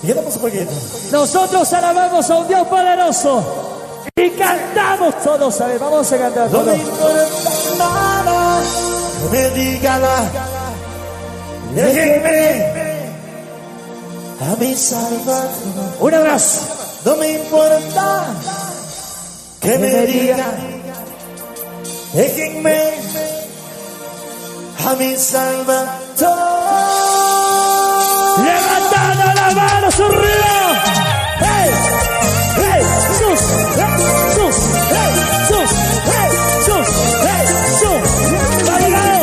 Y quedamos un poquito. Nosotros alabamos a un Dios poderoso y cantamos todos. A ver, vamos a cantar No todos. me importa nada, no me diga nada. Déjenme a mi Salvador. Un abrazo. No me importa que me digan. Déjenme a mi Salvador. Levantando las manos arriba. ¡Hey! ¡Hey! ¡Jesús! ¡Jesús! ¡Hey! ¡Jesús! ¡Hey! ¡Jesús! ¡Hey! ¡Jesús! ¡Bailado!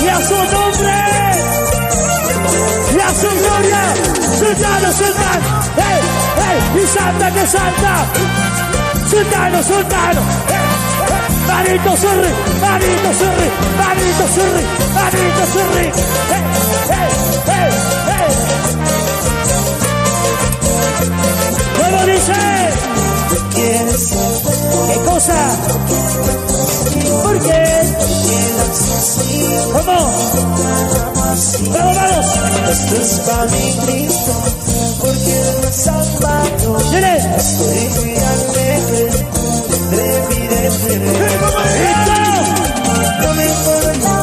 ¡Y a su nombre! ¡Y a su gloria! ¡Sultano, sultano! ¡Hey! ¡Hey! ¡Y santa que santa! ¡Sultano, sultano! ¡Hey! Manito Surri, Manito Surri, Manito Surri, Manito Surri. Hey, hey, hey, hey. ¿Cómo dice? ¿Quieres saber ¿Qué cosa? ¿Por qué? ¿Cómo? ¡Vamos, vamos! Esto es para mi Cristo, porque Él es salvado. ¡Tienes! Estoy muy alegre, no me importa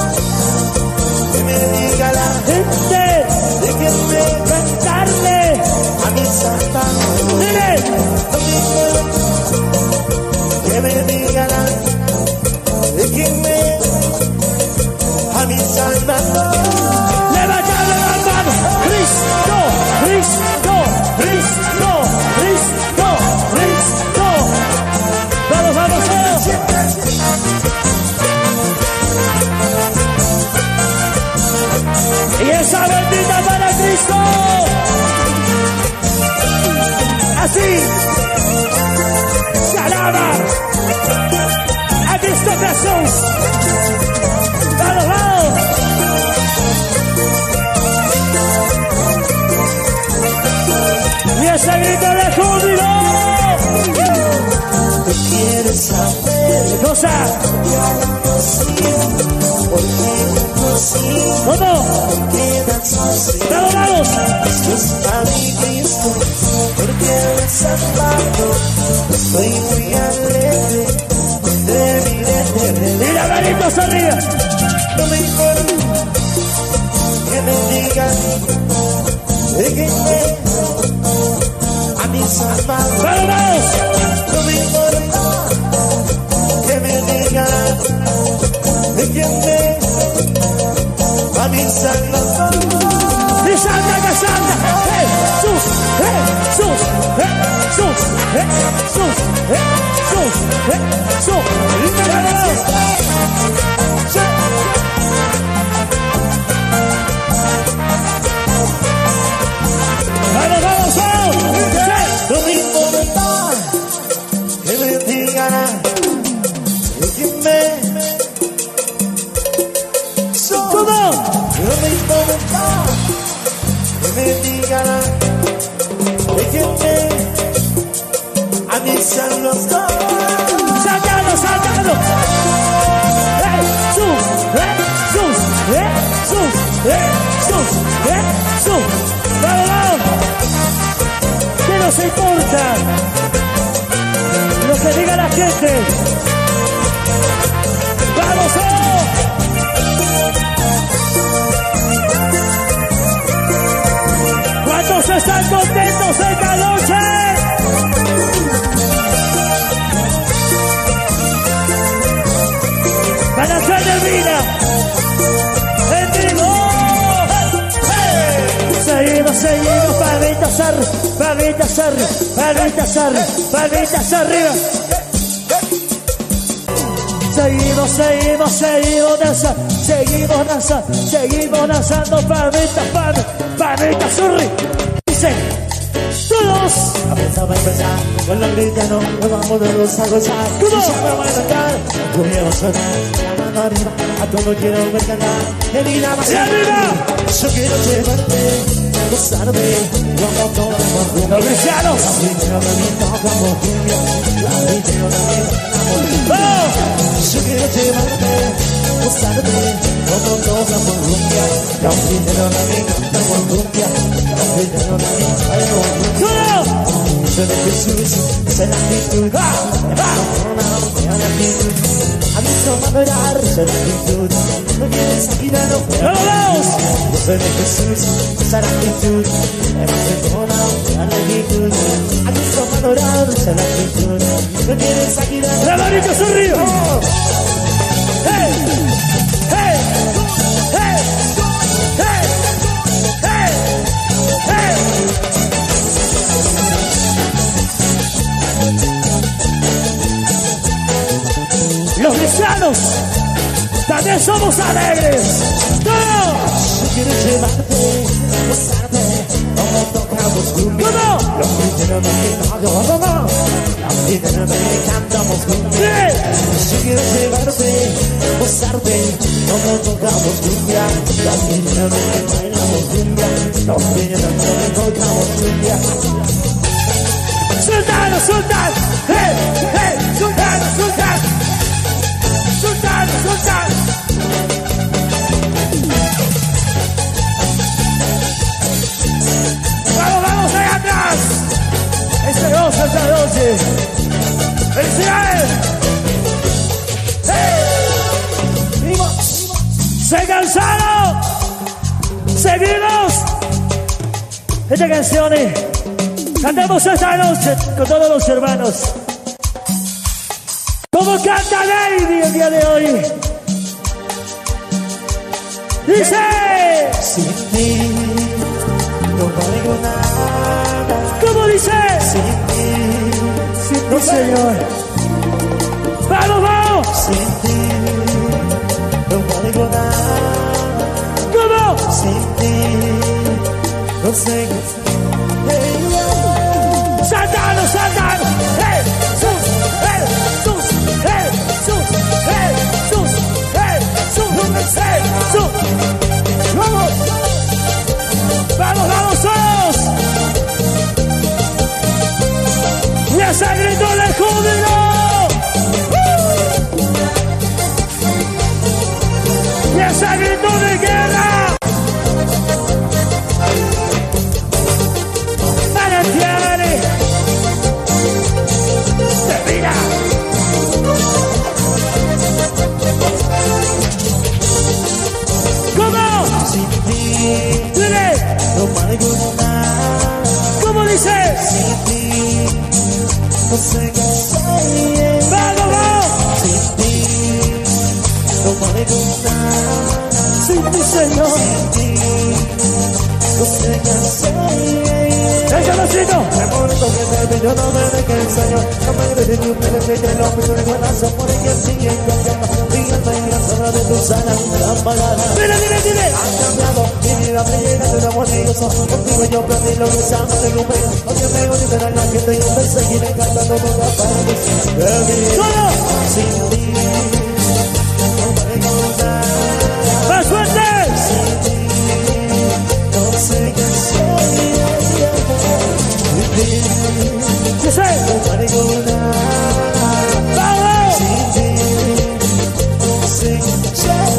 que me diga la gente, déjenme cantarle a mi Salvador. ¡Tienes! No me importa que me diga la déjenme a mi Salvador. ¡Levantando las manos! ¡Cristo! ¡Cristo! ¡Cristo! ¡Cristo! ¡Cristo! ¡Vamos, vamos, vamos! Y esa bendita para Cristo. Así se alaba a Cristo Jesús. ¡Vamos, vamos! Y ese grito de júbilo. ¿Tú quieres saber ¿Qué cosa? por qué me consigo? ¿Cómo? Quedas así. ¡Vamos, vamos! Esto es para mi Cristo, porque Él es salvado. Estoy muy alegre, Y la manito arriba. no me importa que me digan, déjenme a mi Salvador. ¡Vamos, vamos! No me importa que me digan, déjenme a mi Salvador. ¡Y santa que santa! ¡Jesús! ¡Jesús! ¡Jesús! ¡Jesús! ¡Jesús! ¡Jesús! ¡Vamos, vamos, vamos! No me importa que me digan, déjenme. ¿Cómo? No me importa que me digan, déjenme a mi Salvador. ¡Sacalo, sacalo! ¡Jesús! ¡Jesús! ¡Jesús! ¡Jesús! ¡Jesús! ¡Vamos, vamos! ¿Qué nos importa? Lo que diga la gente. ¡Vamos, vamos! ¿Cuántos están contentos esta noche? Para hacer de vida en vivo. Seguimos, seguimos, palmitas arriba, palmitas arriba, palmitas arriba, palmitas arriba. Seguimos, seguimos, seguimos danzando, seguimos danzando, seguimos danzando, palmitas, palmitas, palmitas arriba. Dice, todos. Vamos a empezar con la cristiano, nos vamos a gozar. ¿Cómo? Si siempre voy a cantar, tu viejo sonar, la mano arriba, a todo quiero ver cantar. En mi nada más ¡Y arriba! yo quiero llevarte, gozarme, como toda la rumba. Los cristianos. La primera de mi toca mojiña, la primera de mi ¡Oh! yo quiero llevarte, gozarme, como toda bailamos cumbia. Los primeros de mí cantamos cumbia. Los primeros de mí bailamos cumbia. Eso de Jesús, esa es la actitud. A mí toma adorar, esa es la actitud. No quieres aquí de no. Eso de Jesús, esa es la actitud. A mí toma adorar, esa es la actitud. No quieres aquí de no. La manita sonríe. Hey, hey, hey, hey, hey, hey. Los cristianos también somos alegres. ¡Todos! Yo quiero llevarte, gozarte, como tocamos cumbia. ¿Cómo? Los cristianos me cantamos cumbia. Yo quiero llevarte, gozarte, como tocamos cumbia. Los cristianos me bailamos cumbia. Los cristianos me tocamos cumbia. ¡Sultano, sultano! ¡Hey, hey! ¡Sultano, sultano! ¡Sultano, sultano! ¡Vamos, vamos allá atrás! ¡Este gozo esta noche! ¡Felicidades! ¡Hey! ¡Viva! ¡Se cansaron! ¡Seguimos! Estas canciones cantamos esta noche con todos los hermanos. Como canta Lady el día de hoy. Dice: Sin ti no valgo nada. ¿cómo dice? Sin ti, Sin ti, Señor. ¡Vamos, vamos! sin ti no valgo nada. ¿Cómo? Sin ti no sé qué hacer. ¡Santano, Santano! ¡Hey, Jesús! ¡Hey, Jesús! ¡Hey, Jesús! ¡Hey, Jesús! ¡Hey, Jesús! ¡Hey, Jesús! ¡Vamos! ¡Vamos, vamos todos! ¡Y ese grito de júbilo! ¡Y ese grito de guerra! ¡Manantiales de vida! ¿Cómo? Sin ti Dile, no valgo nada. ¿cómo dices? Sin ti no sé qué hacer. ¡Vamos, vamos! Sin ti no valgo nada. Sin ti, Señor. Sin ti no sé qué hacer. ¡Échalo, chico! El momento que te vi, yo no me dejé, Señor. No me dejes ni un pedazo de lo mismo de corazón. Por el que sigue cambiando. Dígame la sombra de tu sana apagada. ¡Dile, dile, dile! Han cambiado mi vida, me llena de un amor maravilloso. Contigo yo aprendí lo que se llama recupero. Aunque me voy a liberar la gente, yo te seguiré cantando con la paz. ¡Solo! Sin ti no valgo nada. ¡Más fuerte! Sin ti no sé qué hacer. Dice, No valgo nada. ¡vamos! Sin ti no sé qué hacer.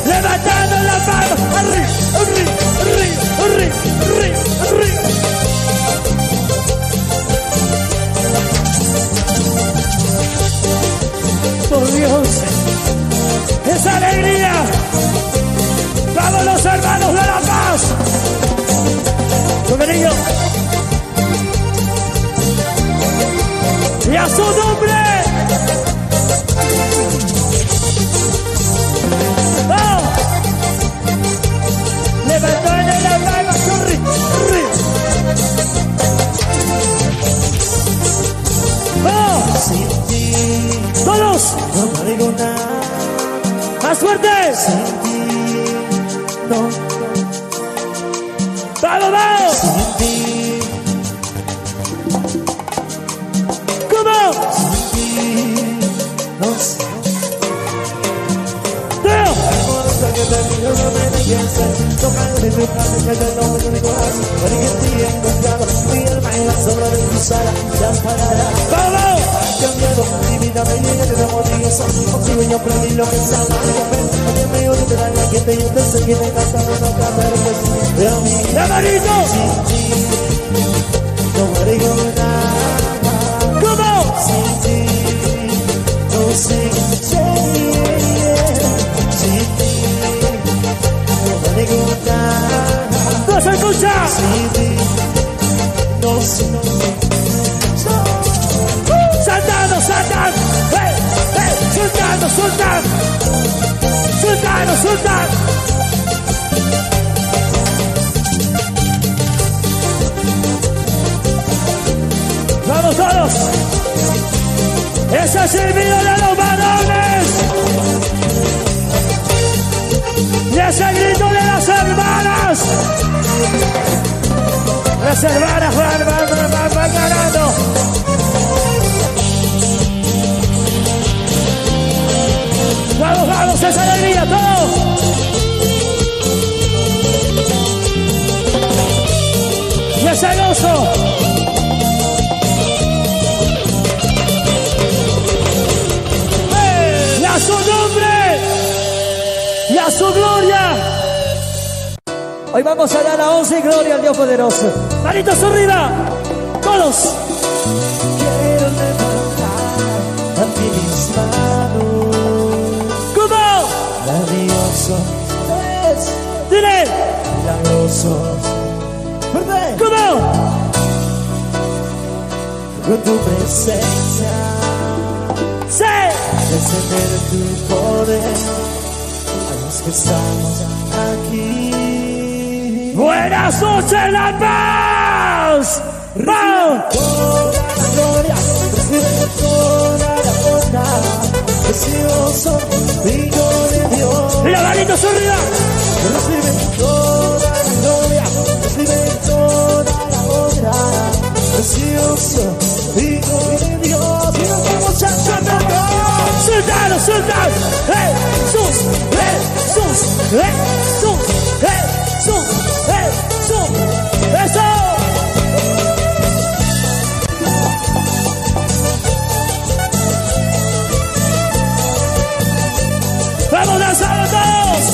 Levantando la mano, arriba, arriba, arriba, arriba, arriba, arriba. Por Dios, esa alegría. Vamos los hermanos de la paz. Bienvenido. Y a su nombre. ¡Vamos! Levantando la mano, arriba, arriba. ¡Vamos! Sin ti ¡Todos! no valgo nada. ¡Más fuertes! Sin ti no. ¡Vamos, vamos! Sin ti, ¿Cómo? sin ti no sé. ¡Teo! Que te digo no me dejes ser. Tocando de tu casa que te lo voy a corazón. Porque en ti he encontrado mi alma en la sombra de tu sala. Ya parará. ¡Vamos! Cambiado mi vida me llena de amor y eso. Contigo yo aprendí lo que se llama recompensa. Porque me odio amarte, yo te seguiré cantando, no cambiarme de a mí. ¡La manito! Sin ti, no haría nada. ¿Cómo? Sin ti, no sé, sin ti, no haría nada. ¡No se escucha! Sin ti, no sé. ¡Saltando, saltando! ¡Hey, hey! ¡Soltando, soltando! ¡Soltando, soltando! ¡Vamos todos! ¡Ese es el video de los varones! ¡Y ese grito de las hermanas! Las hermanas van ganando. Vamos, vamos, esa alegría, todo. Y ese gozo. Y a su nombre. Y a su gloria. Hoy vamos a dar la 11 y gloria al Dios poderoso. Manitos arriba. Todos. Quiero levantar a ti mis manos. Maravilloso es, Dile. milagroso. ¿Verdad? ¿Cómo? Con tu presencia, Sí. descender tu poder a los que estamos aquí. Buenas noches, La Paz. ¡Vamos! Toda la gloria, recibe toda la honra. Precioso Hijo de Dios. Mira, manitos arriba. Recibe toda la gloria, recibe toda la honra. Precioso Hijo de Dios. Y nos vamos cantando. ¡Soltalo, soltalo! ¡Jesús! ¡Jesús! ¡Jesús! ¡Jesús! ¡Jesús! ¡Eso! ¡Vamos danzando todos!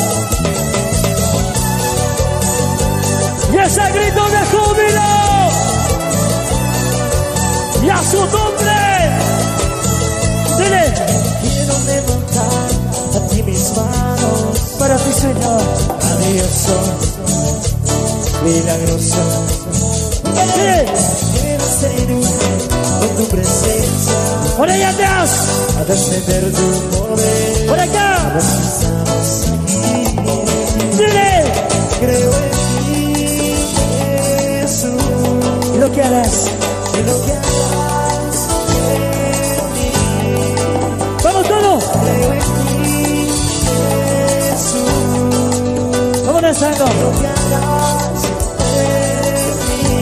¡Y ese grito de júbilo! ¡Y a su nombre! ¡Dile! Quiero levantar a ti mis manos. Para ti, Señor. Maravilloso, milagroso. ¡Dile! Quiero ser uno con tu presencia. ¡Por allá atrás! A descender tu poder. ¡Por acá! Estamos aquí. ¡Dile! Creo en ti, Jesús. Y lo que harás. Y lo que harás en mí. ¡Vamos todos! Creo en ti, Jesús. ¡Vamos danzando! Lo que harás en mí.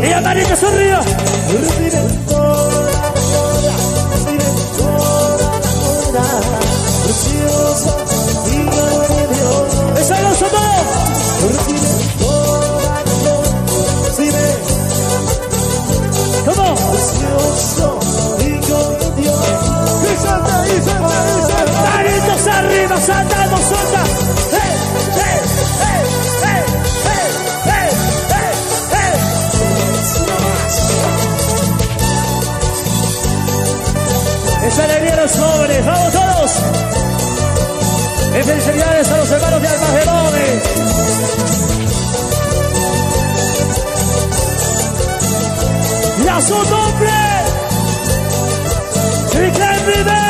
¡Y la manita sonríe! Recibe toda la gloria, recibe toda la honra. Precioso Hijo de Dios. ¡Eso es gozo todo! Recibe toda la gloria, recibe ¿Cómo? precioso Hijo de Dios. Y salta, y salta, y salta. ¡Manitos arriba! ¡Saltamos, salta! ¡Hey, hey, hey, hey, hey, hey, hey, hey! ¡Esa alegría a los jóvenes! ¡Vamos todos! ¡Y felicidades a los hermanos de Almagedón! ¡Y a su nombre! ¡Y que vive!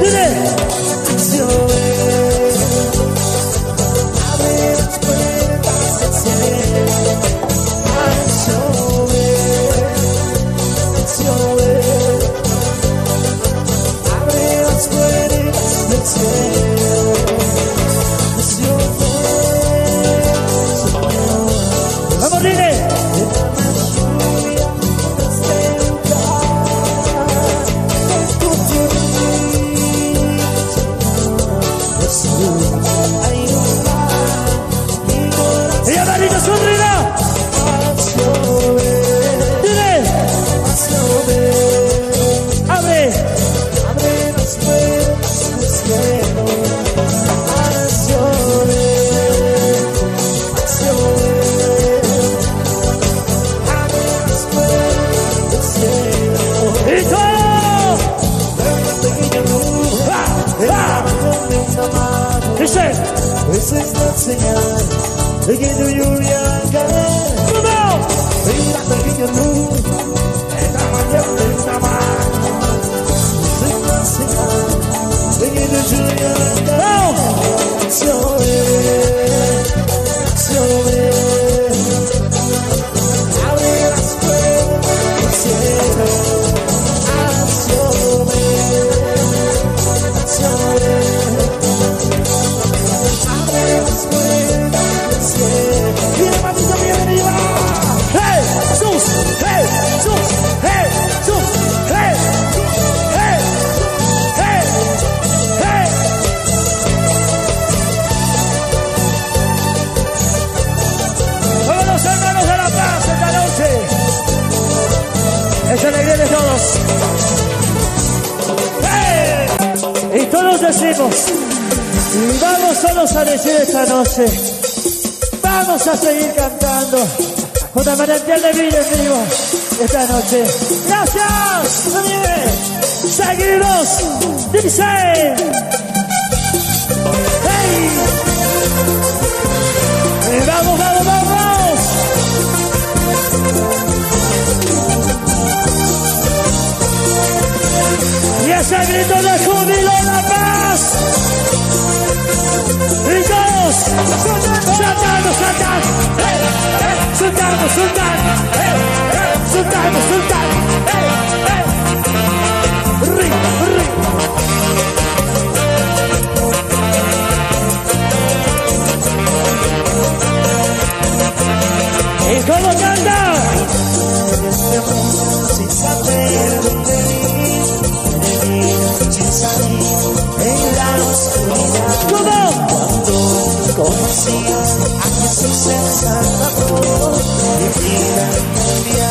¡Dile! Abre las puertas del cielo. Abre las puertas del cielo. ¡Vamos, dile! ¡Y a manito sonrida! ¡Dile! señal de que tu lluvia va a caer. En la pequeña luz de tamaño del tamaño. Soy una señal de que tu lluvia va a caer. Sobre, abre las puertas del cielo. Es alegría de todos. ¡Hey! Y todos decimos, vamos todos a decir esta noche, vamos a seguir cantando con la manantial de vida en vivo esta noche. ¡Gracias! Seguimos, dice. ¡Hey! Y vamos, vamos, vamos. Y ese grito de júbilo, la paz. Y todos, saltando, saltando. Soltando, soltando. Soltando, soltando. Ritmo, ritmo. ¿Y cómo canta? Sin saber dónde ir, sin salir en la oscuridad. ¿Cómo? Cuando conocí a Jesús el Salvador, mi vida cambió,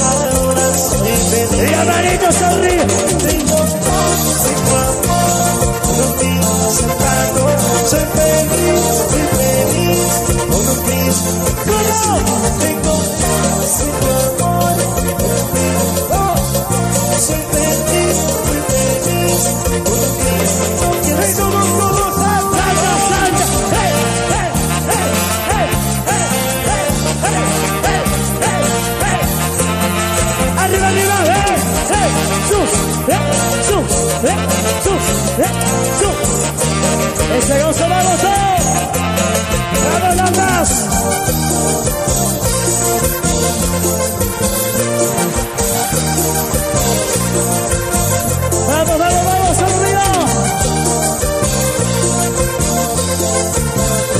ahora soy feliz. Y la manito sonríe. Tengo amor, conmigo sentado, soy feliz, con un Cristo. Tengo amor, soy feliz, con un Cristo. Salta, salta. Hey, hey, hey, hey, hey, hey, hey, hey, hey. Arriba, arriba, hey, hey, sus, sus, sus, sus. Ese gozo, vamos, vamos, la más. Vamos, vamos, vamos, arriba.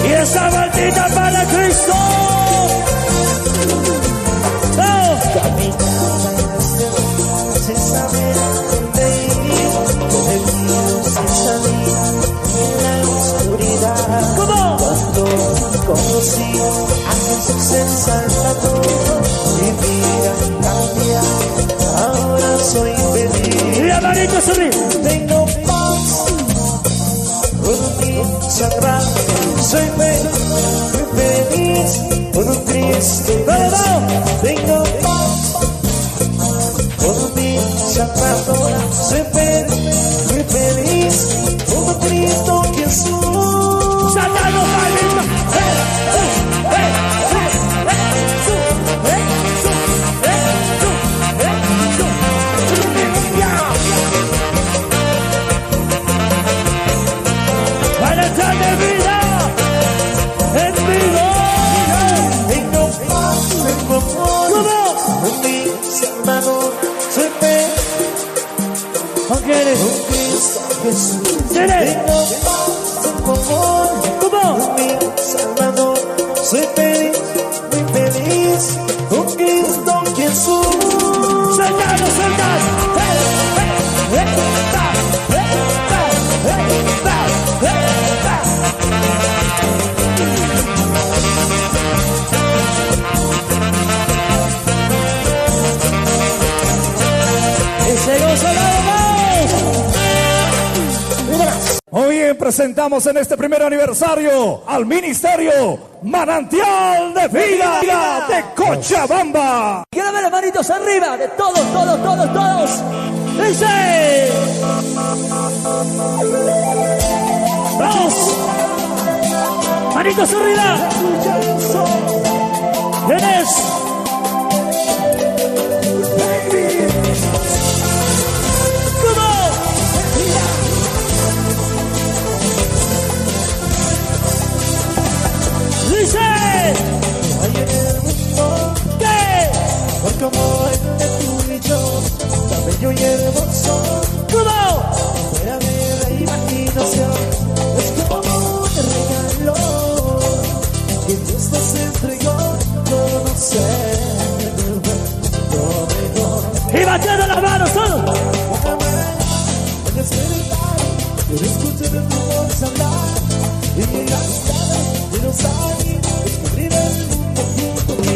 Y esa maldita para Cristo. Caminaba sin saber dónde ir, perdido sin salir en la oscuridad. ¿Cómo? Cuando conocí a Jesús el Salvador, mi vida cambió, ahora soy feliz. Y la manito sonríe. Tengo paz, con mi sagrado, soy feliz, muy feliz, con un Cristo. ¡Vamos, vamos! Tengo paz, con mi sagrado, soy feliz, muy feliz, con un Cristo Jesús. Saltando, palito. Hey, hey, hey, hey, su, hey, su, hey, su, hey, su. Para entrar de vida en vivo. Tengo paz, tengo amor, ¿Cómo? con mi Salvador, soy feliz, ¿Con quiénes? con Cristo Jesús. ¿Quiénes? Tengo paz, tengo amor, ¿Cómo? mi Salvador, soy feliz, muy feliz, con Cristo Jesús. Saltando, saltando. Hey, hey, hey, ta, hey, ta, hey, ta, hey, ta. Ese gozo, vamos. Muy bien, presentamos en este primer aniversario al Ministerio Manantial de Vida de Cochabamba. Quiero ver las manitos arriba de todos, todos, todos, todos. Dice. Vamos. Manitos arriba. Tienes. ¿Cómo? Dice. ¿Qué? Como el de tú y yo, tan bello y hermoso. ¿Cómo? Fuera de la imaginación, es como un regalo que Dios nos entregó, conocer lo mejor. Y batiendo las manos todos. Puedes meditar, puedes escuchar tu voz hablar y llegar de los años, descubrir el mundo junto a ti.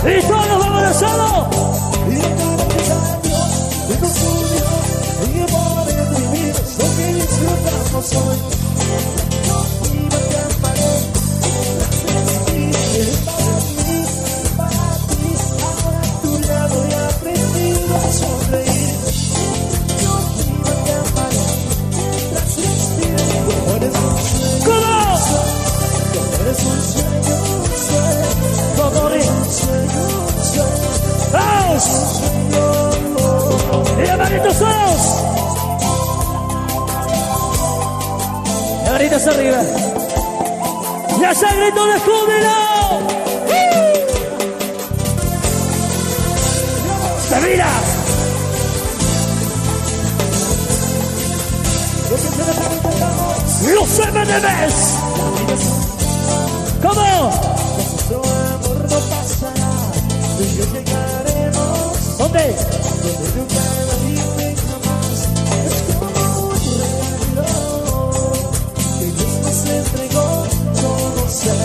Y todos vamos a solo. Y gracias a Dios, que nos unió en el amor de mi vida, es lo que disfrutamos hoy. Yo iba a te amaré, eres para ti, ahora a tu lado he aprendido a sonreír. Yo iba a te amaré, mientras respires, como eres un sueño. Como eres un sueño, un sueño. Como eres un sueño. ¡Vamos! ¡Y las manitos solos! Las manitos arriba. ¡Y allá el grito de júbilo! ¡Se mira! ¡Los M&M's! ¿Cómo? Nuestro amor no pasará, tú y yo llegaremos ¿Dónde? donde nunca nadie jamás. Es como un regalo que Dios nos entregó, conocer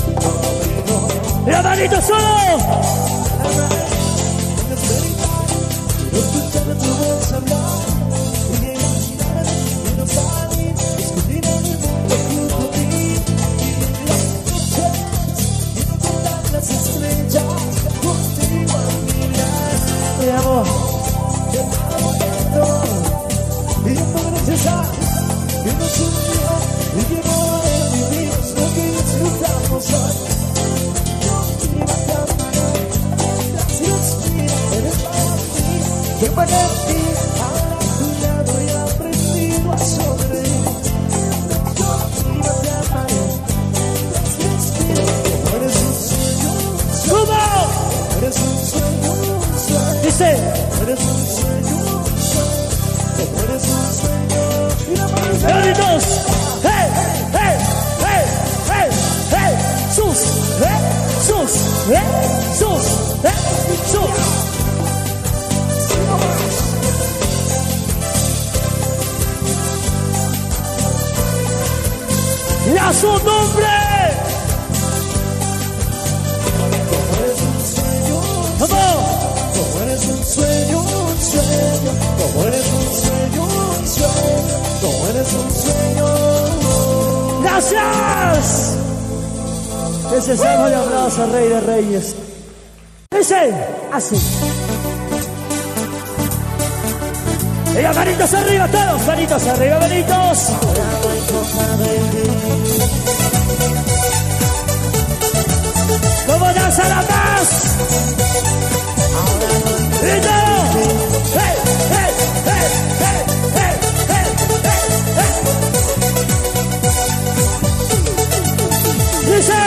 perfecto. ¡Y las manitos solos! Puedes meditar, quiero escuchar tu voz hablar y imaginar que nos sale, descubrir el mundo junto a ti. Las estrellas contigo a mi lado. Mi amor. Te amo y yo por gracias a que nos unió y llevó a vivir lo que disfrutamos hoy. Yo iba a te amaré, gracias mía, eres para mí. Yo para ti, ahora a tu lado he aprendido a sonreír. Yo iba a te amaré, gracias mía, como eres un sueño. ¿Cómo? Eres un sueño, un sueño. Dice. Eres un sueño, un sueño. Eres un sueño. Y la mano se ¡Manitos! ¡Hey! ¡Hey! ¡Hey! ¡Hey! ¡Hey! ¡Sus! ¡Sus! ¡Sus! ¡Sus! ¡Y a su nombre! eres un sueño, ¡Vamos! como eres un sueño, un sueño. Como eres un sueño, un sueño. Como eres un sueño. ¡Gracias! Ese es el abrazo, Rey de Reyes. Dice así. Y las manitos arriba, todos, manitos arriba, manitos. ¿Cómo danza la paz? ¡Y todo! ¡Hey, hey, hey, hey, hey, hey, hey, hey! Dice.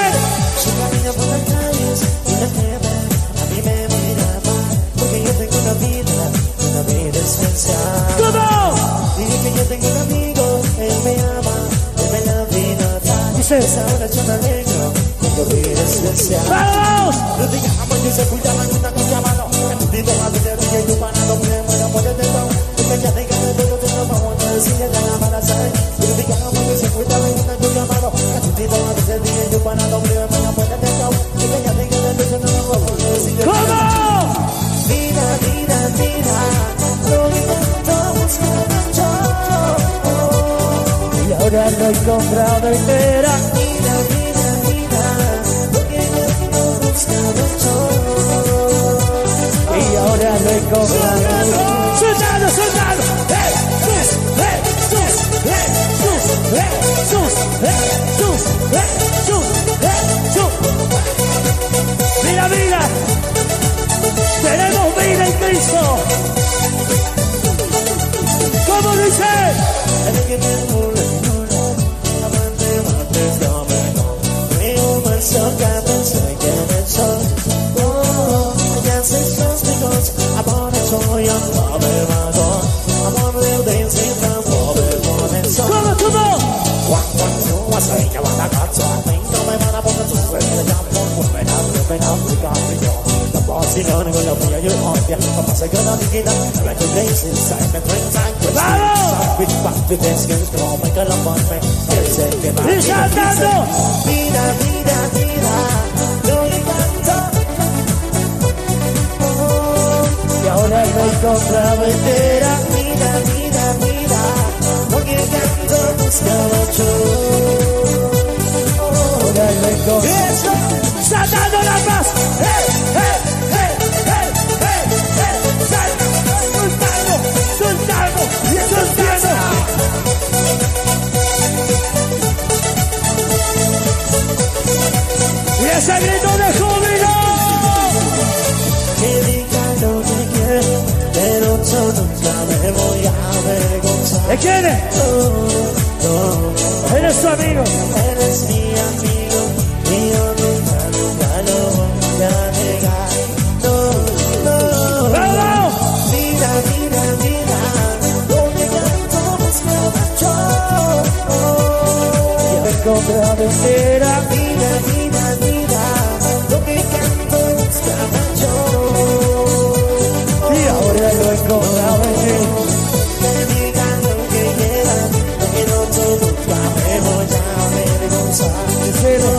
Si camino por las calles y la gente a mí me mira mal, porque yo tengo una vida especial. ¿Cómo? Dije que yo tengo un amigo, él me ama, él me la vida tal. Dice. Ahora yo me alegro, tengo vida especial. ¡Vamos! No te llaman y se escuchaban una cosa mano. Que tú dices más de río y tú panado, me muero por el dedo. Porque ya tengo de todo, te lo vamos a decir, ya la van a saber. Pero te llaman y se escuchaban una cosa mano. Que tú dices más de río y tú panado, me muero por el dedo. Porque ya tengo de todo, te lo vamos a decir. ¿Cómo? Mira, mira, mira, lo intento buscar yo. Y ahora lo he encontrado entera. Mira, mira, mira, lo que yo buscaba yo. Y ahora lo encontramos. Soldado, soldado. Jesús, Jesús, Jesús, Jesús, Jesús, Jesús, Jesús. Mira, mira. Tenemos vida en Cristo. ¿Cómo dice? Vida, vida, vida, yo le canto. Y ahora lo encontraba entera. Vida, vida, vida, porque canto buscaba yo. Ahora lo encontraba. Saltando la paz. ¡Hey, hey, hey, hey, hey, hey! ¡Soltando, soltando, soltando! Y ese grito de júbilo. Que digan lo que quieran, pero yo nunca me voy a avergonzar. ¿De quién es? Eres tu amigo. Eres mi amigo y yo nunca, nunca lo voy a negar. No, no. ¡Vamos! Vida, vida, vida, lo que canto buscaba yo. Y me encontraba entera. Vida, vida, vida, lo que canto buscaba yo. Y ahora lo encontraba en ti. Que digan lo que quieran, que no yo nunca me voy a avergonzar. Pero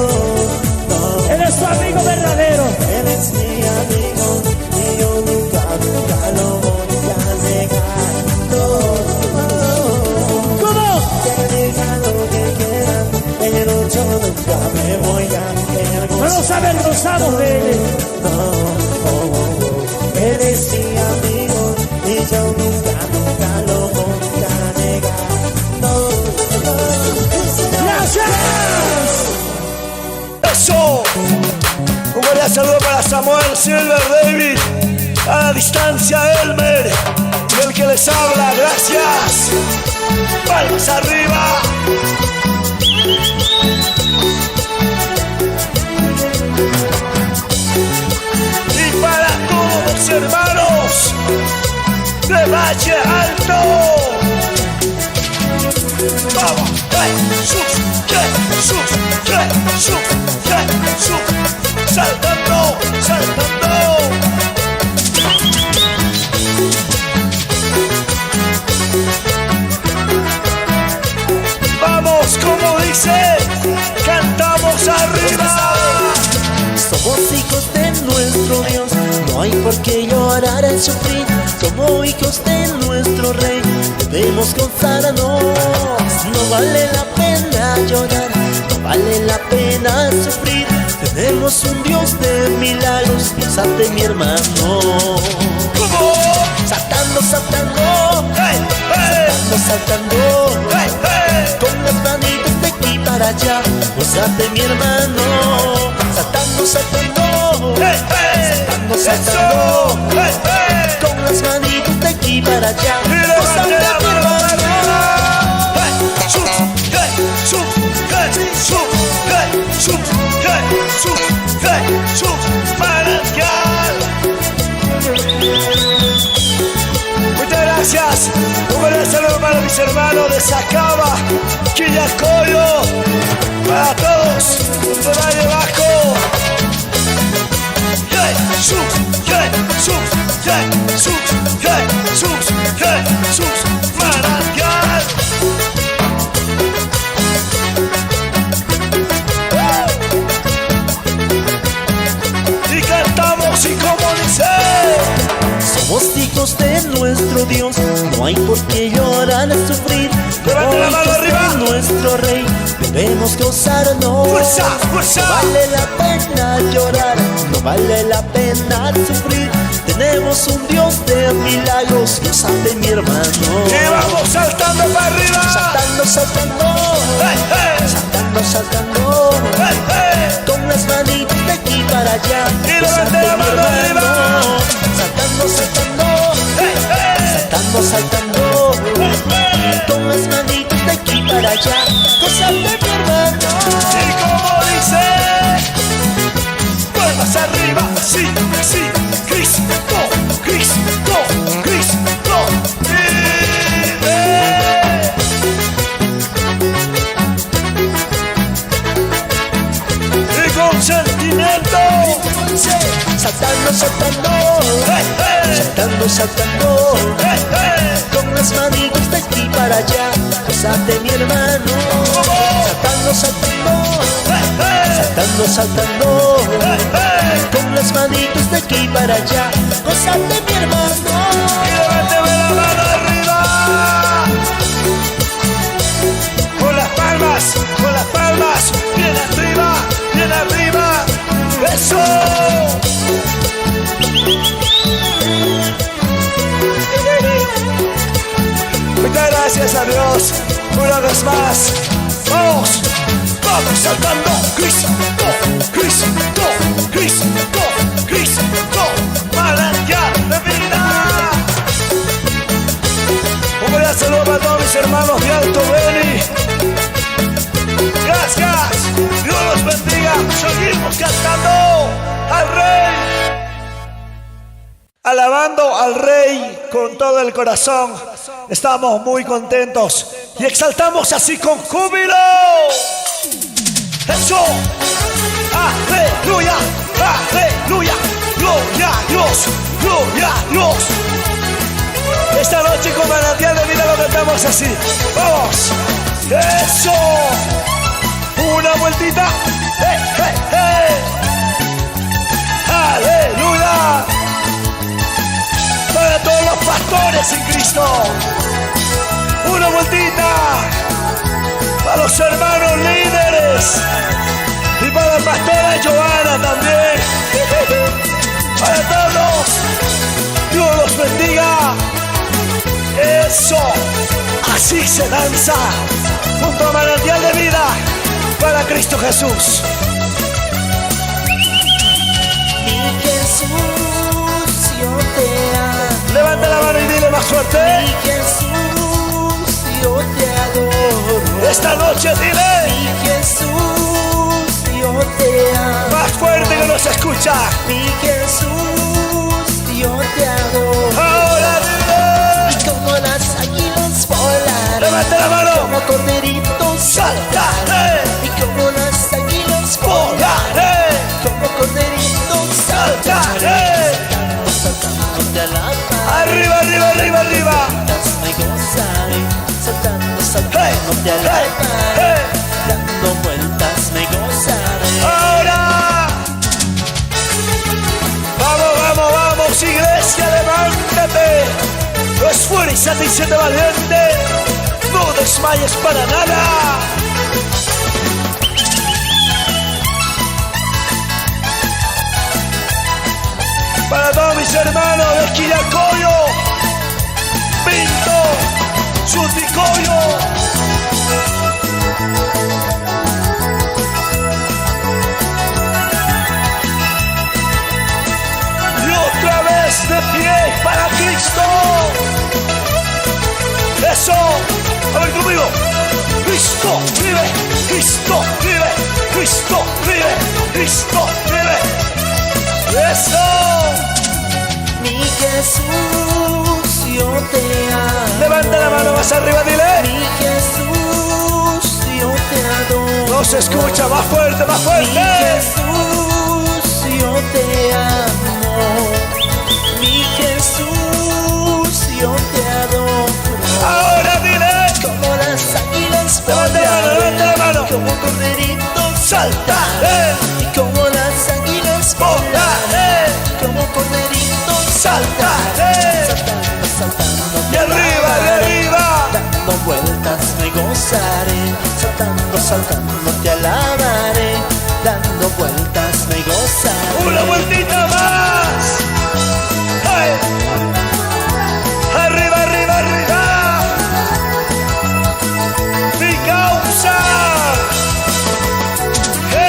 no, Eres tu amigo verdadero. eres mi amigo y yo nunca, nunca lo voy a negar. No, no. ¿Cómo? Que digan lo que quieran, pero yo nunca me voy a No nos avergonzamos de él. no, eres mi amigo y yo nunca, nunca lo voy a negar. No, no. ¡Gracias! ¡Eso! Un cordial saludo para Samuel Silver David. A la distancia, Elmer. Y el que les habla, gracias. Palmas arriba. Y para todos los hermanos de Valle Alto. Vamos, Jesús, Jesús, Jesús, Jesús. Saltando, saltando. Vamos, como dice, cantamos arriba. Somos hijos de nuestro Dios, no hay por qué llorar y sufrir. Somos hijos de nuestro Rey, debemos gozarnos. No vale la pena llorar, no vale la pena sufrir. Tenemos un Dios de milagros, salte mi hermano. ¿Cómo? Saltando, saltando, ¡Hey, hey! saltando, ¡Hey, hey! con las manitos de aquí para allá. Gózate mi hermano, saltando, saltando, ¡Hey, hey! saltando, ¡Eso! saltando, ¡Hey, hey! con las manitos de aquí para allá. Y levante Gózate la mi mano hermano. Jesús, Jesús, Jesús, Jesús, Jesús, Jesús, manantial. Muchas gracias. Un gran saludo para mis hermanos de Sacaba, Quillacoyo, para todos de Valle Bajo. Jesús, Jesús, Jesús, Jesús, Jesús, manantial. Y cantamos y como dice. Somos hijos de nuestro Dios, no hay por qué llorar y sufrir. Levante la mano Somos hijos arriba. de nuestro Rey, debemos gozarnos. Fuerza, fuerza. No vale la pena llorar, no vale la pena sufrir. Tenemos un Dios de milagros, gózate mi hermano. Y vamos saltando para arriba. Saltando, saltando, Hey, hey. saltando, saltando, Hey, hey. con las manitas de aquí para allá. Y Gózate, levante la mi mano hermano. arriba. Saltando, saltando, Hey, hey. saltando, saltando, con las manitas de aquí para allá. Gózate, mi hermano. Y como dice, palmas arriba, sí, sí, Cristo, Cristo, Cristo, vive. Y con sentimiento, Saltando, saltando, hey, hey, saltando, saltando, hey, hey. con las manitas de aquí para allá. Gózate, mi hermano. Saltando, saltando, Hey, hey, saltando, saltando, hey, hey. con las manitos de aquí para allá. Gózate, mi hermano. Y levánteme la mano arriba. Con las palmas, bien arriba, bien arriba. Eso. Muchas gracias a Dios una vez más. Vamos, vamos saltando. Cristo, Cristo, Cristo, Cristo, manantial de vida. Un gran saludo para todos mis hermanos de Alto Beni. Gracias, Dios los bendiga. Seguimos cantando al Rey, alabando al Rey con todo el corazón. Estamos muy contentos y exaltamos así con júbilo. Eso, aleluya, aleluya, gloria a Dios, gloria a Dios. Esta noche con manantial de vida lo cantamos así. Vamos, eso, una vueltita, aleluya. Para todos los pastores en Cristo, una vueltita. Para los hermanos líderes y para la pastora Joana también. Para todos, Dios los bendiga. Eso, así se danza junto a manantial de vida para Cristo Jesús. Mi Jesús, yo te amo. Levanta la mano y dile más fuerte. Mi Jesús, yo te adoro. Esta noche dile Mi Jesús, yo te amo. más fuerte que nos escucha. Mi Jesús, yo te adoro. Ahora dile. Y como las águilas volaré, Levanta la mano. como corderitos Saltaré, y como las águilas volaré, volaré, como corderitos saltaré. saltando te alabaré, Arriba, arriba, arriba, arriba. me gozaré, saltando Hey, te hey, alabaré, hey. dando vueltas me gozaré. Ahora. Vamos, vamos, vamos, iglesia, levántate. Esfuérzate y séte valiente. No desmayes para nada. Para todos mis hermanos de Quillacoyo, Pinto, Suticoyo. Y otra vez de pie para Cristo. Eso, a ver conmigo. Cristo vive, Cristo vive, Cristo vive, Cristo vive. Eso. Mi Jesús, yo te amo. Levanta la mano más arriba, dile. Mi Jesús, yo te adoro. No se escucha, más fuerte, más Mi fuerte. Jesús, yo te amo. Mi Jesús, yo te adoro. Ahora dile. Como las águilas Levanta la mano, levanta la mano. como corderitos Saltaré, y como las águilas volaré, como corderitos saltaré. saltando De arriba, de arriba. dando vueltas me gozo. gozaré, saltando, saltando te alabaré, dando vueltas me gozaré. Una vueltita más. ¡Hey! Arriba, arriba, arriba. Mi causa.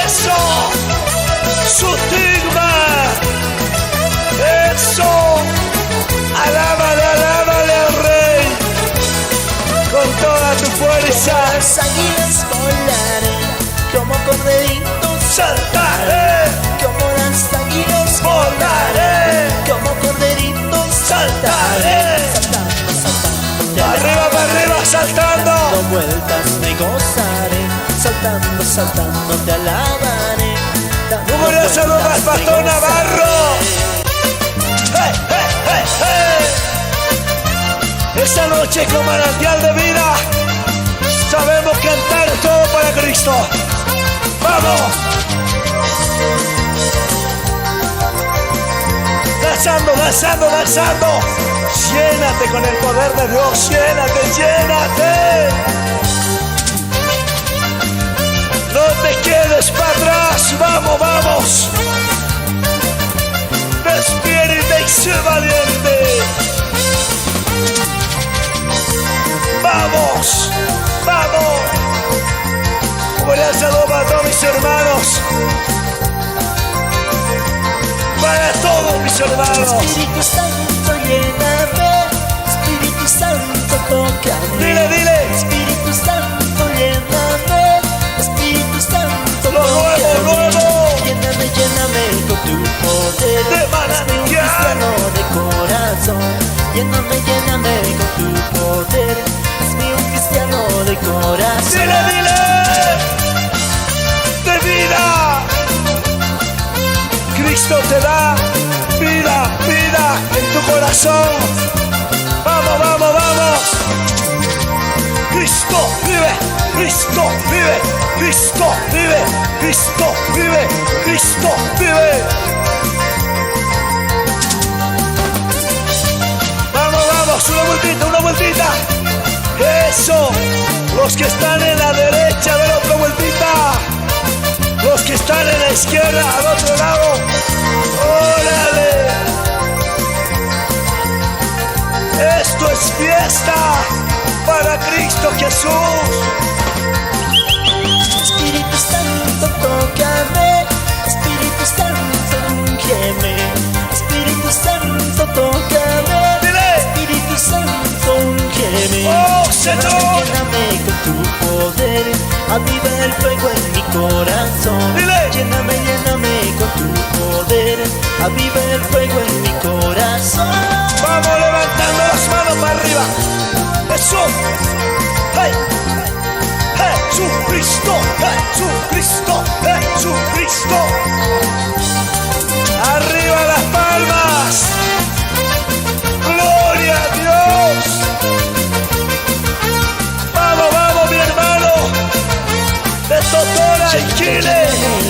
Eso. Su digma. Eso. Alábale, alábale al Rey con toda tu fuerza. Las águilas volaré, como corderitos Saltaré, como las águilas volaré, como corderitos saltaré. saltando, saltando te Arriba, para arriba, saltando. dando vueltas me gozaré, saltando, saltando te alabaré, dando Un gran saludo vueltas al Pastor me Navarro. ¡Hey, hey, hey, hey! Esta noche con manantial de vida sabemos cantar todo para Cristo. ¡Vamos! Danzando, danzando, danzando. Llénate con el poder de Dios. Llénate, llénate. No te quedes para atrás. Vamos, vamos. Despiértate y sé valiente. Vamos, vamos. Un gran saludo para todos mis hermanos. Para todos mis hermanos. Espíritu Santo, lléname, Espíritu Santo, tócame. Dile, dile. Espíritu Santo, lléname, Espíritu Santo, Lo nuevo, tócame. nuevo. Lléname, lléname con tu poder. De Hazme un manantial. cristiano de corazón. Lléname, lléname con tu poder. Hazme un cristiano de corazón. Dile, dile. De vida. Cristo te da vida, vida en tu corazón. Vamos, vamos, vamos. Cristo vive, Cristo vive, Cristo vive, Cristo vive, Cristo vive. Vamos, vamos, una vueltita, una vueltita. Eso, los que están en la derecha, ven otra vueltita. Los que están en la izquierda, al otro lado. ¡Órale! Esto es fiesta para Cristo Jesús. Espíritu Santo, tócame. Espíritu Santo, úngeme. Espíritu Santo, tócame. Dile. Espíritu Santo, úngeme. ¡Oh, Señor! Lléname con tu poder. Aviva el fuego en mi corazón. Dile. Lléname, lléname con tu poder. Aviva el fuego en mi corazón. Vamos levantando las manos para arriba. Eso. ¡Hey! Jesucristo, Jesucristo, Jesucristo. Arriba las palmas. Gloria a Dios. Vamos, vamos, mi hermano. De Totora y Chile.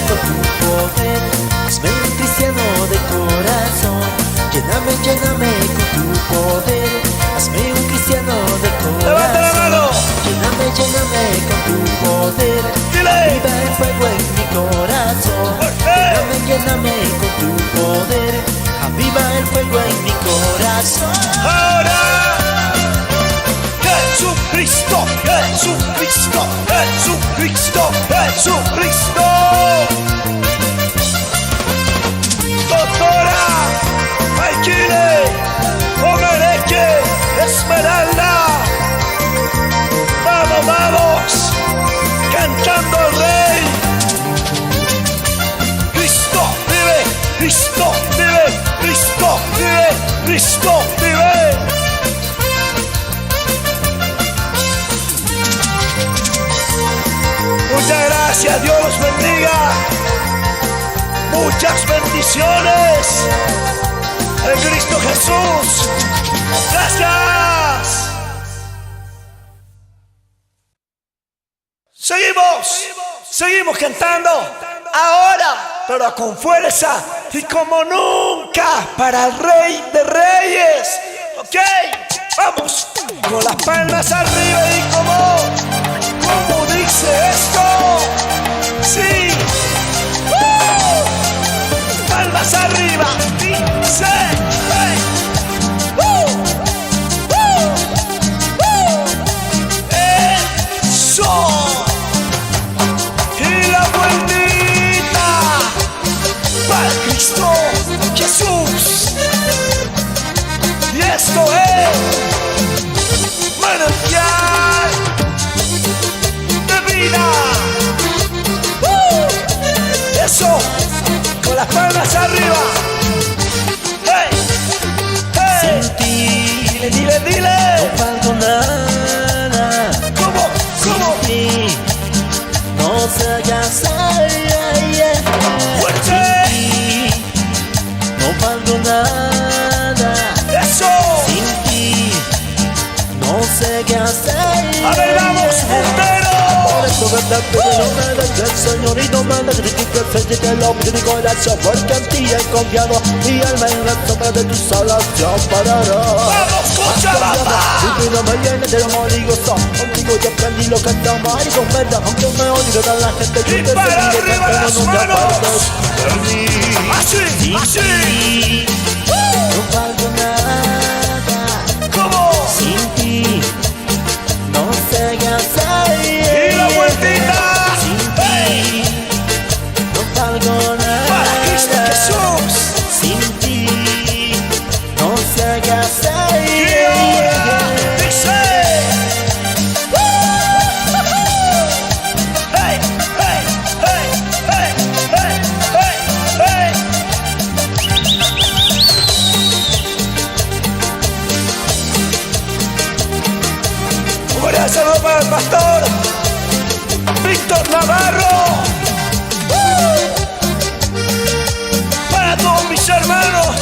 Con tu poder, hazme un cristiano de corazón. Lléname, lléname con tu poder. Hazme un cristiano de corazón. Levanta la mano. Lléname, lléname con tu poder. Dile. Viva el fuego en mi corazón. Lléname, lléname con tu poder. Aviva el fuego en mi corazón. Ahora. Jesucristo, Jesucristo, Jesucristo, Jesucristo. Doctora, Maikile, Omereque, Esmeralda. Vamos, vamos, cantando al Rey. Cristo vive, Cristo vive, Cristo vive, Cristo vive. Muchas gracias, Dios los bendiga. Muchas bendiciones en Cristo Jesús. Gracias. Seguimos cantando. Ahora, pero con fuerza y como nunca para el Rey de Reyes. Ok, vamos. Con las palmas arriba y como dice esto? Sí. Palmas arriba. Dice. Eso. Y la vueltita para Cristo Jesús. Y esto es manantial de vida. Eso, con las palmas arriba. Hey, hey. Sin ti, Dile. no valgo nada. ¿Cómo? Sin ti, no sé qué hacer. Fuerte. Sin ti, no valgo nada. Eso. Sin ti, no sé qué hacer. A ver, vamos, puntero. Por eso que te pido no me dejes el Señor y no me critiques, que lo que mi corazón, porque en ti he confiado, mi alma en la sombra de tus alas te amparará. Vamos, Cochabamba. Mi vida me llena de amor y gozo, contigo yo aprendí lo que es amar y con verdad, aunque me odio de la gente, yo Y te para seguiré arriba cantando, las nunca manos. apartes de mí. Así, Sin así. ti, no valgo nada. ¿Cómo? Sin ti, no sé qué hacer. Y la vueltita. Sin Hey. ti, no valgo Para Cristo nada. Jesús. Sin ti, no sé qué hacer. Y ahora dice. Hey, hey, hey, hey, hey, hey, hey. Un cordial saludo para el pastor Víctor Navarro. Para todos mis hermanos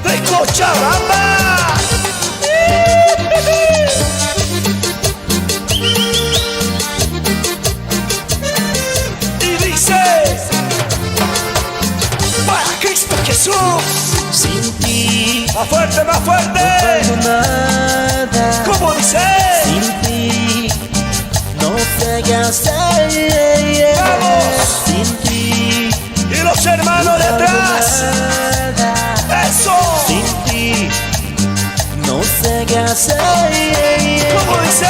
de Cochabamba. Y dice, para Cristo Jesús. Sin ti, Más fuerte, más no fuerte. valgo nada. ¿Cómo dice? Sin ti, no sé qué hacer. Vamos. Sin ti, Y los hermanos de atrás. nada. Eso. Sin ti, no sé qué hacer. ¿Cómo dice?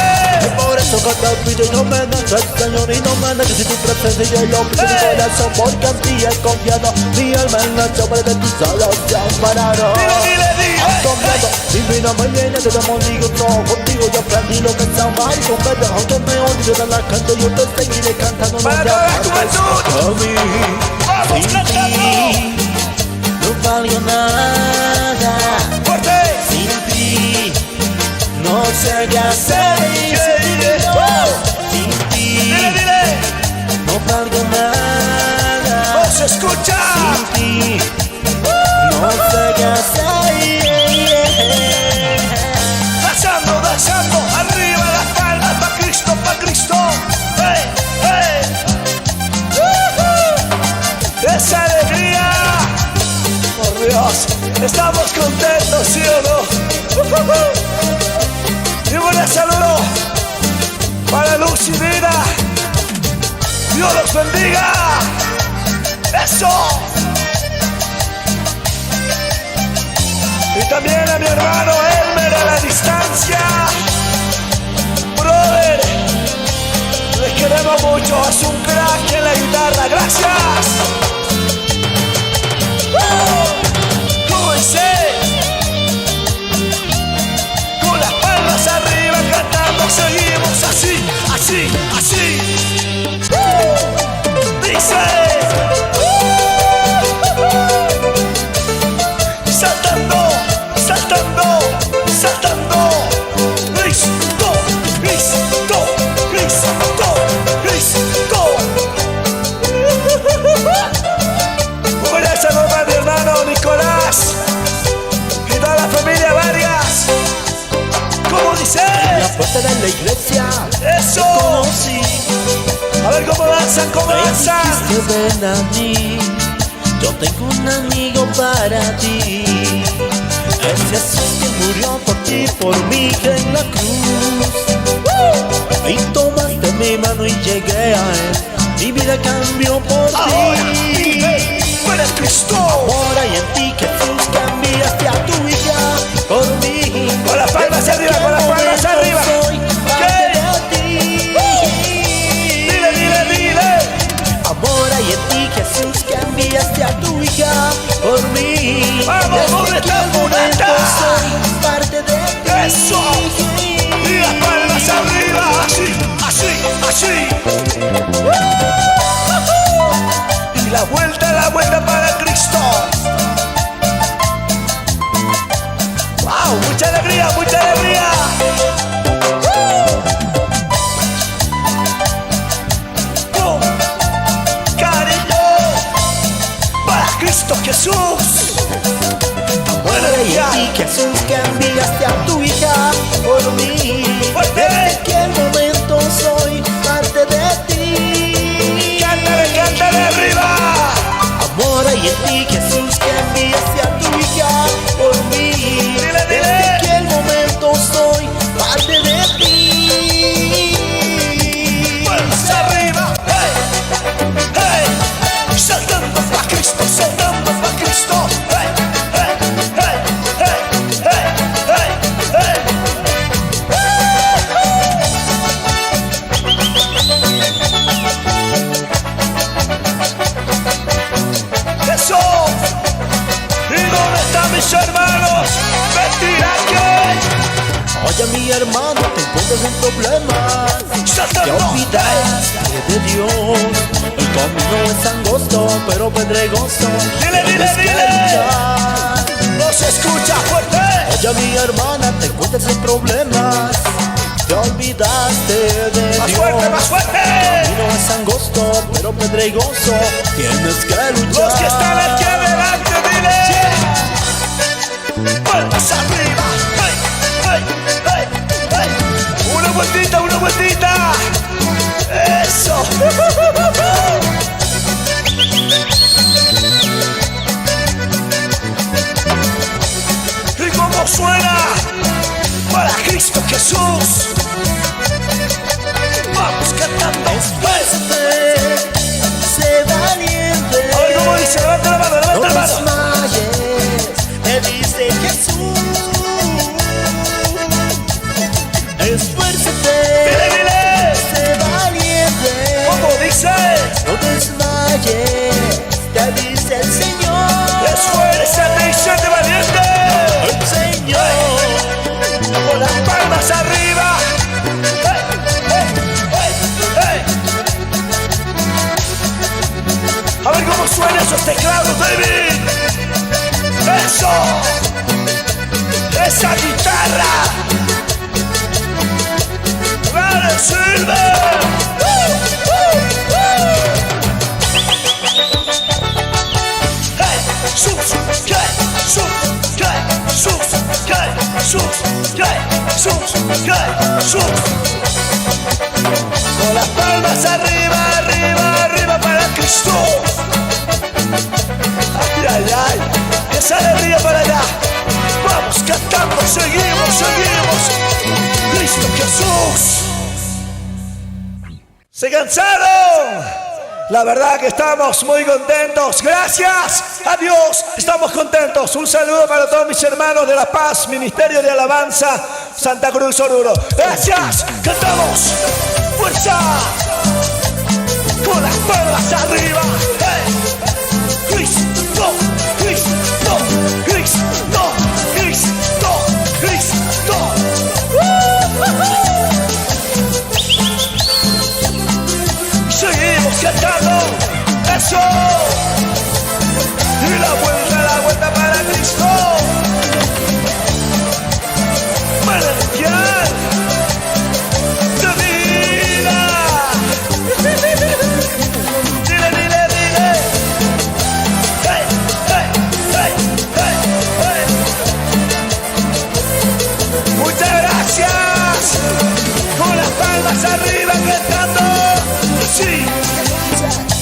Por eso que te pido y no me dejes, Señor, y no me dejes tu presencia y el hombre de mi corazón, porque en ti he confiado, mi alma en la sombra de tus alas te amparará. Dile. Asombrado, mi vida me llena de amor y gozo, contigo yo aprendí lo que es amar y con verdad, aunque me odio de la gente, yo te seguiré cantando, no Para te toda la apartes juventud. de mí. Vamos Sin cantando. ti, no valgo nada. Fuerte. Sin ti, no sé qué hacer. Sin ti, Dile. no valgo nada. No se escucha. Sin ti, no sé qué hacer. Danzando, arriba las palmas, pa' Cristo, pa' Cristo. Hey, hey. Esa alegría. Por Dios, estamos contentos, ¿sí o no? Y un saludo para Luz y Vida. Dios los bendiga. Eso. Y también a mi hermano Elmer a la distancia. Brother, les queremos mucho. Es un crack en la guitarra. Gracias. ¿Cómo dice? Con las palmas arriba cantando. Seguimos así, así, así. Dice. Saltando, saltando, saltando. Cristo, Cristo, Cristo, Cristo. Un gran saludo para mi hermano Nicolás y toda la familia Vargas. ¿Cómo dice? La puerta de la iglesia, Eso. conocí. A ver cómo danzan, cómo Me danzan. dijiste ven a mí, yo tengo un amigo para ti. Es Jesús que murió por ti, por mí en la cruz. Y tomas humano y llegué a él. Mi vida cambió por Ahora ti. vive para Cristo. Ahora y en ti, Jesús, cambiaste a tu hija por mí. Con las palmas Desde arriba, con las aquel palmas momento arriba. soy parte de ti. Dile, dile, dile. Ahora y en ti, Jesús, cambiaste a tu hija por mí. Vamos, ¿dónde Desde está aquel momento Moneta? soy parte de ti. Eso. Y las palmas arriba. Así, así, así. Y la vuelta para Cristo. Wow, mucha alegría, mucha alegría. Oh, cariño para Cristo Jesús. Ahora y en ti, Jesús, cambiaste a tu hija por mí. Fuerte. Desde aquel momento soy parte de ti. Cántale, cántale arriba. Ahora y en ti, Jesús, cambiaste a tu hija por mí. Dile, dile. Desde aquel momento soy parte de ti. Palmas arriba. Hey, hey. Saltando para Cristo, saltando para Cristo. Hey, hey, hey, hey, hey, hey, hey. Eso. ¿Y dónde están mis hermanos? Mentira que Oye, mi hermano, te encuentras en problemas. Te saltando. olvidaste de Dios. El camino es angosto, pero pedregoso. Dile, dile, Tienes que dile. luchar. No se escucha fuerte. Oye, mi hermana, te encuentras en problemas. Te olvidaste de Más Dios. fuerte, más fuerte. El camino es angosto, pero pedregoso. Tienes que luchar. Los que están aquí adelante, dile. Palmas arriba. Hey, hey, hey, hey. Una vueltita, una vueltita. Eso. ¿Y cómo suena? Para Cristo Jesús. Vamos cantando. Hey. Sé valiente. A ver cómo dice. Levanta la mano, No levanta la mano. desmayes, te dice Jesús. Esfuérzate, Dile, dile. sé valiente. ¿Cómo dice? No desmayes, te dice el Señor. Esfuérzate y séte valiente. El Señor. Con las palmas arriba. Hey, hey, hey, hey. A ver cómo suenan esos teclados, David. Eso. Esa guitarra. Dale, Silver. Hey, sus, que, sus, que, sus, que, sus, que, sus, que, sus. Con las palmas arriba, arriba, arriba para Cristo. Ay, ay, ay. Esa alegría para allá. Vamos cantando, seguimos, seguimos. Cristo Jesús. ¿Se cansaron? La verdad que estamos muy contentos. Gracias a Dios estamos contentos. Un saludo para todos mis hermanos de La Paz, Ministerio de Alabanza, Santa Cruz, Oruro. Gracias. Cantamos. Fuerza. Con las palmas arriba. Hey. Cristo, Cristo, Cristo, Cristo, Cristo. Seguimos cantando. Eso. Y la vuelta para Cristo. Manantial de vida. Dile, dile, dile. Hey, hey, hey, hey, hey. Muchas gracias. Con las palmas arriba cantando. Sí.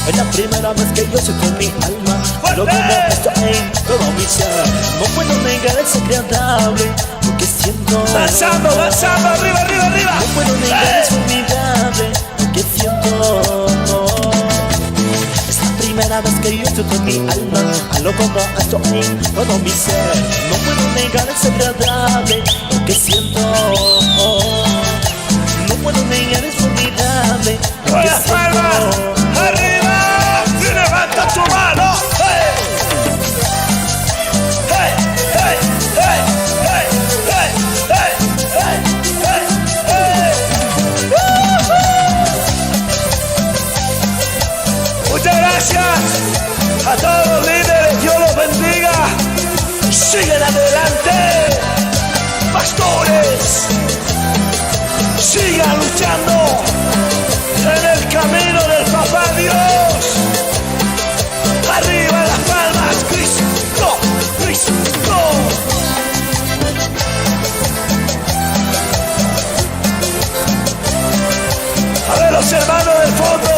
Es la primera vez que yo soy con mi alma. Lo que me gusta en todo mi ser. No puedo negar ese agradable lo que siento. Danzando, danzando, arriba, arriba, arriba. No puedo negar es formidable lo que que siento. Es la primera vez que yo estoy con mi alma, algo como estoy, todo mi ser. No puedo negar, es agradable lo que siento. No puedo negar, es formidable lo Con que las siento. palmas arriba y levanta tu mano. Hey, hey, hey, hey, hey, hey, hey, hey, hey, hey. Muchas gracias a todos los líderes, Dios los bendiga. Siguen adelante, pastores. Sigan luchando en el camino del Papá Dios. Arriba las palmas, Cristo, Cristo. A ver los hermanos del fondo.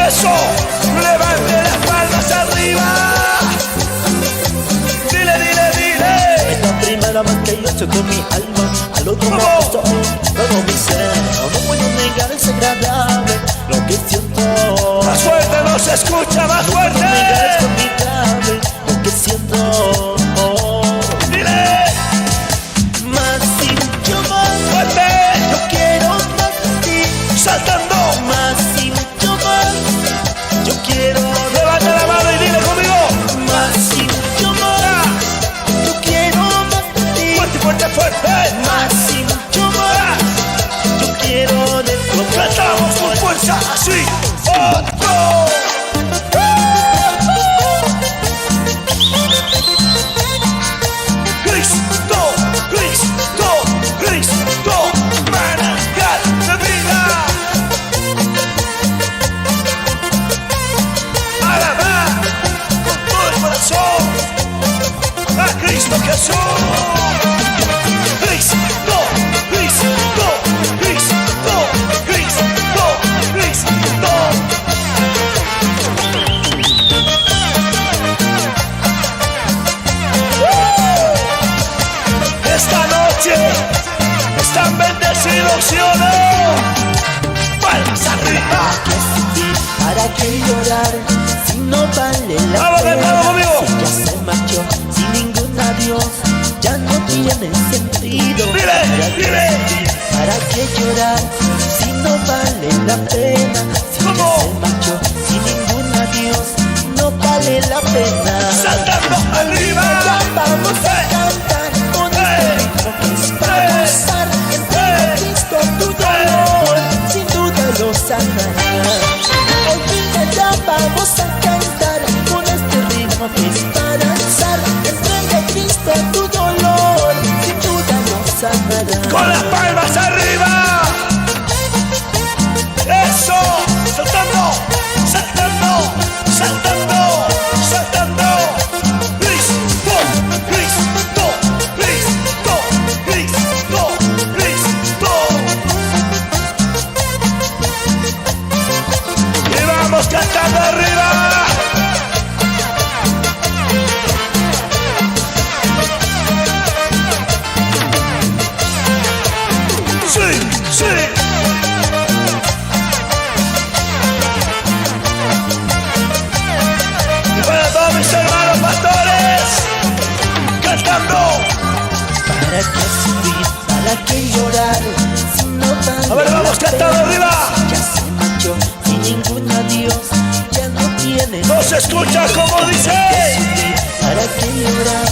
Eso, levante las palmas arriba. Dile, dile, dile. Es la primera vez que yo estoy con mi alma, al otro lado estoy, todo mi ser. No puedo negar, es agradable lo que siento. Más fuerte, no se escucha, más No puedo negar, es fuerte. formidable lo que siento. Dile, Más sin yo más, fuerte, yo quiero más de ti. saltando. Más sin yo más, yo quiero Levanta la mano y dile conmigo. más sin yo más, yo quiero más de ti. Fuerte, fuerte, fuerte. Más sin yo más, yo quiero de tu amor. Cantamos con fuerza así. Otro. Cristo, Cristo, Cristo, manantial de vida. Alabar con todo el corazón a Cristo Jesús. Cristo, Cristo, Cristo, Cristo, Cristo. Esta noche están bendecidos, ¿sí o no? Palmas arriba. ¿Para qué sufrir? ¿Para qué llorar? Si no vale la Vamos, pena. vamos conmigo. Si ya se marchó sin ningún adiós, ya no tiene sentido. Dile, ¿Para qué dile. sufrir? ¿Para qué llorar? Si no vale la pena. Si ya ¿Cómo? se marchó sin ningún adiós, no vale la pena. Saltando arriba. Ya vamos a cantar con este ritmo que es para gozar. Entrega a Cristo tu dolor, sin duda lo sanará. Olvida, ya vamos a cantar con este ritmo que es para gozar. Entrega a Cristo tu dolor, sin duda lo sanará. Con las palmas arriba. Eso. Saltando, saltando, saltando, saltando. Cristo, Cristo, Cristo, Cristo, Cristo. Y vamos cantando arriba. Sí, sí. Y para todos mis hermanos pastores, cantando. ¿Para qué sufrir? ¿Para qué llorar? Si no vale A ver, vamos la cantando pena. arriba. Ya se marchó sin ningún adiós, ya no tiene. No se escucha como dice. ¿Para qué llorar?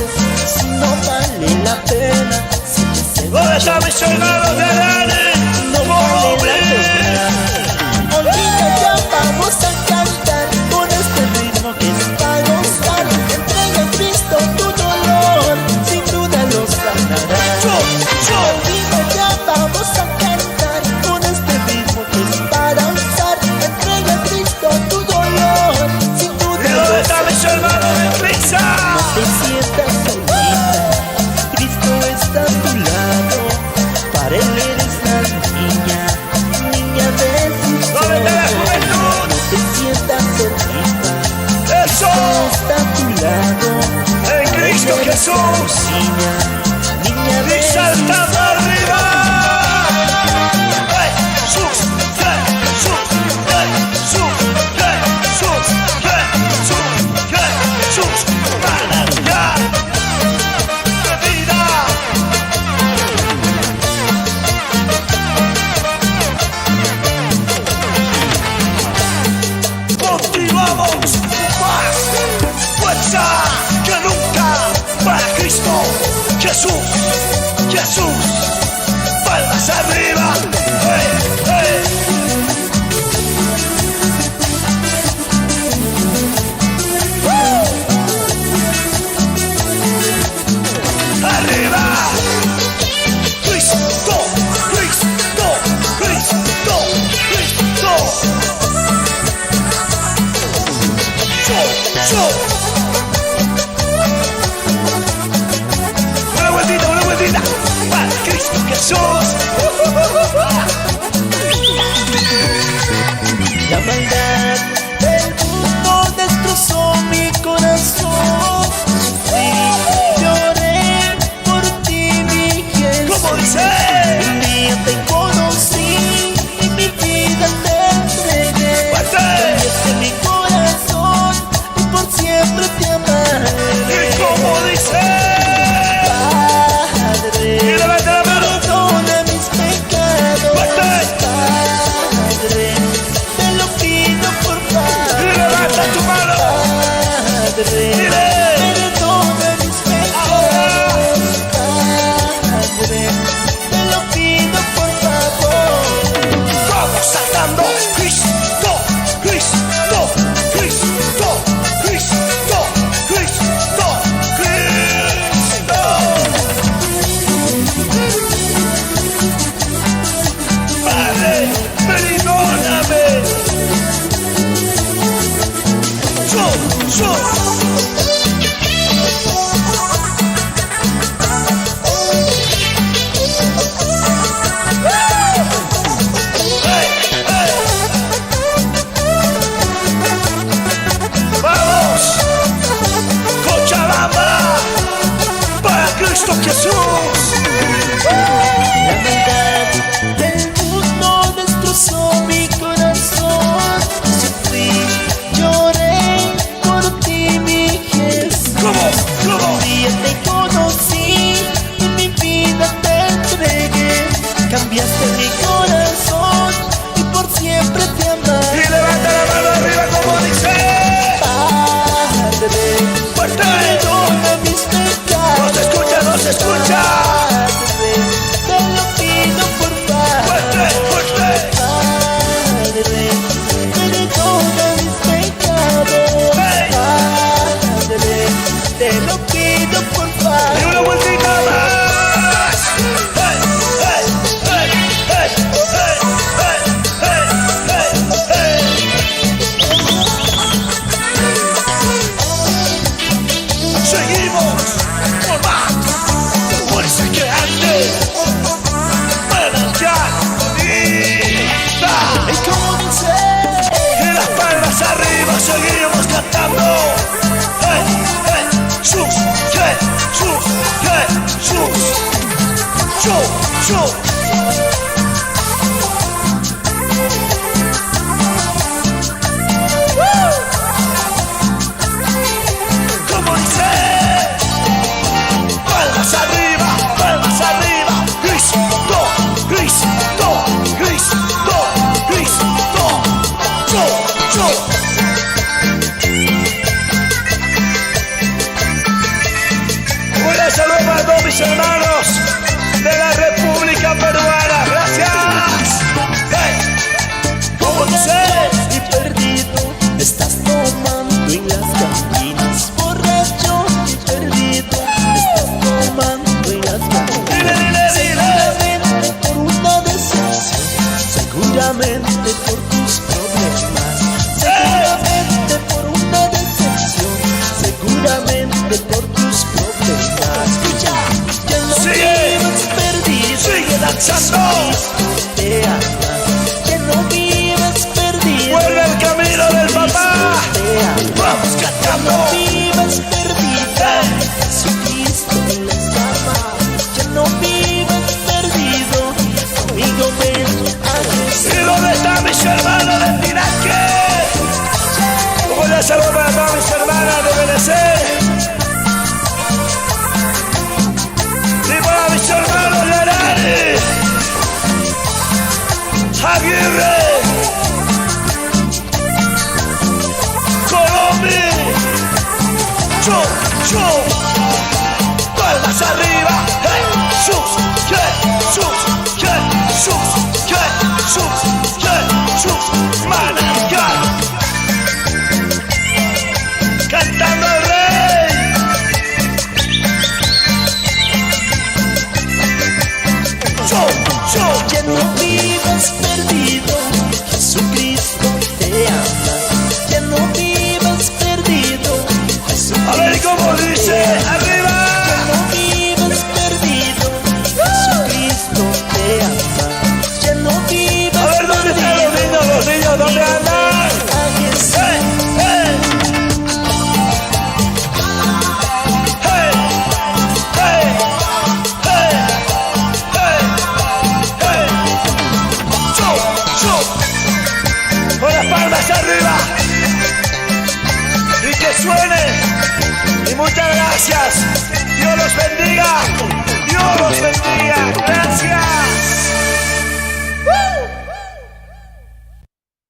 Si no vale la pena. Si ya se ¿Dónde marchó, están mis hermanos de Dani? no vale la pena. Olvida, ya vamos a cantar con este ritmo que es para gozar. Entrega a Cristo tu dolor, sin duda lo sanará. Olvida, ya vamos a cantar con este ritmo que es para gozar. Entrega a Cristo tu dolor, sin ¿Y duda dónde lo están mis hermanos de Pizza? No te sientas solita, Cristo está a tu lado. Para Él eres nada, Jesús, Jesús, palmas arriba, hey, hey. Arriba, Cristo, Cristo, Cristo, Cristo. Yo. Una vueltita, para Cristo Jesús. La maldad del mundo destrozó mi corazón. Sufrí, lloré por ti, mi Jesús. ¿Cómo dice? Un día te conocí y mi vida te entregué. Cambiaste mi corazón y por siempre te amaré. ¿Y cómo dice? Padre, Y levanta la mano. perdona mis pecados. Padre, te lo pido por favor. Y levanta tu mano. Padre, Dile. perdona mis pecados. Padre, te lo pido por favor. Vamos saltando. Cristo, Cristo, Cristo, Cristo, Cristo, Cristo. Padre, perdóname. Yo. Hey, hey. Vamos, Cochabamba, para Cristo Jesús. La maldad del mundo destrozó mi corazón. Sufrí, lloré por ti, mi Jesús. ¿Cómo? Un día te conocí y mi vida te entregué. Cambiaste mi corazón y por siempre te Y amaré. levanta la mano arriba como dice. Padre, Fuerte. perdona mis pecados. No se escucha, no se escucha. Padre, te lo pido por favor. Fuerte, fuerte. Padre, perdona mis pecados. Hey. Padre, te lo pido por Y favor. una vueltita más. Hey, hey, hey, hey, hey, hey, hey, hey, hey. Seguimos por más. Fuerza grande. Manejar. Y ¿Cómo dice? las palmas arriba. Seguimos cantando. Hey, hey. Jesús, Jesús, Jesús. Yo. ¿Cómo dice? Palmas arriba, palmas arriba. Cristo, Cristo, Cristo, Cristo. Yo. Un saludo para todos mis hermanos de la República Peruana. Gracias. Hey. ¿Cómo dice? Y perdido estás tomando en las cantinas. Borracho y perdido estás tomando en las cantinas. Dile. Seguramente por una decepción, seguramente por tus problemas. Seguramente por una decepción, seguramente por tus problemas. Escucha, ya no arriba y que suene. Y muchas gracias. Dios los bendiga. Dios los bendiga. Gracias.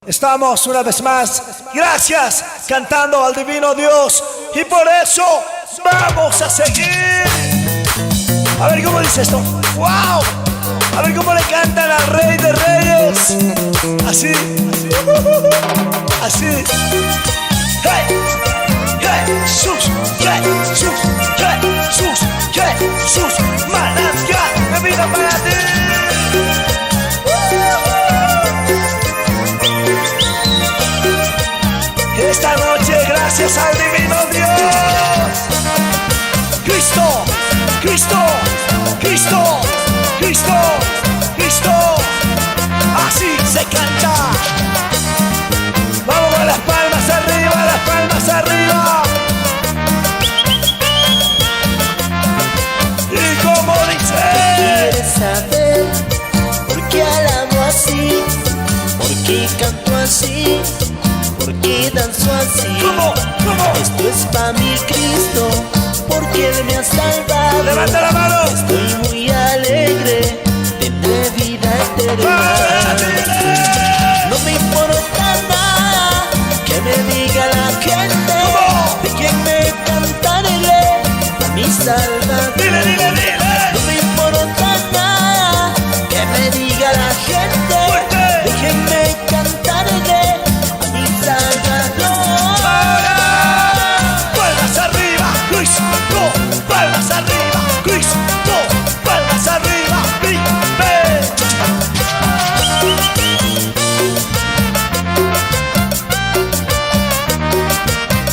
Estamos una vez más, gracias, cantando al divino Dios. Y por eso vamos a seguir. A ver cómo dice esto. ¡Wow! A ver cómo le cantan al Rey de Reyes. Así. Así. ¡Hey! Jesús, Jesús, Jesús, Jesús, manantial de vida para ti. Esta noche, gracias al divino Dios. Cristo, Cristo, Cristo, Cristo, Cristo. Así se canta. Vamos con las palmas arriba, las palmas arriba. Y como dice, ¿quieres saber por qué alabo así? ¿Por qué canto así? ¿Por qué danzo así? ¿cómo? Esto es pa' mi Cristo, porque Él me ha salvado. Levanta la mano. Estoy muy alegre, tendré vida eterna. No me importa nada que me diga la gente. ¿Cómo? De quién me cantaré a mi Salvador. Dile, dile, dile. No me importa nada que me diga la gente. Fuerte. De quién me cantaré a mi Salvador. Ahora, palmas arriba, Cristo. Palmas arriba, Cristo. Palmas arriba, vive.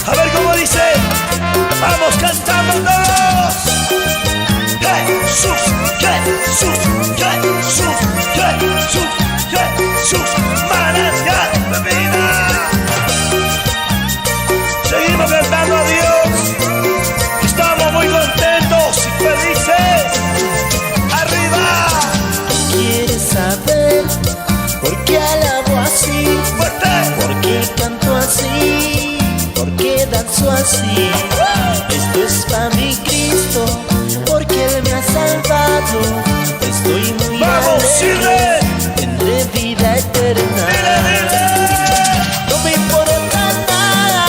A ver cómo dice. Vamos cantando todos. Jesús, Jesús, Jesús, Jesús, Jesús, manantial de vida. Seguimos cantando a Dios. Estamos muy contentos y felices. Arriba. ¿Quieres saber por qué alabo así? Fuerte. ¿Por qué canto así? ¿Por qué danzo así? Esto es pa' mi Cristo, porque Él me ha salvado. Estoy muy Vamos, alegre, sirve. tendré vida eterna. Dile, dile. No me importa nada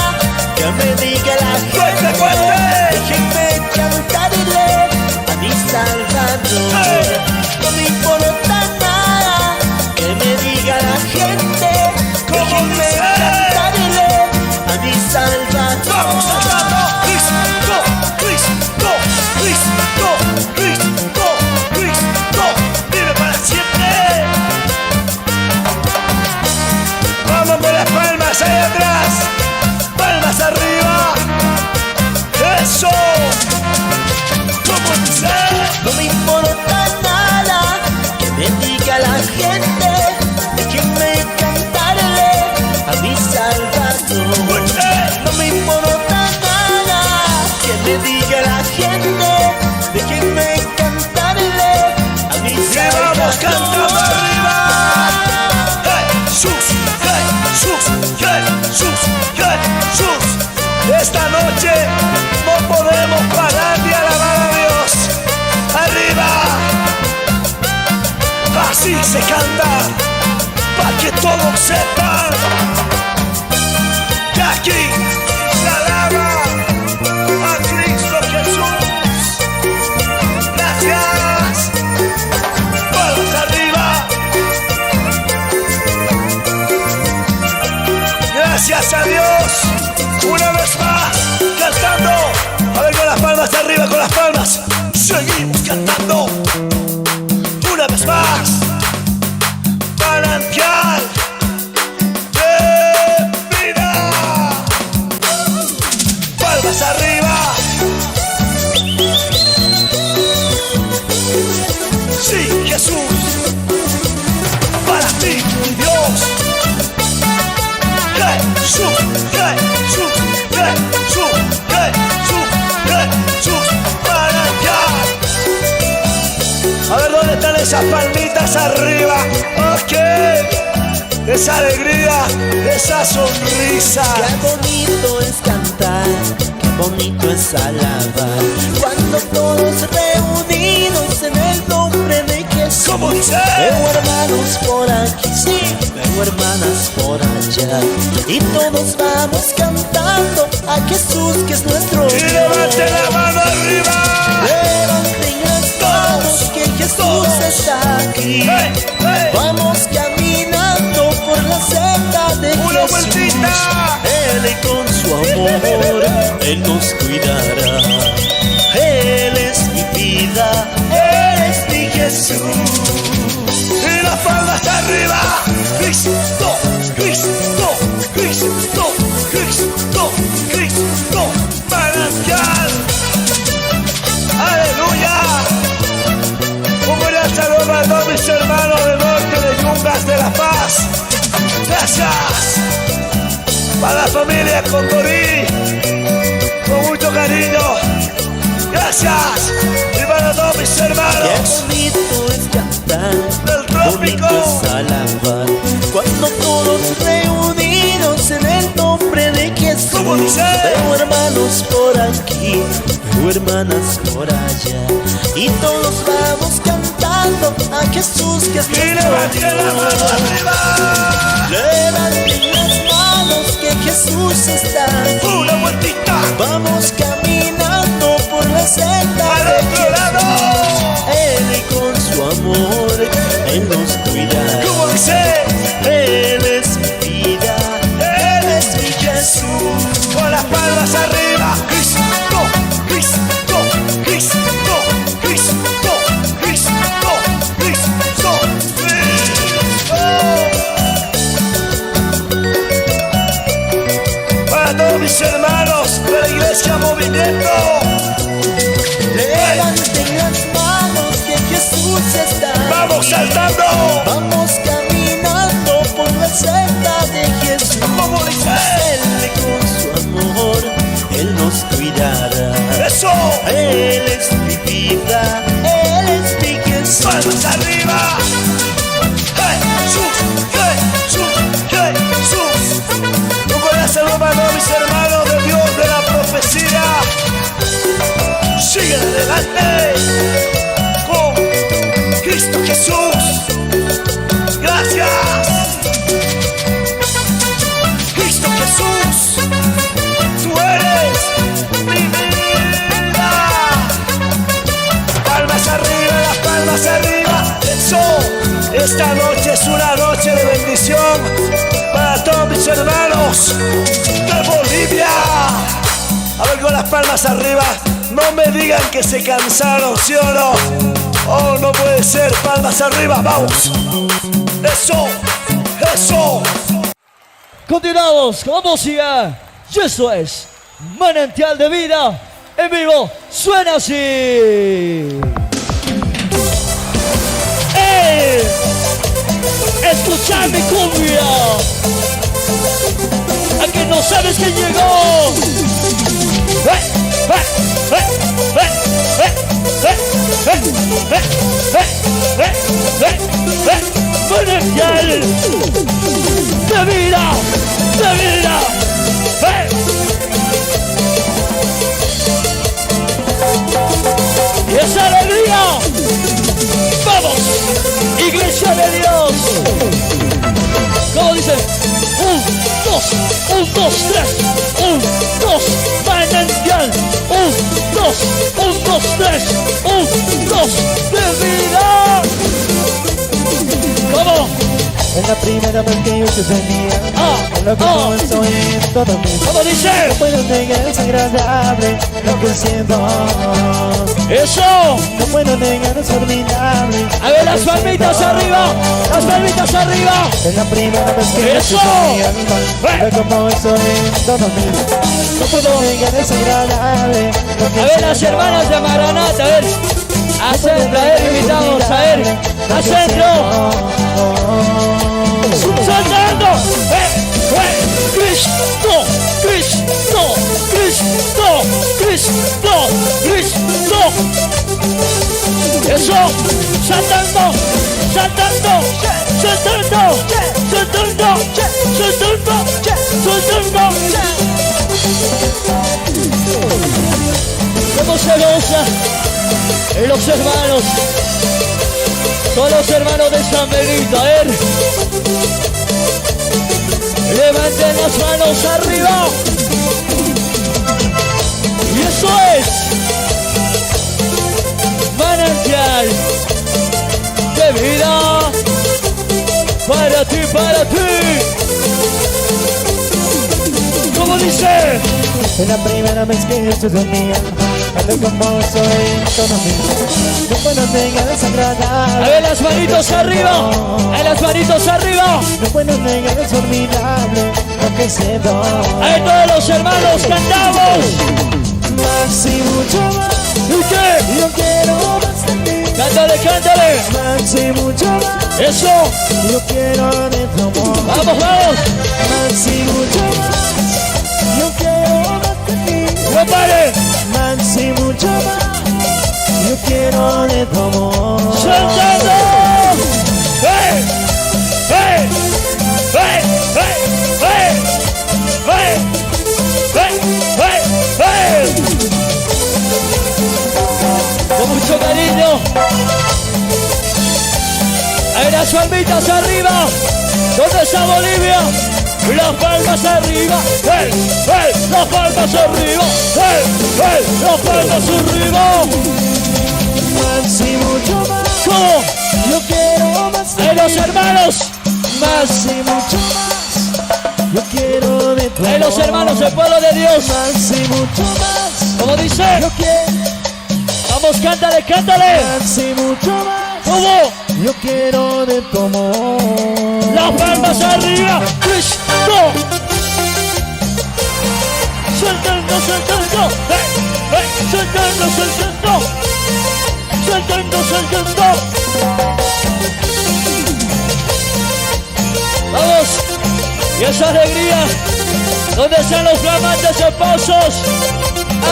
que me diga la Fuerte, gente. fuerte. Déjenme cantarle a mi Salvador. No me importa nada que me diga la gente. ¿Cómo Déjenme dice? cantarle a mi Salvador. Vamos cantando. Cristo, Cristo, Cristo, Cristo, Cristo. Vive para siempre. Vamos con las palmas ahí atrás. Palmas arriba. Eso. ¿Cómo dice? No me importa nada que me diga la gente. Déjenme cantarle a mi Salvador. Fuerte. No me importa nada que me diga la gente. Déjenme cantarle a mi Y Salvador. vamos cantando arriba. Jesús, Jesús, Jesús, Jesús. Esta noche no podemos parar de alabar a Dios. Arriba. Así se canta. Para que todos sepan que aquí se alaba a Cristo Jesús. Gracias. Palmas arriba. Gracias a Dios. Una vez más, cantando. A ver, con las palmas arriba, con las palmas. Seguimos cantando. Una vez más. Manantial de vida. Palmas arriba. Sí, Jesús. Para ti, Dios. Jesús, Jesús, Jesús, Jesús, Jesús, manantial. A ver dónde están esas palmitas arriba. Ok. esa alegría, esa sonrisa. Qué bonito es cantar, qué bonito es alabar, cuando todos reunidos en el nombre de Jesús. ¿Cómo dice? Veo hermanos por aquí, sí, veo hermanas por allá, y todos vamos cantando a Jesús, que es nuestro Y Dios. levante la mano arriba. Levanten las manos, que Jesús está aquí. Hey, hey. Vamos caminando por la senda de Una Jesús. vueltita. Él con su amor, Él nos cuidará. Él es mi vida, Él es mi Jesús. Y las palmas arriba. Cristo, Cristo, Cristo, Cristo, Cristo, manantial. Aleluya. Un gran saludo para todos mis hermanos del norte de Yungas de La Paz. Gracias. Para la familia Condorí, con mucho cariño. Gracias. Y para todos mis hermanos Qué bonito es cantar, del trópico. bonito es alabar, cuando todos reunidos en el nombre de Jesús. ¿Cómo dice? Veo hermanos por aquí, veo hermanas por allá, y todos vamos cantando a Jesús, que es Y nuestro levanten la Dios. mano arriba. Levanten las manos, que Jesús está aquí. Una vueltita. Vamos caminando por la senda Al de otro lado. Él con su amor, Él nos cuidará. ¿Cómo dice? Él es mi vida, Él es mi Jesús. Con las palmas arriba. Cristo, Cristo, Cristo, Cristo, Cristo, Cristo, Cristo. Para todos mis hermanos de la iglesia Movimiento. Levanten las manos, que Jesús está aquí. Vamos saltando. Vamos caminando por la senda de Jesús. ¿Cómo dice? Él con su amor, Él nos cuidará. Eso. Él es mi vida, Él es mi Jesús. Palmas arriba. Jesús, Jesús, Jesús. Un gran saludo para todos mis hermanos de Dios de la profecía. Sigue adelante con Cristo Jesús. Gracias. Cristo Jesús, tú eres mi vida. Palmas arriba, las palmas arriba. Eso, esta noche es una noche de bendición para todos mis hermanos de Bolivia. A ver, con las palmas arriba. No me digan que se cansaron, ¿sí o no? Oh, no puede ser. Palmas arriba, vamos. Eso, eso. Continuamos con música. Y eso es Manantial de Vida en vivo. Suena así. ¡Ey! Escucha mi cumbia. ¿A que no sabes quién llegó? Manantial de vida, de vida. Y esa alegría. Vamos, Iglesia de Dios. ¿Cómo dice? 1, 2, 1, 2, 3. 1, 2, Manantial. 1, 2, 1, 2, 3. 1, 2, de vida. ¿Cómo? Es la primera vez que yo te tenía. Es lo que comenzó en todo mi vida. ¿Cómo dice? No puedo negar, es agradable lo que siento. Eso. No puedo negar, es formidable. A ver, las palmitas arriba. Las palmitas arriba. Es la primera vez que yo ¡Eso! te tenía. Lo que comenzó en todo mi vida. No puedo negar, es agradable lo que A ver, las hermanas de Maranata, a ver. A centro, a ver, invitamos, a ver. A centro. Saltando. Cristo, Cristo, Cristo, Cristo, Cristo. Eso, saltando, saltando. soltando, soltando, soltando, ¿cómo se goza en los hermanos? Son los hermanos de San Benito, a ver. Levanten las manos arriba. Y eso es manantial de vida para ti, para ti. ¿Cómo dice? Es la primera vez que estoy conmigo. Cuando como soy todo mío. No puedo negar desagradable. A ver las manitos arriba. A las manitos arriba. No puedo negar es formidable lo que se da. A ver todos los hermanos cantamos. Más y mucho más. ¿Y qué? Yo quiero más de ti. Cántale, cántale. Más y mucho más. Eso. Yo quiero de tu amor. Vamos, vamos. Más y mucho más. Yo quiero más de ti. No pare. Más y mucho más. Yo quiero de tu amor. ¡Soltando! ¡Hey! ¡Hey! ¡Hey! ¡Hey! ¡Hey! ¡Hey! ¡Hey! ¡Hey! ¡Hey! Con mucho cariño. Hay las palmitas arriba. ¿Dónde está Bolivia? Las palmas arriba. ¡Hey! ¡Hey! Las palmas arriba. ¡Hey! ¡Hey! Las palmas arriba. Más y mucho más. ¿Cómo? Yo quiero más de ¡Hey, los ti. hermanos! Más y mucho más. Yo quiero de tu ¡Hey, los amor. hermanos del pueblo de Dios! Más y mucho más. ¿Cómo dice? Yo quiero Vamos, cántale, cántale. más y mucho más. ¿Cómo? Yo quiero de tu amor. Las palmas arriba. ¡Cristo! Soltando, soltando. ¡Hey! ¡Hey! Soltando, soltando. Soltando, soltando. Vamos. Y esa alegría. ¿Dónde están los flamantes esposos?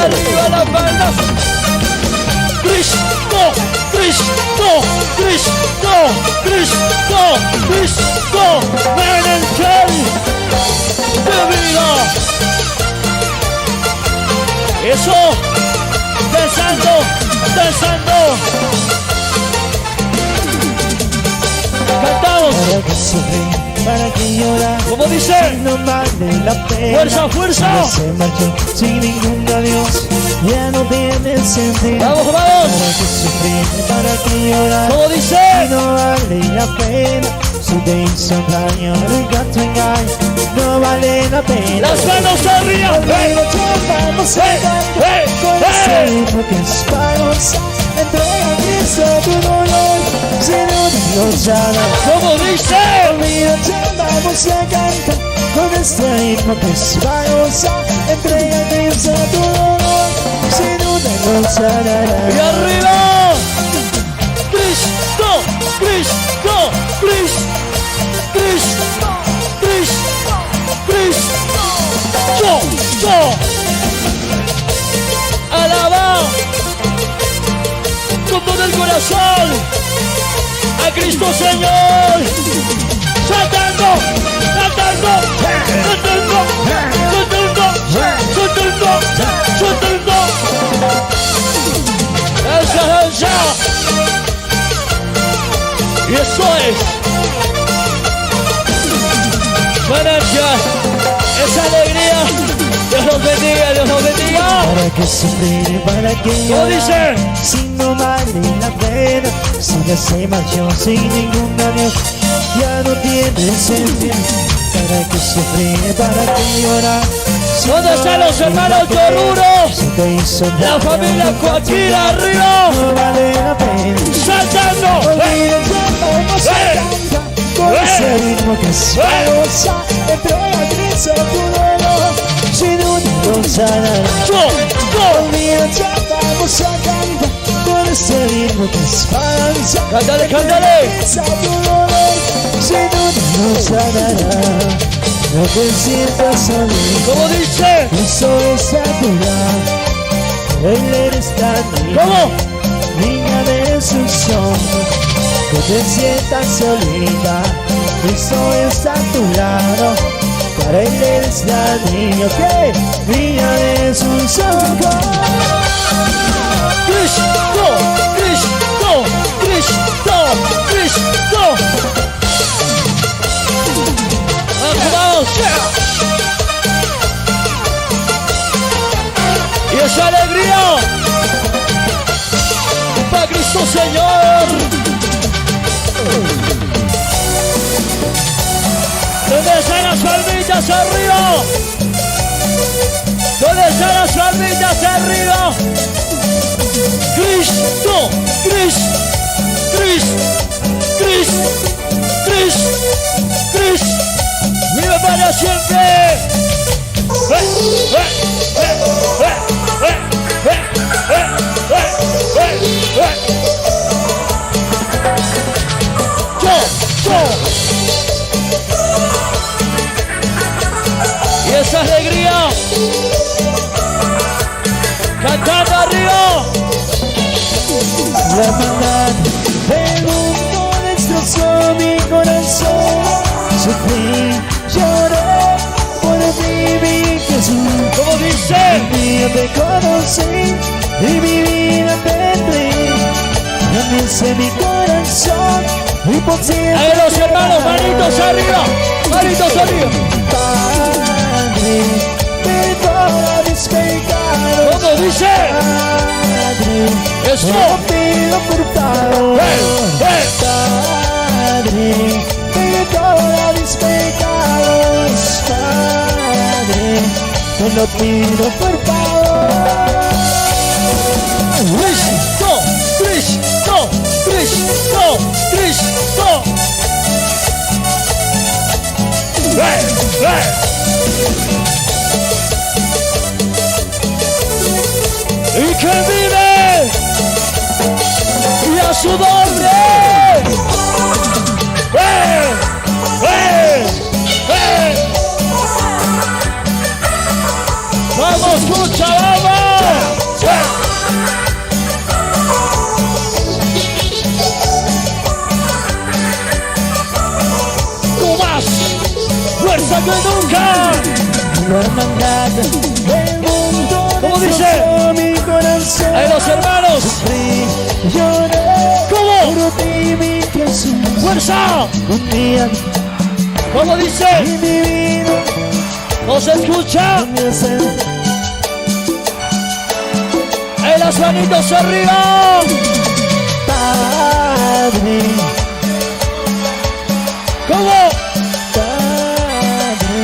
Arriba las palmas. Cristo, Cristo, Cristo, Cristo, Cristo, ven el rey de vida. Eso, danzando, danzando. Cantamos. Para que sufrir, para que llorar. ¿Cómo dice? No vale la pena. Fuerza, fuerza. Ya se marchó sin ningún adiós. Ya no tiene sentido. Vamos, vamos. Para que sufrir, para que llorar. ¿Cómo dice? No vale la pena. Si te hizo daño, nunca te engaño. No vale la pena. Las manos arriba. Pero vamos a cantar con ese ritmo que es para gozar. Entrega a Cristo tu dolor. Sin una luchada. ¿Cómo dice? Olvídate, vamos a cantar con este ritmo que es para gozar. Entrega a Cristo tu dolor. Sin una luchada. Y arriba. Cristo, Cristo, Cristo, Cristo, Cristo, Cristo. Yo. Alaba con todo el corazón a Cristo Señor. Saltando, saltando, saltando, saltando, saltando, saltando. Danza, danza. Y eso es manantial, esa alegría. Dios los bendiga, Dios los bendiga. Para que sufrir, para que ¿Cómo llorar. dice? Si no vale la pena, si ya se marchó sin ningún adiós, ya no tiene sentido. Para que sufrir, para que llorar. Si ¿Dónde no están los vale hermanos la pena, Chorruros? si te hizo La daño, familia nunca te Coaquila engañó. arriba. No vale la pena. Saltando. Olvídate, vamos a cantar con ese ritmo que es para gozar. Entrega a Cristo tu dolor. Sin una rosada. Olvídate, vamos a cantar con ese ritmo que es para gozar. Cántale, cántale. Tu dolor. Sin una rosada. No te sientas solo. ¿Cómo dice? Eso es a tu lado. Él eres tan lindo. ¿Cómo? Niña de su sombra, no te sientas solita, Cristo está a tu lado, para él eres la niña que brilla de sus ojos. Cristo, Cristo, Cristo, Cristo. Vamos, y esa alegría para Cristo Señor. ¿Dónde están las palmitas arriba? ¿Dónde están las palmitas arriba? Cristo, Cristo, Cristo, Cristo, Cristo, Cristo. ¡Viva para siempre! Y esa alegría cantando arriba. La maldad del mundo destrozó mi corazón. Sufrí, lloré por ti, mi Jesús. Como dice, un día te conocí y mi vida te di. Cambiaste mi corazón y por siempre. ahí los hermanos, manitos arriba, manitos arriba. Padre, perdona mis pecados. Como dice, Padre, eso. te pido por favor. Padre, perdona mis pecados. Padre, te lo pido por favor. Cristo, Cristo, Cristo, Cristo. Y que vive y a su nombre. Vamos, escucha, vamos. Tú más fuerza que nunca. La hermandad del mundo ¿Cómo dice? destrozó mi corazón. Ahí los hermanos. Sufrí, lloré ¿Cómo? por ti, mi Jesús. Fuerza. Un día ¿Cómo dice? y mi vida ¿No se escucha? cambiaste. Ahí las manitos arriba. Padre, ¿Cómo? Padre,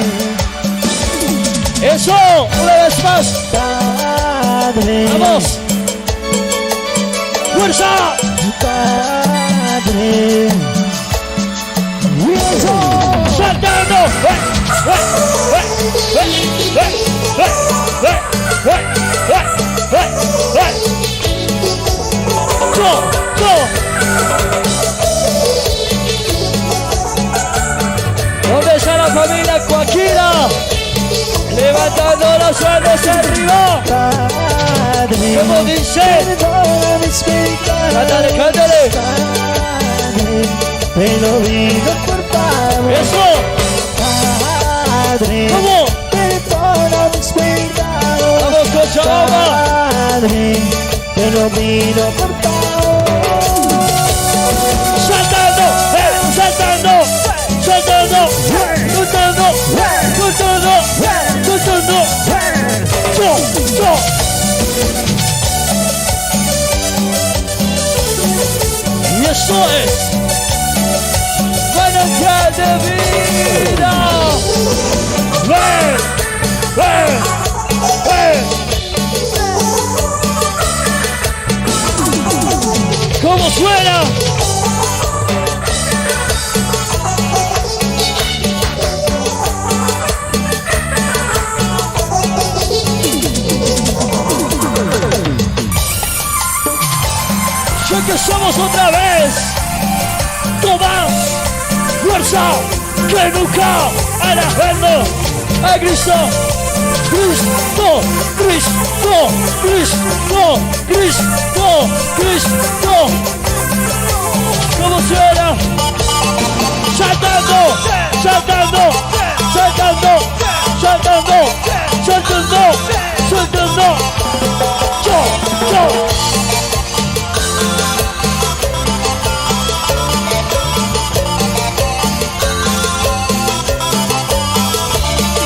Eso, una vez más. Padre, Vamos. Fuerza. Padre. Y eso. Saltando. ¿Dónde está la familia Coaquina? Levantando las manos arriba. Padre, ¿Cómo dice? perdona mis pecados. Cántale, cántale. Padre, te lo pido por favor. Eso. Padre, ¿Cómo? perdona mis pecados. Vamos, Cochabamba. Padre, te lo pido por favor. Saltando, saltando, saltando, saltando, saltando, saltando. Y eso es manantial de vida. ¡Ven! ¡Ven! ¡Ven! ¿Cómo suena? Ya que somos otra vez, Tomás, fuerza que nunca alabando a Cristo, Cristo, Cristo, Cristo, Cristo, Cristo, ¿Cómo suena? Saltando, saltando, saltando, saltando, saltando, saltando. Yo.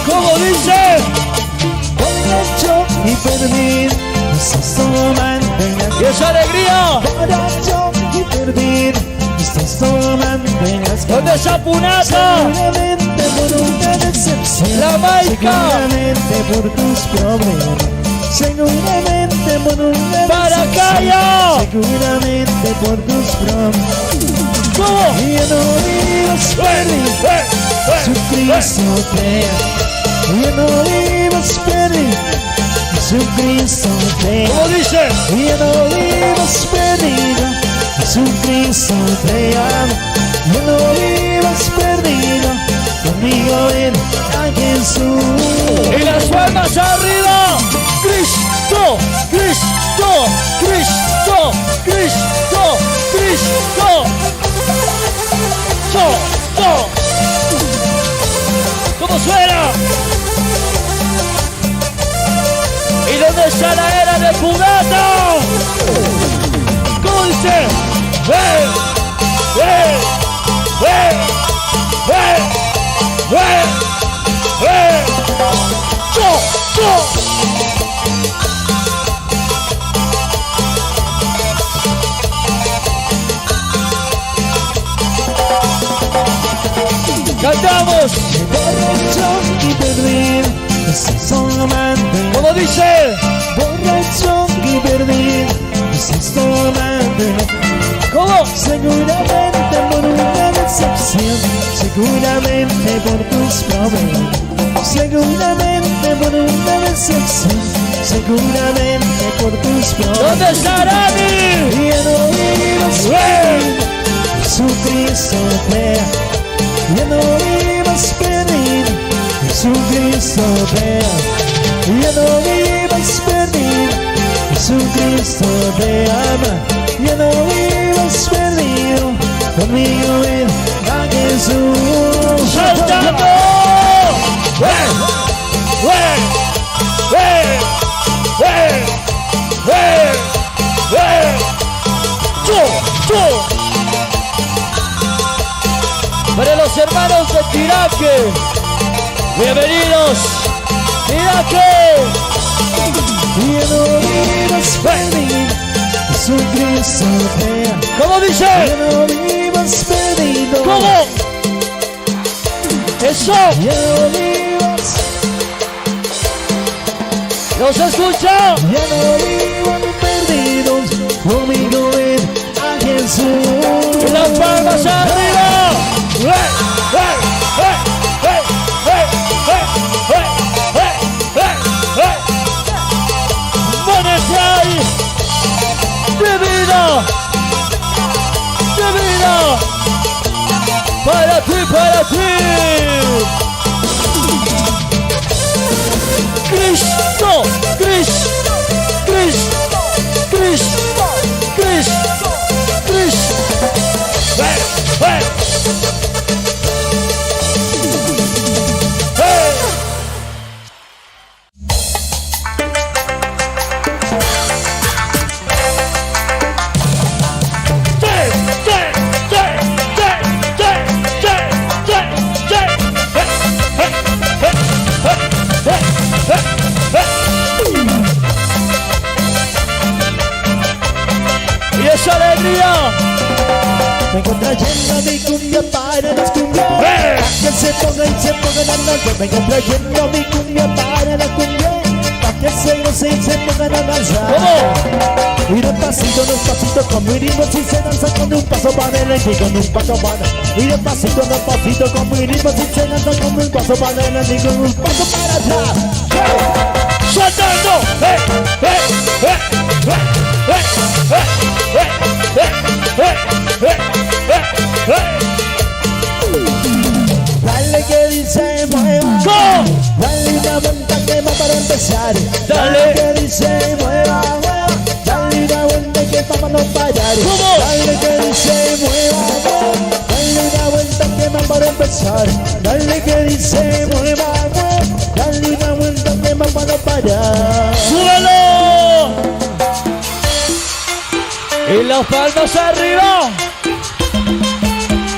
¿Cómo dice? Borracho y perdido, estás tomando. ¡Y esa alegría! Borracho y perdido, estás tomando. ¿Dónde está Punata? Seguramente por una decepción. La Maica. Seguramente por tus problemas. Seguramente por una Paracaya. Seguramente por tus problemas. ¿Cómo? Y ya no vivas perdido, Jesucristo crea. Y ya no vivas perdido, Jesucristo crea. ¿Cómo dice? Y ya no vivas perdido, Jesucristo te ama. Ya no vivas perdido, conmigo ven a Jesús. Y las palmas arriba. Cristo, Cristo, Cristo, Cristo, Cristo. Yo. ¿Cómo suena? ¿Y dónde está la era de Punata? ¿Cómo dice? ¡Ven! Yo. Cantamos. Borracho y perdido, estás tomando. ¿Cómo dice? Borracho y perdido, estás tomando. ¿Cómo? Seguramente por una decepción, seguramente por tus problemas. Seguramente por una decepción, seguramente por tus problemas. ¿Dónde está Rami? Y ya no vivas perdido, Jesucristo crea. Ya no vivas perdido, Jesucristo crea. Ya no vivas perdido, Jesucristo te ama. Ya no vivas perdido, conmigo ven a Jesús. ¡Saltando! Yo. Para los hermanos de Tiraque, bienvenidos, Tiraque. Ya no vivas perdido, Jesucristo crea. ¿Cómo dice? Ya no vivas perdido. ¿Cómo? Eso. Ya no vivas. ¿Los escucha? Ya no vivan perdidos, conmigo ven a Jesús. Y las palmas arriba. Monetary. Divina. Para ti. Cristo. Y esa alegría. Vengo trayendo mi cumbia para las cumbias. Que se pongan y se pongan a danzar. Vengo trayendo mi cumbia para las cumbias. Para que se gocen y se pongan a danzar. ¿Cómo? Y despacito con mi ritmo si se danza con un paso para adelante y con un paso para. Y despacito con mi ritmo si se danza con un paso para adelante y con un paso para atrás. Saltando. Dale que dice mueva. ¡Go! Dale una vuelta que va para empezar. Dale. Que dice mueva. Dale una vuelta que va para no fallar. ¿Cómo? Dale que dice mueva. mañana para empezar. Dale que dice mueva, mueva. Dale una vuelta que me van a parar. ¡Súbelo! Y las palmas arriba.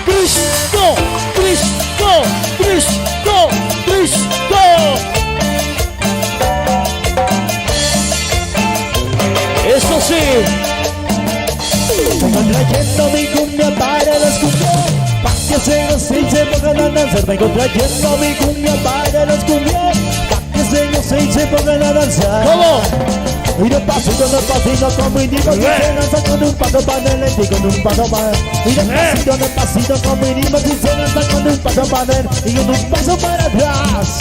Cristo, Cristo, Cristo, Cristo. Eso sí. Vengo trayendo mi cumbia para los cumbios, pa' que se gocen y se pongan a danzar. Vengo trayendo mi cumbia para los cumbios, pa' que se gocen y se pongan a danzar. ¿Cómo? Y despacito, despacito, como indico, que se lanza con un paso para adelante y con un paso para. Y despacito, despacito, como indico, que se lanza con un paso para adelante y con un paso para atrás.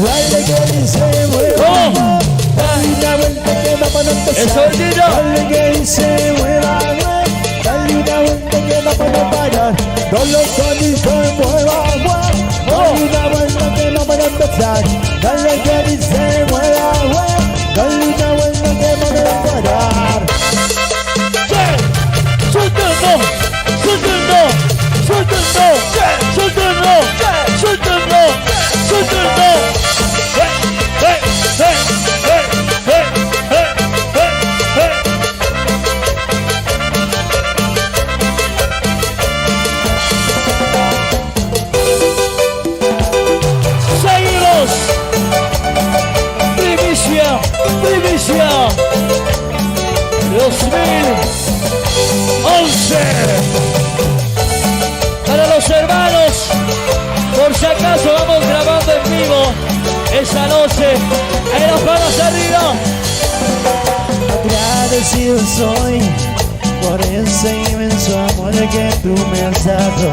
Dale que dice mueva, dale una vuelta que va para empezar. Dale que dice mueva, dale una vuelta que va para parar. Dale que dice mueva, dale una vuelta que va para empezar. Dale que dice mueva, dale una vuelta que va para parar. ¡Suéltenlo! ¡Suéltenlo! ¡Suéltenlo! ¡Suéltenlo! ¡Suéltenlo! ¡Suéltenlo! ¡Seguimos! ¡Primicia! ¡Primicia! 2011 para los hermanos, por si acaso vamos grabando en vivo esa noche. Ahí las palmas arriba. Agradecido soy por ese inmenso amor que tú me has dado.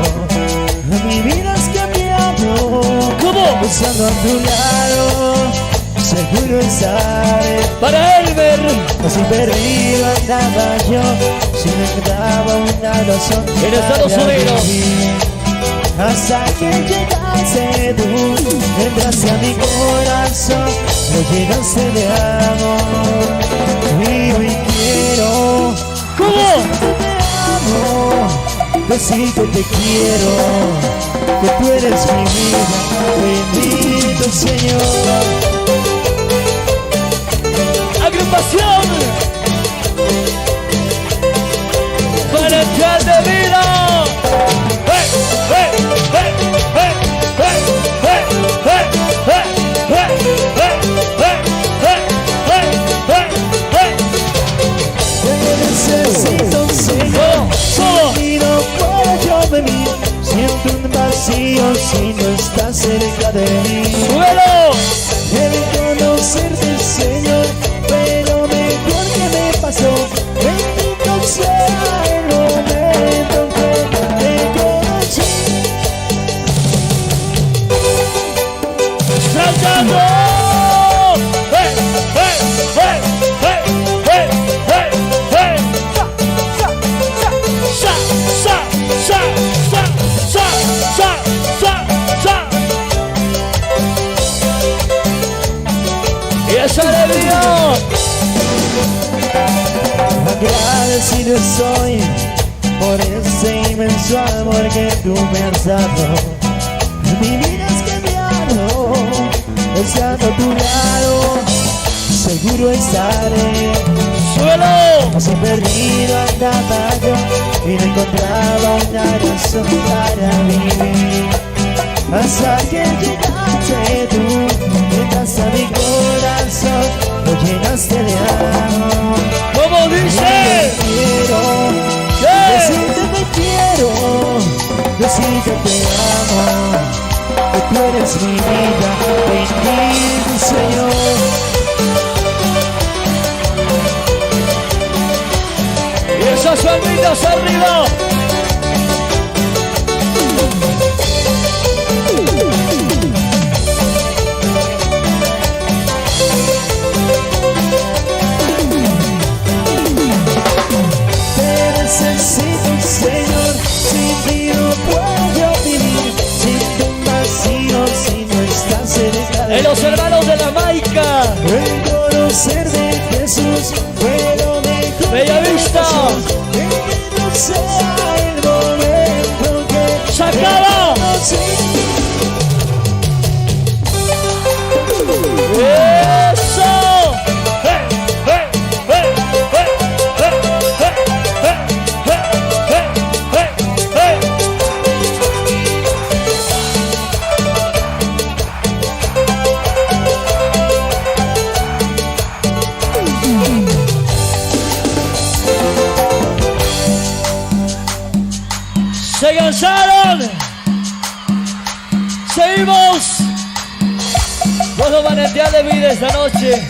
Mi vida has cambiado. ¿Cómo? Estando a tu lado, seguro estaré. Para Elmer. Así perdido andaba yo, si me quedaba una razón En Estados para Unidos. vivir. Hasta que llegaste tú, entraste a mi corazón, lo llenaste de amor. Y hoy quiero, ¿Cómo? te amo, decir que te quiero, que tú eres mi vida, bendito Señor. Agrupación para echar de vida. Necesito un Señor, y no puedo yo venir. Siento un vacío si no estás cerca de mí. ¡Súbelo! Debe conocerte, Señor, pero mejor que me pasó. Bendito sea el momento que te conocí. ¡Saltando! ¡Y esa alegría! Agradecido soy por ese inmenso amor que tú me has dado. Mi vida has cambiado, estando a tu lado, seguro estaré. ¡Suelo! Así perdido andaba yo y no encontraba una razón para vivir. Hasta que llegaste tú, entraste a mi corazón, lo llenaste de amor. ¿Cómo dice? Decirte te quiero, decirte te amo, que tú eres mi vida, bendito Señor. Y esas palmitas arriba. Necesito, Señor, sin ti no puedo vivir, sin tu vacío, si no estás cerca de mí. Los hermanos de la Bellavista. Que no sea el momento que ¡Se acaba! ¡Eso! ¡Se cansaron! ¡Seguimos! Bueno, manantial de vida esta noche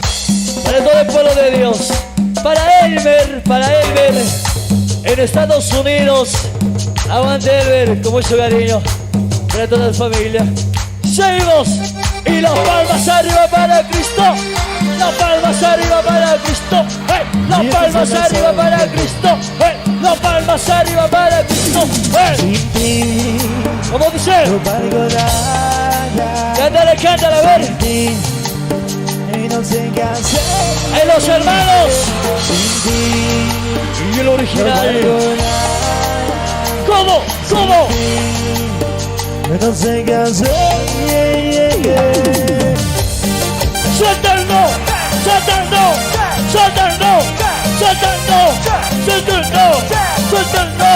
para todo el pueblo de Dios. Para Elmer, en Estados Unidos. Aguante Elmer, con mucho cariño. Para toda la familia. Seguimos. Y las palmas arriba para Cristo. Las palmas arriba para Cristo. ¡Hey! Las palmas arriba para Cristo. ¡Hey! Las palmas arriba para Cristo. ¡Hey! Sin ti ¿Cómo dice? no valgo nada. Cántale, cántale, a ver. Sin ti y no sé qué hacer. En los hermanos. Sin ti Y el no original. valgo nada. ¿Cómo? ¿Cómo? No sé qué hacer. ¡Suéltalo! ¡Suéltalo! ¡Suéltalo! ¡Suéltalo! ¡Suéltalo! ¡Suéltalo!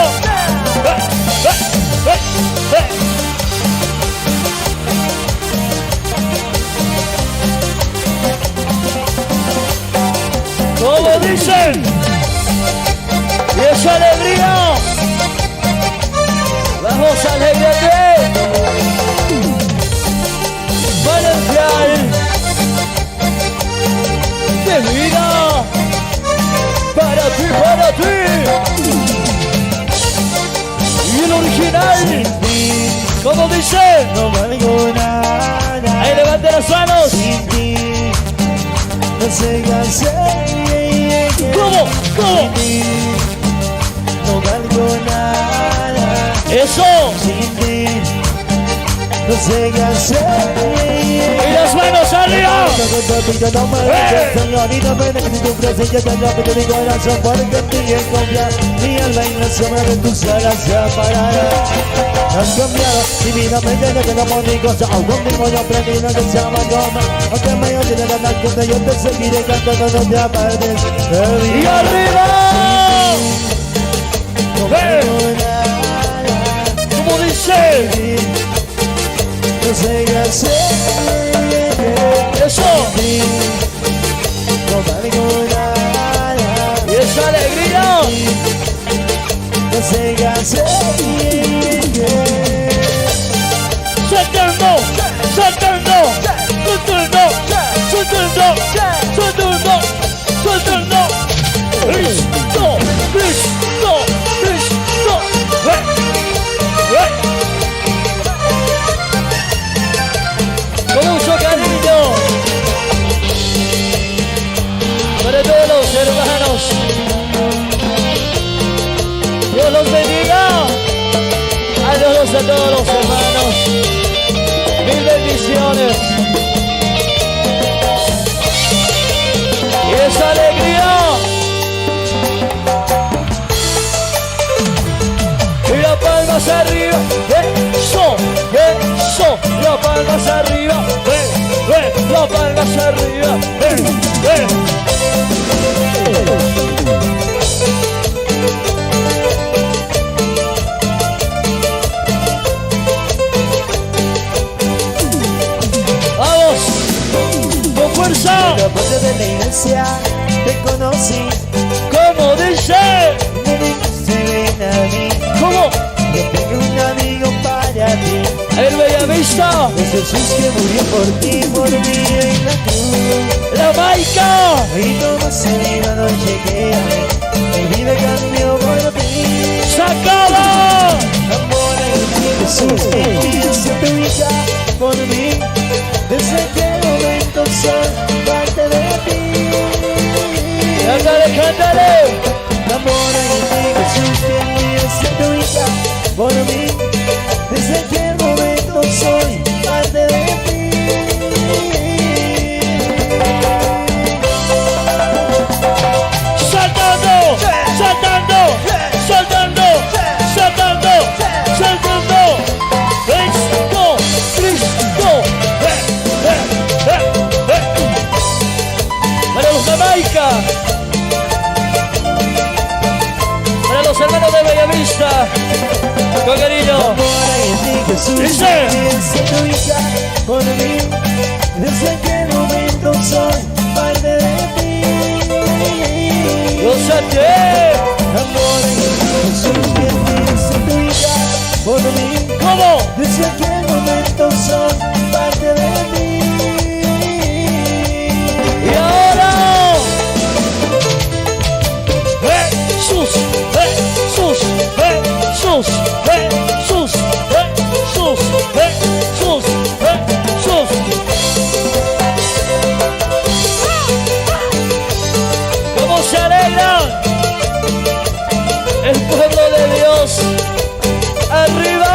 ¿Cómo dicen? ¡Y esa alegría! ¡Vamos alegremente! ¡Manantial de vida! ¡Para ti, para ti! ¡Y el original! ¿Cómo dice? No valgo nada. ¡Ahí levante las manos! Sin ti no sé qué hacer. ¿Cómo? ¿Cómo? Sin ti no valgo nada. ¡Eso! Sin ti no sé qué hacer. ¡Y las manos arriba! Señorita, ven aquí tu presencia te rápido mi corazón porque en ti es confiar. Mi alma y la sombra de tus alas se parará. Has cambiado mi vida, me llena de amor y cosa. Aún conmigo yo aprendí lo que se llama coma. Aunque me oye de la cuenta, yo te seguiré cantando, no te apartes. ¡Y arriba! No valgo nada. ¿Cómo dice? No sé qué hacer. ¡Eso! No valgo nada. ¡Y esa alegría! No sé qué hacer. ¡Suéltalo! ¡Suéltalo! ¡Suéltalo! ¡Suéltalo! ¡Suéltalo! ¡Suéltalo! ¡Cristo! ¡Cristo! ¡Cristo! Con mucho cariño para todos los hermanos. Dios los bendiga. A todos los hermanos. Mil bendiciones. Y esa alegría. Y las palmas arriba. Eso, eso. Las palmas arriba. Las palmas arriba. Vamos, con fuerza. Después de la iglesia te conocí. ¿Cómo dice? Me dijiste ven a mí. ¿Cómo? Que tengo un amigo para ti. El Bellavista. Es Jesús que murió por ti, por mí en la cruz. La Maica. Y como se iba no llegué a ver. Mi vida cambió por ti. Se acaba. Amor en ti, Jesús, en ti siempre brilla por mí. Desde aquel momento soy parte de ti. Cántale, cántale. Amor en ti, Jesús, en ti siempre brilla por mí. Desde aquel momento soy parte de ti. Saltando. gusta. Con cariño. Dice. Por mí, desde aquel momento soy parte de ti. Gózate. Amor, Jesús, que tienes en tu hija. Por mí, ¿Cómo? desde aquel momento soy parte de ti. Y ahora. Jesús, Jesús, Jesús, Jesús, Jesús, Jesús, Jesús. ¿Cómo se alegra el pueblo de Dios? ¡Arriba!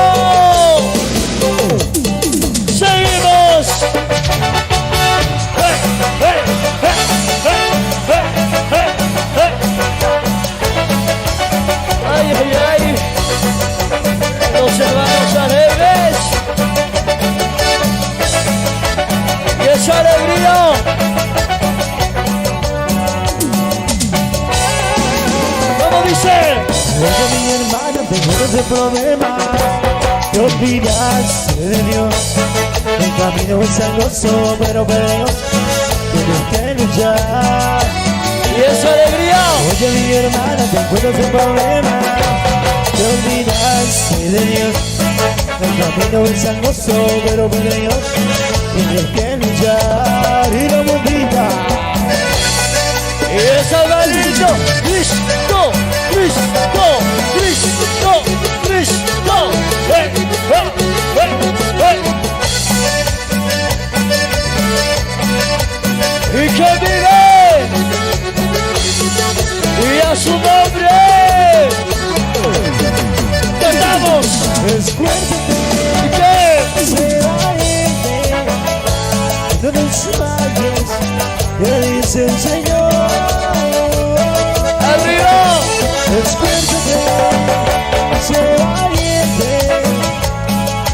¡Seguimos! ¡Ay, ay, ay! Los hermanos alegres. Y esa alegría. ¿Cómo dice? Oye, mi hermano, tengo ese problema. Te olvidas de Dios. El camino es angosto, pero Dios tienes que luchar. Y esa alegría. Oye, mi hermana, tengo ese problema. Te olvidas de Dios. El camino es angosto, pero Dios tienes que luchar. Y la bombita. Y esa amarillito. Cristo, Cristo, Cristo, Cristo. Y que vive. Y a su nombre. Cantamos. Esfuérzate. ¿Y qué? Sé valiente, no desmayes, te dice el Señor. Arriba. Esfuérzate, sé valiente,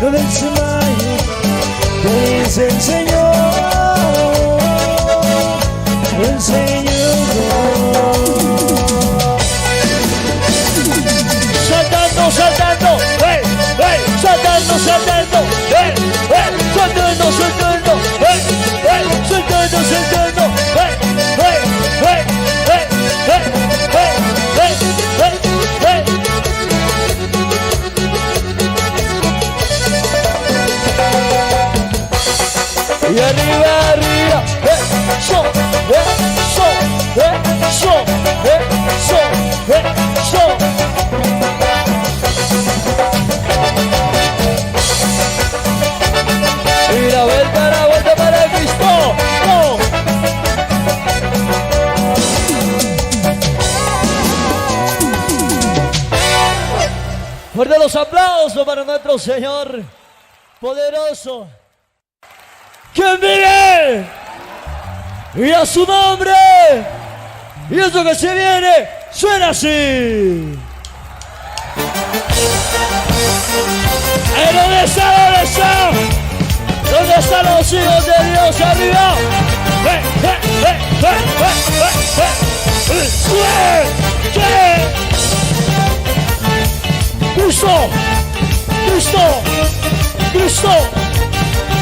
no desmayes, te dice el Señor. El Señor. Saltando, saltando, saltando, saltando, saltando, saltando, saltando, saltando, y arriba, arriba, eso, eso, eso, eso, eso. Y la vuelta para Cristo. ¡Oh! Fuerte los aplausos para nuestro Señor poderoso. ¿Quién vive? Y a su nombre. Y eso que se viene suena así. ¿Dónde está? ¿Dónde está? ¿Dónde están los hijos de Dios arriba? ¡Cristo! ¡Cristo! ¡Cristo!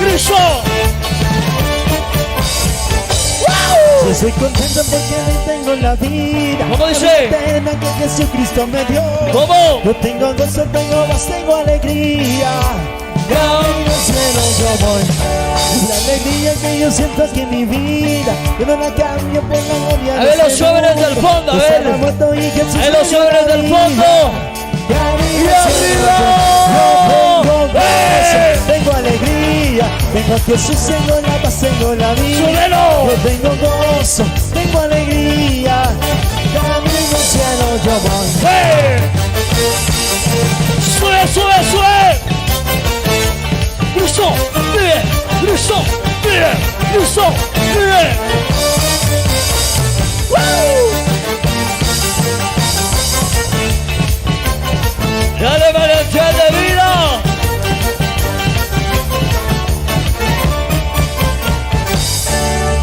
¡Cristo! Yo estoy contento porque hoy tengo la vida. ¿Cómo dice? La vida eterna que Jesucristo me dio. ¿Cómo? Yo tengo gozo, tengo paz, tengo alegría. Camino al cielo yo voy. Es la alegría que yo siento aquí en mi vida. Yo no la cambio por la gloria. A ver los jóvenes del fondo, a ver. A ver los jóvenes del fondo. Y arriba. Tengo alegría, tengo a Jesús, tengo la paz, tengo la vida. ¡Súbelo! Yo tengo gozo, tengo alegría. Camino al cielo yo voy. ¡Sube, sube, sube! ¡Cristo, vive! ¡Cristo, vive! ¡Cristo, vive! ¡Dale valencia de vida!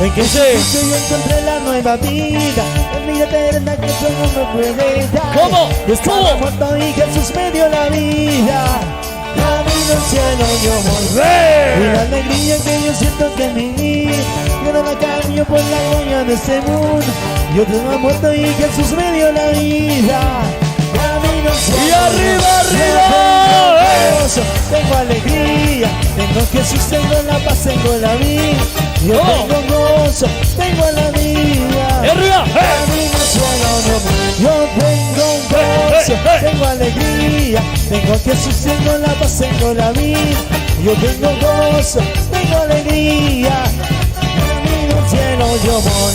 En que yo encontré la nueva vida. En vida eterna que tú no me puedes dar. ¿Cómo? Yo estaba muerto y Jesús me dio la vida. Camino al cielo yo voy. Y la alegría que yo siento que en mí, yo no la cambio por la gloria de este mundo. Yo estaba muerto y Jesús me dio la vida. Camino al cielo. Y arriba, arriba. Tengo alegría, tengo Jesús, tengo la paz, tengo la vida. Yo tengo gozo, tengo la vida. Y arriba. Camino al cielo, yo tengo gozo, tengo alegría, tengo Jesús, tengo la paz, tengo la vida. Yo tengo gozo, tengo alegría. Camino al cielo, yo voy.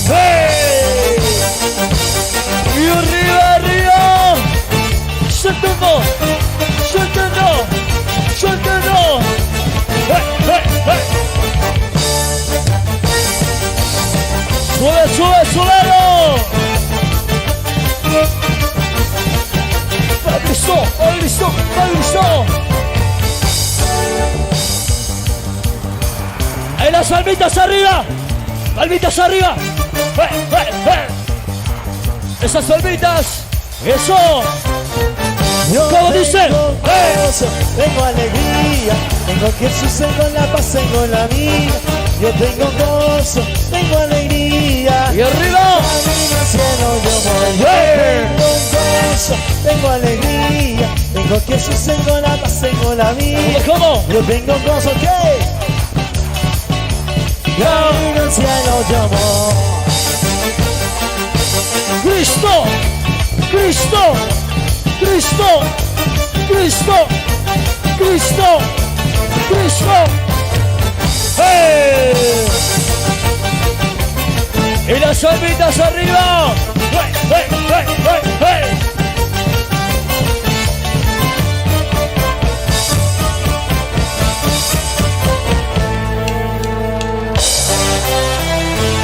Y arriba, arriba. Suéltalo, suéltalo, suéltalo. Sube, sube, súbelo. Listo, listo, listo. Ahí las palmitas arriba. Palmitas arriba. Esas palmitas. Eso. ¿Cómo dice? Gozo, tengo alegría, tengo Jesús, tengo la paz, tengo la vida. Yo tengo gozo, tengo alegría. Y arriba. Camino al cielo yo voy. Yo tengo gozo, tengo alegría, tengo Jesús, tengo la paz, tengo la vida. ¿Cómo? Yo tengo gozo, ¿qué? Camino al cielo yo voy. Cristo, Cristo, Cristo, Cristo, Cristo, Cristo. ¡Hey! Y las palmitas arriba. ¡Hey, hey, hey, hey, hey!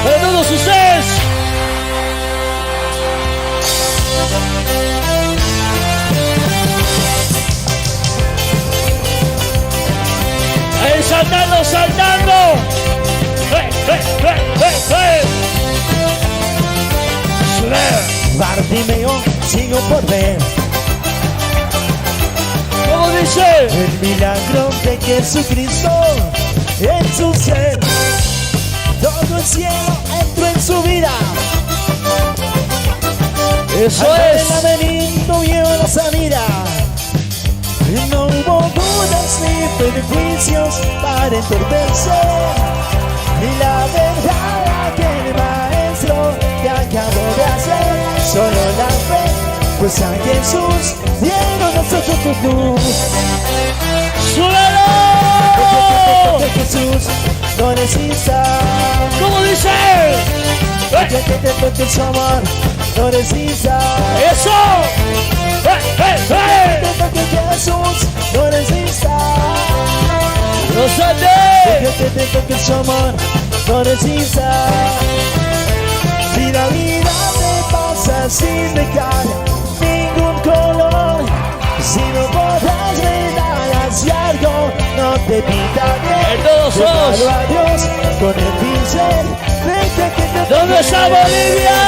Para todos ustedes. Ahí saltando, saltando. ¡Hey, hey, hey, hey, hey! Bartimeo, sigo por ver ¿Cómo dice? el milagro de Jesucristo en su ser. Todo el cielo entró en su vida. Eso Al es. el laberinto vio la salida. Y no hubo dudas ni prejuicios para entorpecer. Y la verdad que el maestro te acabó de hacer. Solo la fe, pues a Jesús dieron nosotros tu luz. ¡Súbelo! Que Jesús no resista. ¿Cómo dice? Que te toque su amor, no resista. ¡Eso! ¡Hey, hey, hey! Que te toque Jesús, no resista. ¡Rosate! Que te toque su amor, no resista. Si la vida te pasa sin dejar ningún color, si no podrás medallas y algo no te pinta bien, todos sos. déjalo a Dios con el pincel. Deja que te ¿Dónde está Bolivia?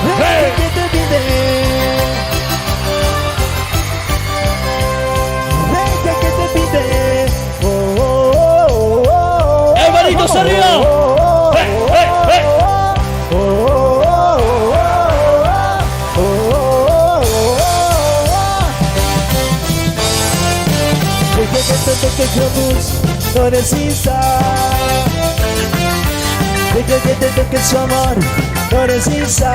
deja que te pinte. Deja que te pinte. Oh, oh, oh, oh, oh. ¡Hermanitos arriba! ¡Hey, hey, hey! Que Jesús no resista. Deja que te toque su amor, no resista.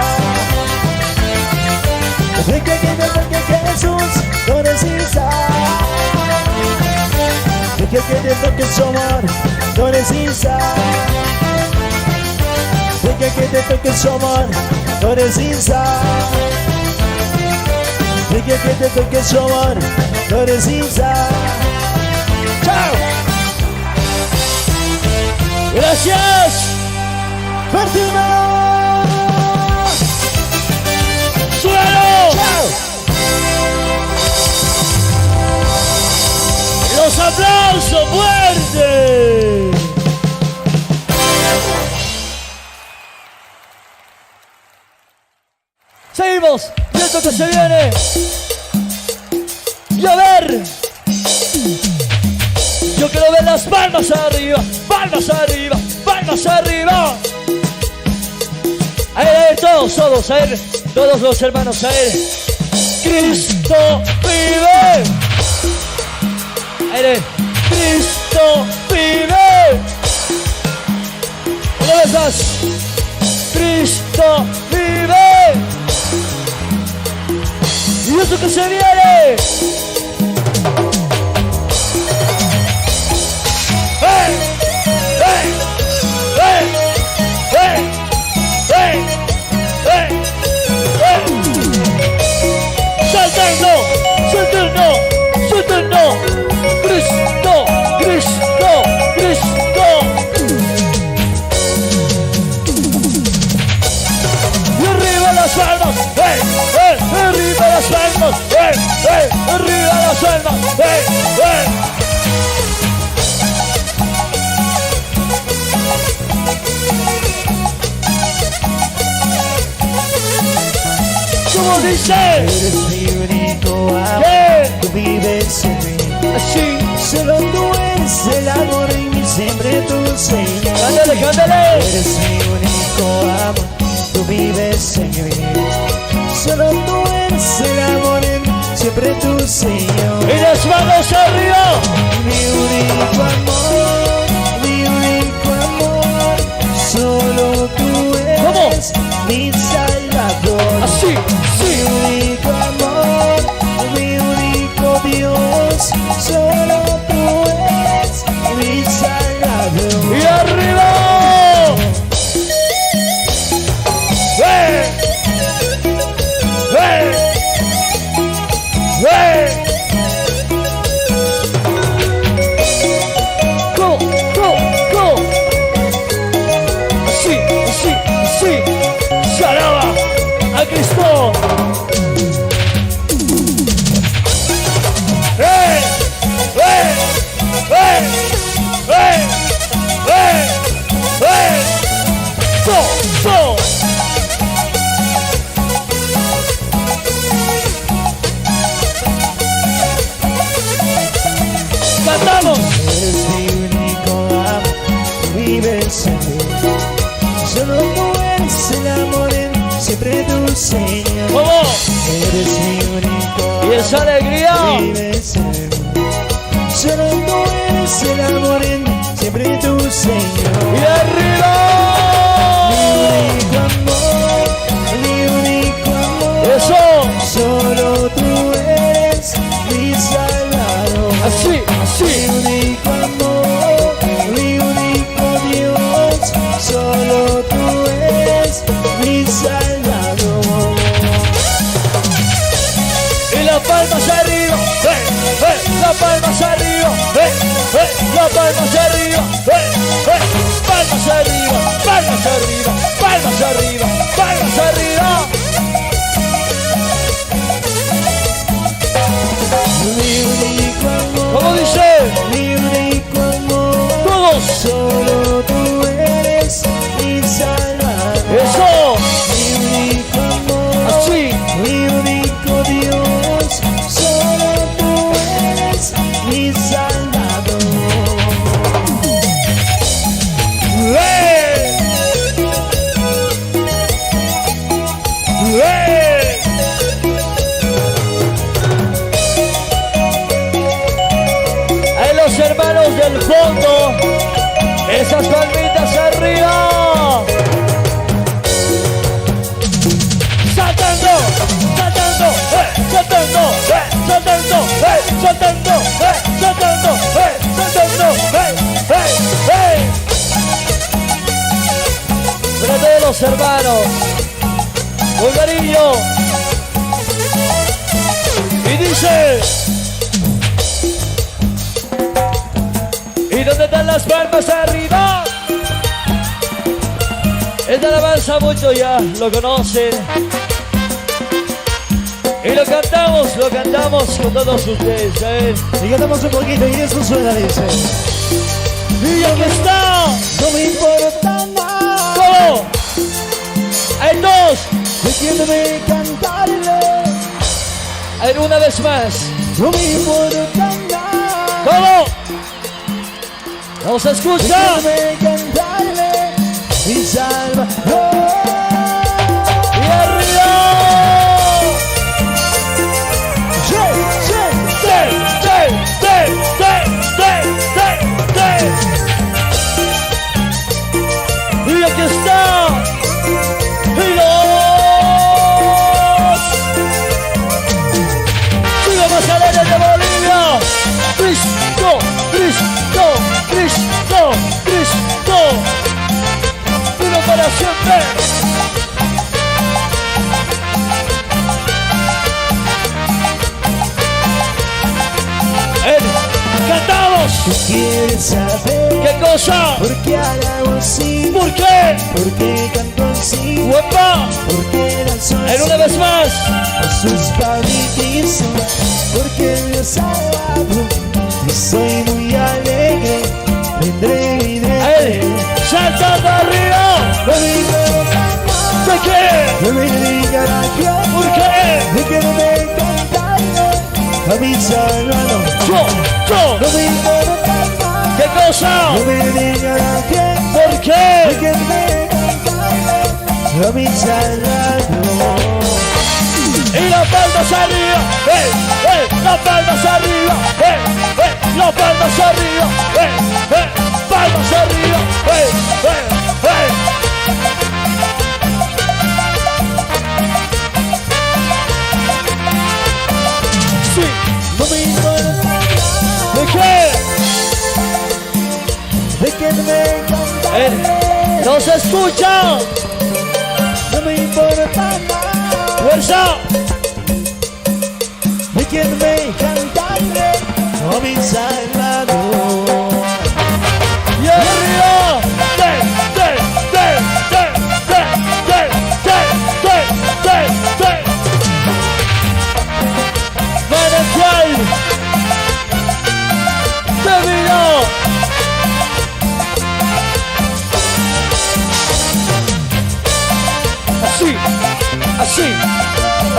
Deja que te toque Jesús, no resista. Deja que te toque su amor, no resista. Deja que te toque su amor, no resista. Deja que te toque su amor, no resista. ¡Chao! ¡Gracias! ¡Bartimeo! ¡Súbelo! ¡Chao! ¡Los aplausos fuertes! Seguimos. Y esto que se viene. Y a ver. Yo quiero ver las palmas arriba. Palmas arriba. Palmas arriba. A ver, todos, a ver. Todos los hermanos, a ver. Cristo vive. A ver. Cristo vive. Una vez más. Cristo vive. Y eso que se viene. ¡Hey! ¡Hey! ¡Hey! ¡Hey! ¡Hey! ¡Hey! ¡Hey! ¡Saltando! ¡Saltando! ¡Saltando! ¡Cristo! ¡Cristo! ¡Cristo! ¡Y arriba las palmas! ¡Hey! ¡Hey! ¡Arriba las palmas! ¡Hey! ¡Hey! ¡Arriba las palmas! ¡Hey! ¡Hey! ¿Cómo dice? Eres mi único amor, ¿Qué? tú vives en mí. Así. Solo tú eres el amor y siempre tú, Señor. Cándale, cándale. Eres mi único amor, tú vives en mí. Solo tú eres el amor y siempre tú, Señor. Y las manos arriba. Mi único amor, solo tú eres. ¿Cómo? Mi Salvador. Así, sí. Mi único amor, mi único Dios, solo tú eres mi Salvador. Y arriba. ¡Hey! ¡Hey! ¡Hey! ¡Go! ¡Go! ¡Go! Así, así, así. Se alaba a Cristo. ¡Hey! ¡Hey! ¡Hey! ¡Hey! ¡Hey! ¡Hey! ¡Go! ¡Go! ¡Cantamos! Eres mi único amor, tú vives en mí. Solo tú eres el amor en siempre tú, Señor. ¿Cómo? Eres mi único Y esa amor, alegría. tú vives en mí. Solo tú eres el amor en siempre tú, Señor. Y arriba. Mi único amor, Eso. solo tú eres mi Salvador. Así, así. Mi único amor, mi único Dios, solo tú eres mi Salvador. Y las palmas arriba. ¡Hey! ¡Hey! Las palmas arriba. ¡Hey! ¡Hey! Las palmas arriba. ¡Hey! ¡Hey! Palmas arriba. Palmas arriba. Palmas arriba. Palmas arriba. Mi único amor, ¿Cómo dice? mi único amor, Todos. solo tú eres mi Salvador. Eso. Mi único amor, Así. mi único Dios, solo tú eres mi Salvador. ¡Hey! ¡Hey! Ahí los hermanos del fondo. Esas palmitas arriba. Saltando, saltando, saltando, saltando, saltando, saltando, saltando, para todos los hermanos, con cariño. Y dice: ¿y dónde están las palmas arriba? Esta alabanza mucho ya lo conocen. Y lo cantamos con todos ustedes, ¿sabes? Y cantamos un poquito y eso suena, dice. Y aquí está. No me importa nada. ¿Cómo? Hay dos. déjenme cantarle. A ver, una vez más. No me importa nada. ¿Cómo? Vamos a escuchar. Déjenme cantarle mi Salvador. Y arriba. Y aquí está. Y los chicos más alegres de Bolivia. Cristo, Cristo, Cristo, Cristo. Uno para siempre. ¡Cantamos! ¿Tú quieres saber ¿Qué cosa? por qué hago así? ¿Por qué? ¿Por qué canto así? ¡Huepa! ¿Por qué danzo así? En una vez más. Jesús para mi Cristo, porque me ha salvado y soy muy alegre. Vendré y A ver, saltando arriba. no me digo ¿De qué? no me diga la ¿Por qué? de que no me cantarle a mi Salvador. Yo. No me digo ¿Qué cosa? no me diga la ¿Por qué? de que no me cantarle a mi Salvador. Y las palmas arriba. Las palmas arriba. Las palmas arriba. Palmas arriba. Sí. No me importa ¿De qué? de que no me cantarle. ¡No se escucha! No me importa nada ¡Fuerza! de que no me cantarle a mi Salvador. ¡Y arriba! ¡Manantial! ¡De vida! Así, así,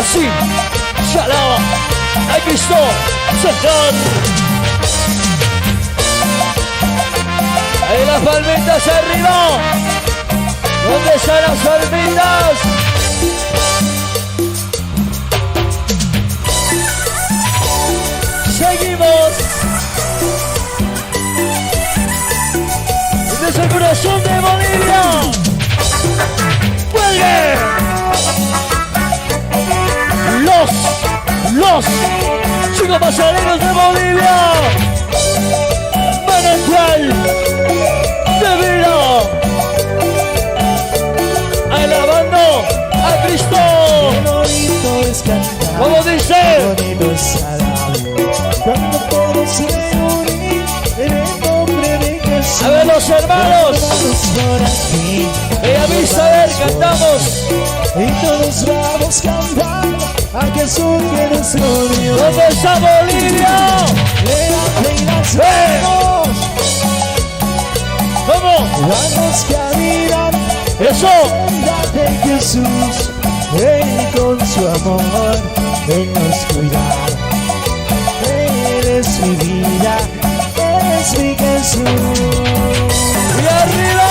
así, se alaba a Cristo Central. Ahí las palmitas arriba. ¿Dónde están las palmitas? Seguimos. Desde el corazón de Bolivia. ¡Cuelgue! Los chicos más alegres de Bolivia. Manantial de vida. Alabando a Cristo. Qué bonito es cantar, ¿Cómo dice? qué bonito es alabar, cuando todos se unen en el nombre de Jesús. A ver los hermanos. Vamos por aquí, Avisa, a ver, cantamos. y todos vamos cantando a Jesús que nos rodeó. ¿Dónde está Bolivia? Levante las manos, ¿Cómo? vamos caminando. Eso. De Jesús, Él con su amor, Él nos cuida. Él es mi vida, Él es mi Jesús. Y arriba.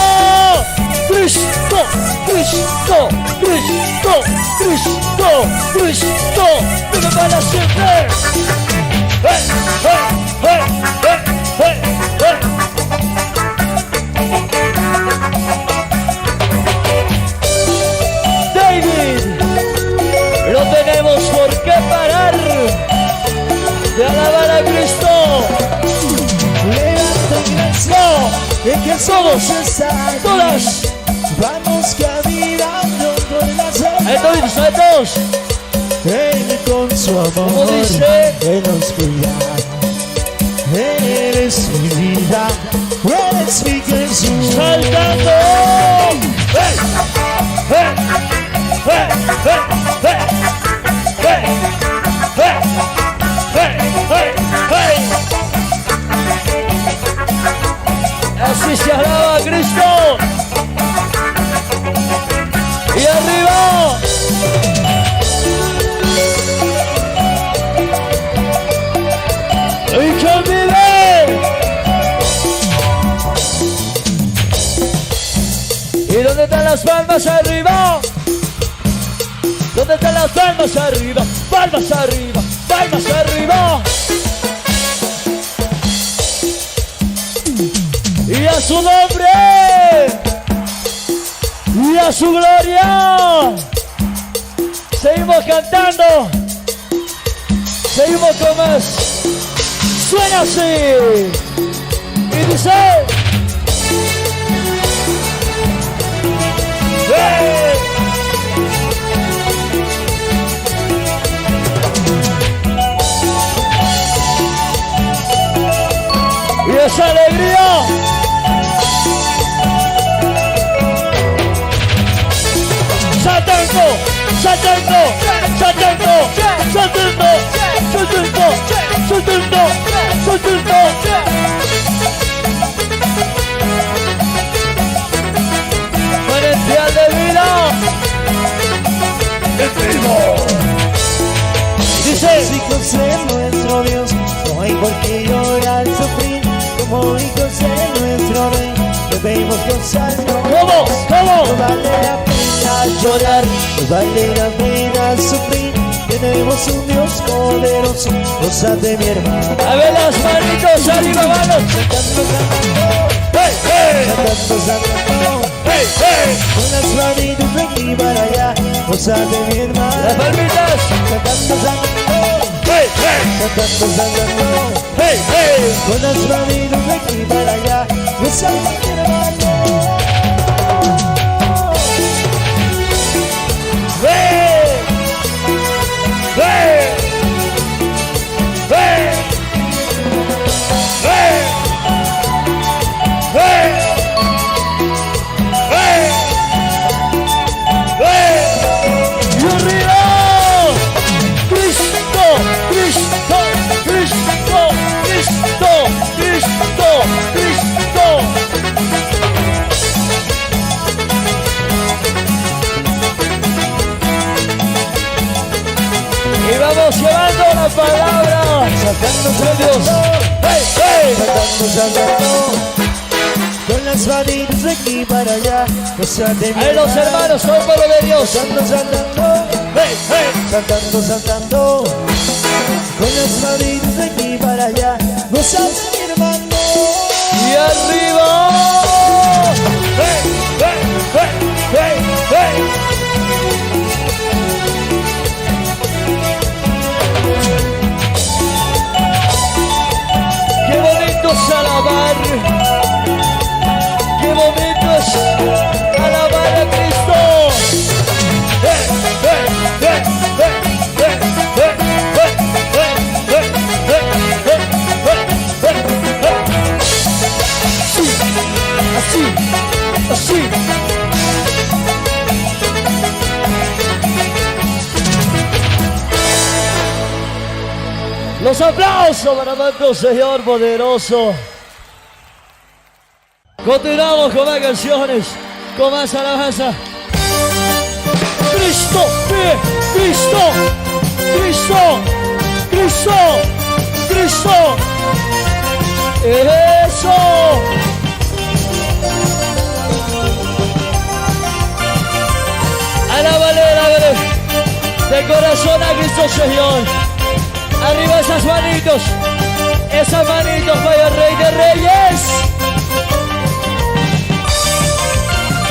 Cristo, Cristo, Cristo, Cristo, Cristo. Vive para siempre. David, no tenemos por qué parar de alabar a Cristo. Levanta iglesia, que Todos, Jesús está aquí. todas. Vamos caminando con las Entonces, a todos. Él con su amor, ¿Cómo dice? Él nos cuida. Él es mi vida, Él es mi Jesús. Saltando. Así se alaba a Cristo. Y arriba. palmas arriba. ¿Dónde están las palmas arriba? Palmas arriba, palmas arriba. Y a su nombre y a su gloria. Seguimos cantando. Seguimos con más. Suena así. Y dice. ¡Hey! Y esa alegría. Saltando, saltando, saltando, saltando, saltando, saltando, saltando. Manantial de vida. El primo. Dice. Hijos de nuestro Dios, no hay por qué llorar, sufrir. Como hijos de nuestro Rey, debemos gozarnos. ¿Cómo? ¿Cómo? No vale la pena llorar, no vale la pena sufrir. Tenemos un Dios poderoso, gózate mi hermano. A ver las manitos arriba, manos. Cantando, cantando, ¡Hey, hey! cantando, cantando. ¡Hey, hey! Con las manitos de aquí para allá, gózate mi hermano. Las palmitas. Cantando, cantando, ¡Hey, hey! cantando, cantando. ¡Hey, hey! Con las manitos de aquí para allá, gózate mi hermano. ¡Hey! ¡Hey! ¡Hey! ¡Hey! ¡Hey! ¡Hey! ¡Hey! ¡Y arriba! ¡Cristo! ¡Cristo! ¡Cristo! ¡Cristo! ¡Cristo! ¡Cristo! Y vamos llevando la palabra. Saltando, Dios. saltando, ¡Hey, hey! saltando, saltando. Con las manitos de aquí para allá, gózate mi Ahí los hermano. hermanos son pueblo de Dios. Saltando, saltando, ¡Hey, hey! saltando, saltando. Con las manitos de aquí para allá, gózate mi hermano. Y arriba. ¡Hey, hey, hey, hey, hey! ¡Qué bonito es alabar! ¡Qué bonito es alabar a Cristo! ¡Hey, hey, hey, hey, hey, hey, hey, hey, hey, hey, hey, hey, hey! Así, así. Los aplausos para nuestro Señor poderoso. Continuamos con más canciones, con más alabanza. Cristo, Cristo, Cristo, Cristo, Cristo. Eso. Alábale, alábale. De corazón a Cristo Señor. Arriba esas manitos para el Rey de Reyes.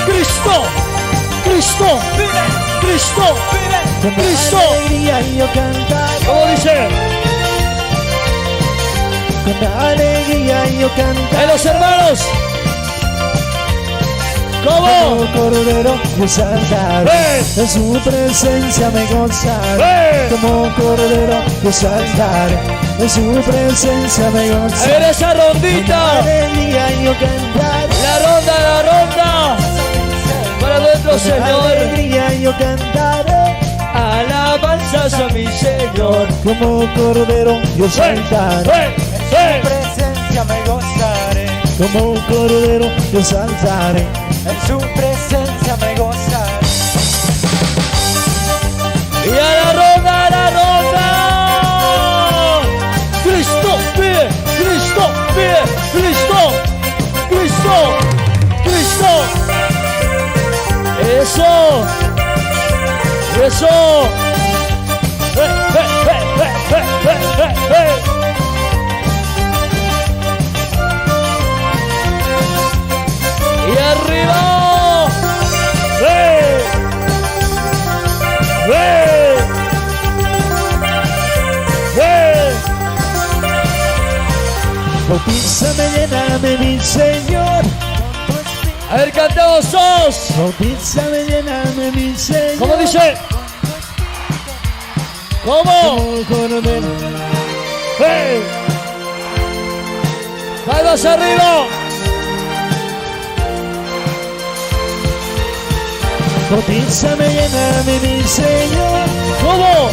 Cristo, Cristo, Cristo, Cristo. Con alegría yo cantar, ¿Cómo dice? con alegría yo cantar. Los hermanos. ¿Cómo? Como cordero yo saltaré, ¡Ven! en su presencia me gozaré. ¡Ven! Como cordero yo saltaré, en su presencia me A gozaré. ver esa rondita. Alegría yo cantaré, La ronda. Para nuestro con Señor. alegría yo cantaré. Alabanzas a mi Señor. Como cordero yo saltaré, presencia me gozaré, como cordero yo saltaré. en su presencia me gozaré. Y a la ronda, Cristo vive, Cristo vive, Cristo, Cristo, Cristo. Eso. Eso. Y arriba. Bautízame, lléname, mi Señor. A ver, cantamos todos. Bautízame, lléname, mi Señor. ¿Cómo dice? ¿Cómo? Como cordero. ¡Hey! ¡Palmas arriba! Bautízame, lléname, mi Señor. ¿Cómo?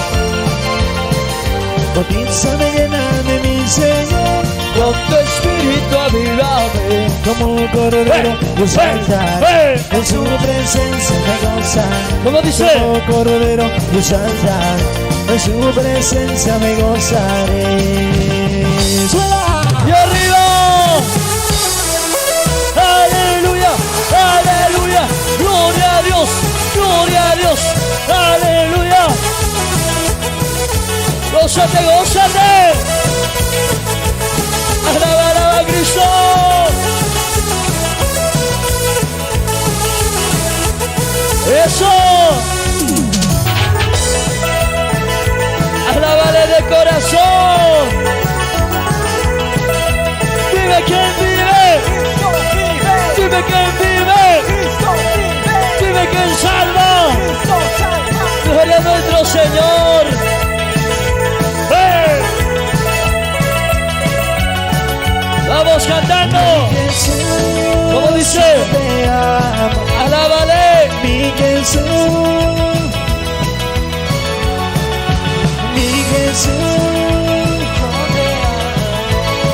Bautízame, lléname, mi Señor. Con tu espíritu avívame. Como cordero, yo saltaré. En su presencia me gozaré. ¿Cómo dice? Como cordero, yo saltaré. En su presencia me gozaré. ¡Suena! ¡Y arriba! ¡Aleluya! ¡Aleluya! ¡Gloria a Dios! ¡Gloria a Dios! ¡Aleluya! ¡Gózate, gózate! ¡Alaba, alaba a Cristo! ¡Eso! ¡Alábale de corazón! ¡Dime quién vive! ¡Dime quién vive! ¡Dime quién salva! ¡Gloria a nuestro Señor! ¡Hey! ¡Vamos cantando! ¿Cómo dice? Te amo, ¡Alábale! mi Jesús. Mi Jesús.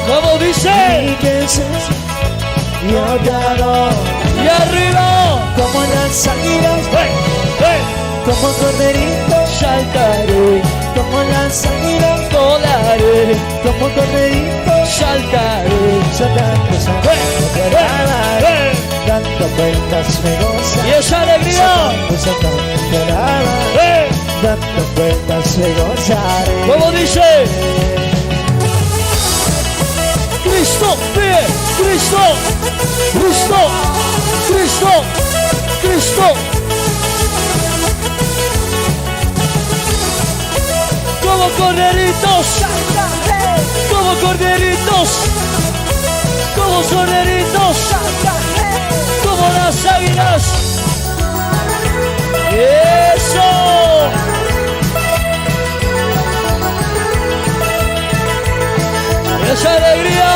¿Cómo dice? Mi Jesús. Yo te adoro. ¡Y arriba! Como las águilas, ¡Hey! ¡Hey! como corderito, Saltaré, como las águilas, volaré, como corderito, saltaré. saltando, saltando, te alabaré, dando vueltas me goza, Y esa alegría, saltando, saltando, te alabaré, ¡hey! dando vueltas me gozaré. ¿Cómo dice? Cristo, vive, Cristo, Cristo, Cristo, Cristo. Como corderitos, como corderitos, como corderitos, como las águilas. ¡Eso! ¡Esa alegría!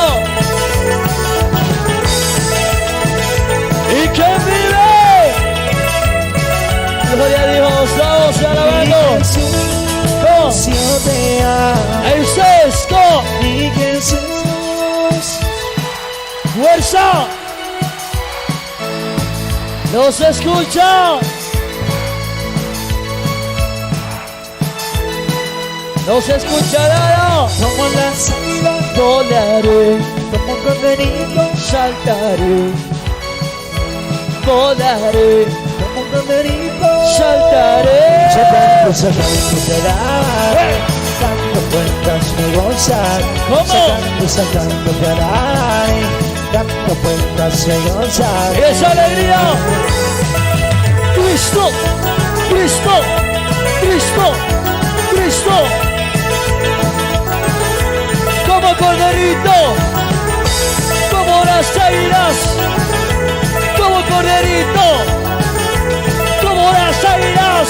¿Y quién vive? Gloria a Dios, vamos alabando. Si yo te amo, ¡Es esto! mi Jesús, ¡Fuerza! ¡Nos escucha! ¡Nos escuchará! como las águilas, Volaré, como corderito, saltaré, volaré, como corderito, saltaré. saltando, saltando, te alabaré, dando vueltas me gozaré. ¿Cómo? Saltando, saltando, te alabaré, dando vueltas me gozaré. ¡Esa alegría! ¡Cristo! ¡Cristo! ¡Cristo! ¡Cristo! Como corderito, como las águilas, como corderito, como las águilas,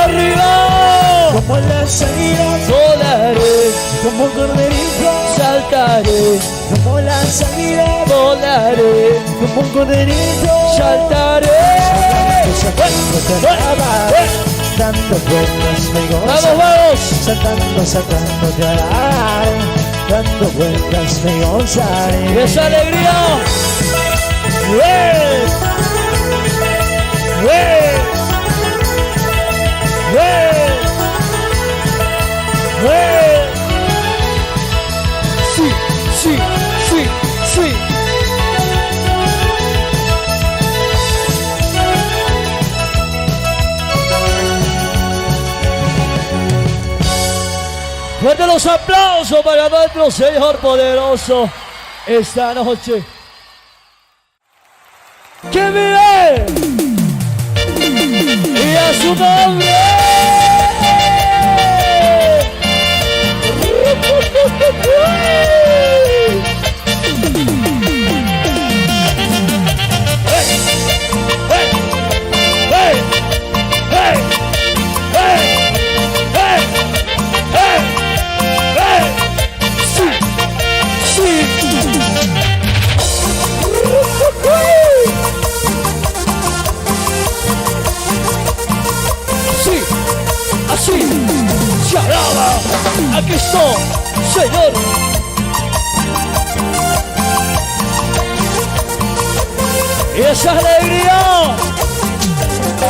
arriba, Como las águilas, volaré, como corderito, saltaré, como las águilas, volaré, como corderito, saltaré. saltando, te alabaré, dando vueltas me Vamos, gozaré. vamos. Saltando, saltando, te alabaré, dando vueltas me gozaré. ¡Esa alegría! ¡Hey! ¡Hey! ¡Hey! ¡Hey! ¡Sí, sí, sí, sí! Fuerte los aplausos para nuestro Señor poderoso esta noche. ¡Que vive! Y a su nombre. Así se alaba a Cristo, Señor. Y esa alegría,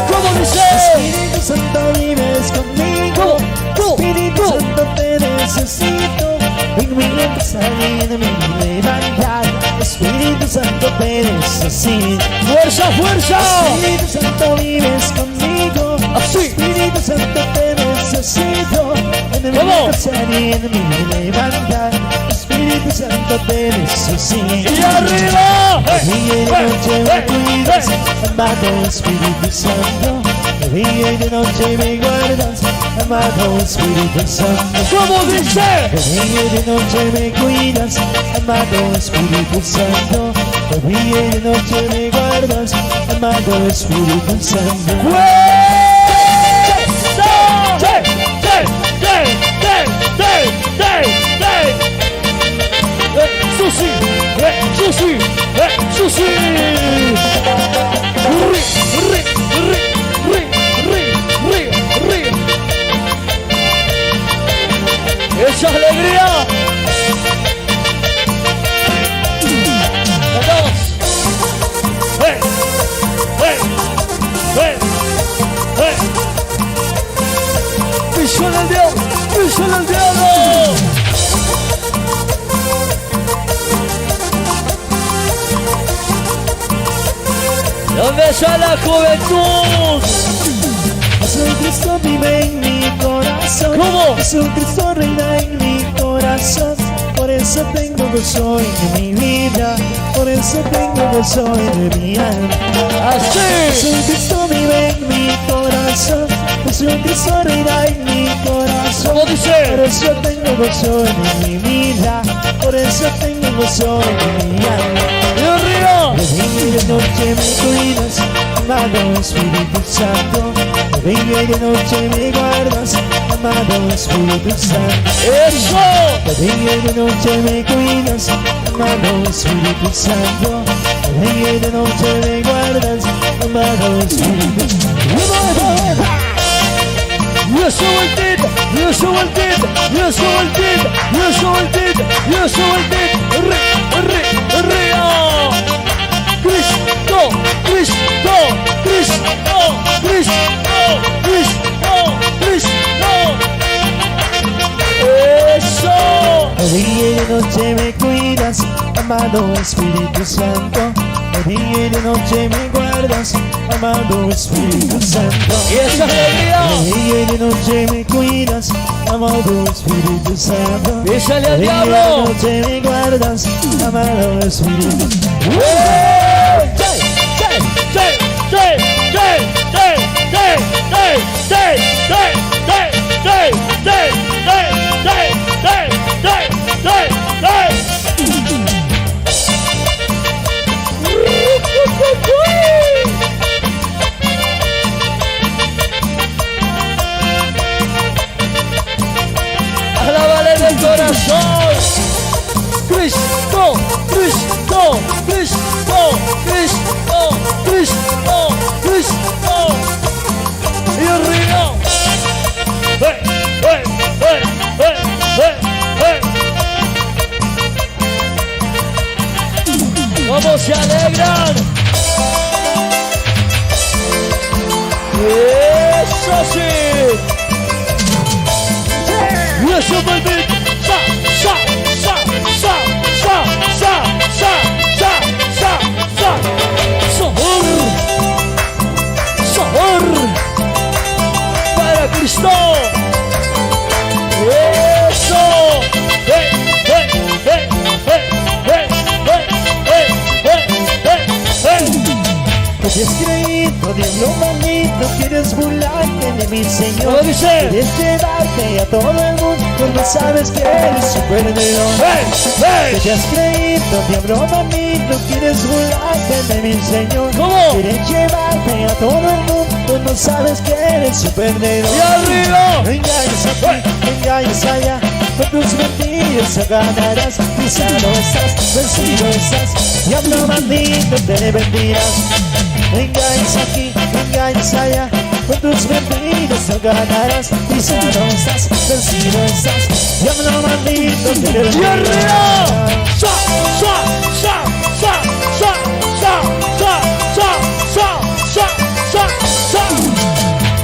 como dice, Espíritu Santo vives conmigo, Espíritu Santo te necesito, en mi salir de mi levantar, Espíritu Santo te necesito. Fuerza, fuerza. Espíritu Santo vives conmigo, Así. Espíritu Santo te necesito, en el salir de mi levantar, Espíritu Santo te necesito. Y arriba. Día y de noche me cuidas, amado Espíritu Santo. De día y de noche me guardas, amado Espíritu Santo. Como dice, De día y de noche me cuidas, amado Espíritu Santo. De día y de noche me guardas, amado Espíritu Santo. Susi, Susi, Susi. Esa alegría. Vamos. Visión al diablo, visión al diablo. ¿Dónde está la juventud? Jesucristo vive en mi corazón. ¿Cómo? Jesucristo reina en mi corazón. Por eso tengo gozo en mi vida. Por eso tengo gozo en mi alma. Así. Jesucristo vive en mi corazón. Jesucristo reina en mi corazón. ¿Cómo dice? Por eso tengo gozo en mi vida. Por eso tengo gozo en mi alma. Y arriba. De día y de noche me cuidas, amado Espíritu Santo. De día y de noche me guardas, amado Espíritu Santo. Eso. De día y de noche me cuidas, amado Espíritu Santo. De día y de noche me guardas, amado Espíritu Santo. Yo soy el tito, yo soy el tito, yo soy el tito, yo soy el tito, yo soy el tito. Cristo, Cristo, Cristo, Cristo, Cristo, Cristo. Eso. De día y de noche me cuidas, amado Espíritu Santo. De día y de noche me guardas, amado Espíritu Santo. Y esa alegría. De día y de noche me cuidas, amado Espíritu Santo. Písale al De día y de diablo. noche me guardas, amado Espíritu Santo. Alábale del corazón. Cristo, Cristo, Cristo, Cristo, Cristo, Cristo. Y arriba. ¿Cómo se alegran? Eso sí. Y eso vuelve. Sa, sa, sa, sa, sa, sa, sa, sa, sa, sa. Sabor. Sabor. de mi Señor. ¿Cómo dice? Quieres llevarte a todo el mundo, no sabes que eres su perdedor. ¡Hey! Que te has creído, diablo maligno, quieres burlarte de mi Señor. ¿Cómo? Quieres llevarte a todo el mundo, no sabes que eres su perdedor. ¡Y arriba! No engañes aquí, no engañes allá, con tus mentiras ganarás. Pisado estás, vencido estás, diablo maldito te vendirás. No engañes aquí, no engañes allá, con tus mentiras ganarás. Pisado estás, vencido estás, diablo maldito te vendirás. ¡Y arriba! ¡Sa, sa, sa, sa, sa, sa, sa, sa, sa, sa, sa, sa!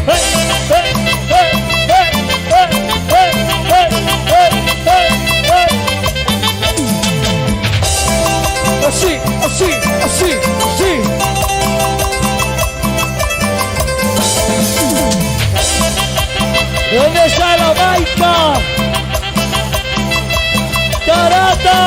¡Hey, hey, hey, hey, hey, hey, hey, hey, hey, hey! Así, así, así, así. ¿Dónde está la Maica? ¡Tarata!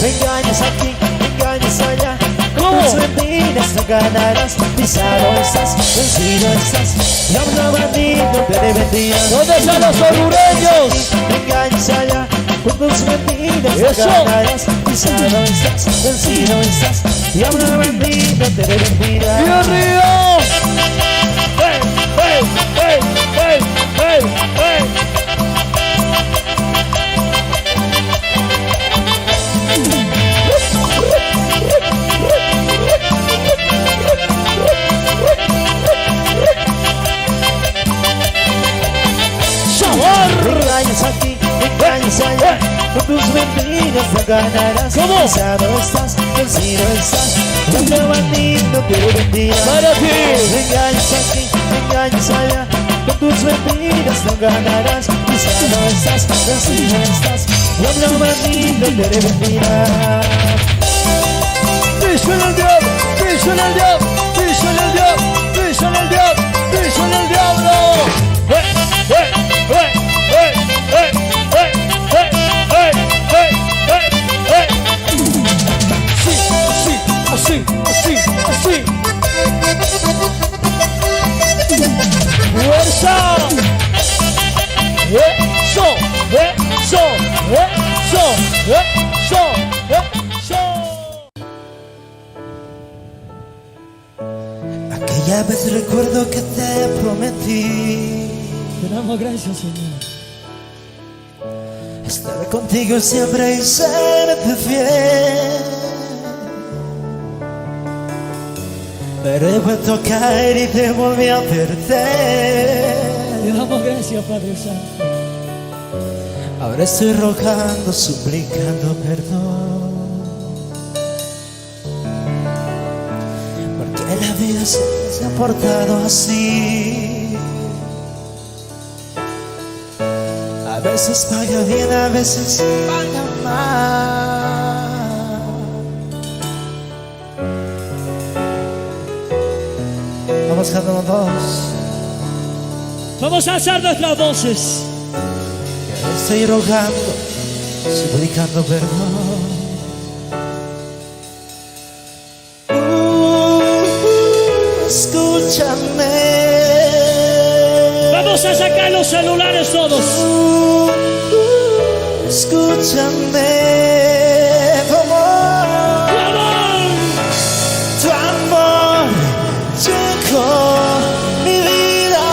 No engañes aquí, no engañes allá, ¿Cómo? con tus mentiras no ganarás. Pisado estás, vencido estás, diablo maldito te vendirás. ¿Dónde están los orureños? No engañes allá, con tus mentiras no ¡Eso! ganarás. Pisado estás, vencido estás, diablo maldito te vendirás. ¡Y arriba! ¡Hey, hey, hey, hey, hey, hey! No engañes aquí, no engañes allá, con tus mentiras no ganarás. ¿Cómo? Pisado estás, vencido estás, diablo maldito te vendirás. ¡Para ti! No engañes aquí, no engañes allá, con tus mentiras no ganarás. Pisado estás, vencido estás, diablo maldito te vendirás. ¡Piso en el diablo! ¡Piso en el diablo! ¡Piso en el diablo! ¡Piso en el diablo! ¡Piso en el diablo! ¡Hey, hey, hey, hey, hey, hey, hey, hey, hey, hey, hey! Así, así, así, así. ¡Fuerza! ¡Eso! ¡Eso! ¡Eso! ¡Eso! ¡Eso! Aquella vez recuerdo que te prometí Te damos gracias, Señor. estar contigo siempre y serte fiel. Pero he vuelto a caer y te volví a perder. Te damos gracias, Padre Santo. Ahora estoy rogando, suplicando perdón, porque la vida se ha portado así. A veces paga bien, a veces paga mal. Vamos cantando todos. Vamos a alzar nuestras voces. Estoy rogando, suplicando perdón. Escúchame. Vamos a sacar los celulares todos. Escúchame. Como tu amor llegó, mi vida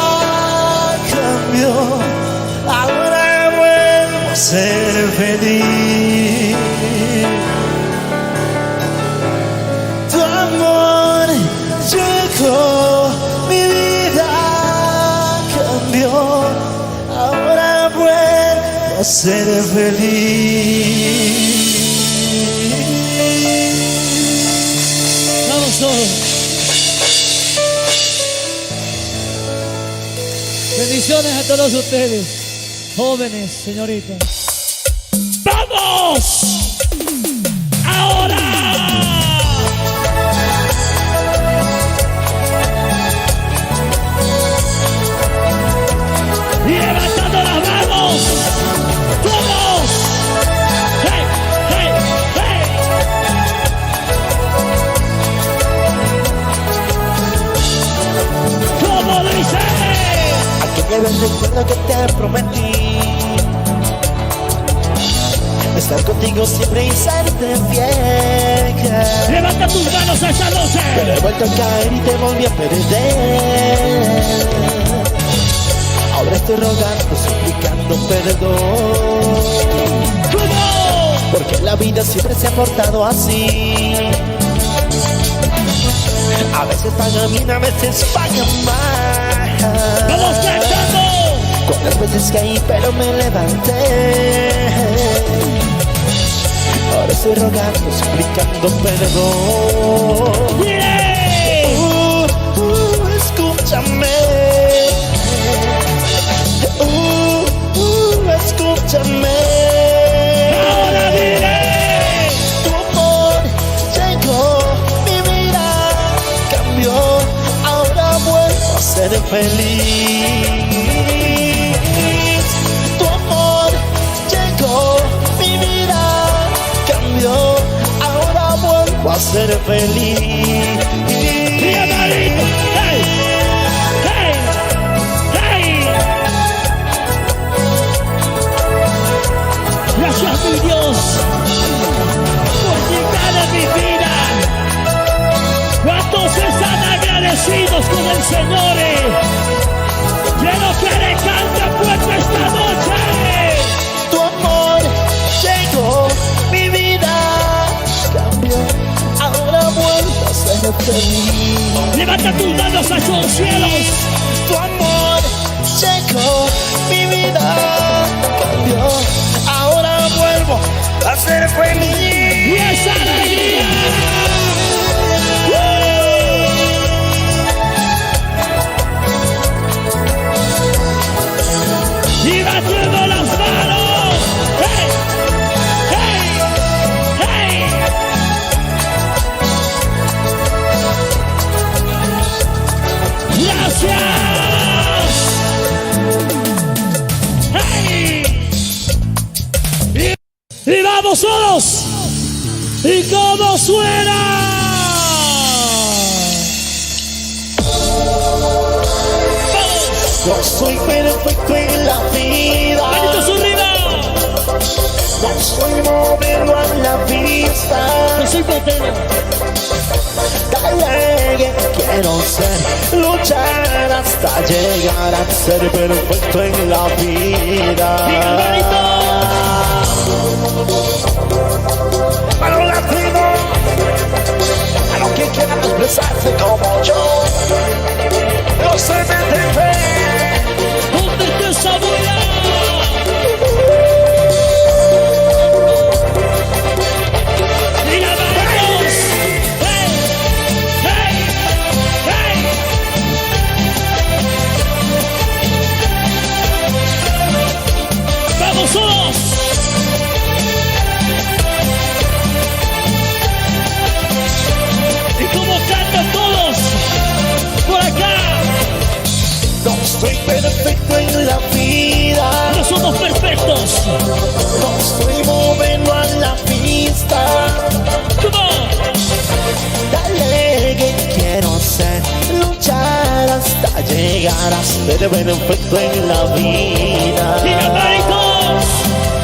cambió. Ahora vuelvo a ser feliz. Tu amor llegó, mi vida cambió. Ahora vuelvo a ser feliz. Vamos todos. Bendiciones a todos ustedes, jóvenes, señoritas. ¡Vamos! ¡Ahora! Y levantando las manos, todos. ¡Hey, hey, hey! ¿Cómo dice? lleve el recuerdo que te prometí. Estar contigo siempre y serte fiel. Levanta tus manos esta noche. Pero he vuelto a caer y te volví a perder. Ahora estoy rogando, suplicando perdón. ¿Cómo? Porque la vida siempre se ha portado así. A veces paga bien, a veces paga mal. ¡Vamos cantando! Con las veces caí pero me levanté. Ahora estoy rogando, suplicando perdón. ¡Diré! Escúchame. Escúchame. ¡Ahora diré! Tu amor llegó, mi vida cambió. Ahora vuelvo a ser feliz. Tu amor llegó, mi vida cambió. Ahora vuelvo a ser feliz. ¡Mira, Marito! ¡Hey! ¡Hey! ¡Hey! Gracias, mi Dios, por llegar a mi vida. ¿Cuántos están agradecidos con el Señor? Quiero que le cante fuerte esta noche. Tu amor llegó, mi vida cambió. Ahora vuelvo a ser feliz. Levanta tus manos a los cielos. Tu amor llegó, mi vida cambió. Ahora vuelvo a ser feliz. Y esa alegría. Y batiendo las manos. ¡Hey! ¡Hey! ¡Hey! ¡Gracias! ¡Hey! Y vamos solos. ¿Y cómo suena? No soy perfecto en la vida. ¡Manitos arriba! No soy modelo a la vista. No soy potero. Dale que quiero ser, luchar hasta llegar a ser perfecto en la vida. ¡Diga, hermanito! A los latinos, a los que quieran expresarse como yo, no se meten fe. ¿Dónde está esa abuela? ¡Mira, manitos! ¡Hey! ¡Hey! ¡Hey! ¡Vamos solos! ¿Y cómo cantan todos? ¡Por acá! No soy perfecto en la vida. No somos perfectos. No soy modelo a la pista. Come on. Dale que quiero ser, luchar hasta llegar a ser perfecto en la vida. ¡Diga, manitos!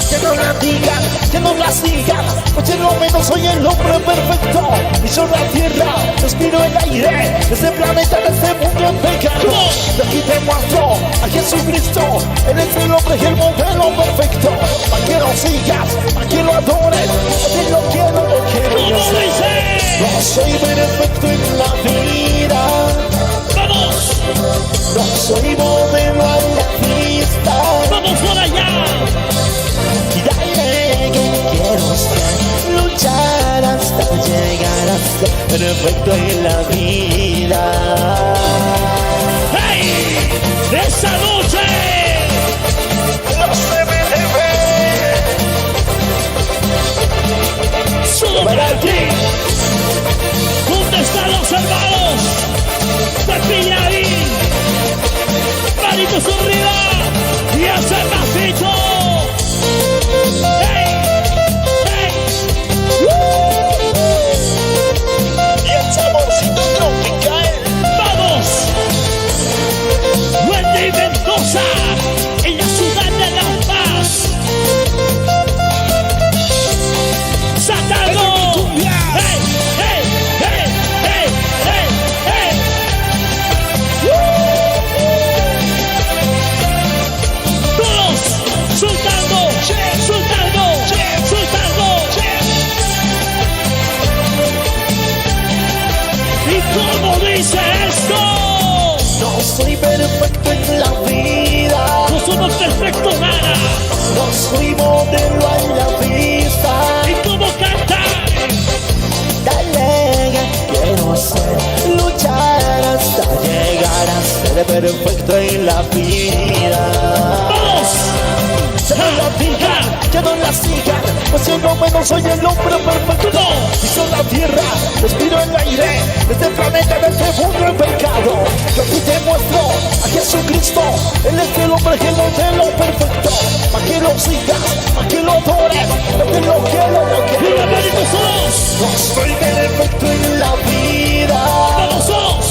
Que no la digan, que no la sigan, pues en lo menos soy el hombre perfecto. Piso la tierra, respiro el aire, este planeta, de este mundo en pecado. Y aquí te muestro a Jesucristo, Él es el hombre y el modelo perfecto. Para que lo sigas, para que lo adores, porque lo quiero ¿Cómo yo sé. dice? No soy perfecto en la vida, ¡Vamos! no soy modelo a la pista. ¡Vamos por allá! Y dale que quiero ser, luchar hasta llegar a ser perfecto en la vida. ¡Hey! ¡Esa noche! No se me debe. ¡Solo para ti! ¿Dónde están los hermanos? ¡De Pillarín! ¡Manitos arriba! ¡Y hace pasito! ¡Hey! ¡Hey! Y echamos soy modelo a la vista. ¿Y cómo cantar? Dale, quiero ser, luchar hasta llegar a ser perfecto en la vida. ¡Vamos! Se no la digan, que no la sigan, pues yo no menos soy el hombre perfecto. Piso la tierra, respiro el aire, desde el planeta, de este mundo en pecado. Yo aquí te muestro a Jesucristo, Él es el hombre que no te lo perfecto. Pa' que lo sigas, pa' que lo adores, porque lo quiero, lo quiero. ¡Viva Benito Solos! No soy perfecto en la vida. ¡Vamos Solos!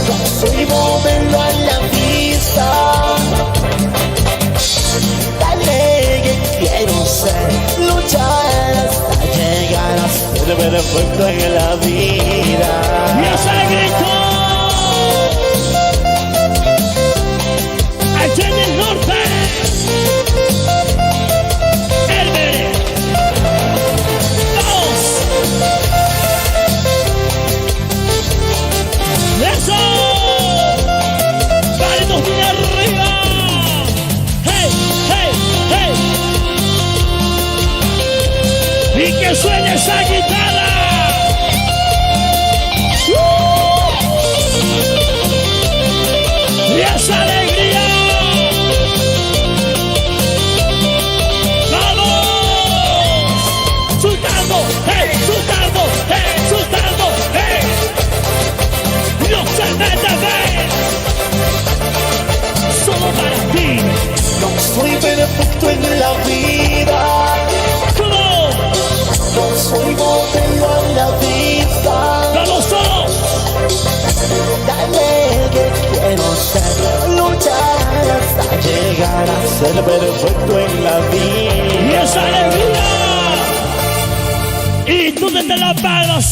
No soy modelo a la vista. Dale que quiero ser, luchar hasta llegar a ser perfecto en la vida. ¡Dios grito! Allá en el norte. Elmer. ¡Vamos! ¡Eso! ¡Manos bien arriba! ¡Hey, hey, hey! ¡Y que suene esa guitarra! ¡Y esa alegría! ¡Vamos! ¡Sultando! ¡Hey! ¡Sultando! ¡Hey! ¡Sultando! ¡Hey! ¡No se mete ver! ¡Solo para ti! No soy perfecto en la vida. ¡Cómo! No soy modelo a la vista. ¡Vamos todos! Dale que quiero ser, luchar hasta llegar a ser perfecto en la ¡Y vida. esa alegría! Y tú desde las palmas.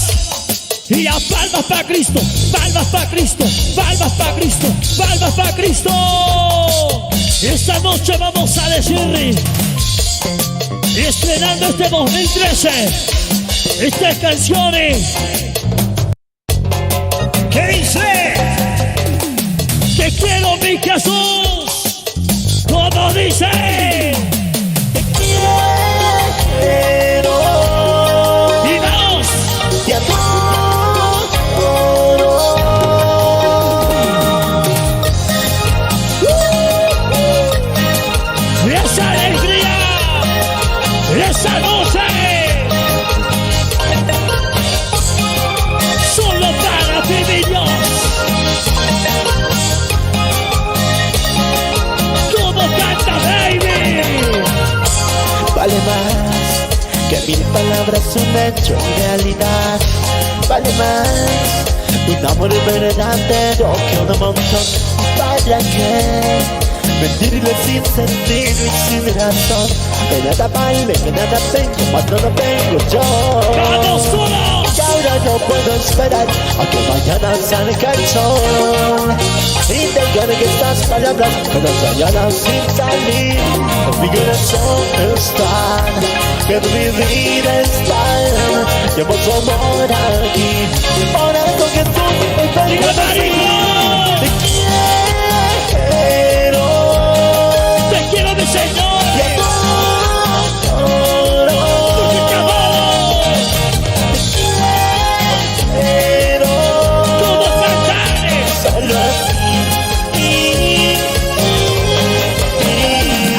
Y a palmas para Cristo, palmas para Cristo, palmas para Cristo, palmas para Cristo. Esta noche vamos a decirle, estrenando este 2013, estas canciones que dice: te quiero mi Jesús, como dice. Quiero Y vamos, te adoro. esa alegría, esa noche, solo para ti, mi Dios. ¿Cómo canta, baby? Vale más que 1000 palabras, un hecho y realidad. Vale más un amor verdadero que un montón. ¿Para qué mentirle sin sentido y sin razón? De nada vale, que nada tengo cuando no tengo yo. ¡Vamos solos! Y ahora no puedo esperar a que mañana salga el sol y dejar que estas palabras me las vayan sin salir. En mi corazón están, que en mi vida están. Llevo su amor aquí, y por eso que tú me ¡Viva Marino! te quiero, ¡Te quiero, mi Señor! te adoro. ¡Te amamos! Pero ¿Cómo cantar? solo así.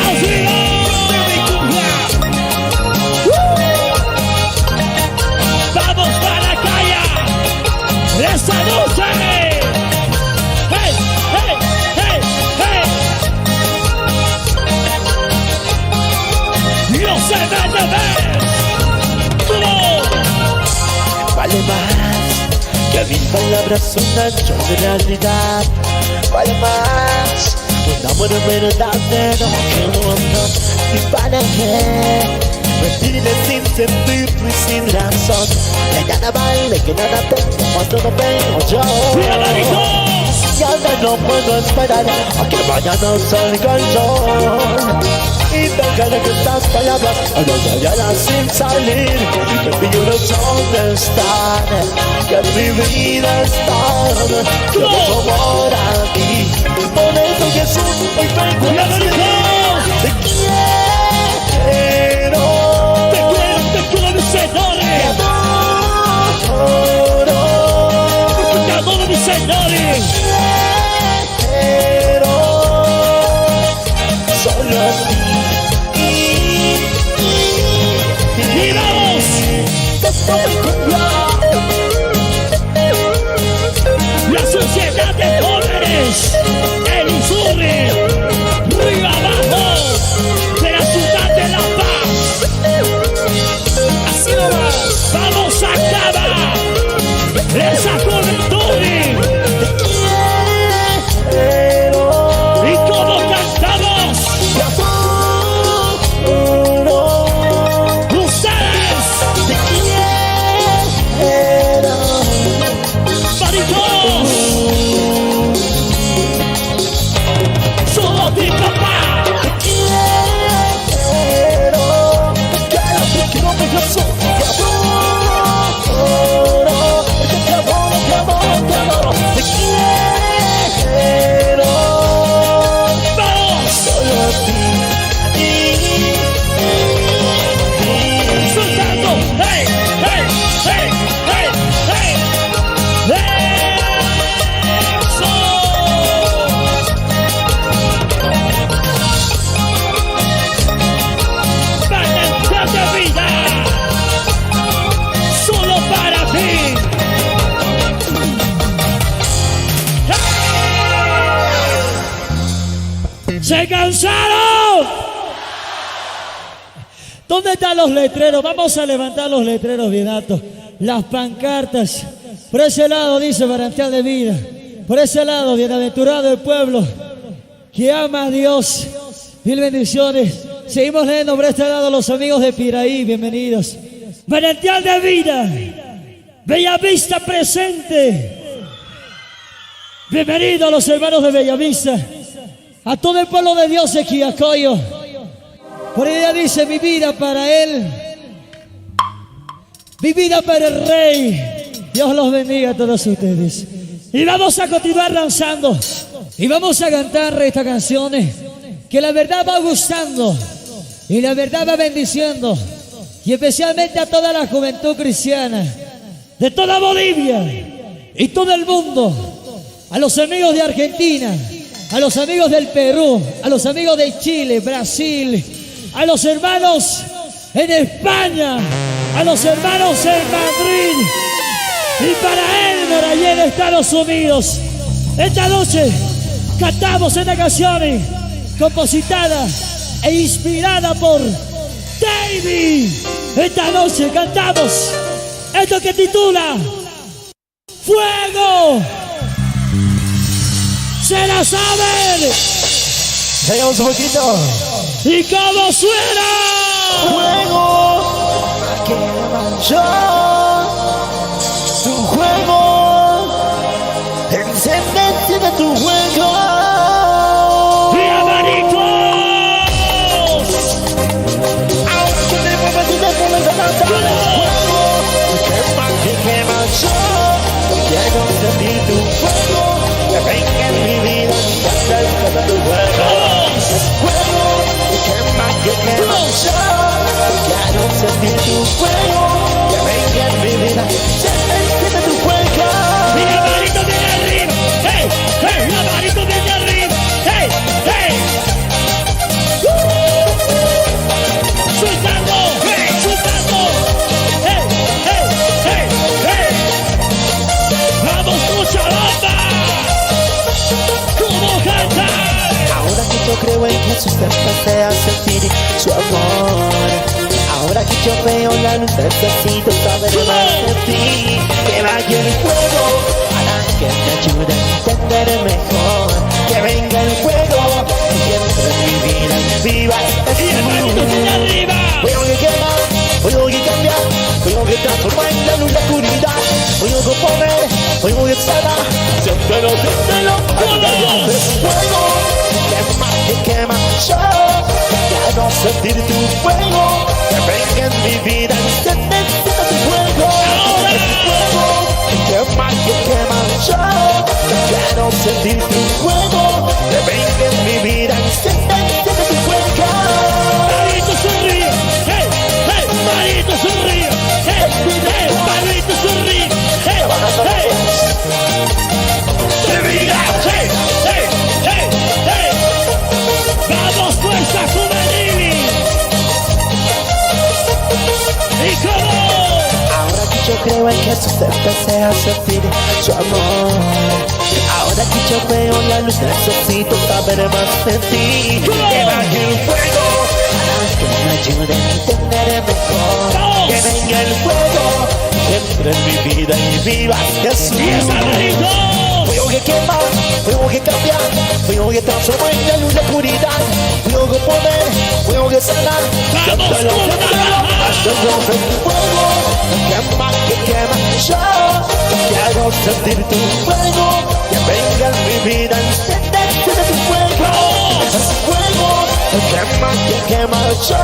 ¡Arriba de mi cumbia! ¡Vamos para la calle! ¡Esa noche! ¡Hey, hey, hey, hey! ¡Dios se me debe! ¡Tú! Vale más que 1000 palabras, un ancho de realidad. Vale más un amor verdadero que un montón. ¿Y para qué mentirle sin sentido y sin razón? De nada vale, que nada tengo cuando no tengo yo. ¡Viva Maricos! Y ahora no puedo esperar a que mañana salga el sol y dejar que estas palabras no vayan sin salir. Que mi corazón están, que en mi vida están. Yo tu amor a ti, por eso Jesús hoy vengo ¡Viva a decir, Maricos! te quiero. ¿Se cansaron? ¿Dónde están los letreros? Vamos a levantar los letreros bien altos. Las pancartas. Por ese lado dice Manantial de Vida. Por ese lado, bienaventurado el pueblo que ama a Dios. Mil bendiciones. Seguimos leyendo por este lado los amigos de Piraí. Bienvenidos. Manantial de Vida. Bellavista presente. Bienvenidos a los hermanos de Bellavista. A todo el pueblo de Dios de Quillacoyo. Por ella dice: mi vida para Él, mi vida para el Rey. Dios los bendiga a todos ustedes. Y vamos a continuar danzando. Y vamos a cantar estas canciones que la verdad va gustando. Y la verdad va bendiciendo. Y especialmente a toda la juventud cristiana de toda Bolivia y todo el mundo. A los amigos de Argentina, a los amigos del Perú, a los amigos de Chile, Brasil, a los hermanos en España, a los hermanos en Madrid y para Elmer allá en Estados Unidos. Esta noche cantamos esta canción compositada e inspirada por David. Esta noche cantamos esto que titula Fuego. ¿Se la saben? Seguimos un poquito. ¿Y cómo suena? Juego, quema yo. Tu juego, enciende tu juego. ¡Y abanicos! Aunque te muevas y te pones a cantar. Juego, quema yo. Quiero sentir tu fuego. Que venga en mi vida y cantar tu juego. Que quema yo, quiero sentir tu fuego, que venga en mi vida, siente tu fuego. ¡Y la manito viene arriba! ¡Hey! ¡Hey! ¡La manito viene arriba! ¡Hey! ¡Hey! ¡Soltando! ¡Hey! ¡Soltando! ¡Hey! ¡Hey! ¡Hey! ¡Hey! ¡Vamos, mucha banda! ¿Cómo cantar? Ahora que yo creo en Jesús, empecé a sentir su amor. Ahora que yo veo la luz, necesito saber más de ti. Que vaya el fuego para que me ayude a entender mejor. Que venga el fuego y entre en mi vida viva ¡Y la manito viene arriba! Fuego que quema, fuego que cambia, fuego que transforma en la luz la oscuridad. Fuego que pone, fuego que sana, siéntelo, siéntelo. Fuego que quema yo, quiero sentir tu fuego, que venga en mi vida y siente tu fuego. Fuego que quema yo, quiero sentir tu fuego, que venga en mi vida y siente tu fuego. ¡Marito sonríe! ¡Hey! ¡Hey! ¡Marito sonríe! ¡Hey! ¡Hey! ¡Marito sonríe! ¡Hey! ¡Hey! ¡De vida! ¡Hey! ¡Hey! ¡Hey! ¡Hey! ¡Vamos, fuerza juvenil! ¿Y cómo? Ahora que yo creo en Jesús, empecé a sentir su amor. Ahora que yo veo la luz, necesito saber más de ti. Que baje el fuego para que me ayude a entender mejor. Que venga el fuego, que entre en mi vida y viva Jesús. ¡Y esa manito! Fuego que quema, fuego que cambia, fuego que transforma en la luz la oscuridad. Fuego que pone, fuego que sana. ¡Vamos, Fuego que quema yo, quiero sentir tu fuego, que venga en mi vida y siente tu fuego. Fuego que quema yo,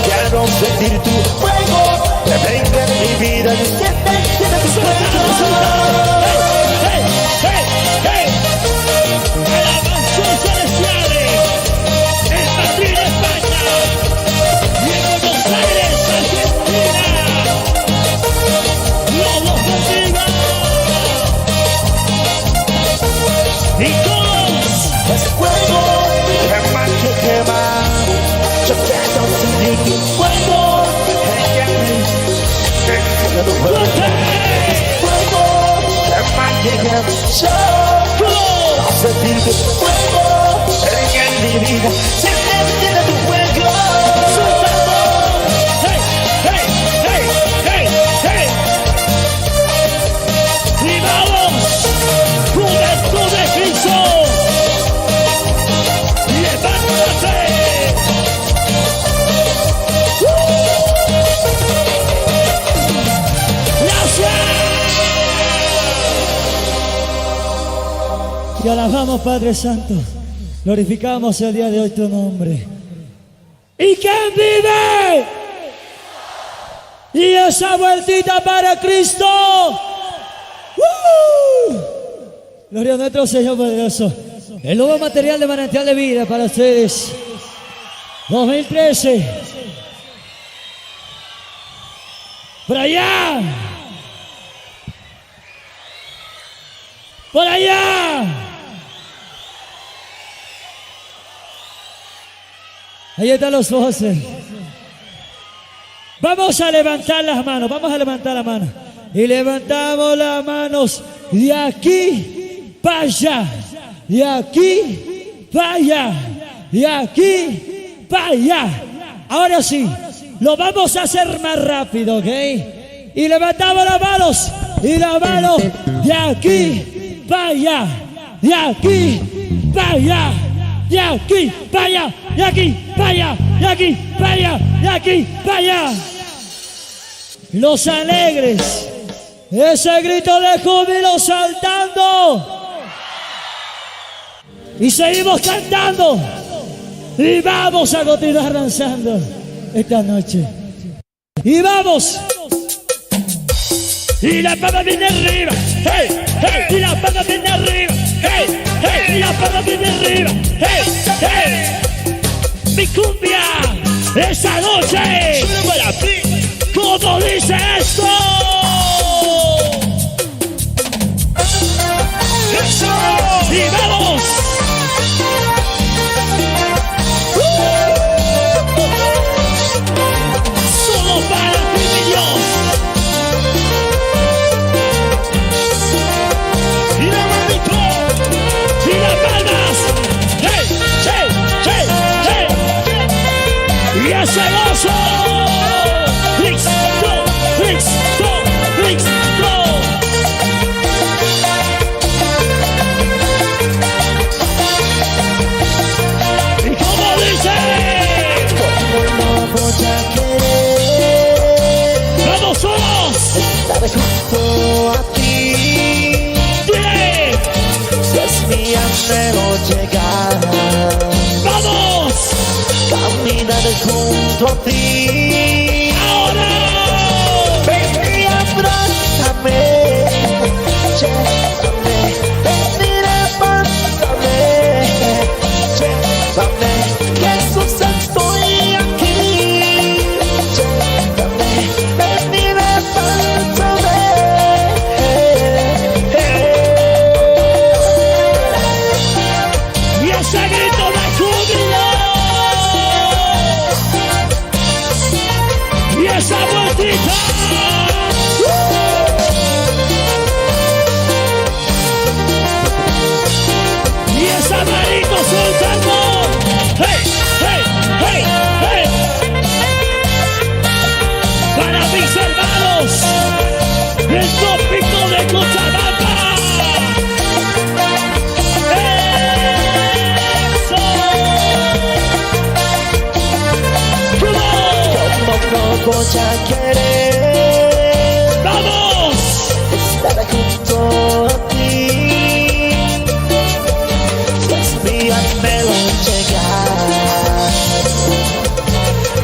quiero sentir tu fuego, que venga en mi vida y siente tu fuego. ¡Hey! ¡Hey! ¡Hey! ¡Alabanzas celestiales! En Madrid, España. Y en Buenos Aires, Argentina. ¡Dios los bendiga! Y todos. Es fuego que quema, yo quiero sentir tu fuego. Fuego mi vida, se me entiende tu juego. Hey, hey, hey, hey, hey. Y vamos, juventud de Cristo. Levántate. Te alabamos, Padre Santo. Glorificamos el día de hoy tu nombre. ¿Y quién vive? Y esa vueltita para Cristo. Gloria a nuestro Señor poderoso. El nuevo material de Manantial de Vida para ustedes. 2013. Por allá. Por allá. Ahí están los voces. Vamos a levantar las manos. Vamos a levantar las manos. Y levantamos las manos de aquí para allá. De aquí para allá. De aquí para allá. Ahora sí. Lo vamos a hacer más rápido, ¿ok? Y levantamos las manos. Y las manos de aquí para allá. De aquí para allá. De aquí para allá. De aquí para allá. De aquí para allá. De aquí para allá. Los alegres. Ese grito de júbilo saltando. Y seguimos cantando. Y vamos a continuar danzando esta noche. Y vamos. Y la palma viene arriba. Hey, hey. Y la palma viene arriba. Hey, hey. Y la palma viene arriba. Hey, hey. Mi cumbia esta noche. ¿Cómo dice esto? ¡Eso! ¡Y vamos! Solo para ti, mi Dios. Y la manito, y las palmas. ¡Hey, hey, hey, hey! Y ese gozo. Flix, go, flix, go, flix, go. ¿Y cómo dice? No voy a querer ¡Vamos solos! estar junto a ti. ¡Bien! Si es mi anhelo llegar, ¡Vamos! caminar junto a ti. ¡Ahora! Ven y abrázame, llévame, ven y levántame, llévame, Jesús estoy aquí, llévame, ven y levántame. ¡Y ese grito de júbilo! ¡Y esa vueltita! ¡Y esa manito soltando! ¡Hey, hey, hey, hey! Para mis hermanos, el tópico de Cochabamba. ¡Eso! ¡Come on! ¿Cómo no voy a querer ¡Vamos! estar junto a ti? Si es mi anhelo llegar,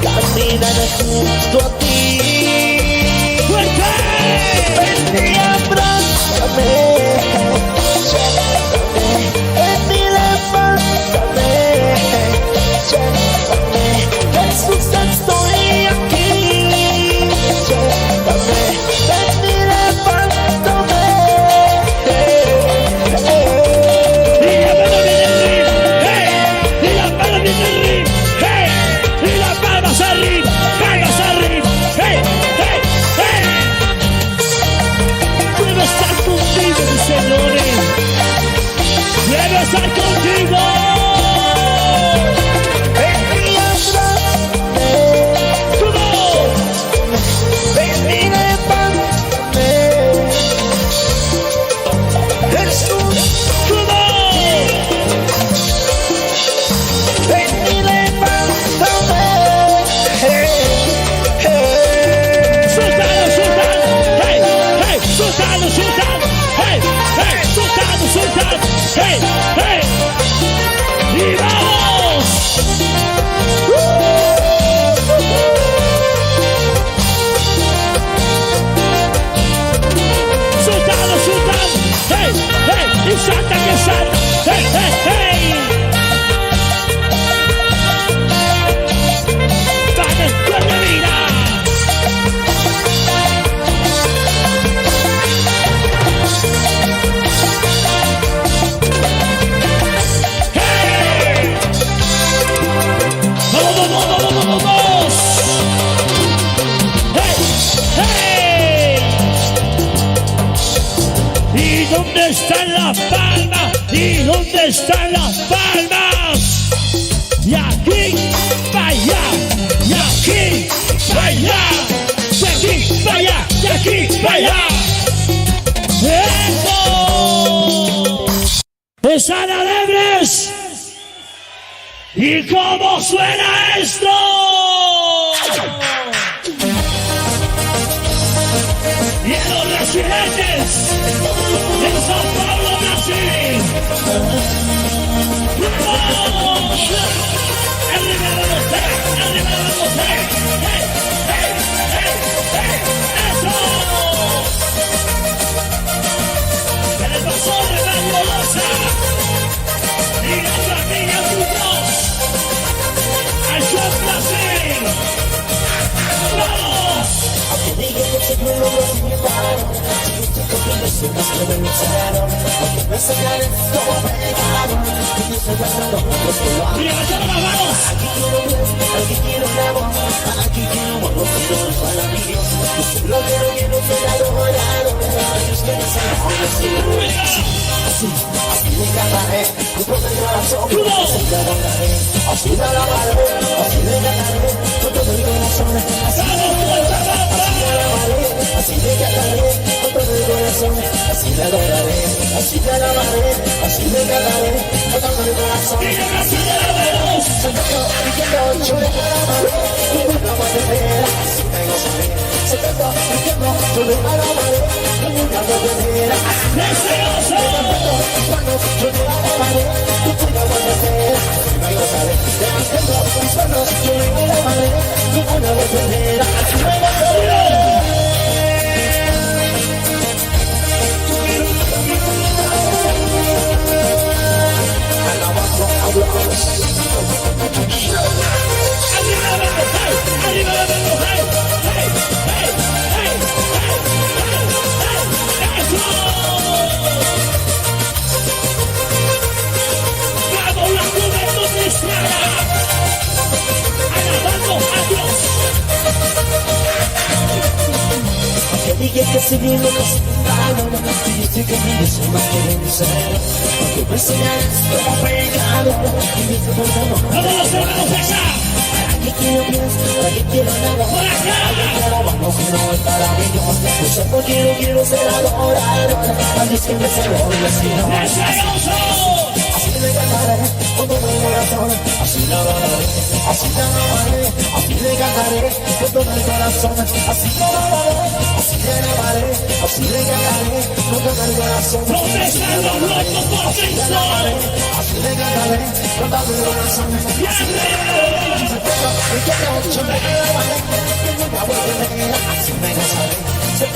caminar junto a ti. ¡Fuerte! Ven y abrázame, llévame, ven y levántame, llévame, Jesús estoy aquí, sultán. ¡Hey, hey! ¡Y vamos! ¡Sultán, sultán! ¡Hey, hey! ¡Y salta que salta! ¡Hey, hey, hey! ¡Vamos, cuerda vida! ¡Vamos! ¡Hey! ¡Hey! ¿Y dónde están las palmas? ¿Y dónde están las palmas? Y aquí, para allá, y aquí, para allá, de aquí, para allá, de aquí, para allá. ¡Eso! ¡Están alegres! ¿Y cómo suena esto? Y a los residentes de Sao Paulo, Brasil. ¡Vamos! ¡Arriba de usted! ¡Arriba de usted! ¡Hey, hey, hey, hey! ¡Eso! ¿Qué le pasó, Renato Loza? Y nuestra amiga Muñoz. ¡Al show Brasil! ¡Vamos! ¡Y levantando las manos! Así le cantaré con todo el corazón, así le adoraré, así te alabaré, así le cantaré con todo el corazón. Sentado, diciendo, yo le alabaré, ninguna más de vera, así me gozaré. Sentado, diciendo, yo le alabaré, ninguna más de vera, así me gozaré. Levantando mis manos, yo le alabaré, ninguna más de vera, así me gozaré. Levantando mis manos, yo le alabaré, ninguna más de vera, así me gozaré. Vamos la juventud cristiana, alabando a Dios. Aunque diga que seguimos castigando, y dice que mi Dios es más que vencer. Aunque presiones como pegado, y dice por favor. Vamos los hermanos allá. ¿Para qué quiero pies? ¿Para qué quiero nada? Por acá. Vamos que no es para mí, pues solo quiero ser adorado. A Dios que me salvó y así no va. Así le cantaré con todo el corazón, así le adoraré, así te alabaré, así le cantaré con todo el corazón, así le adoraré, así le alabaré, así le cantaré con todo el corazón. ¿Dónde están los locos por Cristo? Así le cantaré con todo el corazón, así le alabaré, yo me alabaré, nunca voy a ver, así me gozaré. Yo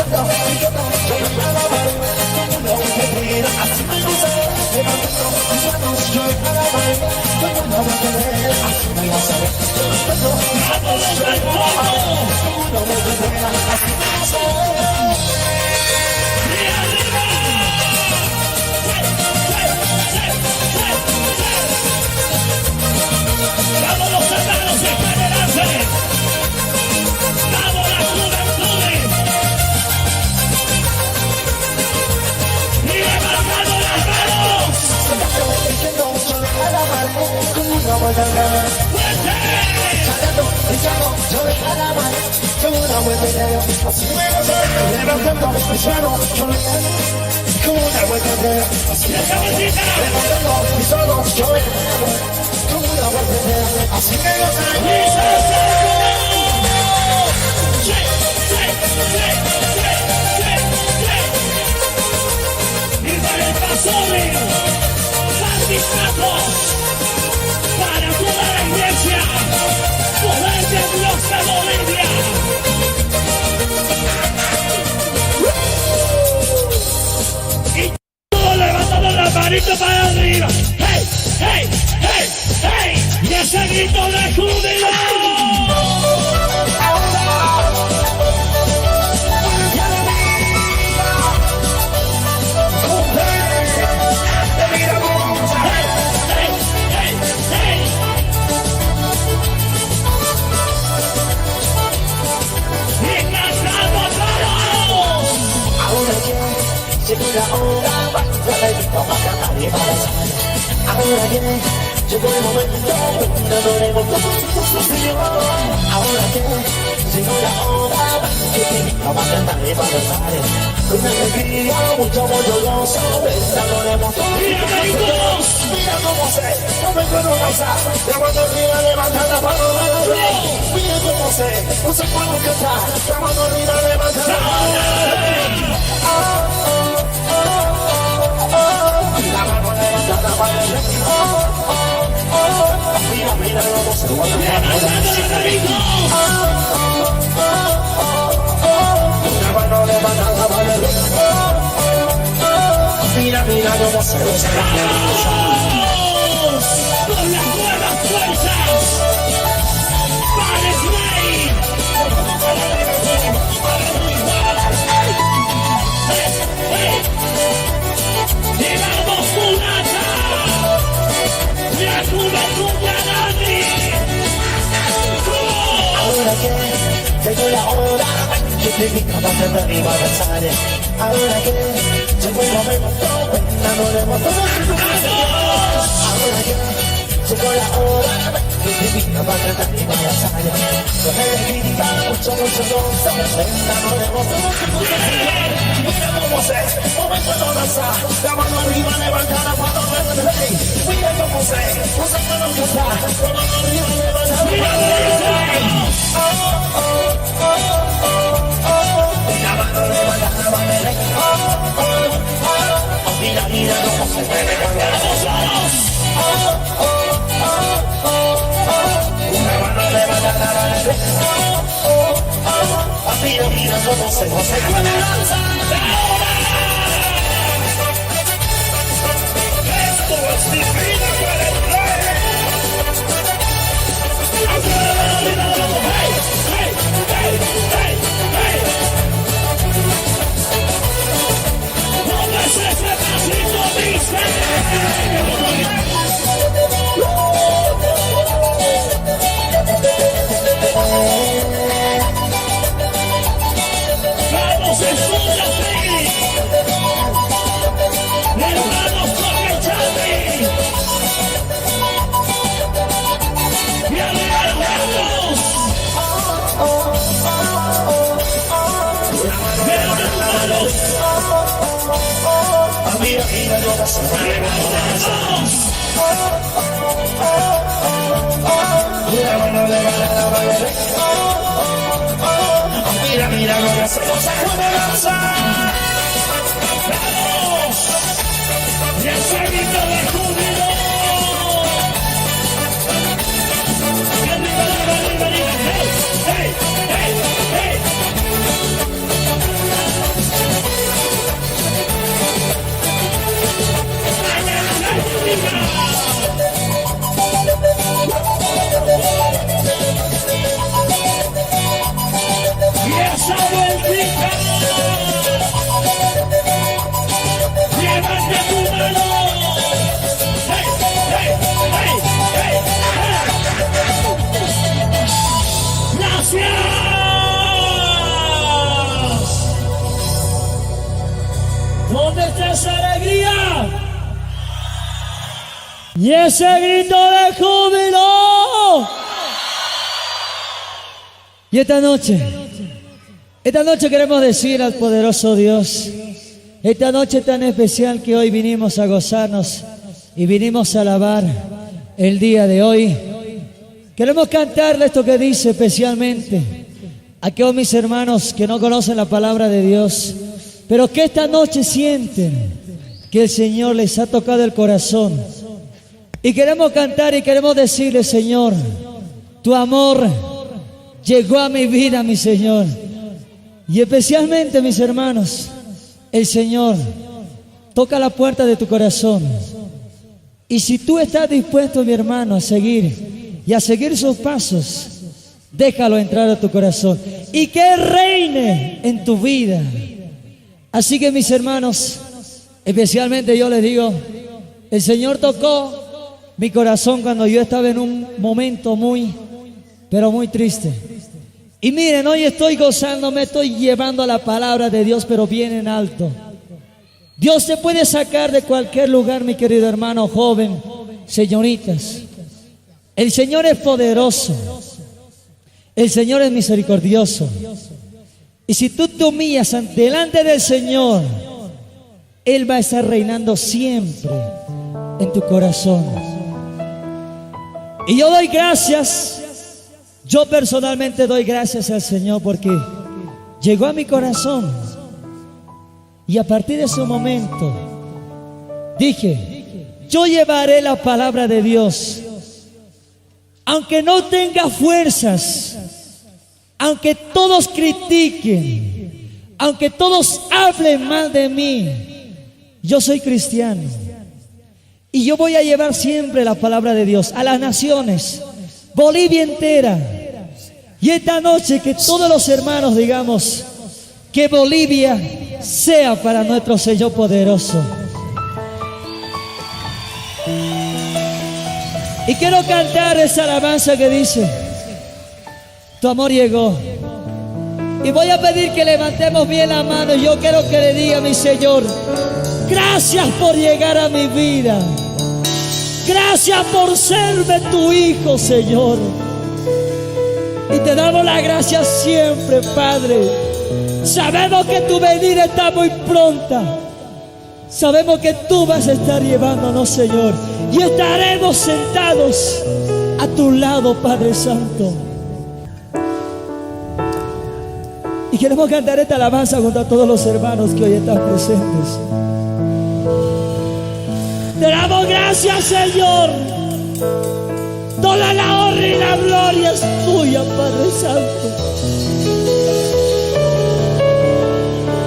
me alabaré, nunca voy a ver, así me gozaré. Levantando mis manos, yo me alabaré, nunca voy a ver, así me gozaré. Levantando mis manos, yo me alabaré, nunca voy a ver, así me gozaré. Vamos los hermanos a generarse. Vamos la juventud. Y levantando las manos. Yo me alabaré, nunca voy a ver. Yo me alabaré, nunca voy a ver, así me gozaré. Levantando mis manos, yo me alabaré, nunca voy a ver, así me gozaré. Levantando mis manos, yo me alabaré, nunca voy a ver, así me gozaré. Y para el paso manito para arriba. Hey, hey, hey, hey. Y ese grito de júbilo. Llegó la hora, baila y toma cantar y abrazar. Ahora que llegó el momento, adoremos todos su Señor. Ahora que llegó la hora, baila y toma cantar y abrazar. Con alegría, mucho gozo, adoremos todos su Señor. Mira cómo se, no me puedo cansar, la mano arriba, levanta la mano arriba. Mira cómo se, no se puede cantar, la mano arriba, levanta la mano arriba. Mira, mira, vamos a con las nuevas fuerzas. Llegamos Culata. La juventud grande. ahora que llegó la hora, que te invito a cantar y abrazar. Ahora que llegó el momento, adoremos todos su Señor. Ahora que llegó la hora, que te invito a cantar y abrazar. Con alegría, mucho gozo, adoremos todos su Señor. Mira cómo se, no me puedo danzar, la mano arriba, levanta la mano del rey. Mira cómo se, no se puede cantar, la mano arriba, levanta la mano del rey. La mano levanta la mano del rey. Mira, mira cómo se puede cantar. La mano levanta la mano del rey. Mira, mira cómo se puede danzar. Vamos, escúchate. Hermanos, aprovechate. Y alegrarnos. Hermanos. Mira, mira, no vas a mira, mira, no vas a ¡Vamos! ¡Y ese grito de júbilo! ¡Arriba, arriba, arriba, arriba! ¡Hey, hey, hey, hey! Y esa vueltita, levanta tu mano. Hey, hey, hey, hey, hey. Gracias. ¿Dónde está esa alegría? Y ese grito de júbilo. Y esta noche queremos decir al poderoso Dios, esta noche tan especial que hoy vinimos a gozarnos y vinimos a alabar el día de hoy. Queremos cantarle esto que dice especialmente a aquellos mis hermanos que no conocen la palabra de Dios, pero que esta noche sienten que el Señor les ha tocado el corazón. Y queremos cantar y queremos decirle, Señor, tu amor llegó a mi vida, mi Señor. Y especialmente, mis hermanos, el Señor toca la puerta de tu corazón. Y si tú estás dispuesto, mi hermano, a seguir y a seguir sus pasos, déjalo entrar a tu corazón y que reine en tu vida. Así que, mis hermanos, especialmente yo les digo, el Señor tocó mi corazón cuando yo estaba en un momento pero muy triste. Y miren, hoy estoy gozándome, estoy llevando la palabra de Dios, pero bien en alto. Dios te puede sacar de cualquier lugar, mi querido hermano, joven, señoritas. El Señor es poderoso. El Señor es misericordioso. Y si tú te humillas delante del Señor, Él va a estar reinando siempre en tu corazón. Y yo doy gracias. Yo personalmente doy gracias al Señor porque llegó a mi corazón. Y a partir de ese momento dije, yo llevaré la palabra de Dios. Aunque no tenga fuerzas, aunque todos critiquen, aunque todos hablen mal de mí, yo soy cristiano. Y yo voy a llevar siempre la palabra de Dios a las naciones, Bolivia entera. Y esta noche que todos los hermanos digamos que Bolivia sea para nuestro Señor poderoso. Y quiero cantar esa alabanza que dice, tu amor llegó. Y voy a pedir que levantemos bien la mano. Yo quiero que le diga a mi Señor, gracias por llegar a mi vida. Gracias por serme tu hijo, Señor. Y te damos las gracias siempre, Padre. Sabemos que tu venida está muy pronta. Sabemos que tú vas a estar llevándonos, Señor. Y estaremos sentados a tu lado, Padre Santo. Y queremos cantar esta alabanza junto a todos los hermanos que hoy están presentes. Te damos gracias, Señor. Toda la honra y la gloria es tuya, Padre Santo.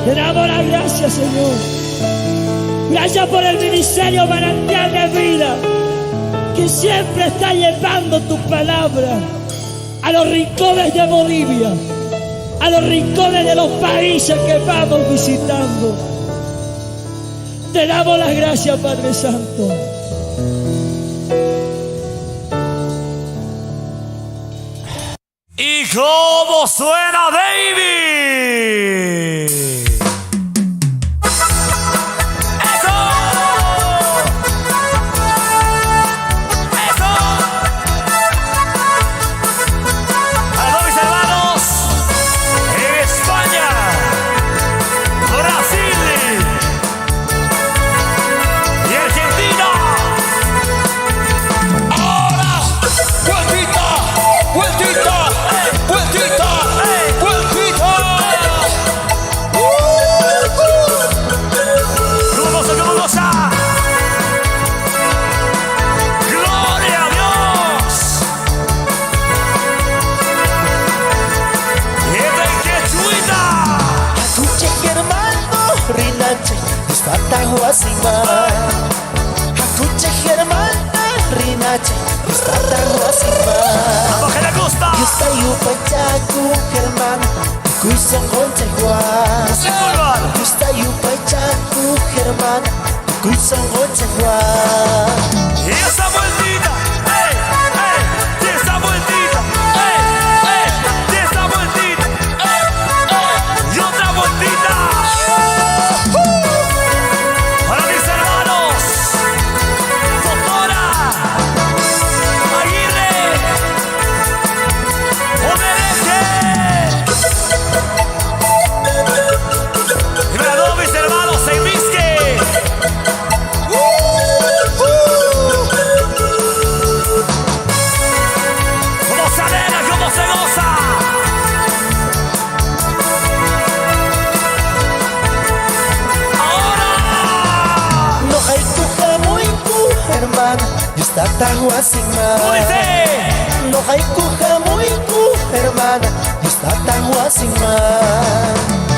Te damos las gracias, Señor. Gracias por el ministerio Manantial de Vida, que siempre está llevando tu palabra a los rincones de Bolivia, a los rincones de los países que vamos visitando. Te damos las gracias, Padre Santo. ¿Y cómo suena David? Hakuche hermana rinache Stata huasima ¡Vamos que le gusta! Yusta yupachaku hermano Kuison conchegua Yusta yupachaku hermano Kuison conchegua Y esa vueltita, ¡ey! ¡ey! Y esa vueltita, ¡ey! ¡ey! Y esa vueltita, ¡ey! ¡ey! Y otra vueltita. Para mis hermanos, Totora, Aguirre, Omereje. Y para todos mis hermanos, Seibisque. Como se alegra, como se goza. Hermano, Yustata huasima No hay kuja muy hermana Yustata huasima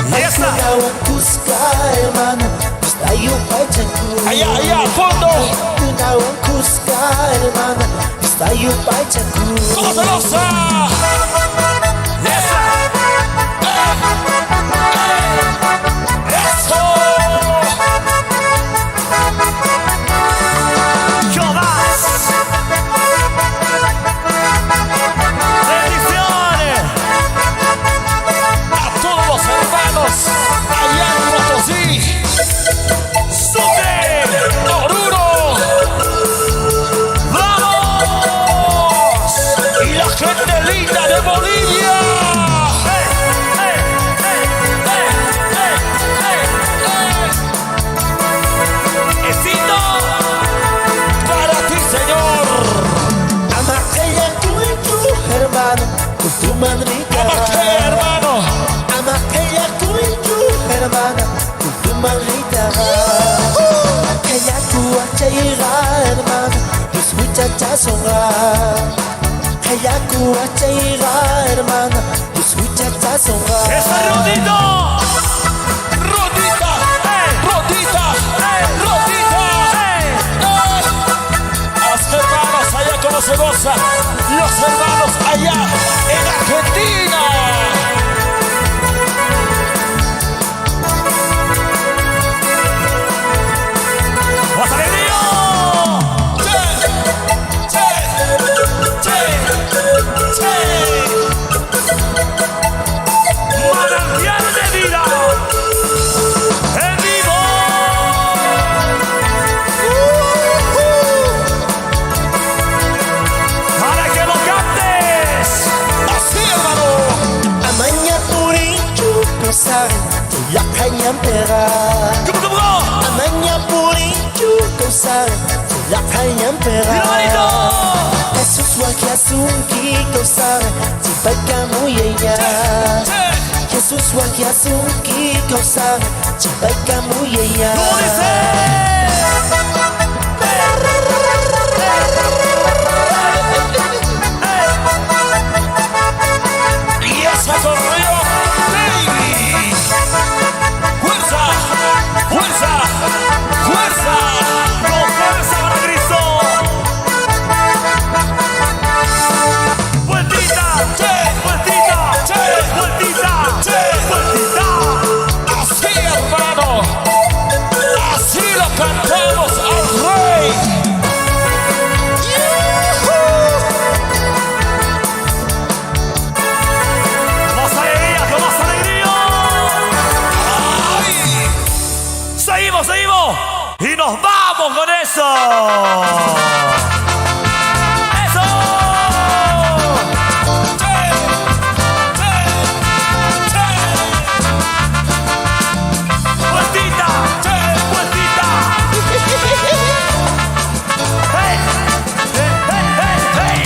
Y esa Cusca hermano Yusta Allá, allá, al fondo. ¿Cómo se goza? ¡Esa! ¡Eso! ¿Qué más? ¡Bendiciones! A todos los hermanos allá en Potosí. ¡Sube! ¡Oruro! ¡Vamos! Y la gente linda de Bolivia. ¡Besito para ti, Señor! Ama ella tú y tu hermano, con tu madrita. ¡Ama qué, hermano! Ama ella tú y tu hermana, con tu madrita. Ella tú achaiga, hermana, tus muchachas honrar. Ella tú achaiga, hermana, tus muchachas honrar. ¡Esa Rodito! ¡Rodita! ¡Rodita! ¡Rodita! Los hermanos allá como se goza. Los hermanos allá en Argentina. ¡Vas alegría! ¡Che! ¡Che! ¡Che! ¡Che! ¡Manantial de vida! ¡En vivo! ¡Para que lo cantes! ¡Así, hermano! Amaña purinchu, no saben, la cañan pegar. ¿Cómo? Amaña purinchu, no saben, la cañan ¡Mira, pegar. manito! Eso es lo que hace un kiko, sabe, si peca muy ella. ¡Che! Eso es lo que hace un kiko, sabe, si peca muy ella. ¿Cómo dice? Y esa corrió, baby. ¡Fuerza! ¡Fuerza! ¡Fuerza! ¡Con fuerza para Cristo! ¡Vueltita! ¡Che! ¡Vueltita! ¡Che! ¡Vueltita! ¡Che! ¡Vueltita! Así, hermano. Así lo cantamos al Rey. ¡Más alegría, con más alegría! ¡Ay! ¡Seguimos, seguimos! ¡Y nos vamos con eso! ¡Eso! ¡Che! ¡Che! ¡Che! ¡Vueltita! ¡Che! ¡Vueltita! ¡Hey! ¡Hey, hey, hey, hey!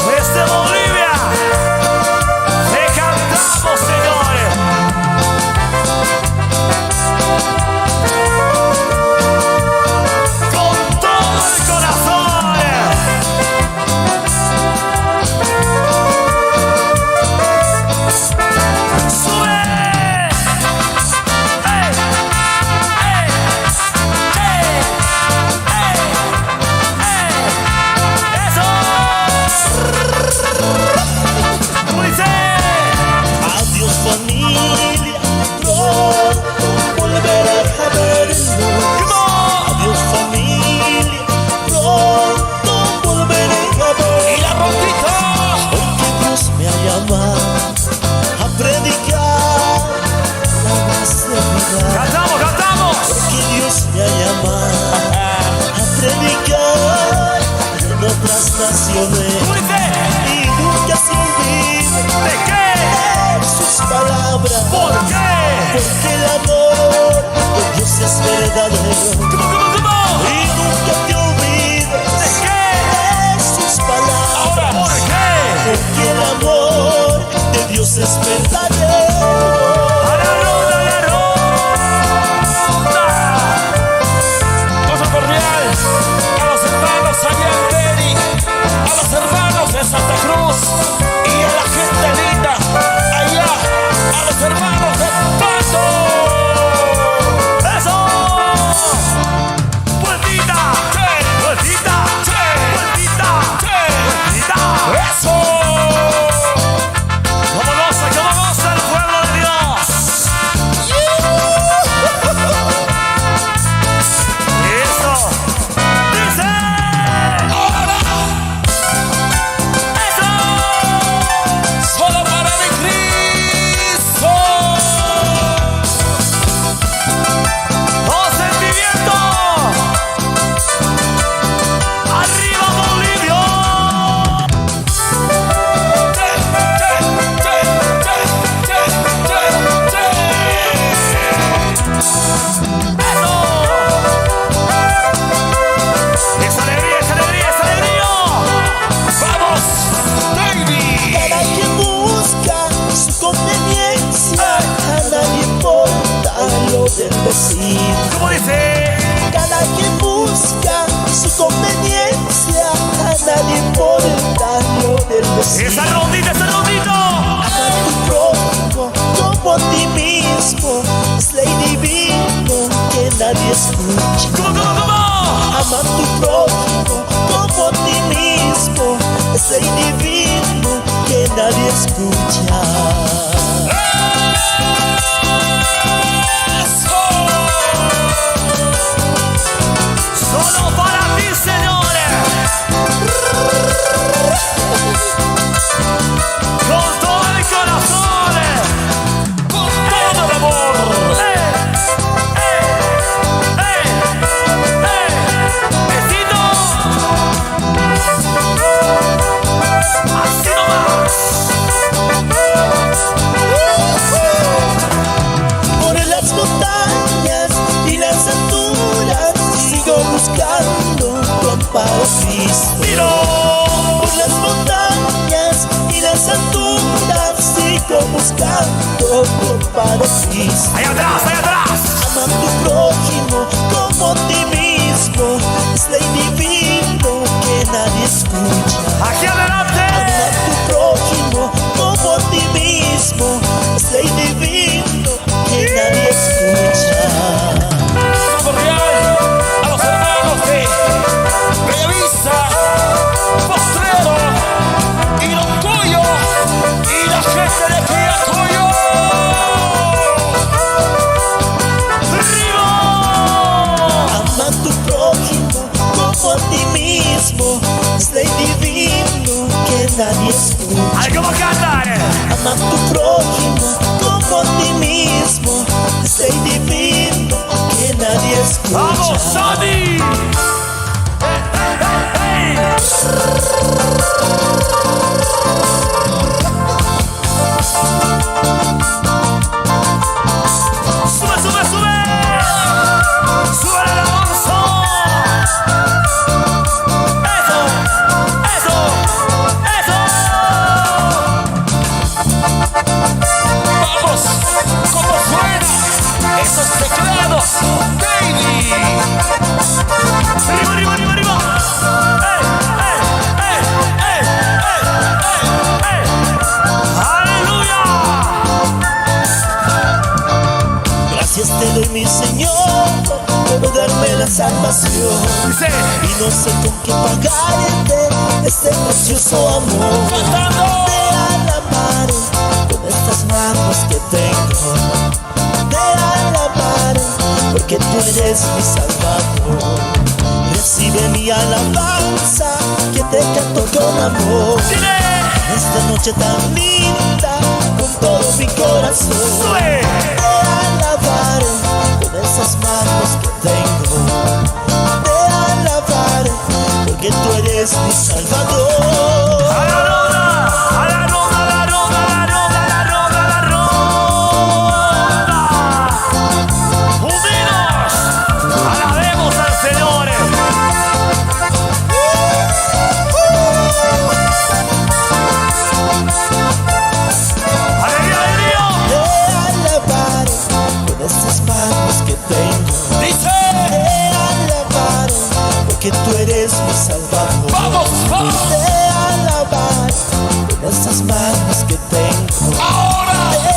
Desde Bolivia te cantamos, señores. Con todo el corazón. ¡Sube! ¡Hey! ¡Hey! ¡Hey! ¡Hey! ¡Hey! ¡Eso! ¿Cómo dice? Adiós familia, pronto volveré a verlo. ¡Come on! Adiós familia, pronto volveré a verlo. ¡Y la rondita! Porque Dios me ha llamado a predicar la más de vida. ¡Cantamos, cantamos! Porque Dios me ha llamado a predicar en otras naciones. ¿Cómo dice? Y nunca se olvide ¿De qué? de sus palabras. ¿Por qué? Porque el amor de Dios es verdadero. ¿Cómo? Y nunca te olvides ¿De qué? de sus palabras. Ahora, ¿por qué? Porque el amor de Dios es verdadero. ¡A la ronda, a la ronda! Cosa cordial a los hermanos allá en Beni, a los hermanos de Santa Cruz y a la gente linda escucha. Ama a tu prójimo como a ti mismo. Es ley divino que nadie escucha. Solo para ti, señores. Con todo el corazón, con todo el amor. Besito. Así nomás. Por las montañas y las alturas sigo buscando tu amparo, Cristo. Por las montañas y las alturas sigo buscando tu amparo, Cristo. Ahí atrás, ahí atrás. Ama a tu prójimo como a ti mismo. Es ley divino que nadie escucha. Aquí adelante. Ama a tu prójimo como a ti mismo. Es ley divino que nadie escucha. Real a los hermanos de Bellavista, Postrero y Longoyo y la gente de Quillacollo. ¡Arriba! Ama a tu prójimo como a ti mismo. Es ley divino que nadie escucha. ¡Hay como cantar! Ama a tu prójimo como a ti mismo. Es ley divino que nadie escucha. ¡Vamos, Sandy! ¡Hey, hey, hey! ¡Sube, sube, sube! ¡Sube la alabanza! ¡Eso! ¡Eso! ¡Eso! ¡Vamos! ¿Cómo suenan esos teclados? ¡Baby! ¡Arriba, arriba, arriba, arriba! ¡Ey, ey, ey, ey, ey, ey, ey! ¡Aleluya! Gracias te doy, mi Señor, por darme la salvación. Dice, Y no sé con qué pagarte este precioso amor. cantando. Te alabaré con estas manos que tengo. Te alabaré porque tú eres mi Salvador. Recibe mi alabanza que te canto con amor. Dile, Esta noche tan linda con todo mi corazón. sube. Te alabaré con esas manos que tengo. Te alabaré porque tú eres mi Salvador. A la ronda, a la ronda, a la ronda, a la ronda, a la ronda, a la ronda. Unidos, alabemos al Señor. ¡Alegría, alegría! Te alabaré con esas manos que tengo. Dice, Te alabaré porque tú eres mi Salvador. vamos, vamos. Te alabaré con esas manos que tengo. Ahora, Te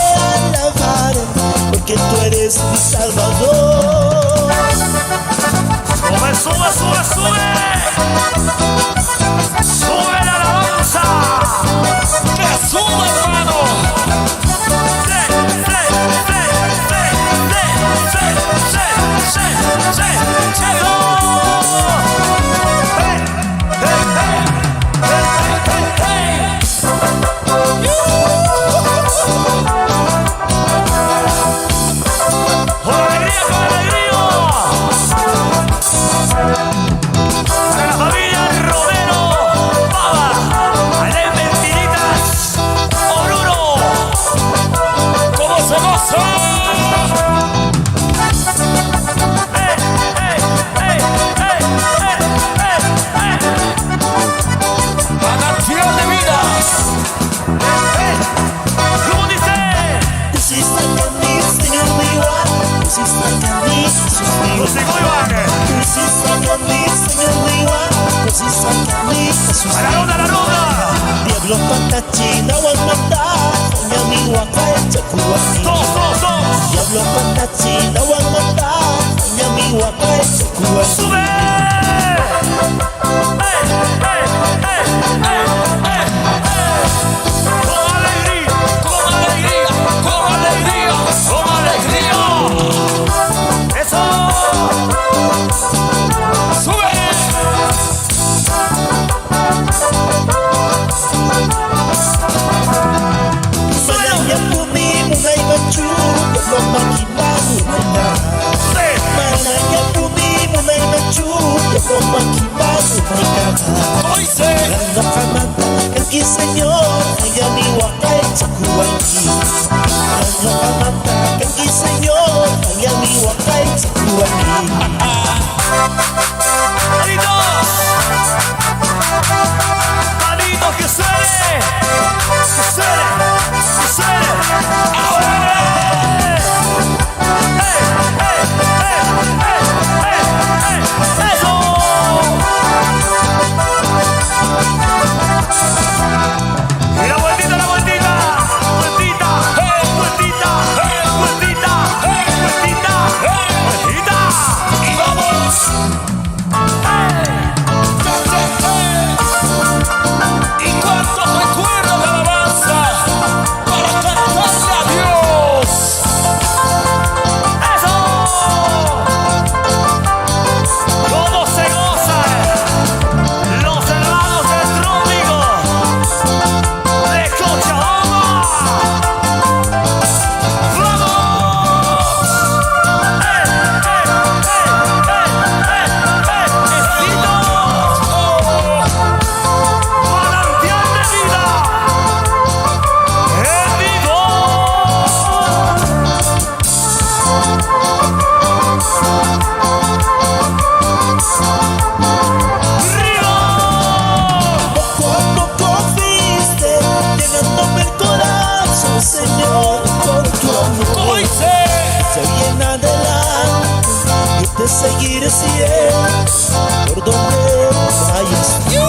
alabaré porque tú eres mi Salvador. sube, sube, sube, sube. Sube la alabanza. Que suba, hermano. ¡Con alegría, con alegría! Para la familia Romero, Pava, Alem Mentiritas, Oruro, ¿cómo se goza? ¡Ey, ey, ey, ey, ey, ey, ey! ¡La canción de vidas! ¿Cómo dice? This is like a mix, singing me one. This is like a mix, singing me Lo sigo, Iván. This is like a mix, singing me one. This is like a mix, ¡A la ronda, a la ronda! Diablo patachina, guamata, mi guapa, chacuani. ¡Dos, dos, dos! Diablo patachina, guamata, mi guapa, ¡Sube! Señor, ella ni wakai chakuanki. Ano kamanta kanki Señor, ella ni wakai chakuanki. ¡Manitos! ¡Manitos que suene! ¡Que suene! ¡Que suene! ¡Ahora! ¡Eso! ¡Y la vueltita, la vueltita! ¡Vueltita! ¡Vueltita! ¡Vueltita! ¡Vueltita! ¡Vueltita! ¡Y vamos! ¿Y cuántos recuerdos de alabanza para cantarle a Dios? ¡Eso! ¿Cómo se gozan los hermanos del Trópico de Cochabamba? ¡Vamos! ¡Esquito! ¡Manantial de vida! ¡En vivo! Poco a poco fuiste llenándome el corazón, Señor, con tu ¿Cómo amor. dice? Soy en adelante, yo te seguiré siempre, por donde vayas tú.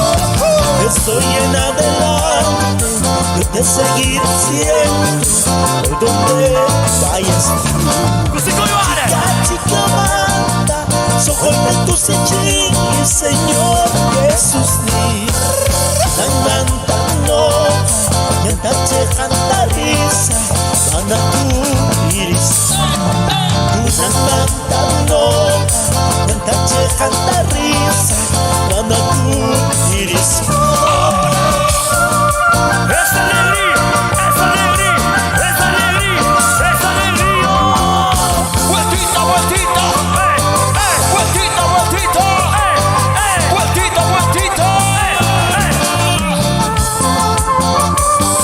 Estoy en adelante, yo te seguiré siempre, por donde vayas tú. Musico Ivane. Chica manda, soy de tus hechizos, Señor Jesús ni. Nanganta no, yantache cantarisa, mana tu iris. Nanganta no, yantache cantarisa, mana tu iris. ¡Es alegría! ¡Es alegría! ¡Es alegría! ¡Es alegría! ¡Vueltita, vueltita! ¡Vueltita, vueltita! ¡Vueltita, vueltita!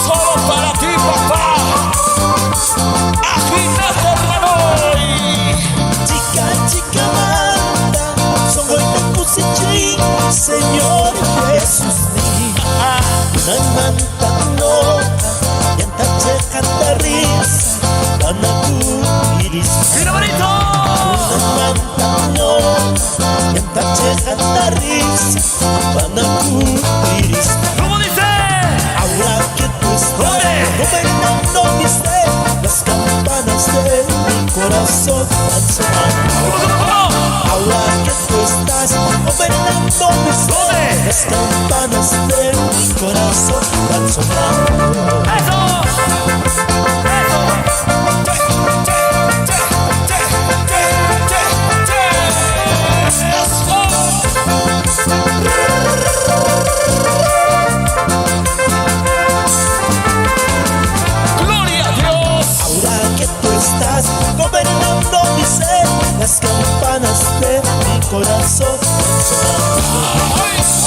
Solo para ti, papá. Agítate, hermano. Chica manda, soy de tus hechizos, Señor Jesús ni. Nanganta no, yantache cantarisa, mana tu iris. ¡Mira, bonito! No, yantache cantarisa, mana tu iris. ¿Cómo dice? Ahora que tú estás ¡Ole! gobernando mi ser, las campanas de mi corazón van sonando. Ahora que tú estás gobernando mi ser, las campanas de mi corazón van sonando. ¡Eso! ¡Gloria a Dios! Ahora que tú estás gobernando mi ser, las campanas de mi corazón van sonando.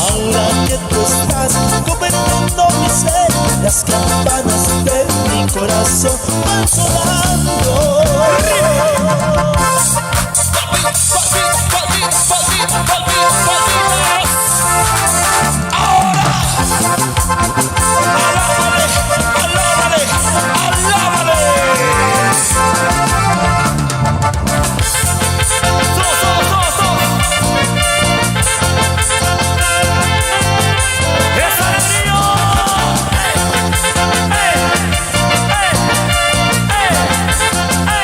Ahora que tú estás gobernando mi ser, las campanas de mi corazón van sonando. ¡Ahora! ¡Alábale! ¡Alábale! ¡Alábale! ¡Esa alegría! ¡Ey! ¡Ey! ¡Ey! ¡Ey!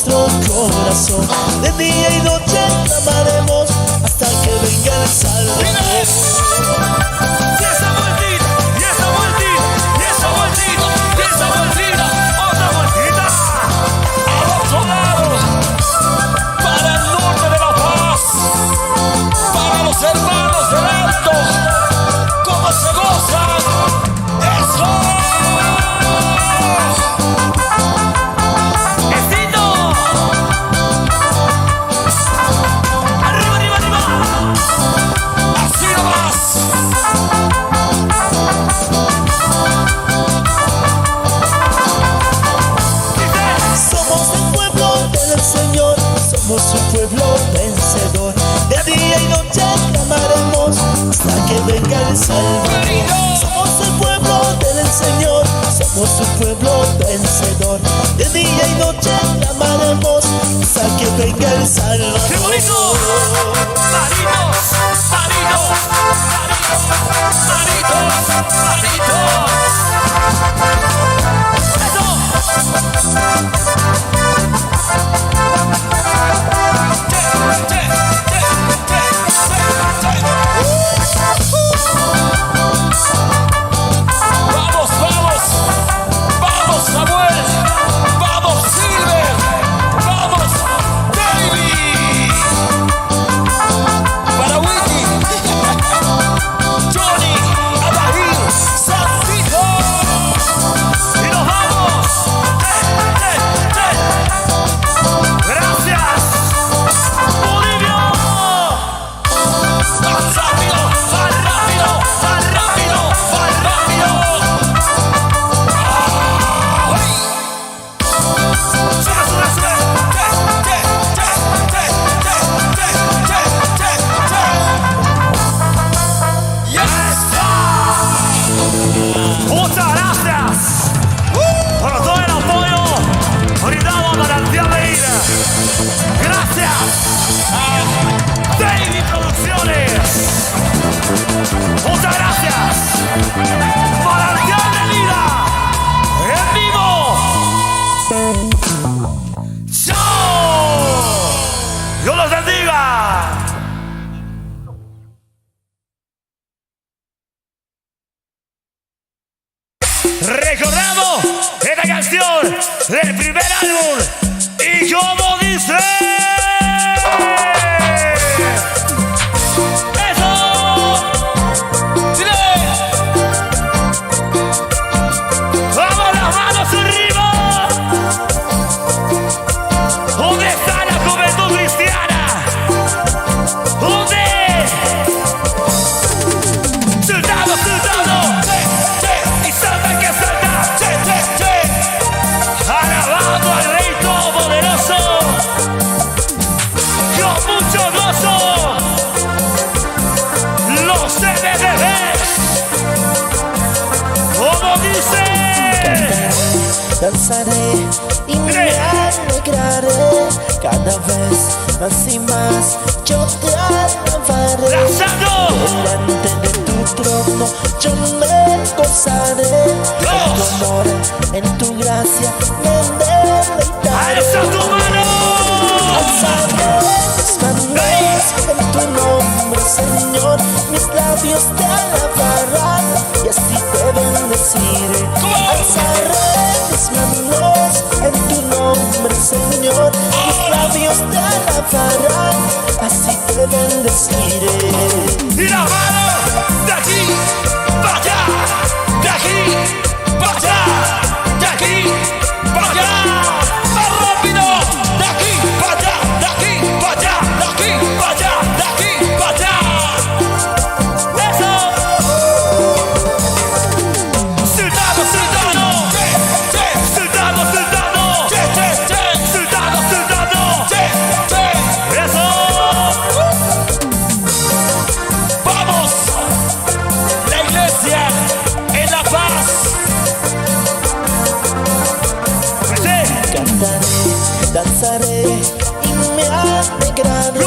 nuestro corazón. De día y noche clamaremos hasta que venga el Salvador. Y esa vueltita, y esa vueltita, y esa vueltita, y esa vueltita, otra vueltita. Al otro lado, para el norte de La Paz, para los hermanos del Alto, cómo se gozan. ¡Eso! Somos un pueblo vencedor, de día y noche clamaremos hasta que venga el Salvador. Somos el pueblo del Señor, somos un pueblo vencedor, de día y noche clamaremos hasta que venga el Salvador. ¡Qué bonito! ¡Maritos! ¡Maritos! ¡Maritos! ¡Maritos! ¡Vamos, vamos! ¡Vamos, Samuel! ¡Vamos, Silver! ¡Vamos, David! Para Wiki, Johnny, Abahil, Santito. ¡Y nos vamos! ¡Gracias! ¡Bolivia! ¡Más rápido! ¡Más rápido! ¡Más rápido! ¡Más rápido! ¡Ay! ¡Sube, sube, sube! ¡Ya está! ¡Muchas gracias! Por todo el apoyo brindado a Manantial de Vida. Gracias a David Producciones. Muchas gracias. Manantial de Vida en vivo. ¡Chao! ¡Dios los bendiga! Recordamos esta canción del primer álbum y como dice. ¡Eso! ¡Dile! ¡Vamos las manos arriba! ¿Dónde está la juventud cristiana? ¿Dónde? ¡Soldado, soldado! ¡Y salta que salta! ¡Alabado al Rey Todopoderoso! ¡Con mucho gozo! ¡Los bebés! ¿Cómo dice? Danzaré y me alegraré cada vez más y más. Yo te alabaré ¡Lanzando! delante de tu trono. Yo me gozaré en tu amor, en tu gracia me deleitaré. ¡Alza tu mano! Alzaré mis manos en tu nombre, Señor. Mis labios te alabarán y así te bendeciré. Alzaré mis manos en tu nombre, Señor. Mis labios te alabarán, así te bendeciré. ¡Y la mano! ¡De aquí! ¡Para allá! ¡De aquí! ¡Para allá! ¡De aquí! ¡Para allá! ¡Más rápido! ¡De aquí! ¡Para allá! ¡De aquí! ¡Para allá! ¡De aquí! ¡Para allá! ¡De aquí! ¡Para allá! ¡Eso! ¡Soldado, soldado! ¡Soldado, soldado! ¡Soldado, soldado! ¡Eso! ¡Vamos! La iglesia en La Paz. Cantaré, danzaré y me alegraré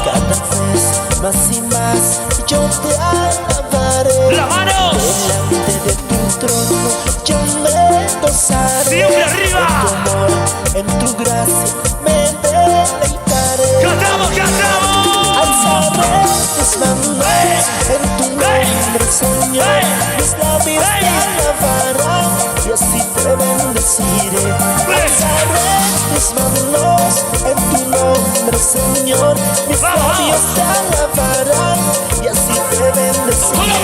cada vez más y más. Yo te alabaré ¡Las manos! delante de tu trono. Yo me gozaré ¡Siempre arriba! en tu amor, en tu gracia labios te alabarán y así te bendeciré. Alzaré mis manos en tu nombre, Señor. Mis labios te alabarán y así te bendeciré.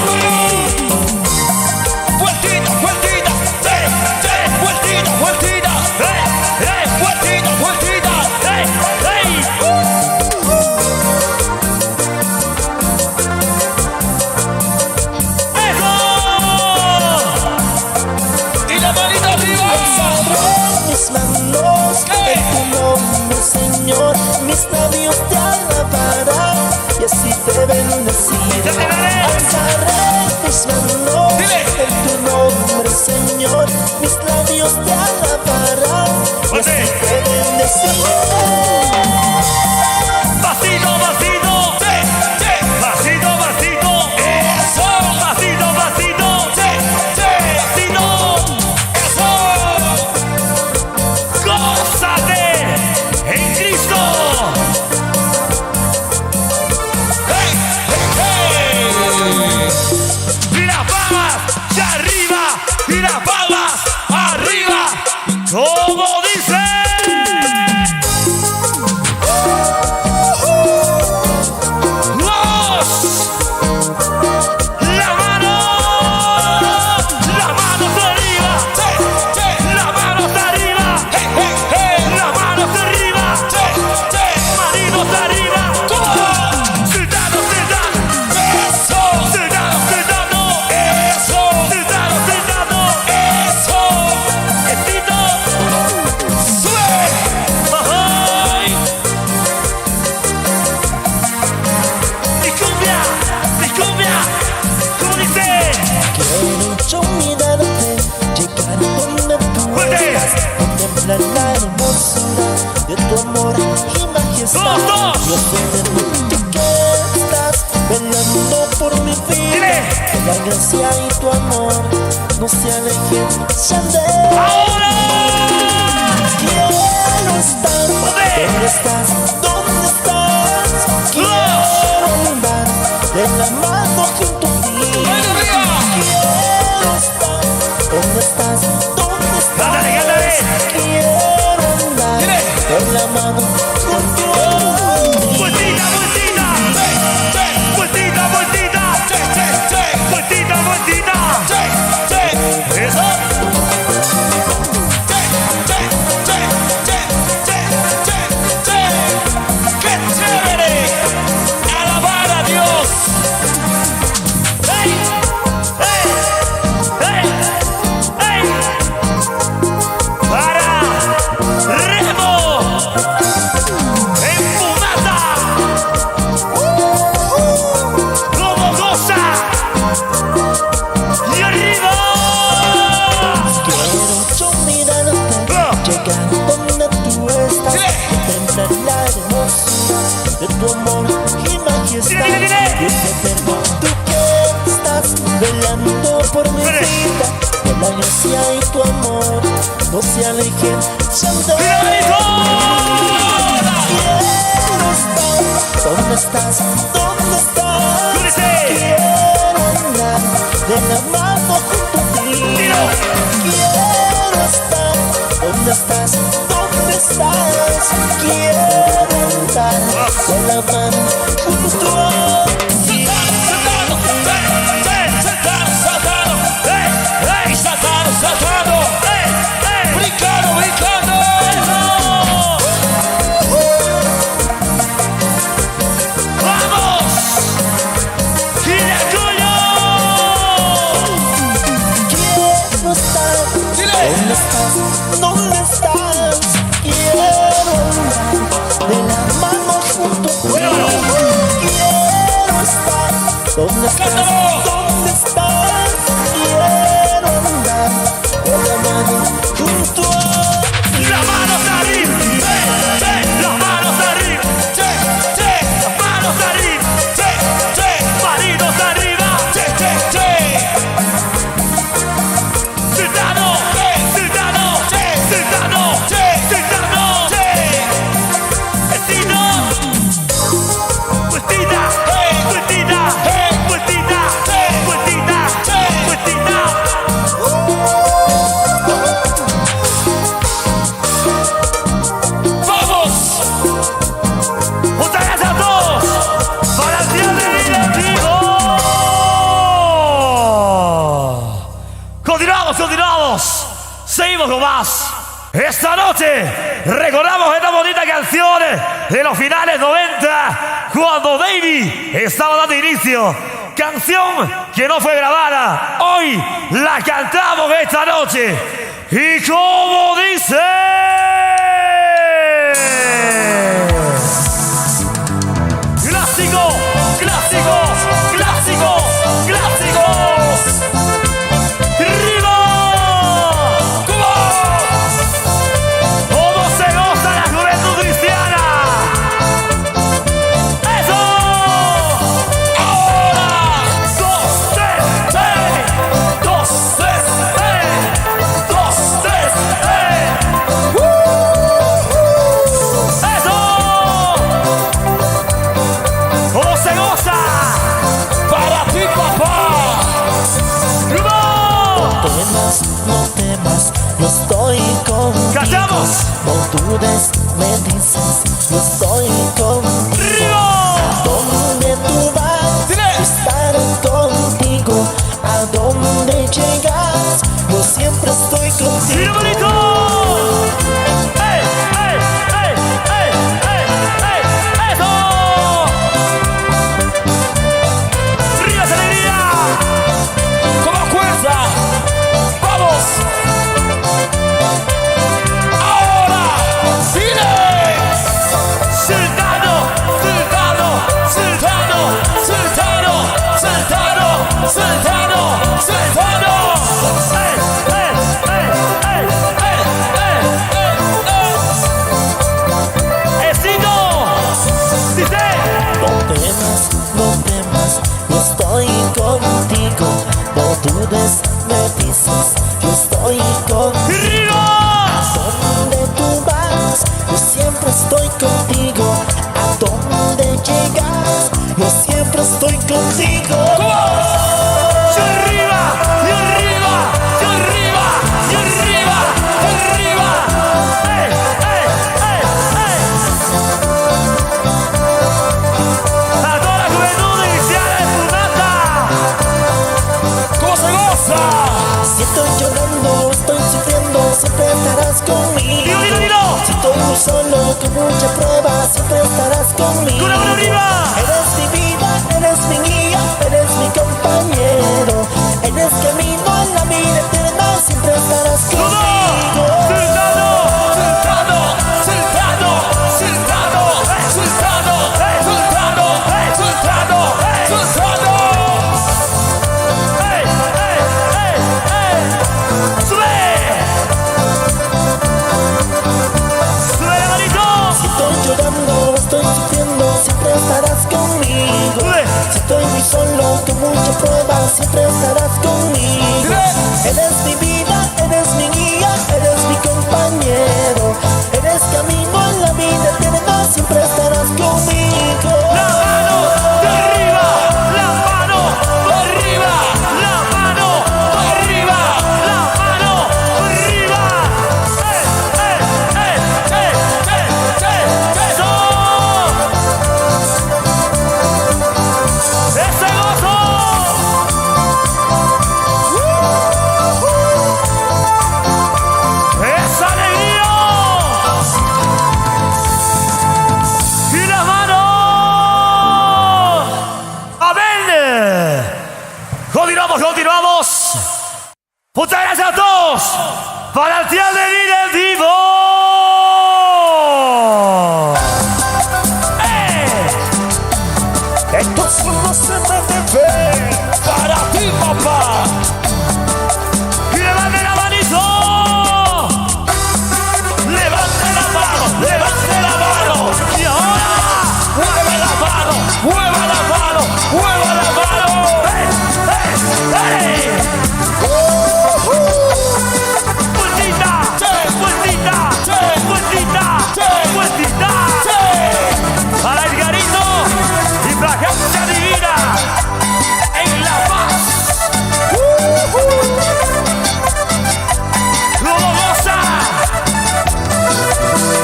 Vueltita, vueltita, vueltita, vueltita, vueltita, vueltita, ¡eso! Y la manita arriba. Alzaré mis manos en tu nombre, Señor. Mis labios te alabarán y así te bendeciré. Alzaré mis manos en tu nombre, Señor. Mis labios te alabarán y así te bendeciré. Pasito, pasito, pasito, pasito, eso, pasito, pasito, pasito, eso. Gózate en Cristo. Hey, hey, hey. Y las palmas de arriba, y las palmas arriba, como dice. La hermosura de tu amor y majestad. Dios eterno, tú que estás velando por mi vida, que la gracia y tu amor no se alejen de ¡Ahora! Quiero estar donde estás, donde estás. Quiero andar de la mano junto a ti. Quiero estar donde estás, donde estás. Quiero andar de la mano junto a ti. Vueltita, vueltita, vueltita, vueltita, vueltita, vueltita, eso. ¡Qué chévere! ¡Alabar a Dios! ¡Hey! ¡Hey! ¡Hey! ¡Hey! ¡Para! ¡Remo! ¡En Funata! ¡Como goza! ¡Y arriba! Quiero yo mirarte, llegar donde tú estás, contemplar la hermosura de tu amor y majestad. Dios eterno, tú que estás velando por mi vida, que la gracia y tu amor no se alejen de mí. Quiero estar donde estás, donde estás. Quiero andar de la mano junto a ti. Quiero estar donde estás, donde estás. Quiero andar de la mano junto a ti. Brincando, brincando. ¡Vamos! ¡Giracuyo! Quiero estar donde estás, donde estás. Quiero andar de la mano junto a ti. Quiero estar donde estás, donde estás. Quiero andar de la mano junto a ti. ¡Las manos arriba! ¡Las manos arriba! ¡Las manos arriba! ¡Maridos arriba! ¡Ciudadano! ¡Ciudadano! ¡Ciudadano! ¡Ciudadano! ¡Vecino! ¡Vueltita! ¡Vueltita! ¡Vueltita! continuamos. Seguimos con más. Esta noche recordamos esta bonita canción de los finales 90, cuando Baby estaba dando inicio. Canción que no fue grabada. Hoy la cantamos esta noche. Y como dice... Clásico, clásico, clásico, clásico. ¡Arriba! ¿Cómo se goza la juventud cristiana? ¡Eso! ¡Ahora! 2, 3, 2, 3, 2, 3, ¡eso! ¿Cómo se goza? Para ti, papá. No temas, no estoy contigo. ¡Cantamos! No dudes, me dices, no estoy contigo. ¡Arriba! ¿Dónde tú vas? ¡Dile! Estaré contigo. ¿A dónde llegas? Yo siempre estoy ¡Mira, contigo. bonito! ¡Ey, ey, ey, ey, ey, ey! ¡Eso! ¡Arriba esa alegría! ¡Como fuerza! ¡Vamos! ¡Ahora! ¡Dile! ¡Sultano! ¡Sultano! ¡Sultano! ¡Sultano! ¡Sultano! ¡Sultano! ¡Sultano! ¡Ey, ey, ey, ey, ey, ey, ey! ¡Éxito! ¡Dice! No temas, no estoy contigo. No dudes, me dices, yo estoy contigo. ¡Arriba! ¿Dónde tú vas? Yo siempre estoy contigo. ¿A dónde llegas? Yo siempre estoy contigo. ¡Yo arriba! ¡Yo arriba! ¡Yo arriba! ¡Yo arriba! ¡Yo arriba! ¡Ey, ey, ey, ey! ¡A toda la juventud cristiana de Punata! ¿Cómo se goza? Si estoy llorando, estoy sufriendo, siempre estarás conmigo. ¡Dilo, dilo, dilo! Si estoy muy solo, con mucha prueba, siempre estarás conmigo. ¡Con la mano arriba! Eres mi vida, eres mi guía, eres mi compañero. Eres camino en la vida eterna, siempre estarás conmigo. ¡Sultano! ¡Sultano! ¡Sultano! ¡Sultano! ¡Sultano! ¡Sultano! ¡Sultano! ¡Sultano! ¡Ey, ey, ey, ey! ¡Sube! ¡Sube, hermanito! Si estoy llorando, estoy sufriendo, siempre estarás conmigo. ¡Sube! Si estoy muy solo, con mucha prueba, siempre estarás conmigo. Eres mi vida, eres mi guía, eres mi compañero. Eres camino en la vida eterna, siempre estarás conmigo. ¡La mano de arriba! ¡La mano de arriba! ¡La mano de arriba! ¡La mano de arriba! ¡Eh, eh, eh, eh, eh, eh! ¡Eso! ¡Ese gozo! ¡Esa alegría! ¡Y la mano! ¡Amén! Continuamos, continuamos. Muchas gracias a todos para el Tial de Vida en vivo. Estos son los MTV para ti, papá. Y levante la manito. Levante la mano, levante la mano. Y ahora, mueva la mano, mueva la mano, mueva la mano. ¡Hey, hey, hey! ¡Vueltita! ¡Vueltita! ¡Vueltita! ¡Vueltita! Para Edgarito y Fragancia Divina en La Paz. ¡Lo goza!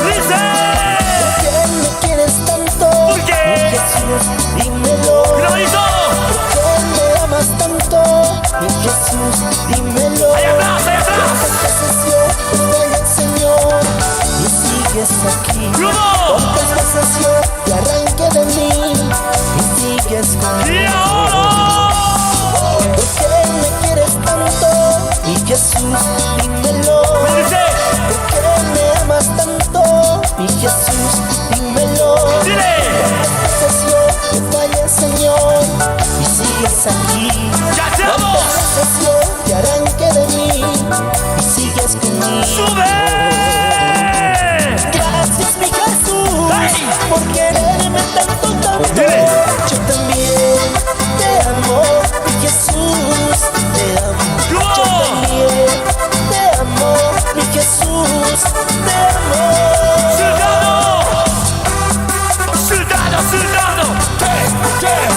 ¡Dice! ¿Por qué me quieres tanto? ¿Por qué? Jesús, dímelo. ¡Glorito! ¿Por qué me amas tanto? Mi Jesús, dímelo. ¡Hay aplausos! sigues aquí. ¿Cómo? ¿Cuántas veces yo te arranqué de mí y sigues ¡Y conmigo? ahora! ¿Por qué me quieres tanto? Mi Jesús, dímelo. ¿Cómo dice? ¿Por qué me amas tanto? Mi Jesús, dímelo. ¡Dile! ¿Cuántas veces yo te fallé, Señor, y sigues aquí? ¡Ya estamos! ¿Cuántas veces yo te arranqué de mí y sigues conmigo? ¡Sube! Gracias, mi Jesús, ¡Hey! por quererme tanto, tanto. Dile. Yo también te amo, mi Jesús, te amo. Yo ¡Cómo! también te amo, mi Jesús, te amo. ¡Sultano! ¡Sultano, sultano!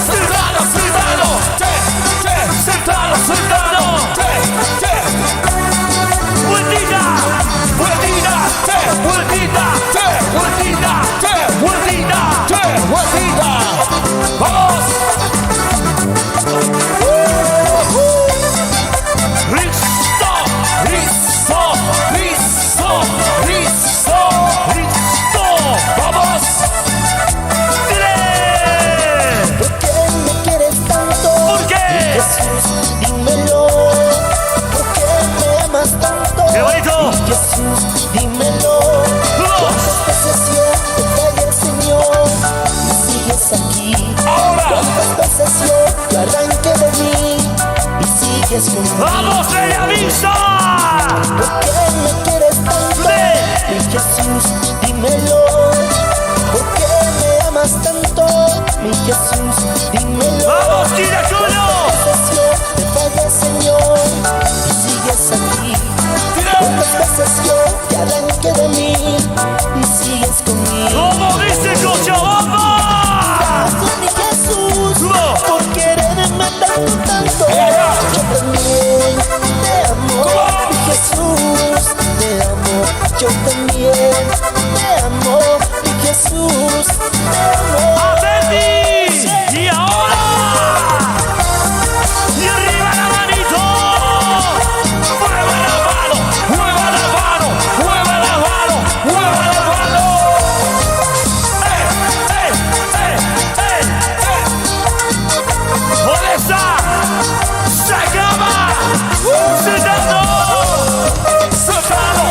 ¡Sultano, sultano! ¡Sultano, sultano! ¡Vueltita! ¡Vueltita! ¡Vueltita! ¡Vueltita! ¡Vueltita! ¡Vueltita! ¡Vamos! ¡Risto! ¡Risto! ¡Risto! ¡Risto! ¡Risto! ¡Vamos! ¡Dile! ¿Por qué me quieres tanto? ¿Por qué? Jesús, dímelo. ¿Por qué me amas tanto? ¡Qué bonito! Jesús, dímelo. ¿Cuántas veces yo te fallé, Señor, y sigues aquí? ¡Ahora! ¿Cuántas veces yo te arranqué de mí y sigues conmigo? ¡Vamos, Bella Vista! ¿Por qué me quieres tanto? ¡Sí! Mi Jesús, dímelo. ¿Por qué me amas tanto? Mi Jesús, dímelo. ¡Vamos, tira culo! ¿Cuántas veces yo te fallé, Señor, y sigues aquí? ¿Cuántas veces yo te arranqué de mí y sigues conmigo? ¿Cómo dice Cochabamba? Gracias, mi Jesús, ¡No! por quererme tanto, tanto. Yo también te amo, mi Jesús, te amo. Yo también te amo, mi Jesús, te amo. ¡Atenti! ¡Y ahora! ¡Y arriba la manito! ¡Mueva la mano! ¡Mueva la mano! ¡Mueva la mano! ¡Mueva la mano! ¡Eh! ¡Eh! ¡Eh! ¡Eh! ¡Eh! ¡Molesta! ¡Se acaba! ¡Sultano! ¡Sultano!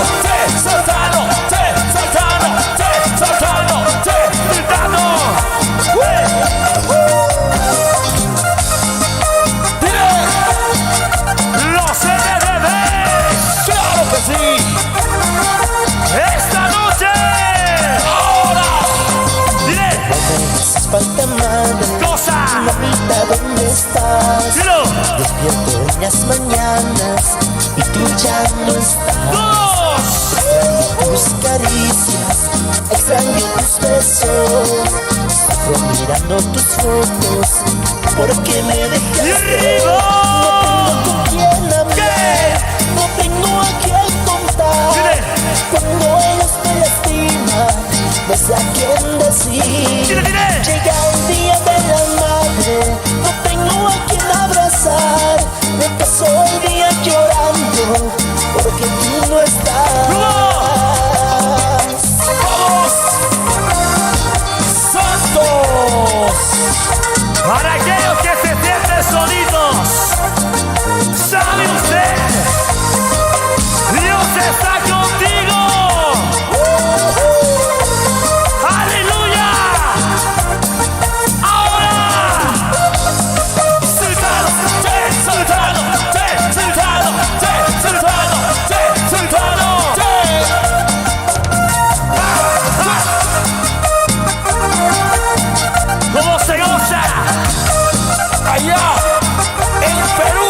¡Sultano! ¡Sultano! ¡Sultano! ¡Sultano! ¡Los NDB! ¡Claro que sí! ¡Esta noche! ¡Ahora! ¡Dile! Haces falta, madre. ¡Cosa! Mamita, ¿dónde estás? ¡Dilo! Despierto en las mañanas y tú ya no estás. ¡Dos! Tus caricias, extraño tus besos. Sufro mirando tus fotos, porque me ¡Y dejaste. arriba! No tengo con quién hablar, no tengo a quién contar. Dile. Cuando ellos me lastiman, no sé a quién decir. ¡Dile, dile! Llega el día de la madre, no tengo a quien abrazar. Me paso el día llorando, porque tú no estás. ¡Vamos! ¡Santos! Para aquellos que se sienten solitos, ¿sabe usted? Dios está contigo. ¡Aleluya! ¡Ahora! ¡Sultano! ¡Sultano! ¡Sultano! ¡Sultano! ¡Sultano! ¿Cómo se goza? Allá en Perú.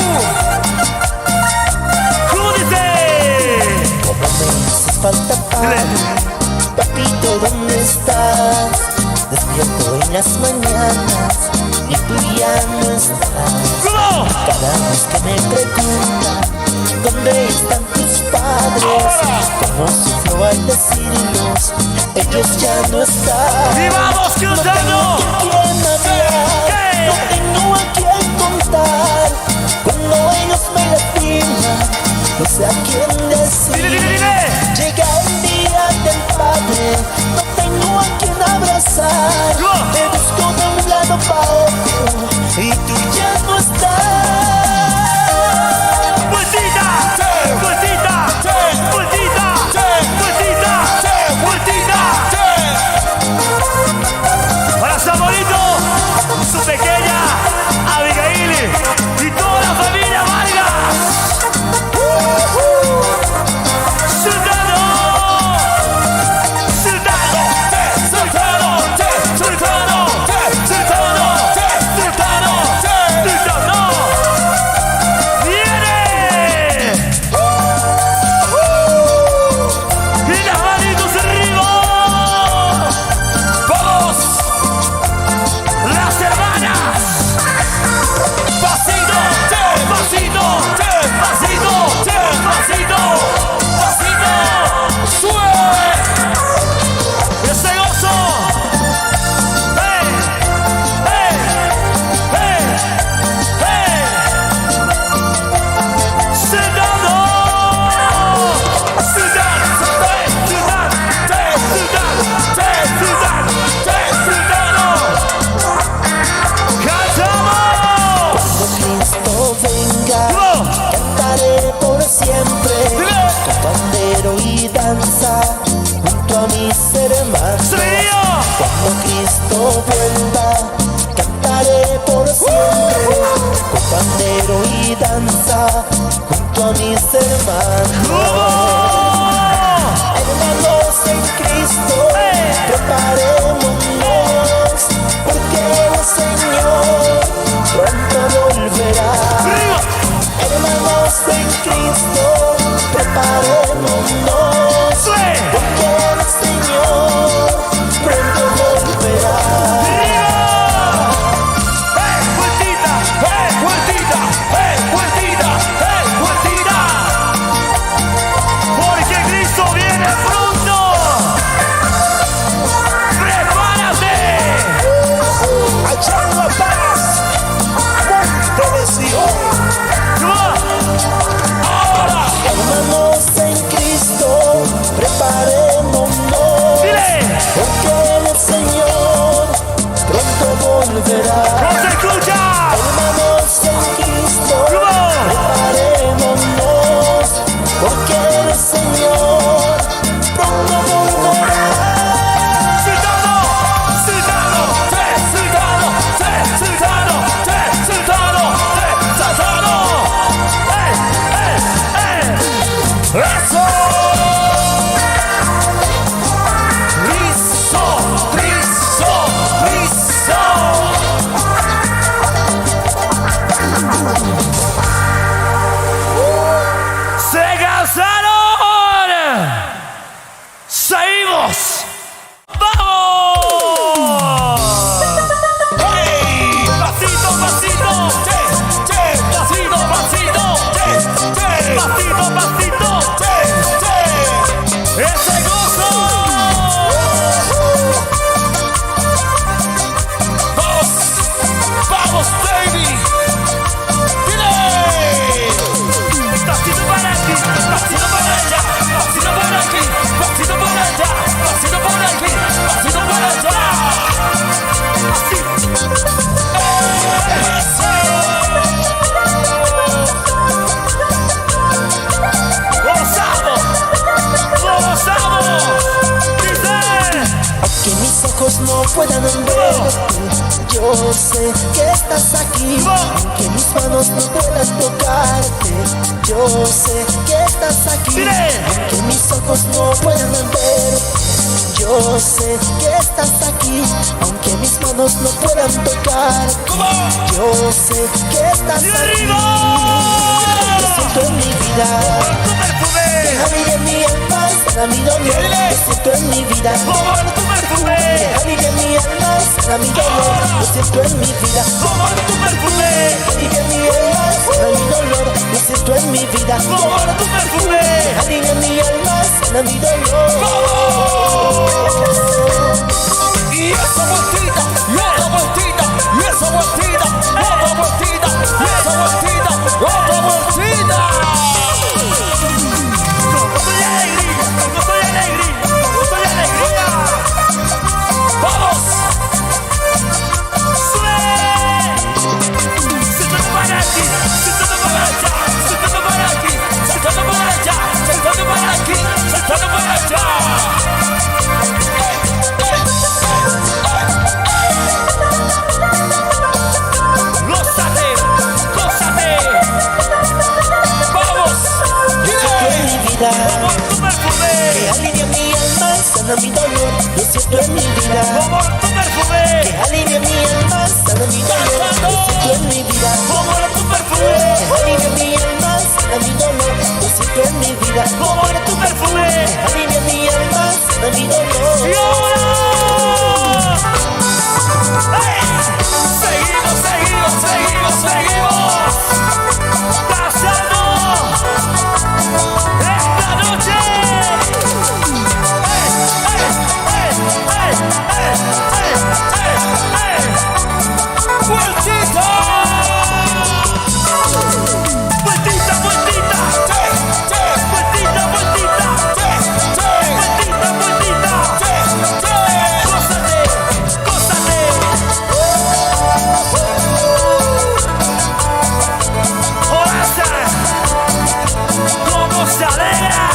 ¿Cómo dice? Como me haces falta, Dile. papito, ¿dónde estás? Despierto en las mañanas y tú ya no estás. ¿Cómo? Cada vez que me preguntan dónde están tus padres, cómo sufro al decirlos, ellos ya no están. ¡Y vamos, cantando! No tengo a quién contar. Cuando ellos me lastiman, no sé a quién decir. Dile, dile, dile. Llega el día del padre no tengo a quien abrazar. Te busco de un lado para otro y tú ya no estás. Vueltita, vueltita, vueltita, vueltita, vueltita. Para Samuelito, su pequeña Abigail y toda la familia Vargas. Sultano, Sultano, Sultano, Sultano, Sultano, Sultano, Sultano. ¡Viene! Y las manitos arriba. ¡Vamos! Las hermanas. Pasito, pasito, pasito, pasito, pasito. Sube. Ese gozo. ¡Hey! ¡Hey! ¡Hey! ¡Hey! Sultano. Sultano, Sultano. ¡Cantamos! Cuando Cristo venga, cantaré por siempre con pandero y danza junto a mis hermanos. Cuando Cristo vuelva, cantaré por siempre con pandero y danza junto a mis hermanos. Hermanos en Cristo, preparémonos porque el Señor pronto volverá. Hermanos en Cristo, preparémonos porque el Señor pronto volverá. Vueltita, vueltita, vueltita, vueltita. Porque Cristo viene pronto. ¡Prepárate! Allá en La Paz, Monte de Sion. Ahora, Hermanos en Cristo, preparémonos dile, porque el Señor pronto volverá. no se escucha. Hermanos en Cristo, preparémonos porque el Señor pronto volverá. Sultano, Sultano, Sultano, Sultano, Sultano, Sultano. ¡Eso! ¡Listo! ¡Listo! ¡Listo! ¡Se cansaron! ¡Seguimos! ¡Vamos! ¡Hey! ¡Pasito, pasito! ¡Pasito, pasito! ¡Pasito, pasito! ¡Ese gozo! ¡Vamos! ¡Vamos, baby! ¡Dile! ¡Pasito para aquí! ¡Pasito para allá! ¡Pasito para aquí! ¡Pasito para allá! ¡Pasito para aquí! ¡Pasito para allá! ¡Así! ¡Gozamos! ¡Gozamos! ¡Dice! Aunque mis ojos no puedan verte, yo sé que estás aquí. Aunque mis manos no puedan tocarte, yo sé que estás aquí. Aunque mis ojos no puedan verte, yo sé que estás aquí. Aunque mis manos no puedan tocarte, yo sé que estás aquí. Te siento en mi vida, ¡Tu perfume! deja de mi alma, será mi dolor. Te siento en mi vida, ¡Por tu perfume! deja de mi alma, será mi dolor. Te siento en mi vida, ¡Por tu perfume! deja de mi alma, será mi dolor. Te siento en mi vida, ¡Por tu perfume! deja de mi alma, será mi dolor. Y esa vueltita, y otra vueltita, y esa vueltita, otra vueltita, y esa vueltita, otra vueltita. Con gozo y alegría, con gozo y alegría, con gozo y alegría. sana mi dolor, lo siento en mi vida. Como tu perfume, Que alivia mi alma, sana mi dolor, lo siento en mi vida. como tu perfume, Que alivia mi alma, sana mi dolor, lo siento en mi vida. como tu perfume. Alivia mi alma, sana mi dolor. Y ahora, ¡hey! Seguimos, seguimos, seguimos, seguimos. Pasando esta noche. ¡Vueltita! ¡Vueltita, vueltita! ¡Vueltita, vueltita! ¡Vueltita, vueltita! ¡Gózate, gózate! ¡Horaza! ¡Cómo se alegra!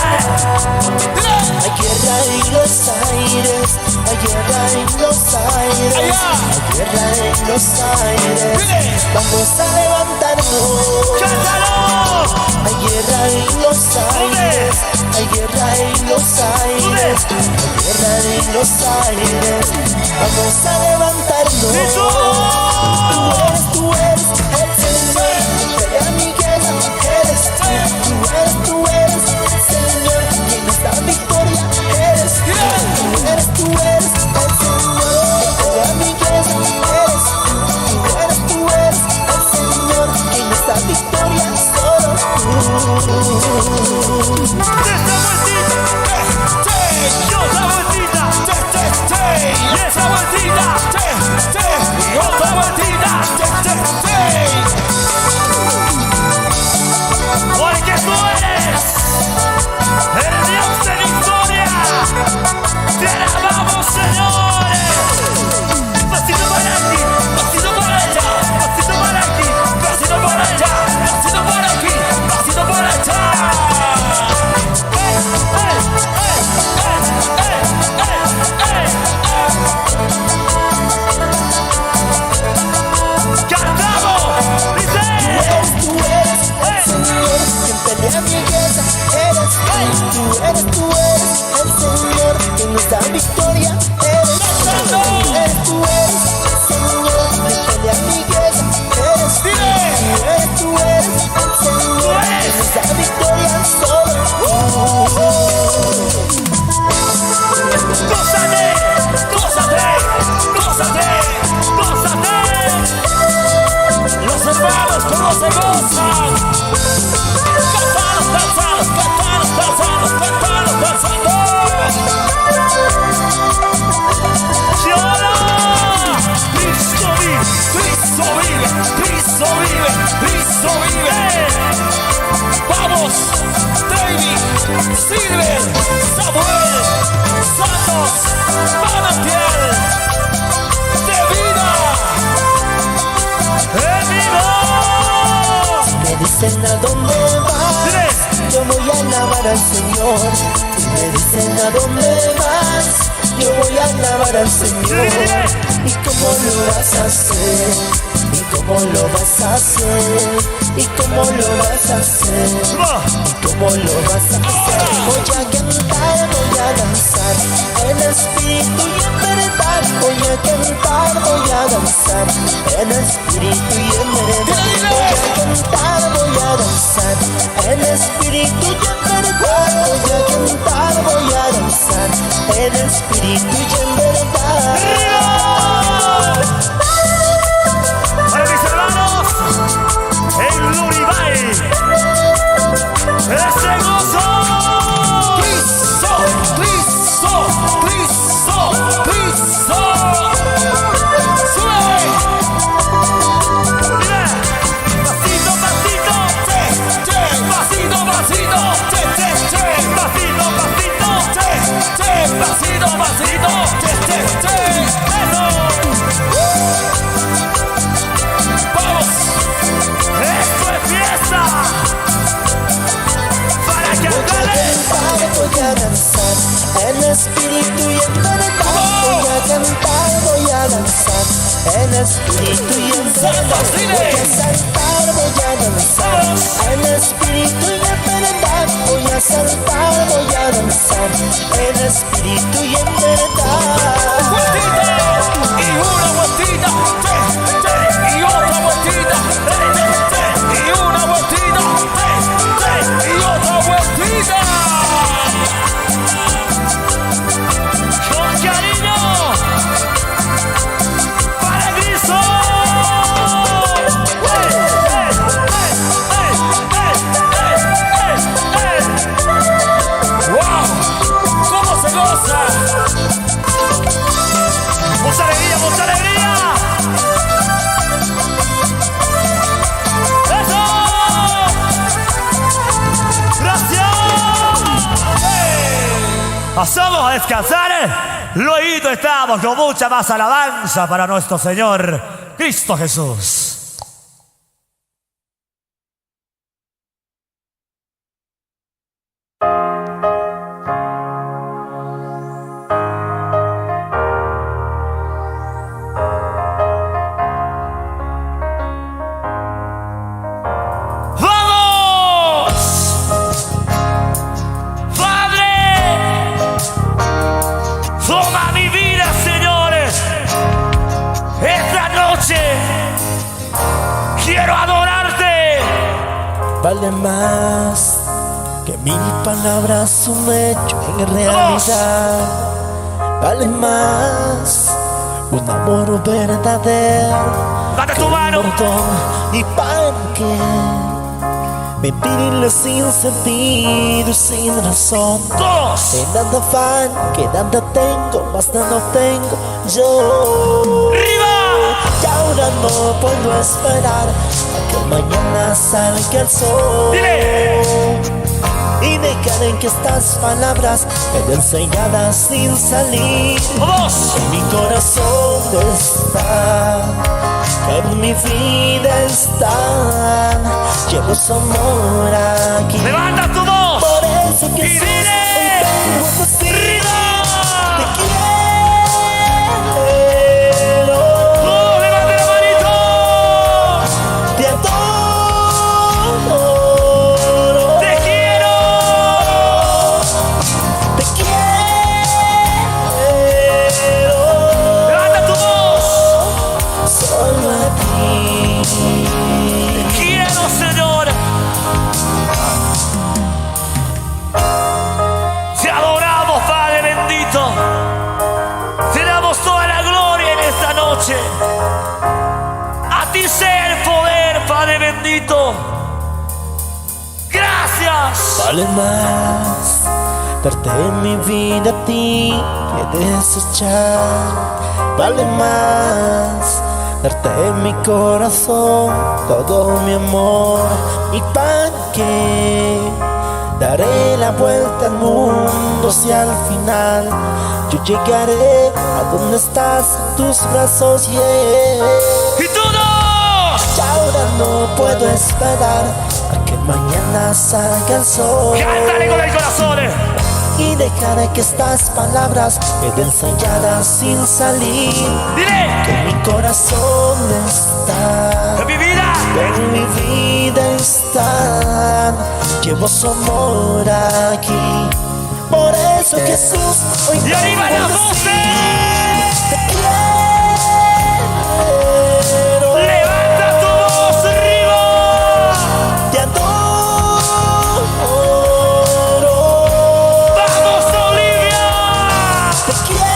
Hay guerra en los aires, hay guerra en los aires, hay guerra en los aires. Vamos a levantarnos. ¡Cántalo! Hay guerra en los aires, hay guerra en los aires, hay guerra en los aires. Vamos a levantarnos. ¡Y tú! Tú eres el Señor, pelea mi guerra, eres tú. Tú eres el Señor, quien nos da victoria, eres tú. Tú eres el Señor, pelea mi guerra, eres tú. Tú eres el Señor, quien nos da victoria, solo tú. ¡Esa vueltita! ¡Y esa vueltita! ¡Y otra vueltita! Porque tú eres el Dios de victoria. Te alabamos, señores. Pasito para aquí, pasito para allá, pasito para aquí, pasito para allá, pasito para aquí, pasito para allá. ¡Cantamos! ¡Dice! Tú eres el Señor, quien pelea mi guerra, eres tú. Tú eres el Señor, quien nos da victoria, eres tú. Tú eres el Señor, quien pelea mi guerra, eres tú. Tú eres el Señor, quien nos da victoria, solo tú. ¡Gózate! ¡Gózate! ¡Gózate! ¡Gózate! Los hermanos, ¿cómo se gozan? ¡Cantanos, cantanos, cantanos, cantanos, cantanos, cantanos! ¡Llora! ¡Cristo vive! ¡Cristo vive! ¡Cristo vive! ¡Cristo vive! ¡Vamos! David, Silver, Samuel, Santos, manantial de vida. ¡En vivo! Me dicen a dónde vas, yo voy a alabar al Señor. Me dicen a dónde vas, yo voy a alabar al Señor. ¿Y cómo lo vas a hacer? ¿Y cómo lo vas a hacer? ¿Y cómo lo vas a hacer? ¿Cómo lo vas a hacer? Voy a cantar, voy a danzar en espíritu y en verdad. Voy a cantar, voy a danzar en espíritu y en verdad. Voy a cantar, voy a danzar en espíritu y en verdad. Voy a cantar, voy a danzar en espíritu y en verdad. Para mis hermanos, en Luribay, ese gozo. Cristo, Cristo, Cristo, Cristo. Sube. Mira, pasito, pasito, pasito, pasito, pasito, pasito, pasito, eso. Vamos, esto es fiesta. Para que Voy a danzar en espíritu y en verdad. Voy a cantar, voy a danzar en espíritu y en verdad. Voy a saltar, voy a danzar en espíritu y en verdad. Voy a saltar, voy a danzar en espíritu y en verdad. Vueltita y una vueltita, y otra vueltita, y una vueltita, y otra vueltita. Con cariño para el Cristo. ¡Wow! ¿Cómo se goza? ¡Mucha alegría, mucha alegría! ¡Eso! ¡Gracias! Pasamos a descansar. Luego estamos con mucha más alabanza para nuestro Señor Cristo Jesús. Quiero adorarte. Vale más que 1000 palabras, un hecho en realidad. Vale más un amor verdadero. Date tu mano. Y para que mentirle sin sentido y sin razón. Todos. De nada afán, que nada tengo, más nada tengo yo. ¡Arriba! Y ahora no puedo esperar a que mañana salga el sol. ¡Dile! Y dejar que estas palabras queden selladas sin salir. ¡Vamos! En mi corazón está, en mi vida está. Llevo su amor aquí. ¡Levanta tu voz! Por eso que ¡Y dile! ¡Arriba! te quiero. ¡Oh, levante la manito! Te adoro. ¡Te quiero! Te quiero. ¡Levanta tu voz! Solo a ti. ¡Te quiero, Señor! Te adoramos, Padre bendito. Te damos toda la gloria en esta noche. A ti sea el poder, Padre bendito. Gracias. Vale más darte mi vida a ti que desechar. Vale más darte mi corazón, todo mi amor. ¿Y para qué daré la vuelta al mundo si al final yo llegaré a donde estás, en tus brazos? Y todos. Y ahora no puedo esperar a que mañana salga el sol. Cántale con el corazón. Y dejaré que estas palabras queden selladas sin salir. Dile. Que mi corazón está, En mi vida. en mi vida está. Llevo su amor aquí. Por eso Jesús hoy Y arriba puedo las decir, voces. te quiero. Levanta tu voz arriba. Te adoro. Vamos, Olivia. Te quiero.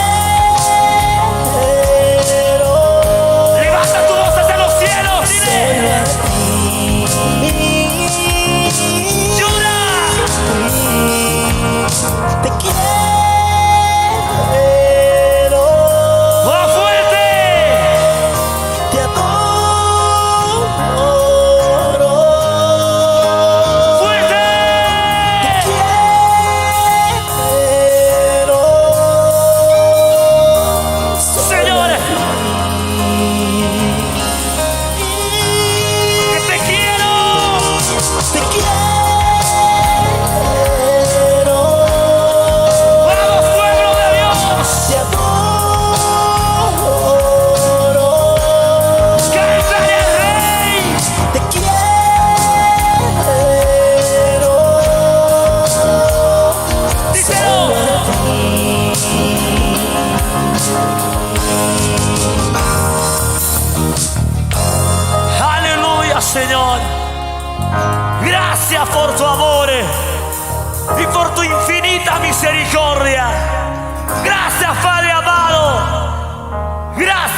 Levanta tu voz hacia los cielos. Solo Dile. a ti. Llora. Te quiero. Más fuerte.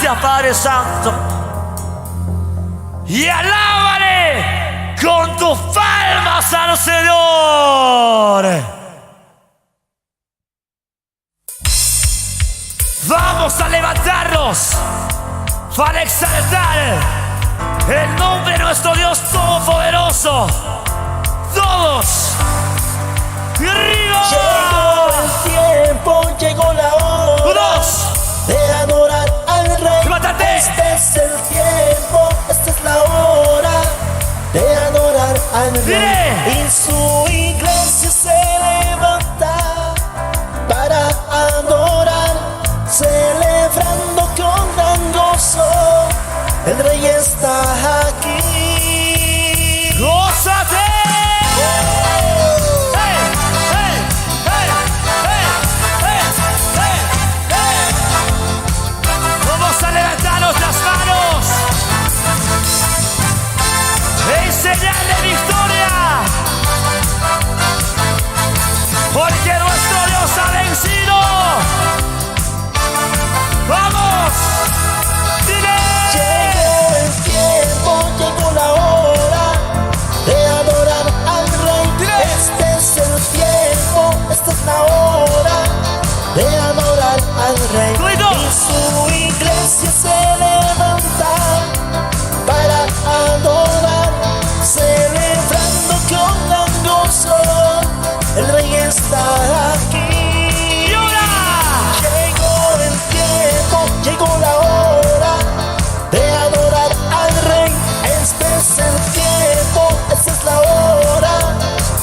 Gracias, Padre Santo. Y alábale con tus palmas al Señor. Vamos a levantarnos para exaltar el nombre de nuestro Dios Todopoderoso. Todos. Y arriba. Llegó el tiempo, llegó la hora. Todos. De adorar al Rey. ¡Levántate! Este es el tiempo, esta es la hora de adorar al Rey. ¡Viene! Y su iglesia se levanta para adorar, celebrando con gran gozo. El Rey está aquí. ¡Gózate! Vamos a levantarnos las manos en señal de victoria, porque nuestro Dios ha vencido. ¡Vamos! ¡Dile! Llegó el tiempo, llegó la hora de adorar al Rey. Este es el tiempo, esta es la hora de adorar al Rey. ¡Ruido! Y su iglesia se levanta para adorar, celebrando con gran gozo. El Rey está aquí. ¡Y ahora! Llegó el tiempo, llegó la hora de adorar al Rey. Este es el tiempo, esta es la hora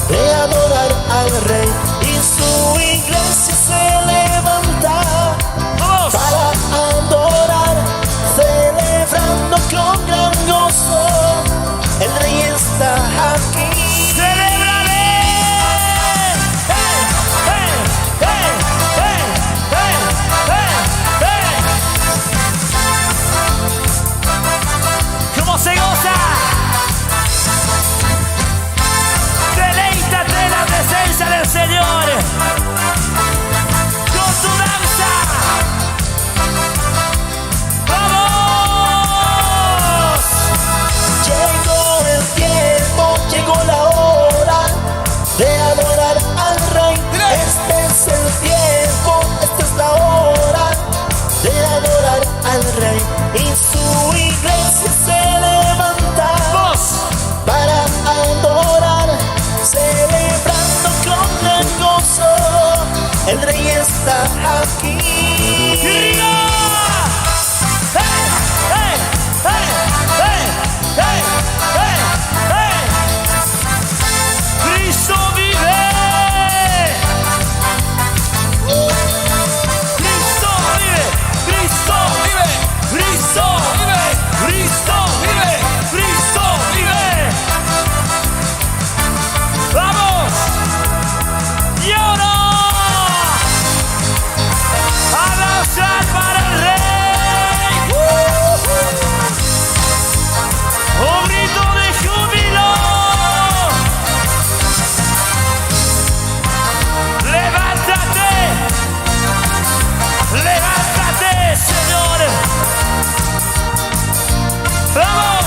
de adorar al Rey. Y su iglesia se levanta ¡Vamos! para adorar, celebrando con gran gozo. El Rey está aquí. ¡Celébrale! ¡Hey! ¡Hey! ¡Hey! ¡Hey! ¡Hey! ¡Hey! ¡Hey! ¿Cómo se goza? Deleítate en la presencia del Señor con tu danza. ¡Vamos! Llegó el tiempo, llegó la hora de adorar al Rey. Este es el tiempo, esta es la hora de adorar al Rey. Y su iglesia se levanta ¡Vamos! para adorar, celebrando con gran gozo. El Rey está aquí. ¡Y arriba! ¡Hey! ¡Hey! ¡Hey! ¡Hey! ¡Hey! ¡Hey! ¡Hey! ¡Cristo vive! ¡Cristo vive! ¡Cristo vive! ¡Cristo vive! ¡Cristo vive! ¡Cristo vive! ¡Vamos! ¡Y ahora! ¡A danzar para el Rey! ¡Un grito de júbilo! ¡Levántate! ¡Levántate, Señor! ¡Vamos!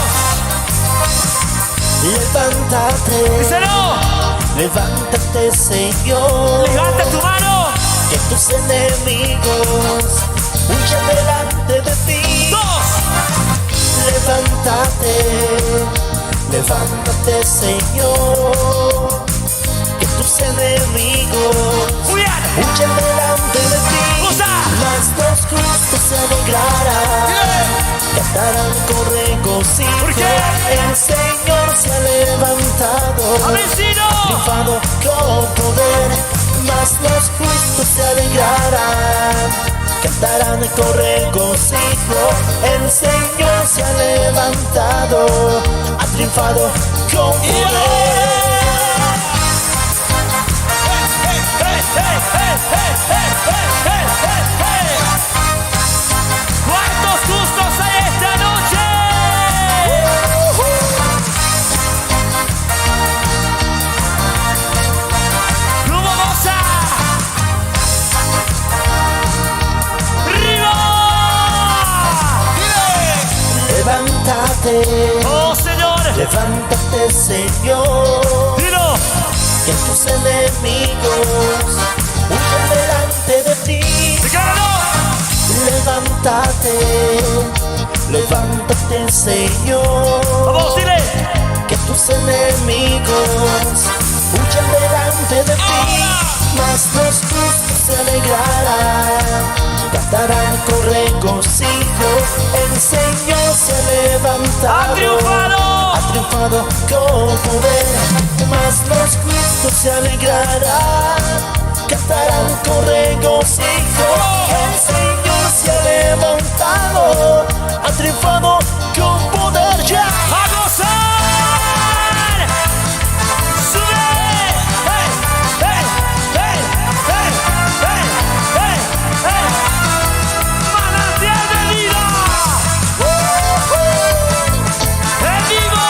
Levántate, ¡Díselo! levántate, Señor. ¡Levanta tu mano! Que tus enemigos huyan delante de ti. ¡Dos! Levántate, levántate, Señor. Que tus enemigos ¡Huyan! huyan delante de ti. ¡Usa! Mas los justos se alegrarán, cantarán con regocijo. ¿Por qué? El Señor se ha levantado, ¡Ha vencido! triunfado con poder. Mas los justos se alegrarán, cantarán con regocijo. El Señor se ha levantado, ha triunfado con poder. ¿Cuántos justos hay esta noche? ¿Cómo goza? ¡Arriba! levántate. Oh, Señor. Levántate, Señor. Dilo. Que tus enemigos huyan delante de ti. Levántate, levántate, Señor. Vamos, dile. Que tus enemigos huyan delante de ti. Mas los justos se alegrarán, cantarán con regocijo. El Señor se ha levantado, ¡Ha triunfado! ha triunfado con poder. Mas los justos se alegrarán, cantarán con regocijo. El Señor se ha levantado, ha triunfado con poder. Ya ¡A gozar! ¡Sube! ¡Hey! ¡Hey! ¡Hey! ¡Hey! ¡Hey! ¡Hey! ¡Hey! ¡Manantial de vida! ¡En vivo!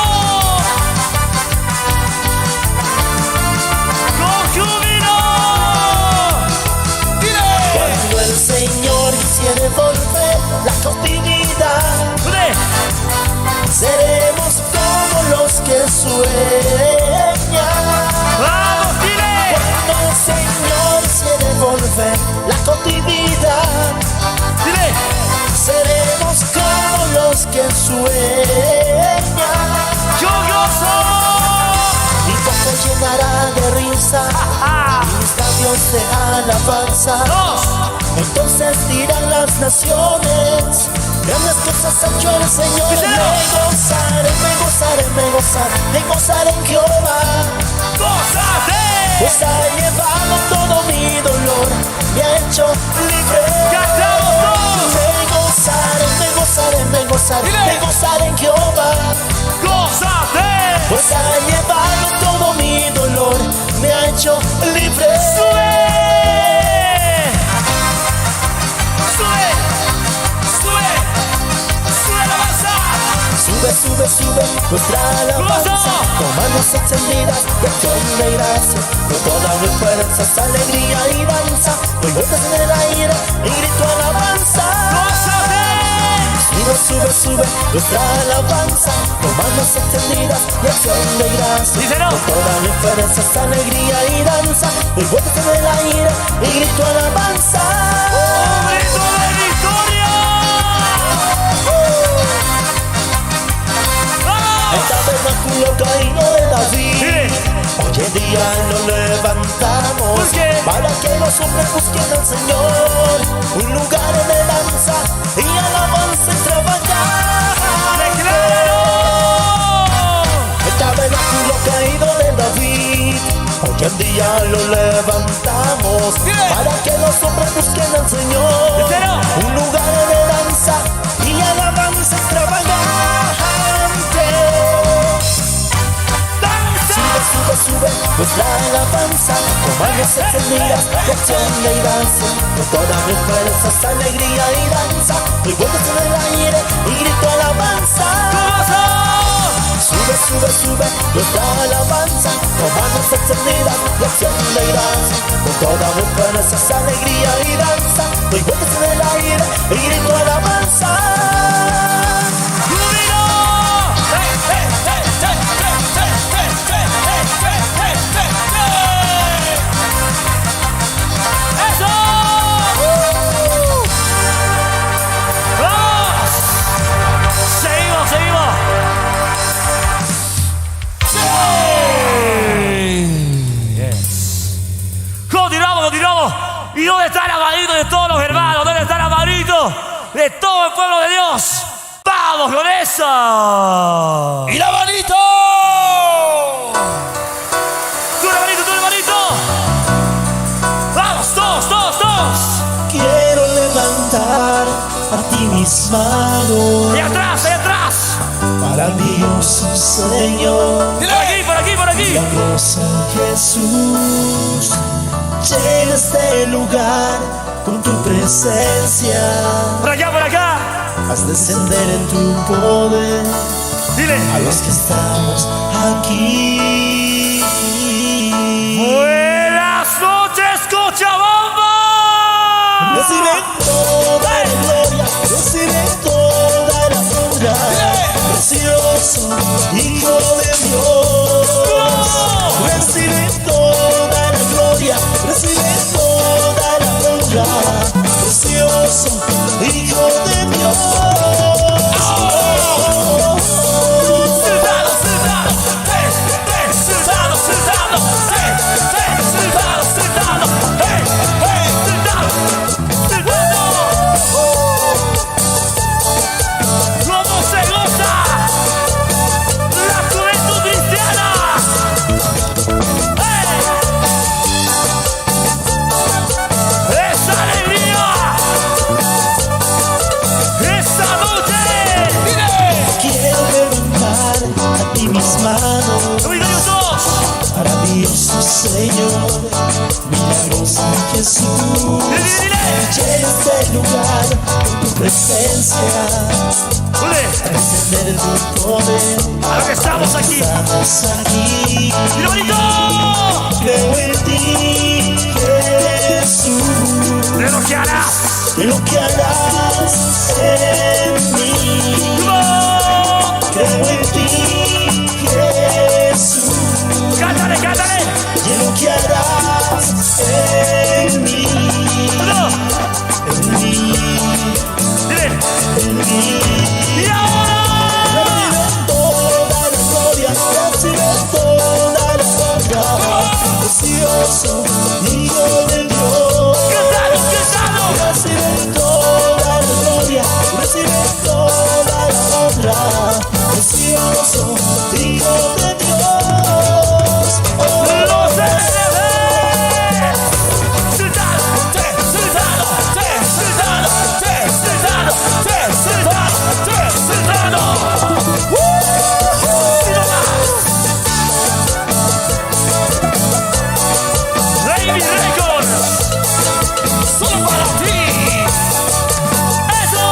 ¡Con júbilo! ¡Dile! cuando el Señor quisiere volver la cautividad, ¡Dile! seremos como los que sueñan. ¡Vamos, dile! Cuando el Señor quiere volver la cautividad, ¡Dile! seremos como los que sueñan. ¡Yo gozo! Mi boca llenará de risa, mis labios de alabanza. ¡Dos! Entonces dirán las naciones, grandes cosas ha hecho el Señor. ¡Díselo! Me gozaré, me gozaré, me gozaré, me gozaré en Jehová. ¡Gózate! Pues ha llevado todo mi dolor, me ha hecho libre. ¡Cantamos todos! Me gozaré, me gozaré, me gozaré, Dile. me gozaré en Jehová. ¡Gózate! Pues ha llevado todo mi dolor, me ha hecho libre. ¡Sube! ¡Sube! ¡Sube! ¡Sube la masa! Sube, sube, sube, nuestra alabanza, ¡Gozo! con manos extendidas de acción de gracia, con todas mis fuerzas, alegría y danza, doy vueltas en el aire y grito alabanza. ¡Gózate! Sube, sube, sube, nuestra alabanza, con manos extendidas de acción de gracia, Díselo. con todas mis fuerzas, alegría y danza, doy vueltas en el aire y grito alabanza. ¡Un grito de victoria! El tabernáculo caído de David, Dile. hoy en día lo levantamos, ¿Por qué? para que los hombres busquen al Señor, un lugar de danza y alabanza extravagante. ¡Decláralo! El tabernáculo caído de David, hoy en día lo levantamos, Dile. para que los hombres busquen al Señor, Díselo. un lugar de danza y alabanza extravagante. Sube, sube, sube, nuestra alabanza, con manos extendidas, de acción de danza, con todas mis fuerzas, alegría y danza, doy vueltas en el aire y grito alabanza. ¡Gozo! Sube, sube, sube, nuestra alabanza, con manos extendidas, de acción de danza, con todas mis fuerzas, alegría y danza, doy vueltas en el aire y grito alabanza. ¡Júbilo! ¡Hey, hey, hey, hey, hey, hey, hey, hey, hey, hey, hey, hey! ¡Eso! ¡Vamos! ¡Seguimos, seguimos! ¡Sí! Yes. Continuamos, continuamos. ¿Y dónde está el amadito de todos los hermanos? ¿Dónde está el amadito de todo el pueblo de Dios? ¡Vamos con eso! ¡Y la manito! ¡Tú hermanito, tú hermanito! ¡Vamos, todos, todos, todos! Quiero levantar a ti mis manos, ¡Ahí atrás, ahí atrás! para Dios, Señor. ¡Por aquí, por aquí, por aquí! Milagroso Jesús, llena este lugar con tu presencia. ¡Por acá, por acá! Haz descender en tu poder Dile. a los que estamos aquí. ¡Buenas noches, Cochabamba! Recibe toda la gloria, recibe toda la honra, recibe Señor, milagroso Jesús. Llena este lugar con tu presencia, encender tu poder. A lo que estamos aquí. Estamos aquí. ¡Y lo bonito! Creo en ti, Jesús, De lo que harás. de lo que harás en mí. Creo en ti, Jesús, Cántale, cántale. de lo que harás en mí. No. En mí, Dile. en mí. Y ahora. Recibe toda la gloria, recibe toda la gloria. Precioso Hijo de Dios. Cantalo. Recibe toda la gloria, recibe toda la honra. Precioso Hijo de Dios. Oh, Los LB. Sultano, Sultano, Sultano, Sultano, Sultano, Sultano. Y no más. Baby Records. Solo para ti. ¡Eso!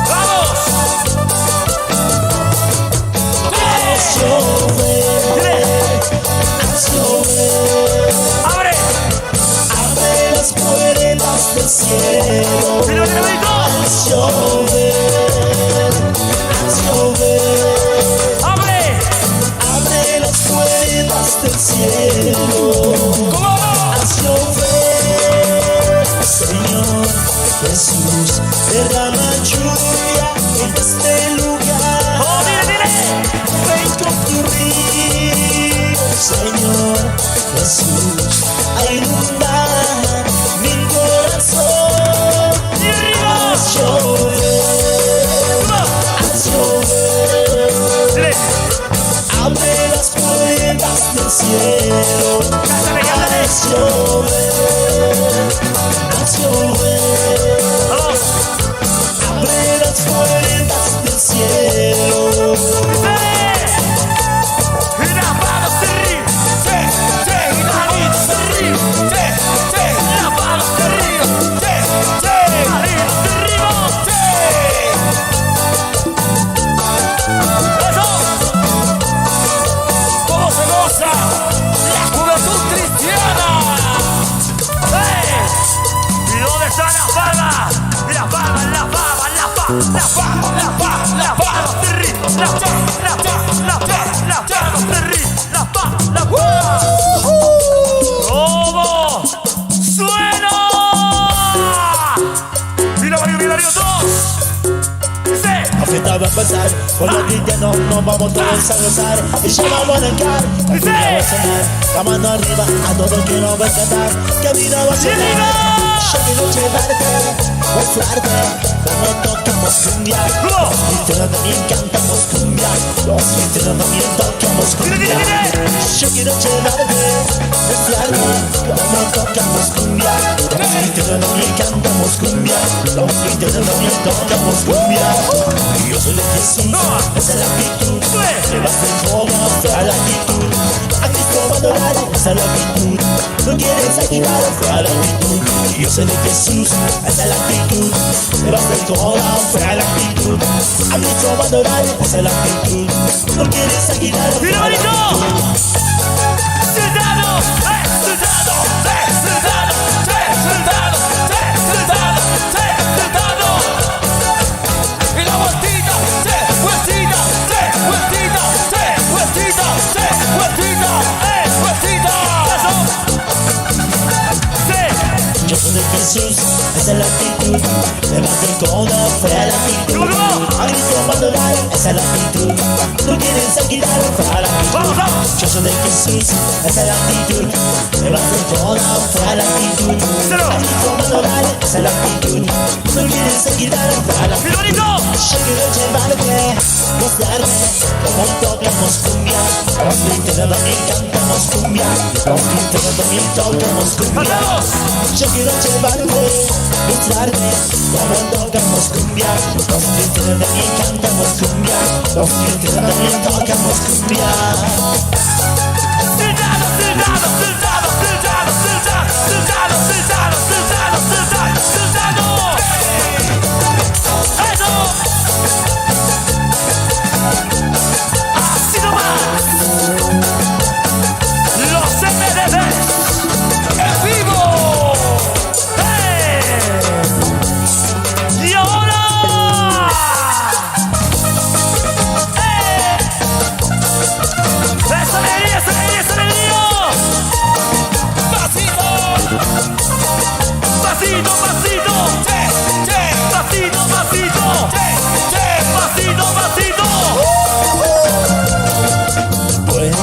¡Vamos! haz llover, haz llover. ¡Abre! Abre las puertas del cielo. ¡Mira, mira, bonito! Haz llover, haz llover. ¡Abre! Abre las puertas del cielo. ¿Cómo? Haz llover, Señor Jesús. Derrama lluvia en este lugar. ¡Oh, dile, dile! Ven con tu río, Señor Jesús, a inundar mi corazón. ¡Y arriba! Haz llover, haz llover. ¡Dile! Abre las puertas del cielo. ¡Cántale, cántale! Haz llover, haz llover. ¡Vamos! Abre las puertas del cielo. ¡Y las manos arriba! ¡Sí! ¡Sí! ¡Y las manitos arriba! ¡Sí! ¡Sí! ¡Y las manos arriba! ¡Sí! ¡Sí! ¡Arriba! ¡Sí! ¡Eso! ¿Cómo se goza la juventud cristiana? ¡Eh! ¿Y dónde están las palmas? Y las palmas, las palmas, las palmas, las palmas, las palmas, las palmas, arriba, las palmas, las palmas, las palmas, las palmas, arriba, las palmas, las palmas. ¿Cómo suena? Mira, Mario, todos. Dice. La fiesta va a empezar, con los cristianos nos vamos todos a gozar. Y ya vamos a arrancar, la Dice. fiesta va a sonar. La mano arriba, a todos quiero ver cantar. Que vida va a sonar. arriba. Yo quiero llevarte, mostrarte cómo tocamos cumbia. ¿Cómo? Los cristianos también cantamos cumbia. Los cristianos también tocamos cumbia. Dile. Yo quiero llevarte, mostrarte cómo tocamos cumbia. Los cristianos también cantamos cumbia. Los cristianos también tocamos cumbia. Y yo soy de Jesús, esa es la actitud. Llevaste el joven a la actitud. A Cristo va a adorar, esa es la actitud. No quieres agitar, a la actitud. Y yo soy de Jesús, esa es la actitud. Llevaste el joven a la actitud. A Cristo va a adorar, esa es la actitud. No quieres agitar, ¡Mira, bonito! ¡Sultano! ¡Sultano! ¡Sultano! ¡Sultano! ¡Sultano! ¡Sultano! ¡Y la vueltita! ¡Vueltita! ¡Vueltita! ¡Vueltita! ¡Vueltita! ¡Vueltita! ¡Sí! yo soy de Jesús, esa es la actitud. Levanta el codo, fuera la actitud. A Cristo va a adorar, esa es la actitud. No quieres agitar, fuera la actitud. ¡Vamos, vamos! Yo soy de Jesús, esa es la actitud. Levanta el codo, fuera la actitud. A Cristo va a adorar, esa es la actitud. No quieres agitar, fuera la ¡Mira, actitud. bonito! Yo quiero llevarte, mostrarte cómo tocamos cumbia. Los cristianos también cantamos cumbia. Los cristianos también tocamos cumbia. ¡Cantamos! Yo quiero llevarte, y tarde, cuando tocamos cumbia, los que también cantamos cumbia, los que también tocamos cumbia. Así nomás. Los MDB en vivo. Y ahora. ¡Esa alegría, esa alegría, esa alegría! ¡Pasito! ¡Pasito, pasito! ¡Pasito, pasito! ¡Pasito, pasito! Pueden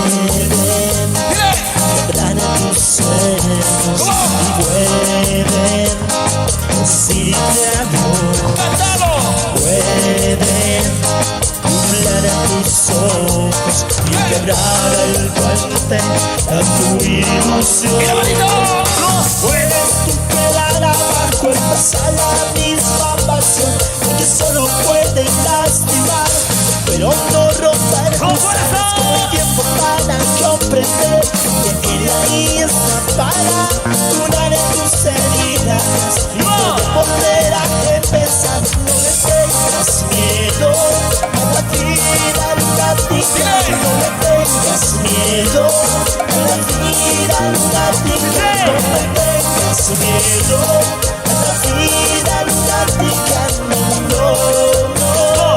quebrar a tus sueños y pueden decirte adiós. Pueden nublar a tus ojos y quebrar el puente a tu ilusión. Puedes tú quedar abajo y pasar la misma pasión, porque solo pueden lastimar, pero no romper tus alas con el tiempo para comprender que él ahí está para curar en tus heridas y poder volver a empezar. No le tengas miedo a la vida lunática, no le tengas miedo a la vida lunática, no le tengas miedo a la vida lunática, no, no, no.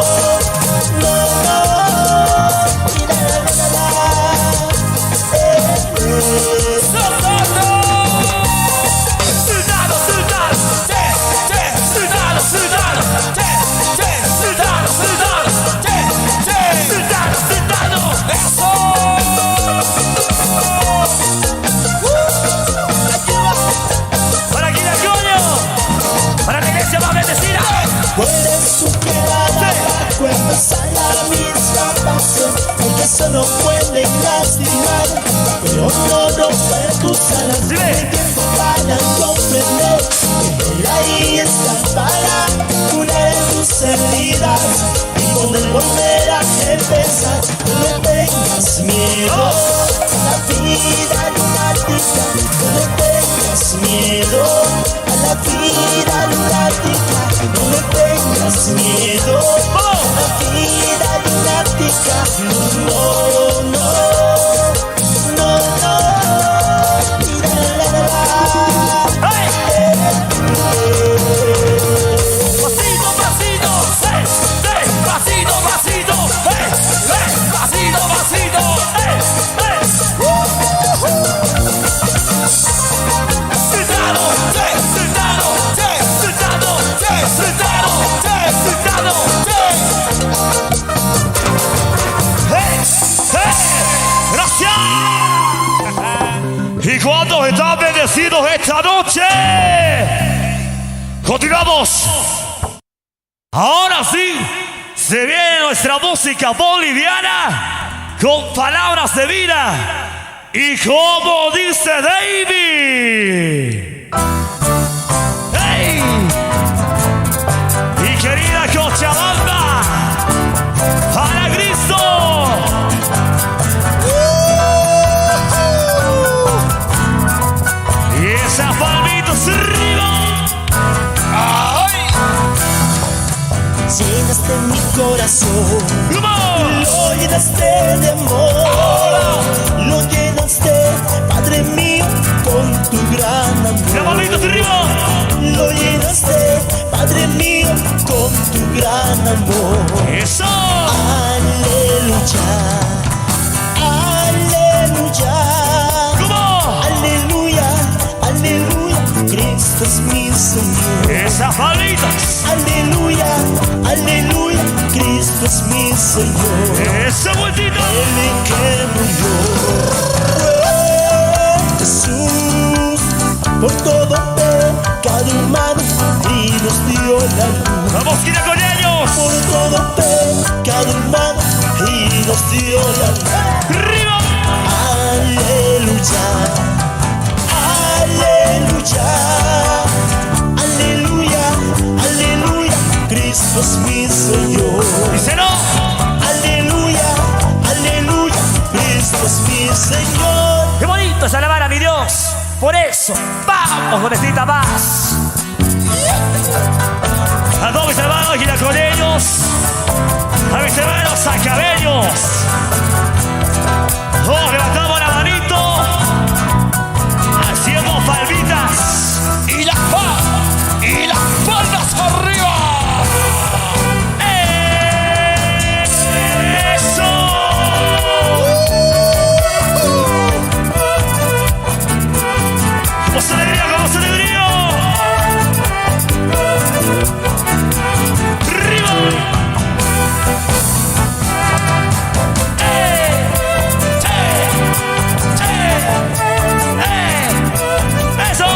Puedes superar abajo, empezar la misma pasión, porque solo pueden lastimar, pero no romper tus alas. El tiempo para comprender que él ahí está para curar tus heridas y poder volver a empezar. No le tengas miedo a la vida lunática, no le tengas miedo a la vida lunática, no le tengas miedo a la vida lunática, no, no, no, no, mira la la la. Pasito, pasito, pasito, pasito, pasito, pasito, ¡Gracias! ¿Y cuántos están bendecidos esta noche? Continuamos. Ahora sí, se viene nuestra música boliviana con palabras de vida. Y como dice David. ¡Hey! Mi querida Cochabamba, para Cristo. Y esas palmitas arriba. ¡Ay! Llenaste mi corazón, lo llenaste de amor, lo llenaste, Padre mío, con tu gran ¡Las amor. palmitas arriba! Lo llenaste, Padre mío, con tu gran amor. ¡Eso! Aleluya, aleluya, ¿Cómo? aleluya, aleluya, Cristo es mi Señor. Esas palmitas. Aleluya, aleluya, Cristo es mi Señor. Ese vueltito. El que murió fue Jesús por todo pecado humano y nos dio la luz. Vamos, Kina con ellos. Por todo pecado humano y nos dio la luz. ¡Arriba! Aleluya, aleluya, aleluya. Señor. Qué bonito es alabar a mi Dios. Por eso, vamos con esta paz. A todos mis hermanos gilacoleños, a mis hermanos sacabeños, todos levantamos la manito, hacemos palmitas y las palmas arriba. ¡Eso! ¡Vamos alegría, vamos alegría! ¡Arriba! ¡Eso!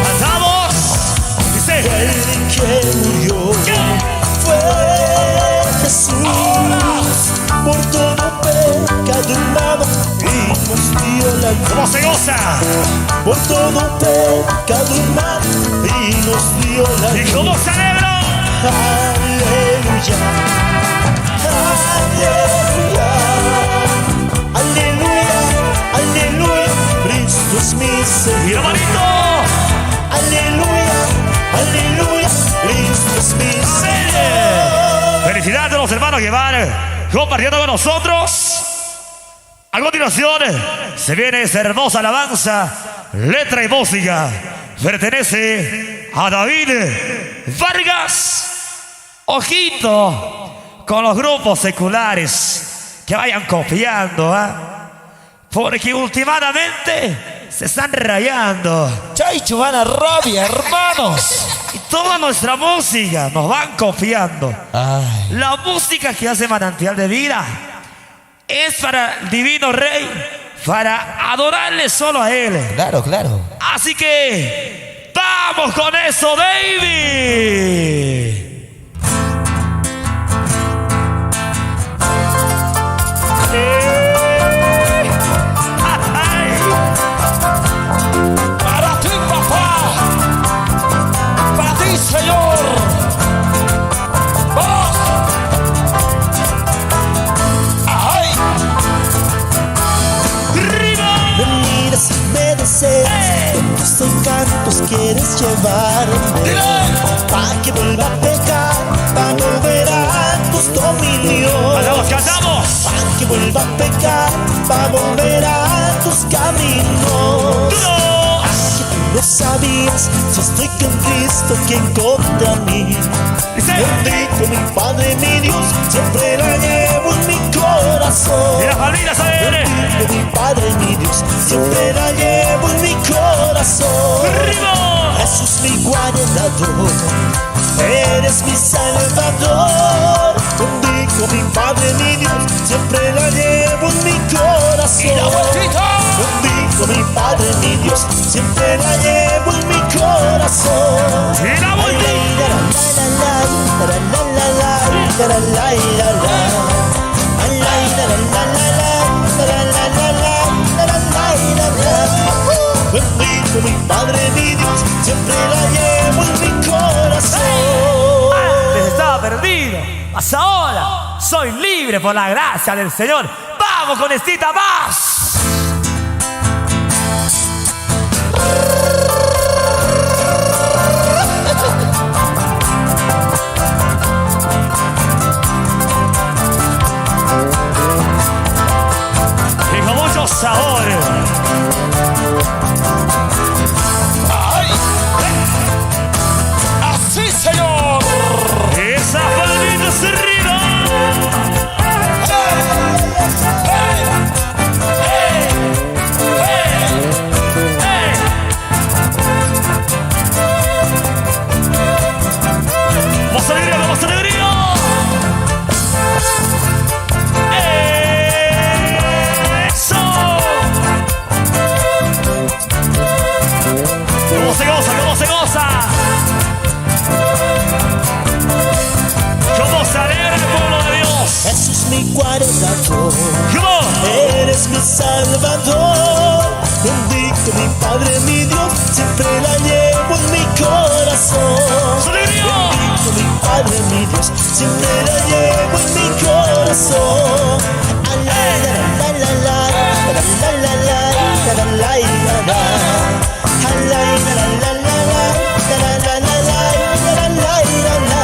¡Cantamos! Dice: El que murió fue Jesús por todo pecado humano y nos dio la vida. ¿Cómo se goza? Por todo pecado humano y nos dio la ¿Y vida. cómo celebro? Aleluya, aleluya, aleluya, aleluya, Cristo es mi ¡Y la Señor. manito! Aleluya, aleluya, Cristo es mi Señor. Felicidades a los hermanos que van compartiendo con nosotros. A continuación, se viene esa hermosa alabanza, letra y música. Pertenece a David Vargas. Ojito con los grupos seculares que vayan copiando, porque últimamente se están rayando. Chaicho, van a rabia, hermanos. Y toda nuestra música nos van copiando. Ay. La música que hace Manantial de Vida es para el Divino Rey, para adorarle solo a Él. Claro, claro. Así que vamos con eso, baby. Para ti, papá. Para ti, Señor. Vamos. Ay. Me miras y me deseas, con tus encantos quieres llevarme, pa' que vuelva a pecar, pa' volver a tus dominios. ¡Cantamos, cantamos! Pa' que vuelva a pecar, pa' volver a tus caminos. ¡Duro! Que tú no sabías, si estoy con Cristo, ¿quién contra mí? Dice: Bendito mi Padre, mi Dios, siempre la llevo en mi corazón. ¡Y las palmitas a él! Bendito mi Padre, mi Dios, siempre la llevo en mi corazón. ¡Arriba! Jesús mi guardador, eres mi salvador. Bendigo mi Padre, mi Dios, siempre la llevo en mi corazón. ¡Y la vueltita! Bendigo mi Padre, mi Dios, siempre la llevo en mi corazón. ¡Y la vueltita! Bendigo mi Padre, mi Dios, siempre la llevo en mi corazón. Antes estaba perdido, mas ahora soy libre por la gracia del Señor. ¡Vamos con esta más! Y con mucho sabor. Ay, así, Señor. Esa palmita hacia arriba. ¡Vamos alegría, vamos alegría! ¡Eso! ¿Cómo se goza? ¿Cómo se goza? ¿Cómo se alegra el pueblo de Dios? Jesús mi guardador, ¡Come on! eres mi salvador. Bendito mi Padre, mi Dios, siempre la llevo en mi corazón. ¡Alegría! Bendito mi Padre, Padre, mi Dios, siempre la llevo en mi corazón. La la la la la, la la la la, la la la la.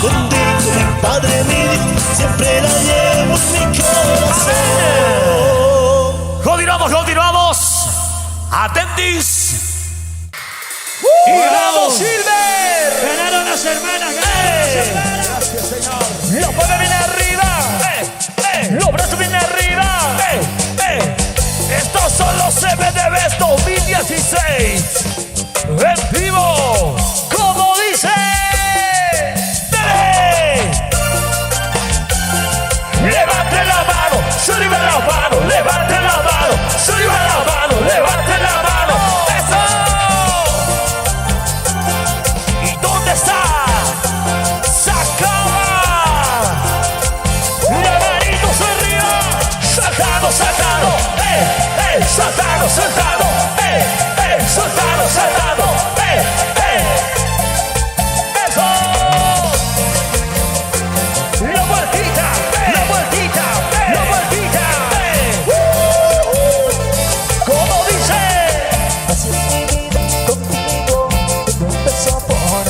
Bendito mi Padre, mi Dios, siempre la llevo en mi corazón. Continuamos. Atentis. Y Ramos Silver. Ganaron las hermanas, ganaron las hermanas. Gracias, Señor. Los poderes vienen arriba. Los brazos vienen arriba. Estos son los CBDBs 2016. En vivo. Como dice. ¡Dale! Levante la mano. Sube la mano. Levante la mano. Sube la mano. Levante la mano. ¡Eso! ¿Y dónde está? ¡Sacaba! ¡La manito arriba! ¡Saltado, saltado! ¡Saltado, saltado! ¡Saltado, saltado! ¡Eso! ¡La vueltita! ¡La vueltita! ¡La vueltita! ¿Cómo dice? Así es mi vida contigo, todo empezó por amar.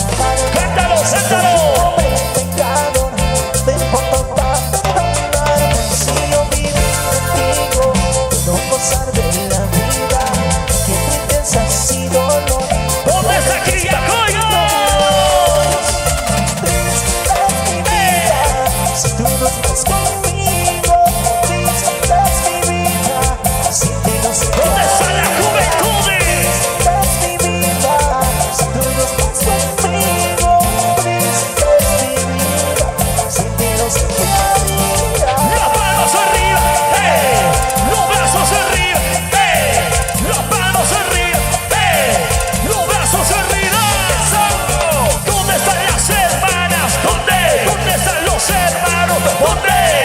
¡Cántalo, cántalo! Pecado, te importa tanto amar. Si yo vivo contigo, puedo gozar de la vida. Que tristezas y dolor. ¿Dónde está Cristian Coyo? Triste es mi vida, si tú no estás conmigo. Triste es mi vida, si tú no estás conmigo. ¿Dónde está la juventud? Es mi vida, si tú no estás conmigo. Triste es mi vida, sin ti no sé qué haría. Las manos arriba, los brazos arriba, las manos arriba, los brazos arriba. ¿Dónde están las hermanas? ¿Dónde están los hermanos? ¿Dónde?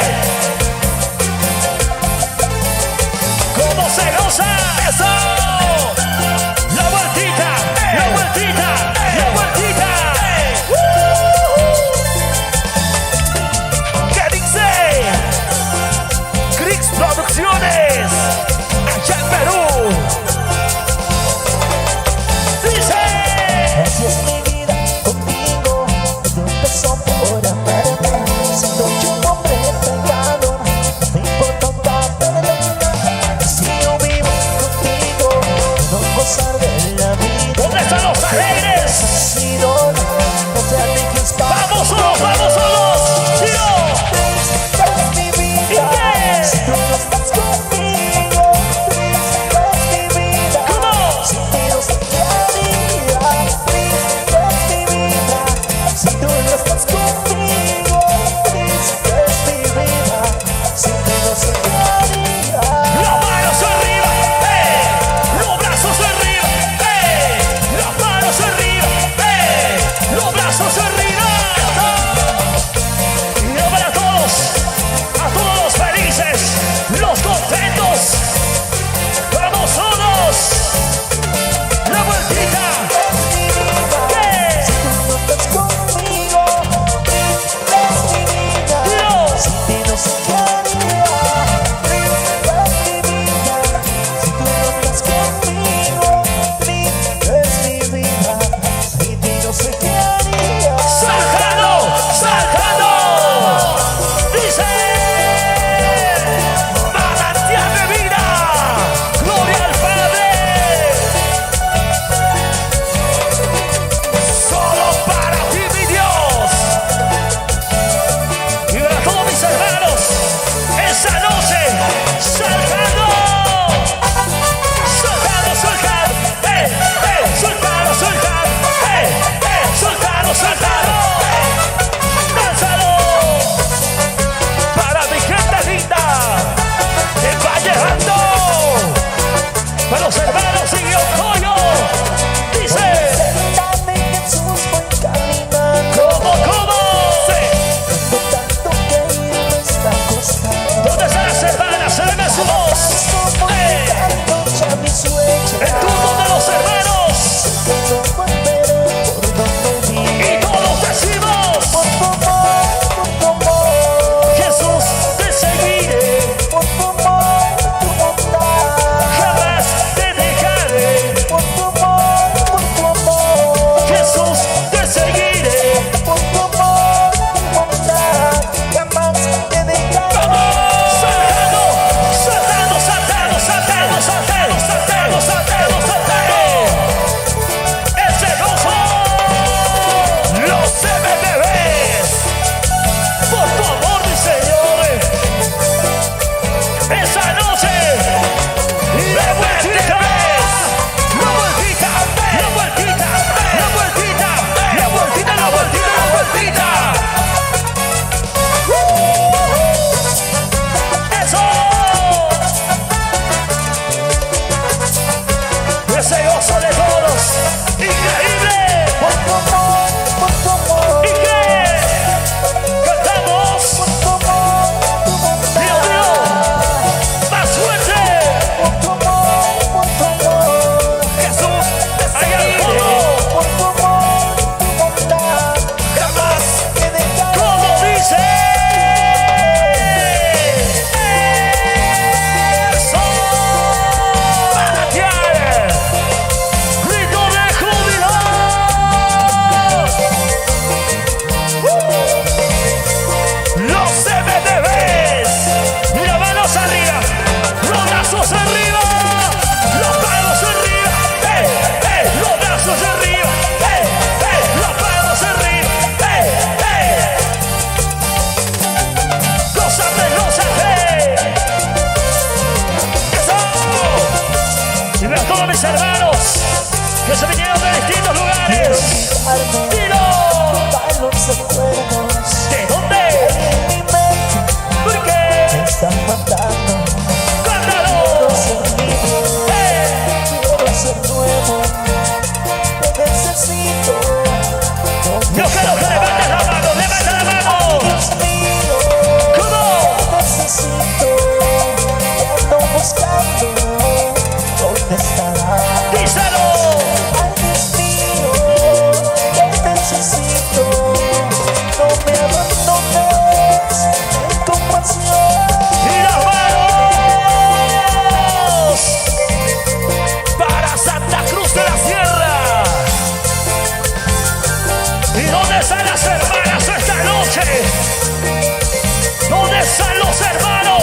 ¿Dónde están los hermanos?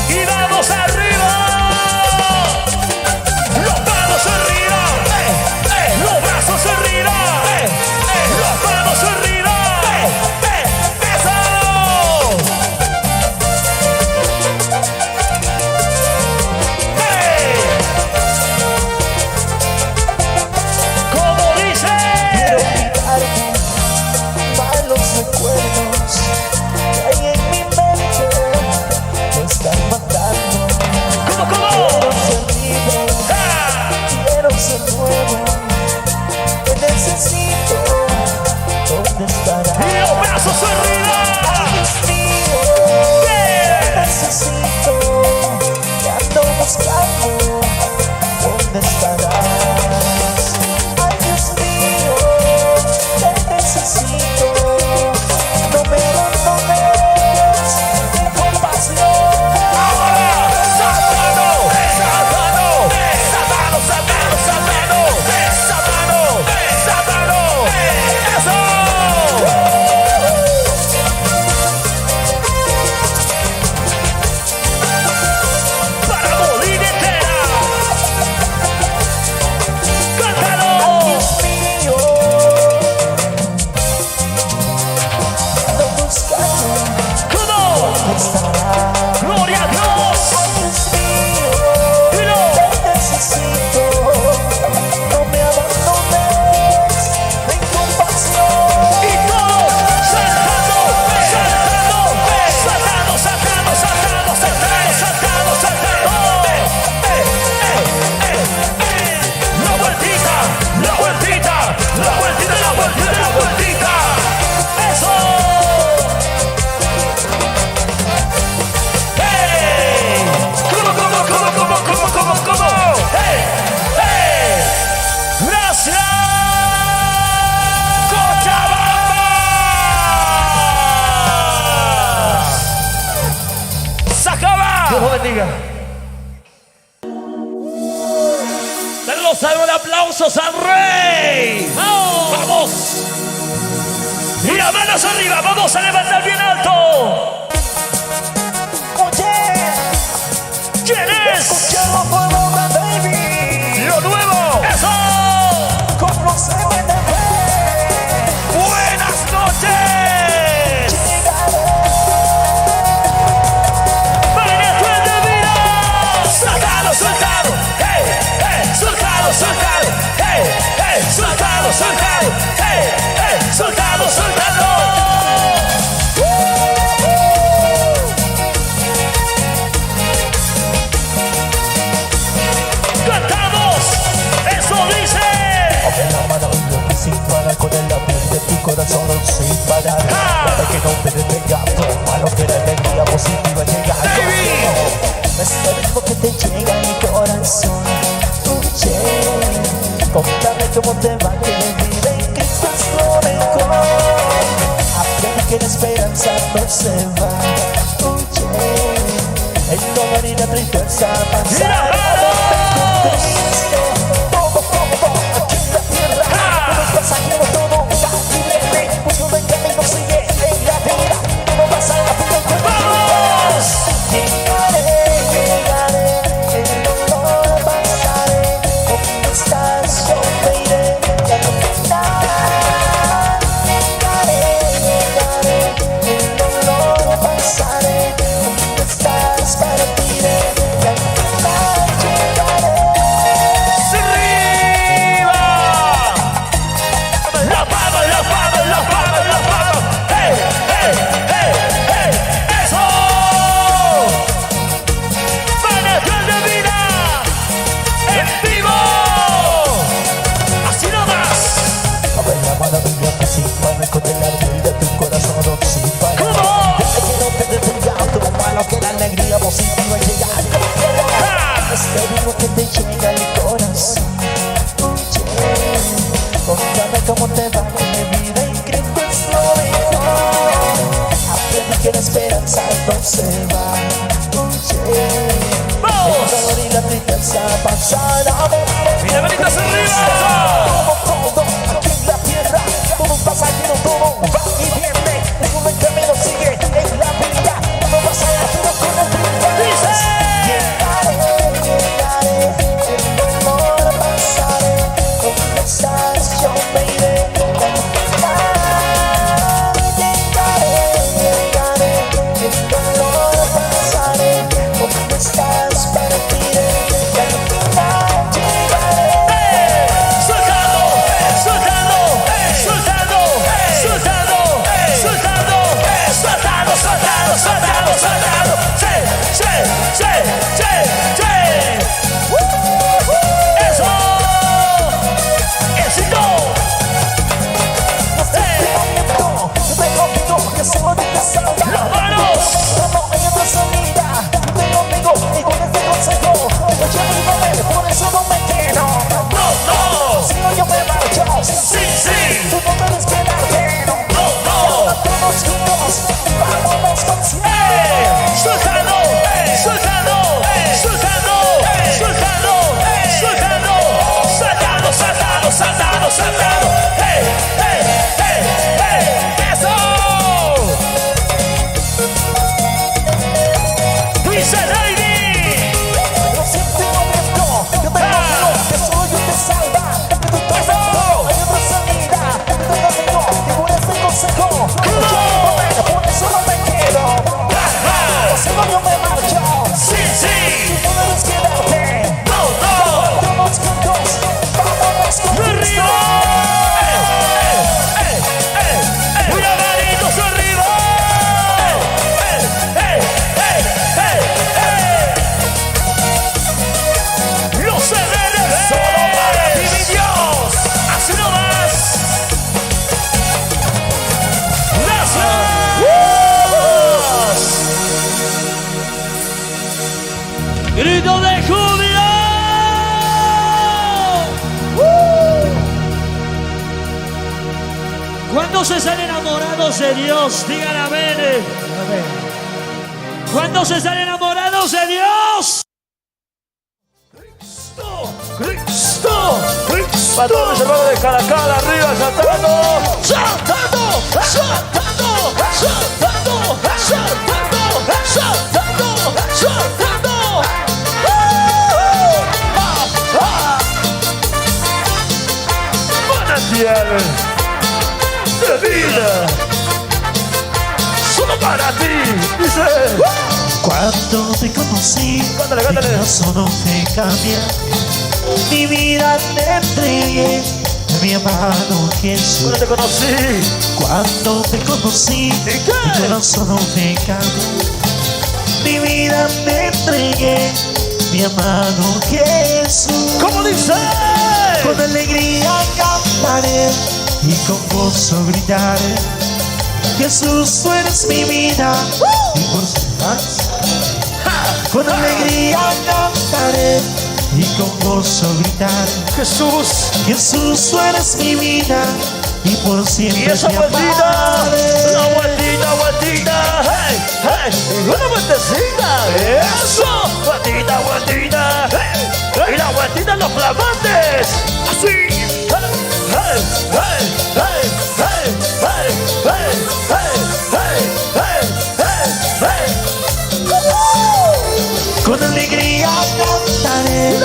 Y vamos arriba. Los manos arriba. Los brazos arriba. Los manos arriba. ¡Eso! ¿Cómo dice? Quiero quitarte malos recuerdos que hay en mi mente, me están matando. ¿Cómo? Quiero ser libre, quiero ser nuevo, te necesito. ¿Dónde estarás? Y los brazos arriba. Dios mío, te necesito, te ando buscando. ¿Dónde estarás? Ay, Dios mío, te necesito. No me abandones, ten compasión. Para Bolivia entera. Cántalo. Dios mío, ando buscando. ¿Cómo? ¿Dónde estarás? Gloria a Dios. Dios mío, Dilo. te necesito. No me abandones, ten compasión. Y todos saltando, saltando, saltando, saltando, saltando, saltando, saltando, saltando. La vueltita, la vueltita, la vueltita, la vueltita, la vueltita. Eso. Hey. ¿Cómo? Hey, hey. Gracias. Cochabamba. Se acaba. Dios lo bendiga. Denle los aplausos al rey. Vamos. Y las manos arriba. Vamos a levantar bien alto. Oye, ¿Quién es? escucha lo nuevo de Baby. Lo nuevo. Eso. Con los MNB. Buenas noches. Venezuela de vida. Soltado, soltado. Hey, hey, soltado, soltado. Hey, hey, soltado, soltado. Hey, hey, soltado, soltado. Cantamos. Eso dice. La mano y sin parar con el latido de tu corazón sin parar. Para que no te detenga todo malo que la alegría positiva llega. Es lo mismo que te llega a mi corazón. Contame cómo te va, que mi vida en Cristo es lo mejor. Aprende que la esperanza no se va. El dolor y la tristeza pasarán. Con Cristo, todo, aquí en la tierra. Todo es pasajero, todo va y viene. Mucho del camino sigue en la vida. Todo pasa en la vida con ¡Vamos! Llegaré, el dolor pasaré. ¿Dónde estás? Yo me iré y al final. Llegaré, el dolor pasaré. ¿Dónde estás? Partiré y al final llegaré. ¡Arriba! ¡La palma, la palma, la palma, la palma! ¡Hey, hey, hey, hey! ¡Eso! ¡Venezuela de vida! ¡En vivo! ¡Así nomás! A ver la maravilla que sin parar con el ardor de tu corazón sin parar. ¿Cómo? Deja que no te detenga todo malo que la alegría positiva llega. Este ritmo que te llega al corazón. Contame cómo te va, que mi vida en Cristo es lo mejor. Aprende que la esperanza no se va. ¡Vamos! El dolor y la tristeza pasarán. ¡Mira, manitas arriba! Todo, aquí en la tierra. Todo pasa, todo va y viene. El camino sigue. salva. Las manos. No hay otra salida. Te lo digo y con este consejo. Yo digo, por eso no me quedo. No, no. Si no, yo me marcho. Sí, sí. Tú no debes quedarte. No, no. Todos juntos, vámonos con Suéltalo, suéltalo, suéltalo, suéltalo, suéltalo, saltalo, saltalo, saltalo, saltalo. ¡Hey, hey, hey, hey! ¡Eso! Dice Lady. Yo siempre lo visto, yo te lo digo, que solo yo te salva. Que tú te ¡Eso! hay otra salida. Te lo digo, y por este consejo. Yo digo, por eso no me quedo. Si no, yo me marcho. Sí, sí. Tú no debes quedarte. No, no. Todos juntos, vámonos con Cristo. Muy abanitos arriba. Los CDs solo para ti, mi Dios. Así nomás. Gracias. Grito de júbilo. ¿Cuántos se están enamorados de Dios? Digan amén. ¿Cuántos se están enamorados de Dios? Cristo, Cristo, Cristo. Para todos mis hermanos de Caracas, arriba, saltando. Saltando, saltando, saltando, saltando, saltando, saltando. Manantial de vida. Solo para ti. Dice. Cuando te conocí, Cántale, cántale. mi corazón no te cambié. Mi vida te entregué a mi amado Jesús. Cuando te conocí. Cuando te conocí, ¿Y qué? mi corazón no te cambié. Mi vida te entregué a mi amado Jesús. ¿Cómo dice? Con alegría cantaré y con gozo gritaré. Jesús, tú eres mi vida y por su paz. Con alegría cantaré y con gozo gritaré. Jesús. Jesús, tú eres mi vida y por siempre Y esa te vueltita, amaré. la vueltita, vueltita, hey, hey, una vueltecita, eso, vueltita, vueltita, hey, y la vueltita en los flamantes, así, hey, hey, hey, hey, hey, hey, hey, hey, hey, hey, hey, hey. Con alegría cantaré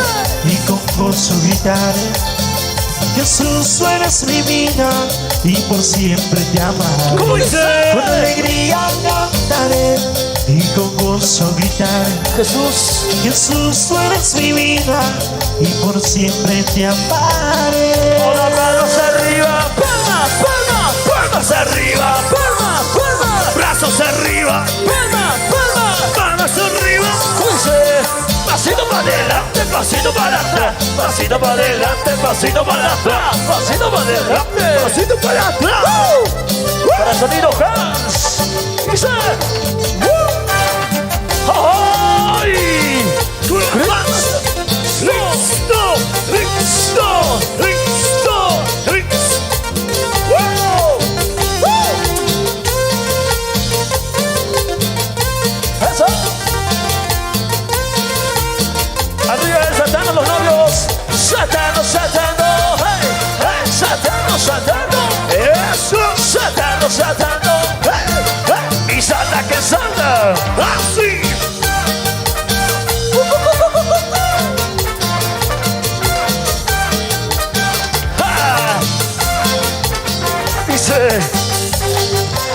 y con gozo gritaré. Jesús, tú eres mi vida y por siempre te amaré. ¿Cómo dice? Con alegría cantaré y con gozo gritaré. Jesús, Jesús, tú eres mi vida y por siempre te amaré. con las manos arriba, palmas, palmas, palmas arriba, palmas, palmas, brazos arriba, palmas, palmas, palmas arriba. ¿Cómo dice? Pasito para adelante, pasito para atrás, pasito para adelante, pasito para atrás, pasito para adelante, pasito para atrás. Para el sonido Hans. Dice. ¡Ay! ¡Listo! ¡Listo! ¡Listo! ¡Listo! ¡Wow! ¡Eso! Arriba del Satano, los novios. Satano, Satano. ¡Hey! ¡Hey! Satano, Satano. ¡Eso! Satano, Satano. ¡Hey! ¡Hey! Y salta que salta. ¡Así! ¡Ah! Dice.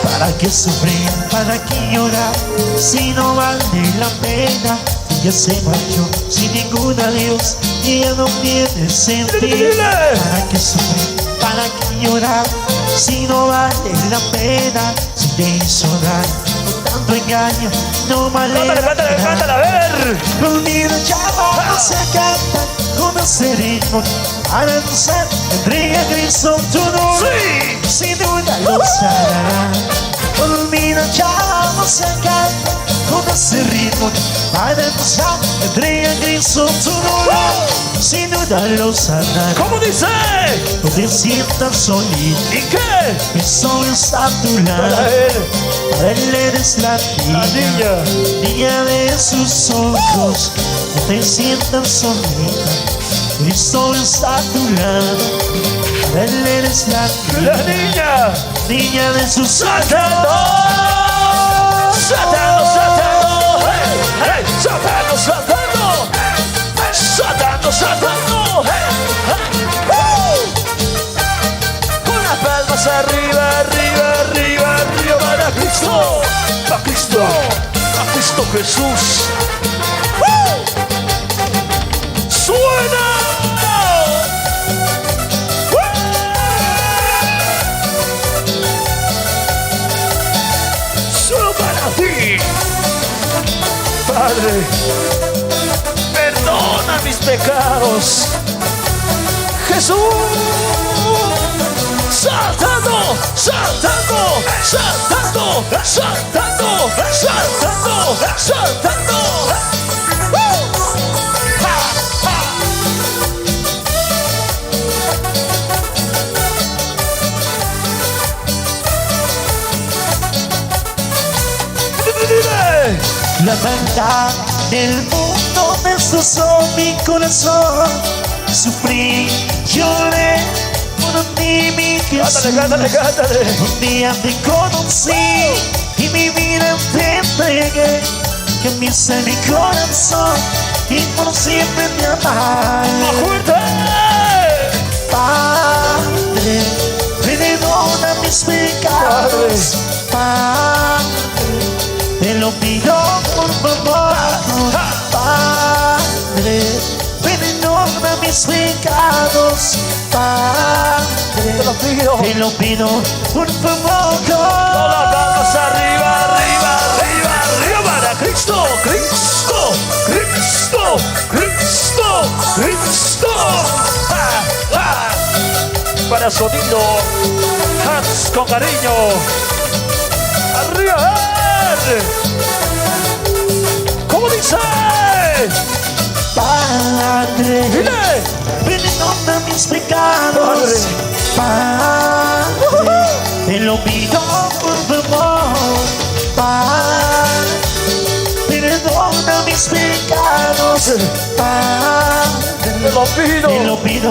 ¿Para qué sufrir? ¿Para qué llorar? Si no vale la pena. Ella se marchó sin ningún adiós y ella no tiene sentido. ¿Para qué sufrir? ¿Para qué llorar? Si no vale la pena. Si te hizo daño con tanto engaño, no vale Cántale, la cántale, pena. cántale, a ver. Olvido ya no se canta con ese ritmo. Para no ser entrega a Cristo tu nombre. Sí. Sin duda lo sanará. olvida ya no se canta con ese ritmo. Va a empezar entre Cristo tu dolor, sin duda lo sanará. ¿Cómo dice? No te sientas solito, ¿Y qué? Cristo está a tu Para lado. él, Para él eres la la niña, niña. niña de sus ojos. No te sientas solita, Cristo está a tu lado. Para él eres la La niña, niña. niña de sus ¡Saltando! ojos. ¡Saltando, saltando! ¡Hey, hey! ¡Saltando, saltando! ¡Saltando, saltando! ¡Hey, hey! Con las palmas arriba, arriba, arriba, arriba para Cristo. ¡A Cristo! ¡A Cristo Jesús! ¡Suena! Solo para ti, Padre, perdona mis pecados, Jesús. Saltando, saltando, saltando, saltando, saltando, saltando. ¡Ja, ja! La maldad del mundo destrozó mi corazón. Sufrí, lloré por ti, mi Jesús. cántale, cántale, cántale. Un día te conocí y mi vida te entregué. Cambiaste mi corazón y por siempre te amaré. ¡Más fuerte! Padre, perdona mis pecados. Padre, te lo pido por favor. Padre, perdona mis pecados. Padre, Te lo pido. te lo pido por favor. Todas las palmas arriba, arriba, arriba, arriba para Cristo, Cristo, Cristo, Cristo, Cristo. ¡Ja, ja! Para sonido, Hans con cariño. Arriba, ¿cómo dice? Padre, Dile. perdona mis pecados. Padre, te lo pido por favor. Padre, perdona mis pecados. Padre, Te lo pido. te lo pido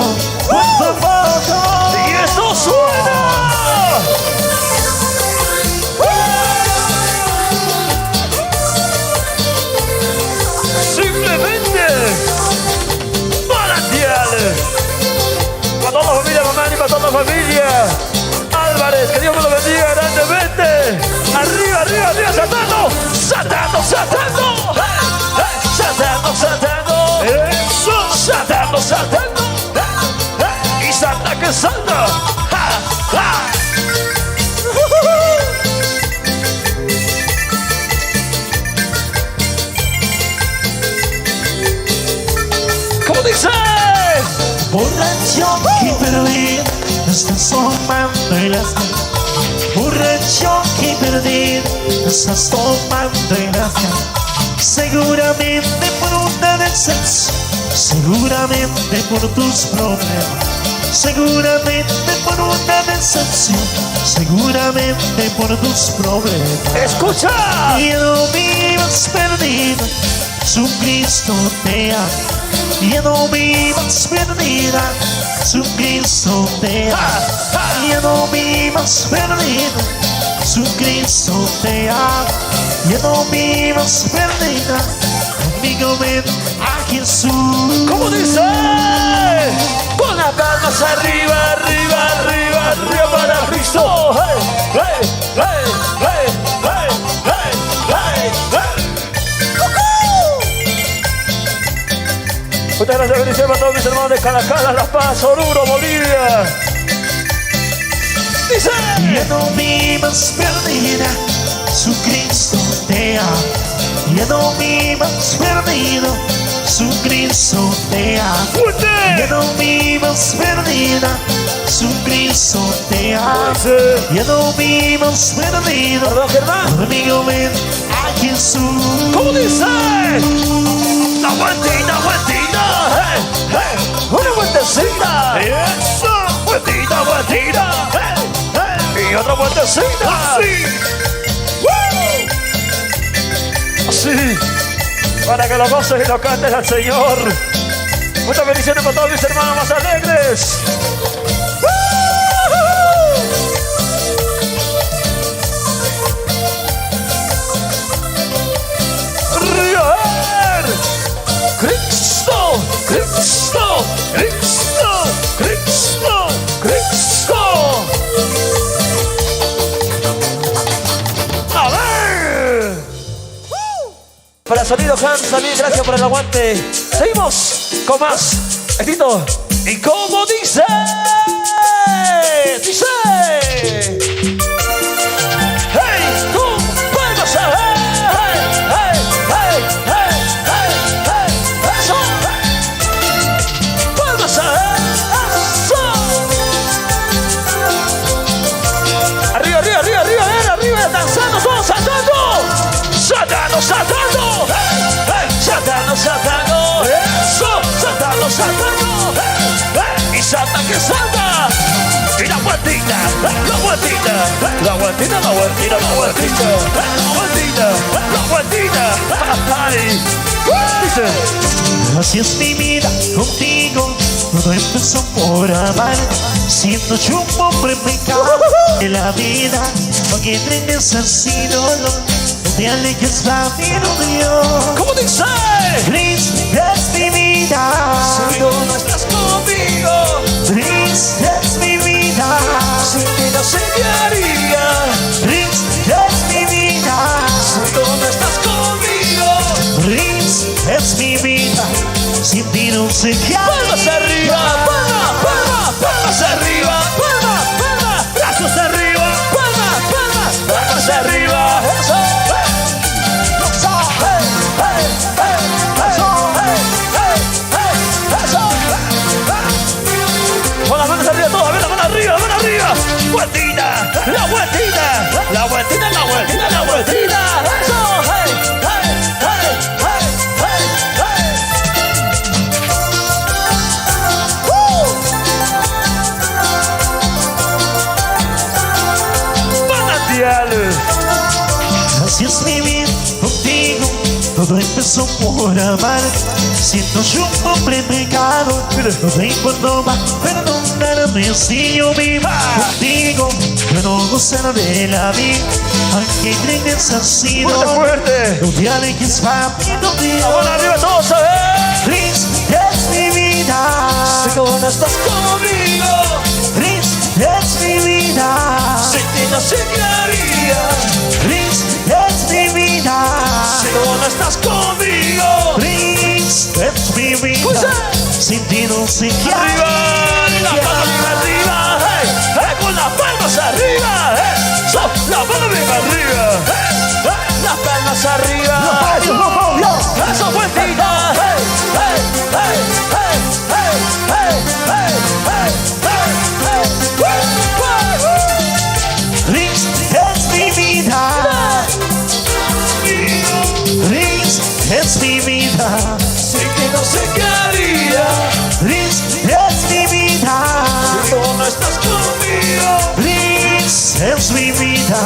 por favor. Y esto suena. Simplemente manantial. Para toda la familia Mamani, para toda la familia Álvarez, que Dios me lo bendiga grandemente. Arriba, arriba, arriba, saltando, saltando, saltando. Hey, hey, saltando, saltando. Eso, saltando, saltando. Hey, hey, y salta que salta. Ja, ja. ¿Cómo dice? Borracho y perdido, estás tomando el azar. Borracho y perdido, estás tomando el azar. Seguramente por una decepción, seguramente por tus problemas. Seguramente por una decepción, seguramente por tus problemas. Escucha. Y no vivas perdido, su Cristo te ama. Y no vivas perdida, su Cristo te ama. Y no vivas perdida, su Cristo te ama. Y no vivas perdida, conmigo ven a Jesús. ¿Cómo dice? Con las palmas arriba, arriba, arriba, arriba para Cristo. Hey, hey, hey, hey, hey, hey, hey, hey. Muchas gracias, bendiciones para todos mis hermanos de Calacala, La Paz, Oruro, Bolivia. Dice. Ya no vivas perdida, su Cristo te ama. Ya no vivas perdido, su Cristo te ama. Ya no vivas perdida, su Cristo te ama. Ya no vivas perdido, amigo, ven a Jesús. ¿Cómo dice? La vueltita, vueltita, hey, hey, una vueltecita. Eso, vueltita, vueltita, hey, hey, y otra vueltecita. Así, así, para que lo goces y lo cantes al Señor. Muchas bendiciones para todos mis hermanos más alegres. Cristo, Cristo, Cristo, Cristo, Cristo. A ver. Para Sonido Hans también, gracias por el aguante. Seguimos con más. Estito. ¿Y cómo dice? Dice. Hey, tú, puedes saber. Saltando, hey, hey, saltando, eso, saltando, hey, hey, y salta que salta, y la vueltita, la vueltita, la vueltita, la vueltita, la vueltita, la vueltita, la vueltita, ay, dice, así es mi vida contigo, todo empezó por amar, siendo yo un hombre pecado de la vida, porque tienes así dolor. Te alejes la vida, Dios. ¿Cómo dice? Cristo es mi vida. Si tú no estás conmigo, Cristo es mi vida. Sin ti no sé qué haría. Cristo es mi vida. Si tú no estás conmigo, Cristo es mi vida. Sin ti no sé qué haría. Palmas arriba, palma, palma, palmas arriba, palma, palma, brazos arriba, palma, palma, palmas arriba. Eso. Vueltita, la vueltita, la vueltita, la vueltita, la vueltita. Eso, hey, hey, hey, hey, hey, hey. Manantial. Así es mi vida contigo, todo empezó por amar, siendo yo un hombre pecado, no tengo no va perdonarme si yo viva contigo, yo no gozaré de la vida, aunque tengas así fuerte, fuerte, no te alejes rápido, Dios. Vamos arriba todos a ver. Cristo es mi vida, si tú no estás conmigo, Cristo es mi vida, sin ti no sé qué haría. Cristo es mi vida, si tú no estás conmigo, Cristo es mi vida, sin ti no sé qué arriba, la palma arriba, hey, hey, con las palmas arriba, hey, so, la palma arriba, hey, hey, las palmas arriba, eso vueltita, hey, hey, hey, hey, hey, hey, hey, hey, hey, hey, Cristo es mi vida, Cristo es mi vida, sin que no sé qué haría. Cristo es mi vida, Si tú no estás conmigo, Cristo es mi vida,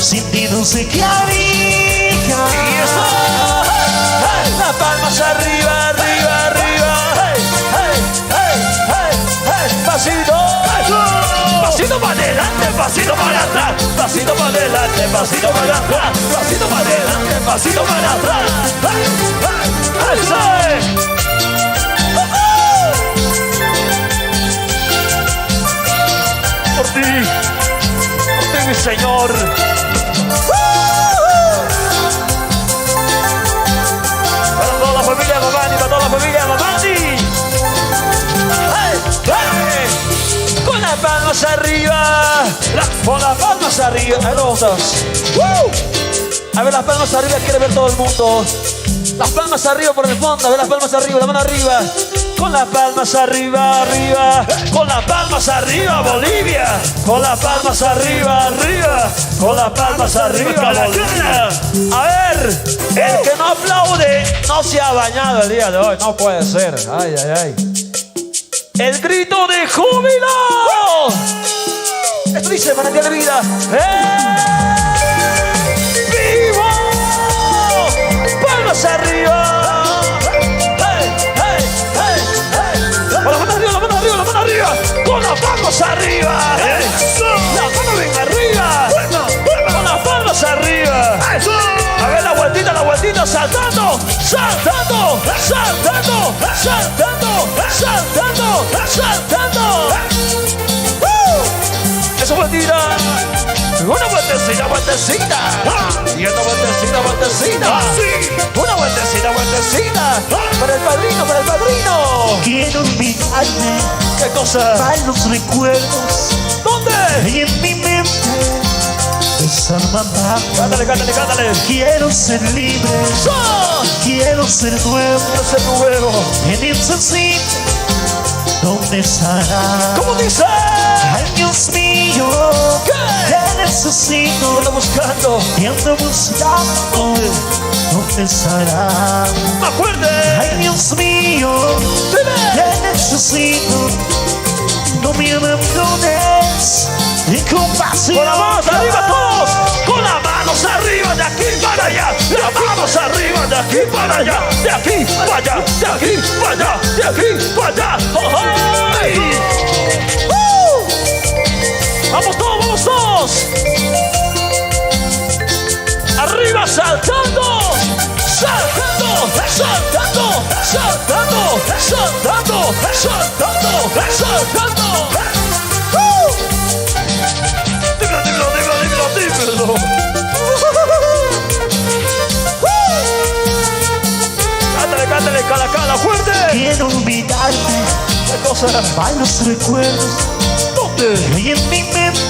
sin ti no sé qué haría. y eso, hey, las palmas arriba, arriba, arriba, hey, hey, hey, hey, hey, pasito, pasito para adelante, pasito para atrás, pasito para adelante, pasito para atrás, pasito para adelante, pasito para atrás, hey, hey, eso es. Por ti, mi Señor. Para toda la familia Mamani, para toda la familia Mamani. ¡Hey! ¡Hey! Con las palmas arriba. Con las palmas arriba. Ahí lo vamos. A ver las palmas arriba, quiere ver todo el mundo. Las palmas arriba por el fondo, a ver las palmas arriba, la mano arriba. Con las palmas arriba, arriba. Con las palmas arriba, Bolivia. Con las palmas arriba, arriba. Con las palmas arriba, Bolivia. A ver, el que no aplaude no se ha bañado el día de hoy. No puede ser. Ay, ay, ay. El grito de júbilo. Esto dice manantial de vida. ¡Vivo! ¡Palmas arriba! ¡Hey, hey, hey, hey! Con la mano arriba, la mano arriba, la mano arriba. Con las palmas arriba. La mano bien arriba. Con las palmas arriba. A ver la vueltita, saltando, saltando, saltando, saltando, saltando, saltando. Esa vueltita. Una vueltecita, vueltecita. Y otra vueltecita, vueltecita. Una vueltecita, vueltecita. Para el padrino, para el padrino. Quiero olvidarme. ¿Qué cosa? Malos recuerdos. ¿Dónde? Y en mi mente desarmada. Cántale, cántale, cántale. Quiero ser libre. Quiero ser nuevo. Quiero ser nuevo. En ese sitio donde estará. ¿Cómo dice? Ay, Dios mío. ¿Qué? Te necesito. Ando buscando. Y ando buscando. ¿Dónde estará? ¡Acuerde! Ay, Dios mío. Te necesito. No me abandones. Y compasión. Con las manos arriba todos. Con las manos arriba, de aquí para allá. Las manos arriba, de aquí para allá. De aquí para allá. De aquí para allá. De aquí para allá. ¡Oh, hey! Vamos todos, vamos todos. Arriba saltando. Saltando, saltando, saltando, saltando, saltando, saltando. Dímelo. Cántale, cala, fuerte. Quiero olvidarme. ¿Qué cosa? Malos recuerdos. ¿Dónde? Y en mi mente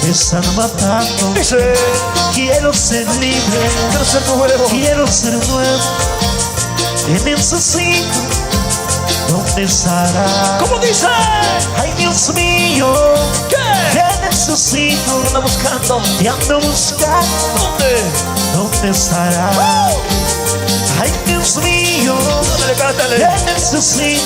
me están matando. Dice. Quiero ser libre. Quiero ser nuevo. Quiero ser nuevo. En ese sitio donde estará. ¿Cómo dice? Ay, Dios mío. ¿Qué? Te necesito. Ando buscando. Te ando buscando. ¿Dónde? ¿Dónde estará? Ay, Dios mío. Cántale. Te necesito.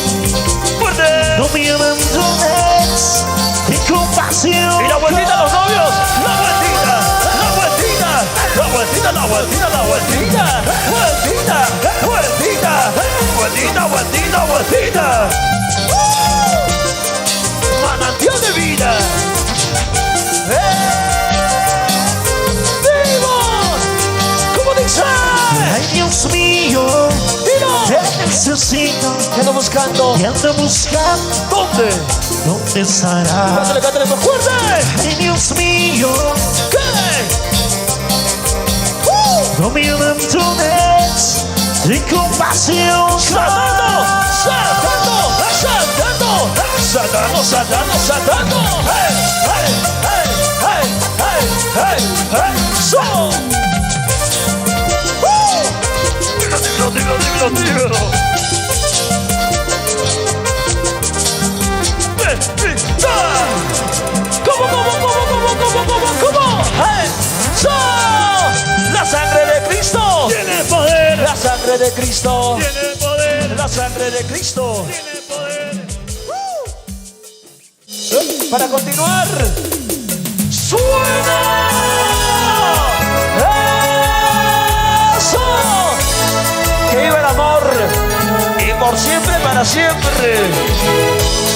Fuerte. No me abandones. Y compasión. Y la vueltita a los novios. La vueltita. La vueltita. La vueltita, la vueltita, la vueltita. Vueltita. Vueltita. Vueltita, vueltita, vueltita. Manantial de vida. ¡Vivos! ¿Cómo dice? Ay, Dios mío. ¡Dilo! Te necesito. ¿Qué ando buscando? Te ando buscando. ¿Dónde? ¿Dónde estará? Cántale, más fuerte. Ay, Dios mío. ¿Qué? No me abandones. Y compasión. ¡Saltando! ¡Saltando! ¡Saltando! ¡Saltando, saltando, saltando! ¡Hey, hey, hey, hey, hey, hey, hey! ¡So! Dímelo. ¿Cómo? ¡Hey! ¡So! ¡La sangre de Cristo! Tiene poder. ¡La sangre de Cristo! Tiene poder. ¡La sangre de Cristo! Tiene poder. Para continuar, ¡suena! ¡Eso! ¡Que viva el amor! Y por siempre, para siempre.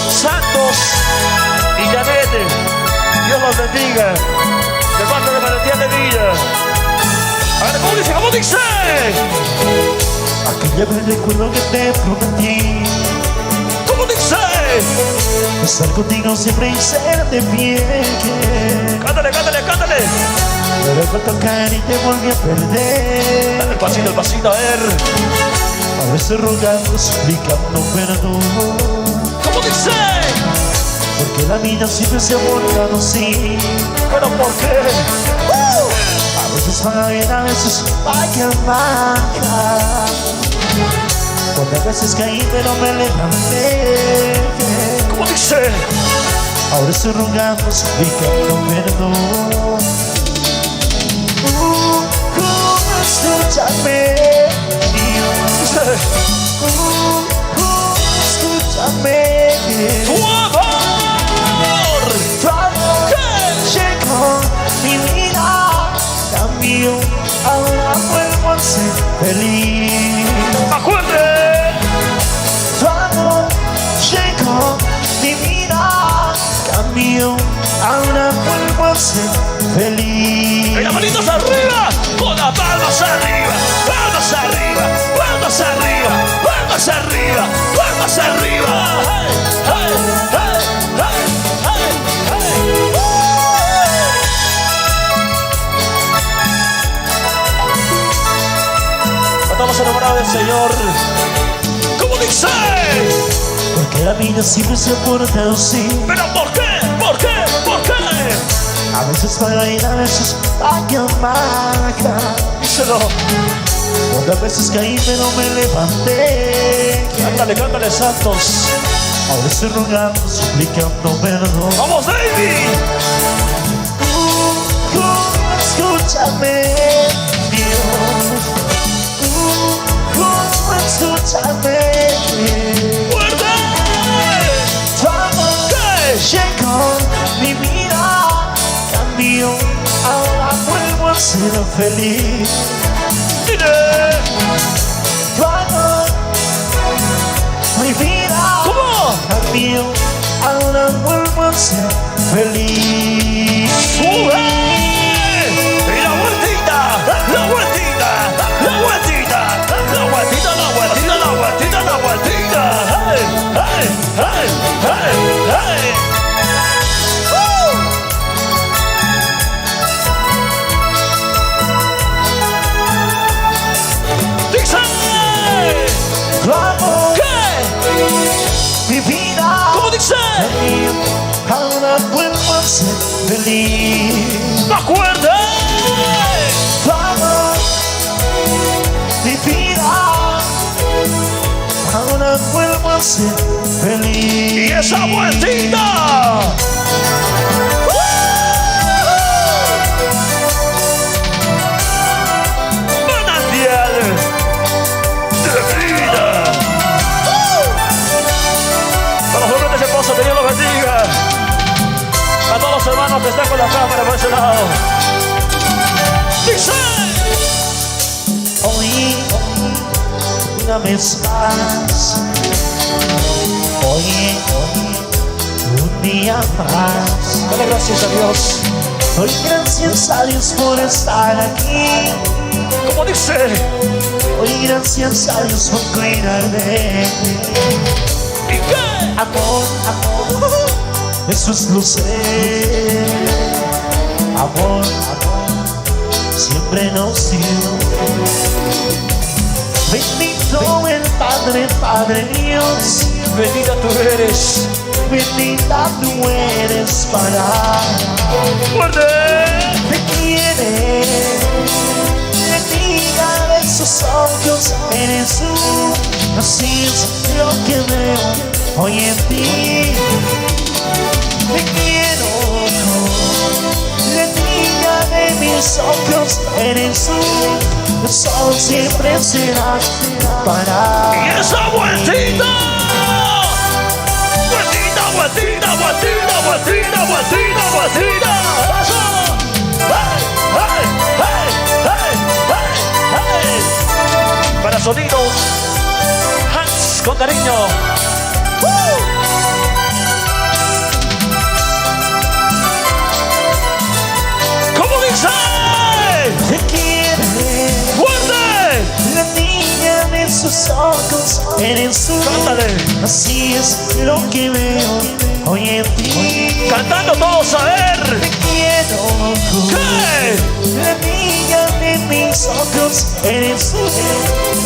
Santos y Janet, Dios los bendiga. De parte de Manantial de Vida. A ver, ¿cómo dice? ¿Cómo dice? Aquella vez recuerdo que te prometí. ¿Cómo dice? Estar contigo siempre y ser de pie. Cántale. Pero fue tocar y te volví a perder. El pasito, a ver. A veces rogando, suplicando perdón. ¿Cómo dice? Porque la vida siempre se ha volcado así. ¿Pero por qué? A veces paga bien, a veces paga mal. Cuántas veces caí pero me levanté. ¿Cómo dice? Ahora estoy rogando, suplicando perdón. Escúchame, Dios. Escúchame. ¡Tu amor! Tu amor llegó, mi vida cambió. Ahora vuelvo a ser feliz. ¡Acuerde! Tu amor llegó, mi vida cambió. Ahora vuelvo a ser feliz. ¡Y las manitos arriba! ¡Con las palmas arriba! ¡Palmas arriba! ¡Palmas arriba! ¡Palmas arriba! ¡Palmas arriba! ¡Hey! ¡Hey! ¡Hey! ¡Hey! ¡Hey! ¡Hey! Estamos enamorados del Señor. ¿Cómo dice? Porque la vida siempre se ha portado así. ¿Pero por qué? ¿Por qué? ¿Por qué? A veces paga bien, a veces paga mal. Díselo. Cuántas veces caí pero me levanté. Cántale, cántale, Santos. Ahora estoy rogando, suplicando perdón. ¡Vamos, David! Escúchame, Dios. Escúchame. ¡Fuerte! Tu amor llegó, mi vida cambió. Ahora vuelvo a ser feliz. ¡Dile! Tu amor, mi vida cambió. Ahora vuelvo a ser feliz. ¡Sube! ¡Y la vueltita! ¡La vueltita! ¡La vueltita! ¡La vueltita! ¡La vueltita! ¡La vueltita! ¡La vueltita! ¡Hey! ¡Hey! ¡Hey! ¡Hey! ¡Hey! ¡Dice! Tu amor, ¿Qué? mi vida ¿Cómo dice? cambió. Ahora vuelvo a ser feliz. ¡Acuerde! Tu amor, mi vida. Ahora vuelvo a ser feliz. ¡Y esa vueltita! ¡Manantial de vida! Para los jóvenes esposos, que Dios los bendiga. A todos los hermanos que están con la cámara por ese lado. ¡Dice! Hoy, una vez más. Hoy, un día más. Dale gracias a Dios. Doy gracias a Dios por estar aquí. ¿Cómo dice? Doy gracias a Dios por cuidar de mí. ¿Y qué? Amor, amor, eso es lo sé. Amor, amor, siempre nos dio. Bendito el Padre, Padre Dios. Bendita tú eres. Bendita tú eres para ¡Fuerte! te quiere. Bendiga de sus ojos, eres tú. Así es lo que veo hoy en ti. Te quiero. Bendiga de mis ojos, eres tú. El sol siempre serás para. ¡Y esa vueltita! ¡Vueltita, vueltita, vueltita, vueltita, vueltita, vueltita! ¡Eso! ¡Hey, hey, hey, hey, hey, hey! Para sonidos, Hans con cariño. ¿Cómo dice? Te quiere. ¡Fuerte! La niña de sus ojos eres tú. Cántale. Así es lo que veo hoy en ti. Cantando todos a ver. Te quiero. ¿Qué? La niña de mis ojos eres tú.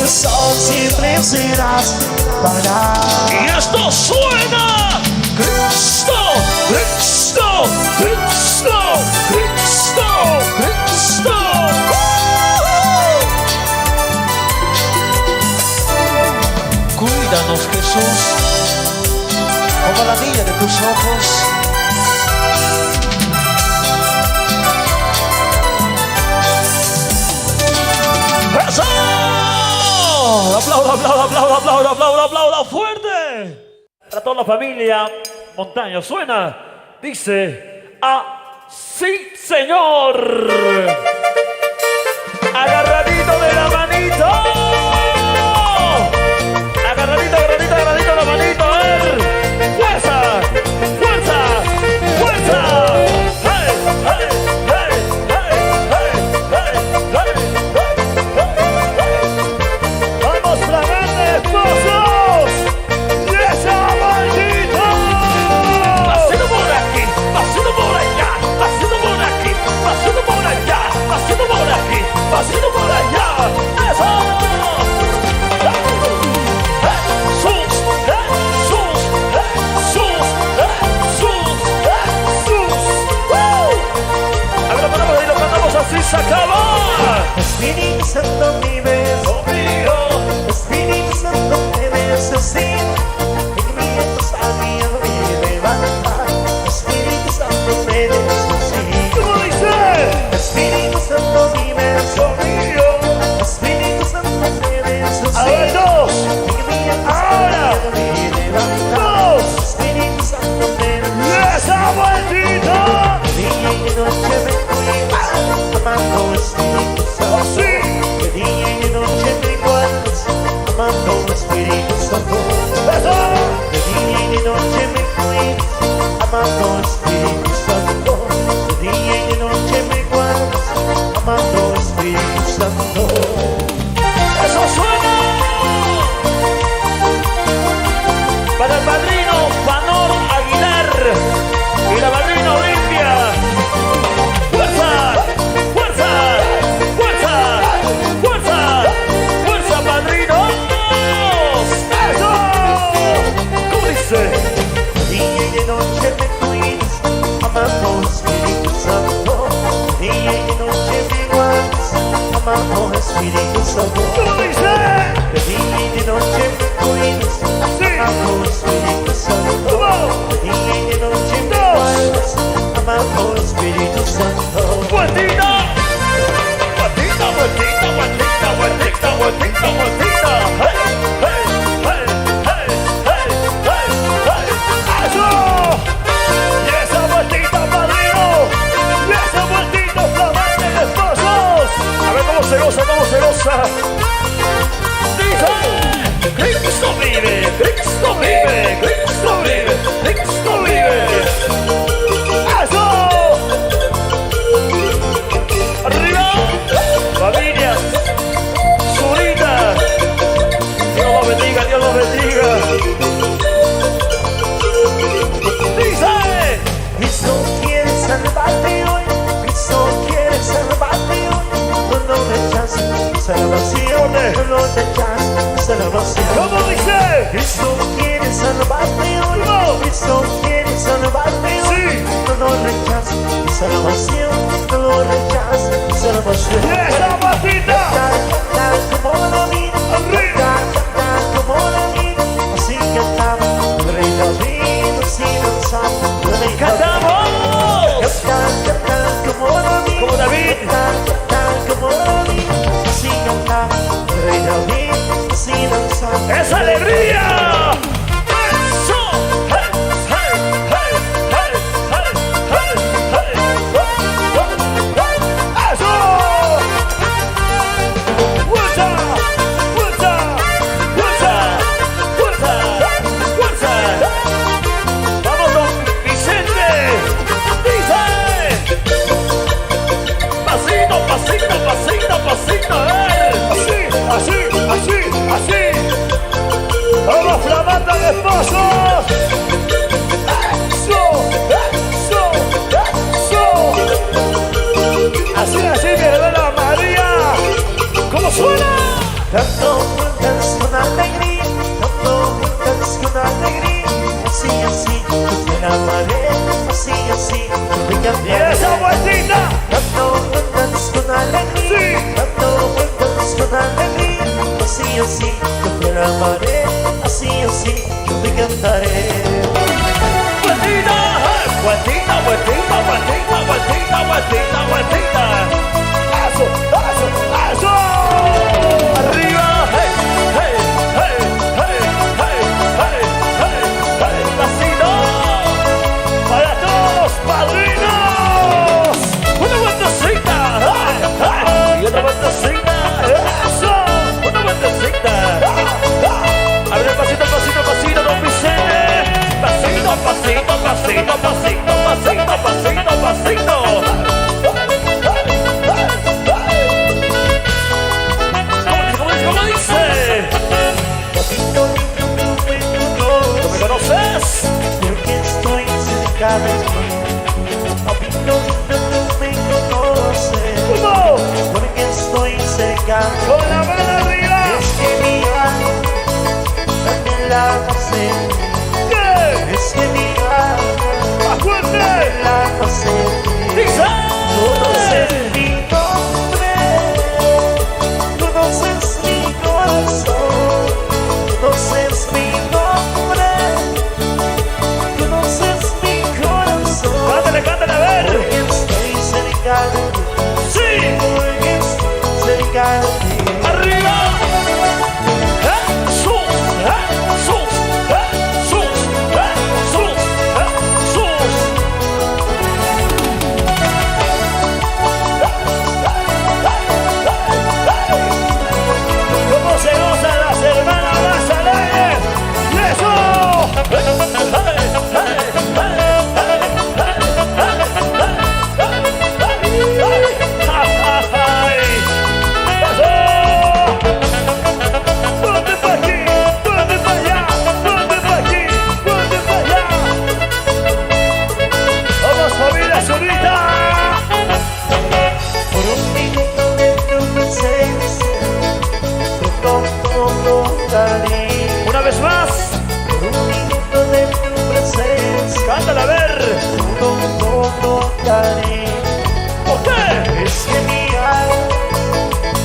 El sol siempre serás para. Y esto suena. Cristo, Cristo, Cristo, Cristo, Cristo. Jesús, como la niña de tus ojos. ¡Eso! Aplauda, aplauda, aplauda, aplauda, aplauda, aplauda fuerte. Para toda la familia, Montaña suena, dice así, señor. Agarradito de la manito. Agarradito, agarradito, agarradito de la manito. A ver. Fuerza, fuerza, fuerza. Hey, hey, hey, hey, hey, hey, hey, hey. Vamos, flamantes esposos. ¡Y esa maldita! Pasito por aquí, pasito por allá, pasito por aquí, pasito por allá, pasito por aquí, pasito por allá. ¡Eso! ¡Jesús! ¡Jesús! ¡Jesús! ¡Jesús! ¡Jesús! A ver, lo ponemos ahí, lo cantamos así, se acaba. Espíritu Santo vive Conmigo. Espíritu Santo me necesita. En mi sabía me levanta. Espíritu Santo me necesita. ¿Cómo dice? Espíritu Santo vive Conmigo. Espíritu Santo me necesita. A ver, dos. En mi Ahora. me levanta. Dos. Espíritu Santo me ¡Y necesita. esa maldita! Día y noche me cuidas, amando Espíritu Santo. Sí. De día y noche me guardas, amando Espíritu Santo. ¡Eso! De día y noche me cuidas, amando Espíritu Santo. De día y noche me guardas, amando Espíritu Santo. ¡Eso suena! Para el padrino Panor Aguilar y la madrina Olimpia. ¡Fuerza! ¡Fuerza! ¡Fuerza! ¡Fuerza! ¡Fuerza, padrinos! ¡Eso! ¿Cómo dice? De día y noche me cuidas, amando Espíritu Santo. De día y noche me guardas, amando Espíritu Santo. ¿Cómo dice? De día y noche me cuidas, amando Espíritu Santo. ¿Cómo? De día y noche me guardas, amando Espíritu Santo. ¡Vueltita! ¡Vueltita, vueltita, vueltita, vueltita, vueltita, vueltita! ¡Hey, hey, hey, hey, hey, hey, hey! ¡Eso! ¡Y esa vueltita, padrino! ¡Y esa vueltita, flamantes esposos! A ver cómo se goza, cómo se goza. ¡Dice! ¡Cristo vive! ¡Cristo vive! ¡Cristo vive! ¡Cristo vive! ¡Eso! ¡Arriba! ¡Familias! ¡Zurita! Dios los bendiga, Dios los bendiga. ¡Dice! Cristo quiere salvarte hoy, Cristo quiere salvarte hoy. No rechaces salvación, no rechaces salvación. ¿Cómo dice? Cristo quiere salvarte hoy, Cristo quiere salvarte hoy. Sí. No rechaces salvación, no rechaces salvación. ¡Y esa patita! Cantar como David, cantar como David, así cantaba el rey David, así danzaba el rey David. ¡Cantamos! Cantar como David, Como David. cantar como David, así cantaba el rey David, así danzaba. ¡Es alegría! ¡Eso! ¡Hey, hey, hey, hey, hey, hey, hey! ¡Eso! ¡Fuerza! ¡Fuerza! ¡Fuerza! ¡Fuerza! ¡Fuerza! ¡Vamos, don Vicente! ¡Dice! ¡Pasito, pasito, pasito, pasito! ¡Así, así, así, así! vueltita, vueltita. Eso, eso, eso. Arriba, hey, hey, hey, hey, hey, hey, hey, hey. Pasito para todos, padrinos. Una vueltecita, hey, hey. Y otra vueltecita, eso. Una vueltecita. A ver, pasito, pasito, pasito, don Vicente. Pasito, pasito, pasito, pasito, pasito, pasito, pasito. ¿Cómo dice? ¿No me conoces? Porque estoy cerca de ti. No me conoces. ¿Cómo? Porque estoy cerca de ti. Con la mano arriba. Es que mi alma también la pasé. ¿Qué? Es que mi alma ¡Más fuerte! la pasé. ¡Dice! Conoces mi nombre, conoces mi corazón, conoces mi nombre, conoces mi corazón. Cántale, cántale, a ver. Porque estoy cerca de ti, ¡Sí! porque estoy cerca de ti. ¡Arriba! ¡Jesús! ¡Jesús! ¡Jesús! ¡Jesús! ¡Jesús! ¿Cómo se gozan las hermanas más alegres? ¡Y eso! ¡Ponte pa' aquí! ¡Ponte pa' allá! ¡Ponte pa' aquí! ¡Ponte pa' allá! ¡Vamos, familia Zurita! Por un minuto de tu presencia, todo daré. Una vez más, Por un minuto de tu presencia, cántala a ver. todo daré. ¿Por qué? Es que mi alma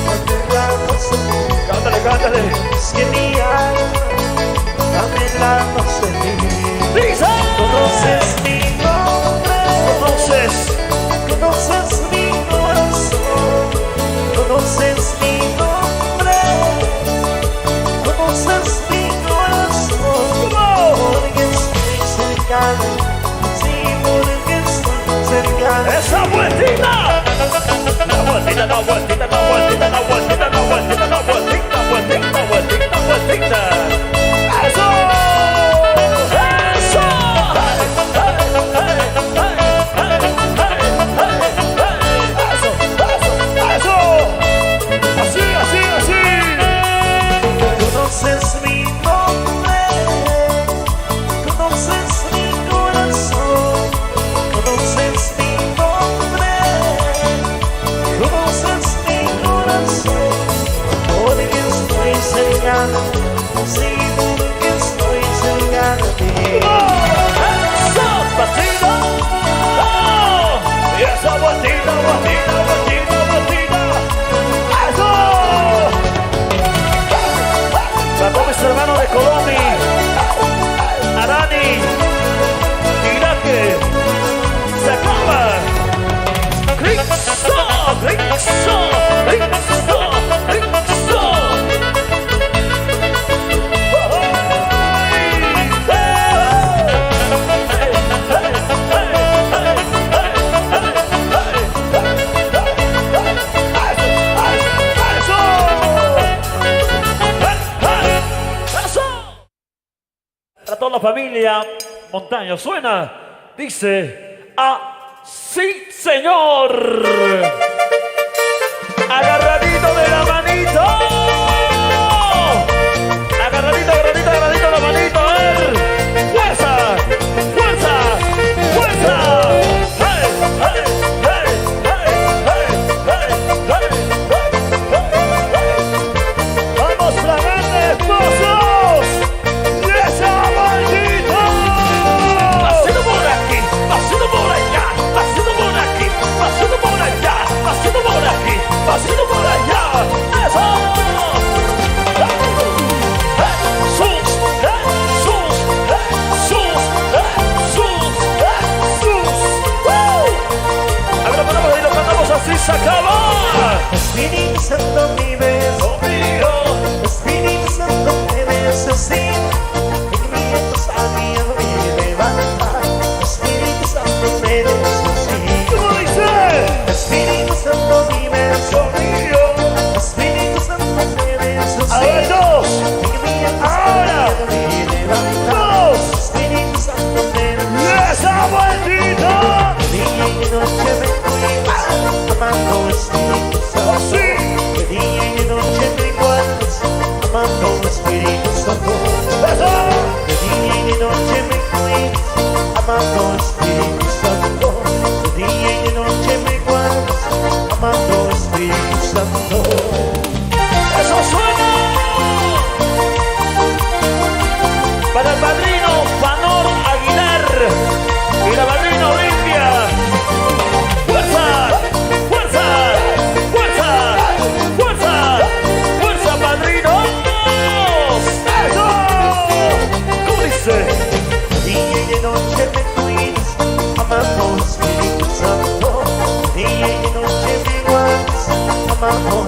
dame la razón. Cántale, cántale. Es que mi alma dame la razón. ¡Dice! Conoces mi nombre, Entonces, conoces mi corazón, conoces mi nombre, conoces mi corazón. ¿cómo? Porque estoy cerca de ti, sí, porque estoy cerca de ti. ¡Esa vueltita! La vueltita, la vueltita, la vueltita, la vueltita, la vueltita, la vueltita, vueltita, vueltita, vueltita. ¡Eso! ¡Eso! ¡Eso! ¡Eso! ¡Eso! ¡Así, así, así! Conoces mi nombre, conoces mi corazón, conoces mi nombre, conoces mi corazón. Porque estoy cerca de ti, sí, porque estoy cerca de ti. ¡Eso! ¡Pasito! ¡Oh! ¡Y esa vueltita, vueltita, vueltita, vueltita! ¡Eso! Sacó mis hermanos de Colombia, Arani, Iraque, se acaba. ¡Cristo! ¡Cristo! ¡Cristo! ¡Cristo! Para toda la familia, Montaña suena, dice, así señor, agarradito de la manito, agarradito, agarradito, agarradito de la manito, a ver, fuerza, fuerza, fuerza, hey, hey, hey, hey, hey, hey, hey, hey, hey, vamos flamantes esposos, y esa maldita, pasito por aquí, pasito por allá, pasito por aquí, pasito por allá, pasito por aquí, pasito por allá.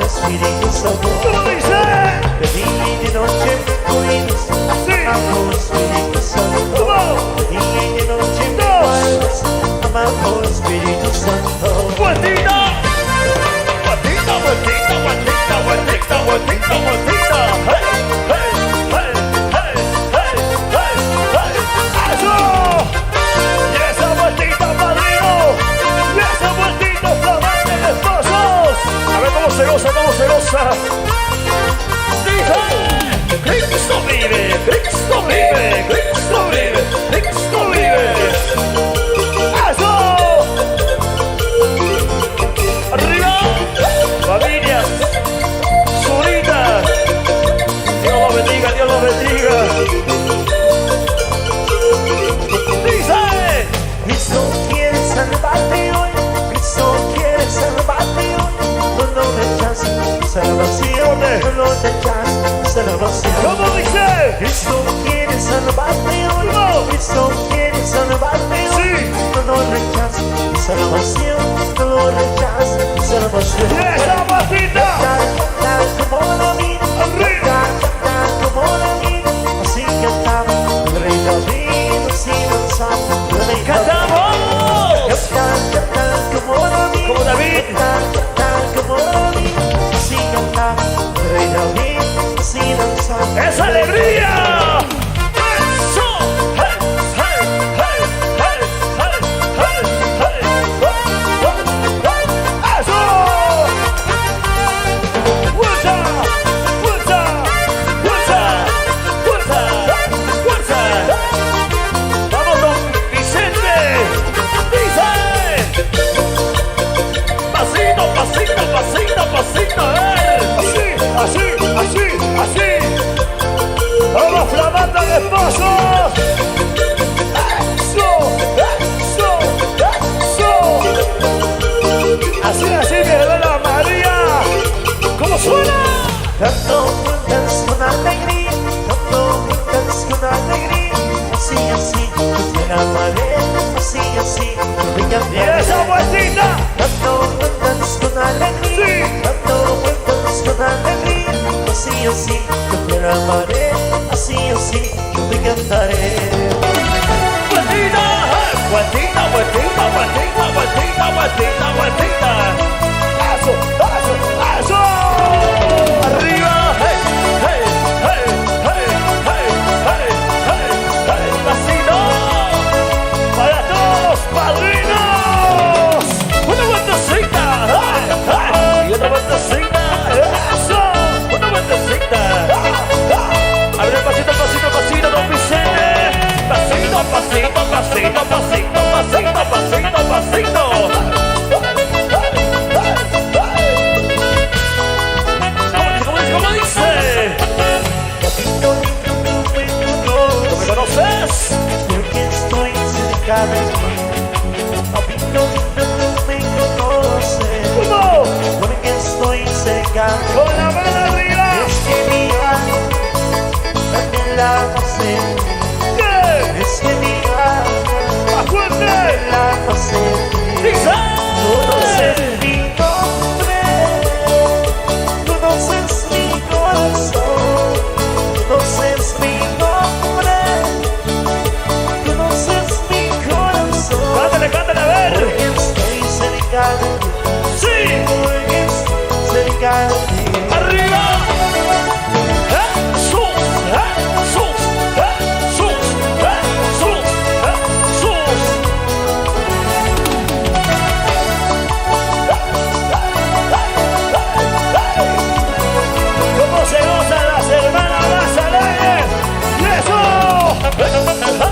Espíritu Santo. ¿Cómo dice? De día y de noche me cuidas, amado Espíritu Santo. De día y de noche me guardas, amado Espíritu Santo. ¡Vueltita! ¡Vueltita, vueltita, vueltita, vueltita, vueltita, vueltita! ¡Hey, hey, hey, hey, hey, hey, hey! ¡Eso! ¡Y esa vueltita, padrino! ¡Y esa vueltita, flamante de esposos! A ver cómo se goza, cómo se goza. ¡Dice! ¡Cristo vive! ¡Cristo vive! ¡Cristo vive! ¡Cristo vive! ¡Eso! ¡Arriba! ¡Familias! ¡Zurita! Dios los bendiga, Dios los bendiga. ¡Dice! Cristo quiere salvarte hoy, Cristo quiere salvarte hoy. No rechaces salvación, no rechaces salvación. ¿Cómo dice? Cristo quiere salvarte hoy, Cristo quiere salvarte hoy. Sí. No rechaces salvación, no rechaces salvación. ¡Y esa vueltita! Canta como la vida, ¡Arriba! canta como la vida. Así cantaba el rey David, así danzaba el rey David. ¡Cantamos! Canta como David, Como David. canta como David. Así cantaba el rey David, así danzaba. ¡Esa alegría! ¡Eso! ¡Hey, hey, hey, hey, hey, hey, hey! ¡Eso! ¡Fuerza! ¡Fuerza! ¡Fuerza! ¡Fuerza! ¡Fuerza! ¡Vamos, don Vicente! ¡Dice! ¡Pasito, pasito, pasito, pasito! ¡Así, así, así, así! ¡Vamos, flamando de esposos! ¡Eso! ¡Eso! ¡Eso! Así, así, mi hermana María. ¿Cómo suena? Dando vueltas con alegría, dando vueltas con alegría. Así, así, yo te amaré. Así, así, yo te ¡Y cambiaré. esa vueltita! Dando vueltas con alegría, Sí. dando vueltas con alegría. Así, así, yo te amaré. Así, así, yo te cantaré. ¡Vueltita! ¡Vueltita, vueltita, vueltita, vueltita, vueltita, vueltita! ¡Eso, eso, eso! ¡Arriba! ¡Hey, hey, hey, hey, hey, hey, hey, hey! ¡Pasito! ¡Para todos, padrinos! ¡Una vueltecita! ¡Ay, ay! ¡Y otra vueltecita! ¡Eso! ¡Una vueltecita! ¡Abre pasito, pasito, pasito, don Vicente! ¡Pasito, pasito, pasito, pasito, pasito, pasito, pasito! ¿Cómo dice? Papito lindo, tú me ¿No conoces, me conoces? porque estoy cerca de ti. Papito lindo, tú me conoces, ¿Cómo? porque estoy cerca de ti. ¡Con la mano arriba! Es que mi alma también la pasé. ¿Qué? Es que mi alma ¡Más fuerte! la pasé. ¡Dice! Conoces mi nombre, conoces mi corazón, conoces mi nombre, conoces mi corazón. ¡Cántale, cántale, a ver! Porque estoy cerca de ti, ¡Sí! porque estoy cerca de ti. ¡Arriba! ¡Jesús! ¡Jesús! ¡Jesús! ¡Jesús! ¡Jesús! ¿Cómo se gozan las hermanas más alegres? ¡Y eso!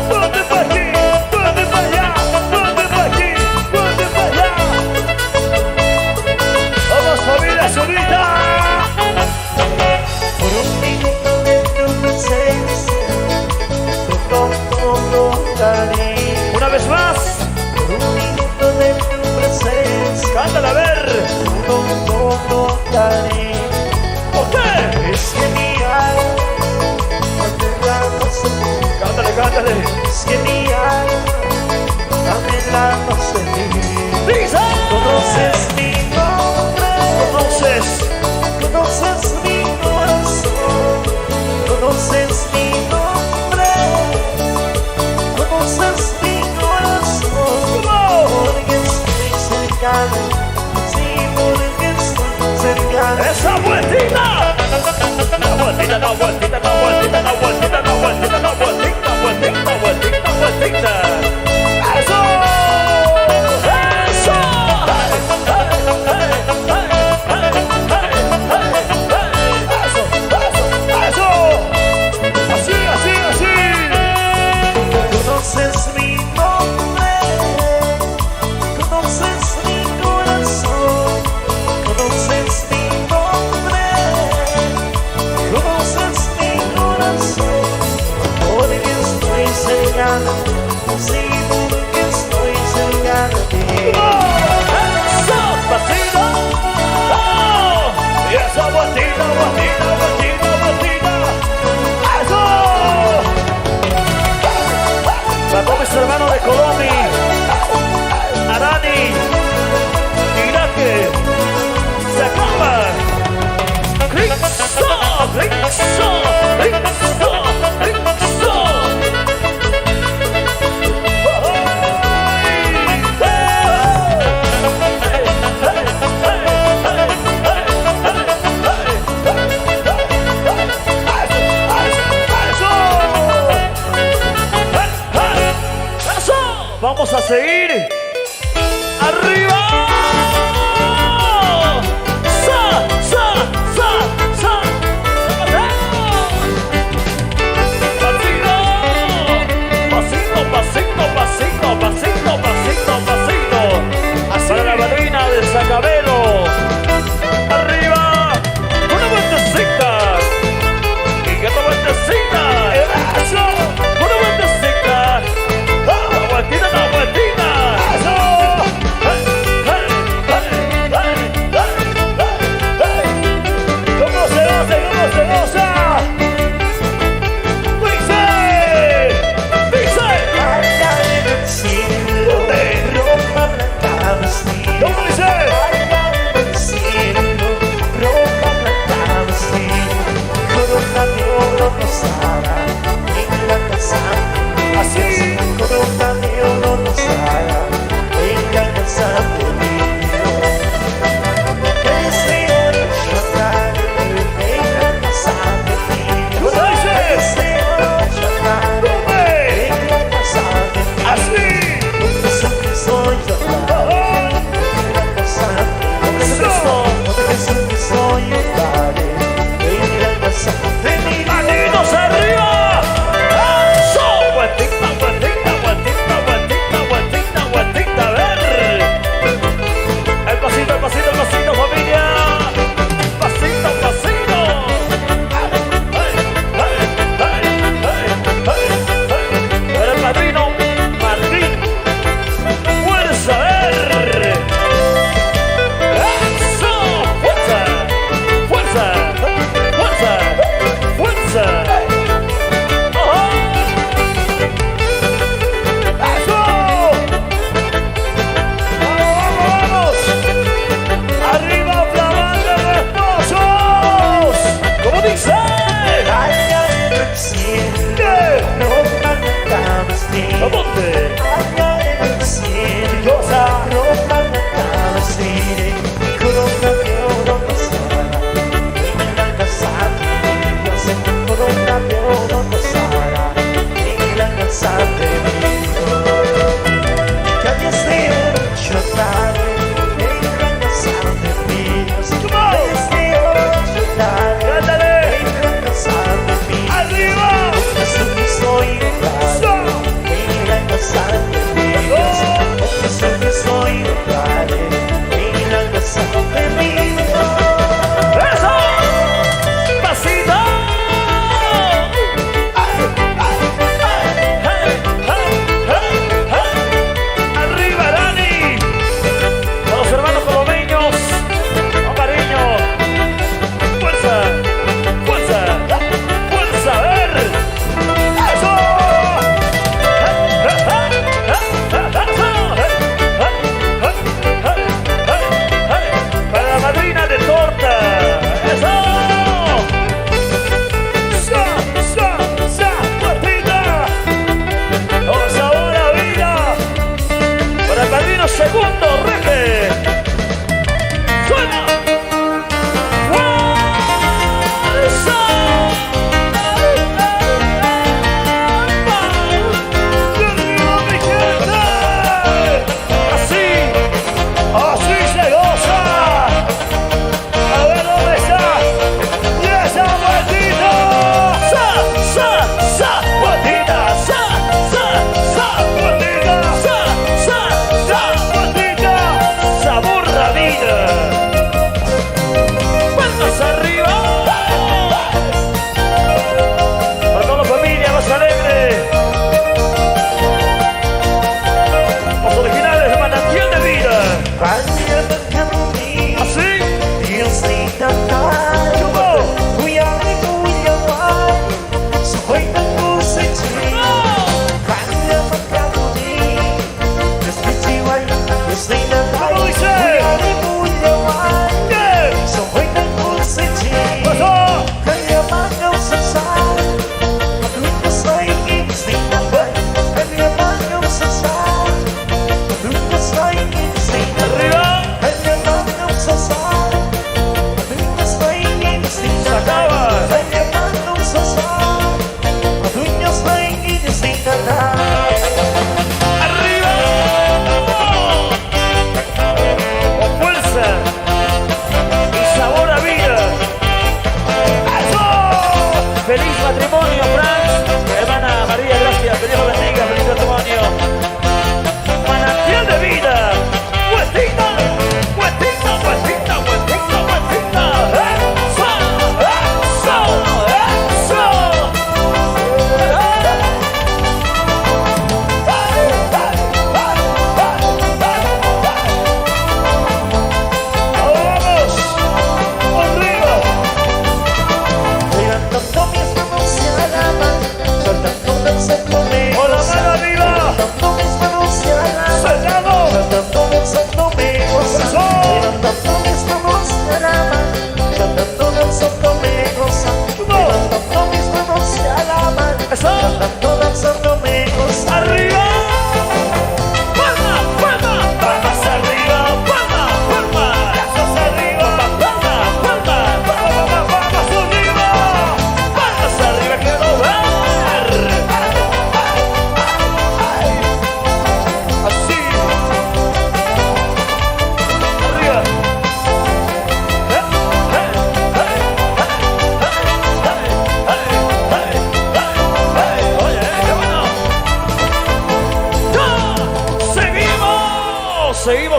¡Ponte pa' aquí! ¡Ponte pa' allá! ¡Ponte pa' aquí! ¡Ponte pa' allá! ¡Vamos, familia Zurita! Por un minuto de tu presencia, todo daré. Una vez más, Por un minuto de tu presencia, cántala a ver. todo daré. ¿Por qué? Es que mi alma dígale. Es que mi alma anhela conseguir. Dice. Conoces mi nombre, conoces mi corazón, conoces mi nombre, conoces mi corazón. Porque estoy cercano, sí, porque estoy cercano. Esa vueltita. La vueltita, la vueltita, la vueltita, la vueltita, la vueltita, la vueltita, vueltita, vueltita, vueltita. ¡Eso! ¡Eso! ¡Eso! Así, así, así. Conoces mi nombre, conoces mi corazón, conoces mi nombre, conoces mi corazón. Porque estoy cercano, sí, porque estoy cercano de ti. ¡Eso! ¡Pasito! ¡Oh! Y esa vueltita, vueltita, vueltita, vueltita. ¡Eso! Para todos mis hermanos de Colombia, Arani, Iraque, se acaba. ¡Cristo! ¡Cristo! ¡Cristo! ¡Cristo! Vamos a seguir. ¡Arriba! ¡Sa! ¡Sa! ¡Sa! ¡Sa! ¡Pasito! Pasito, pasito, pasito, pasito, pasito, pasito. Así para la madrina de Sacabelo. ¡Arriba! ¡Una vueltecita! ¡Y que otra vueltecita! ¡Eso! ¡Una vueltecita! ¡La vueltita, la vueltita! ¡Eso!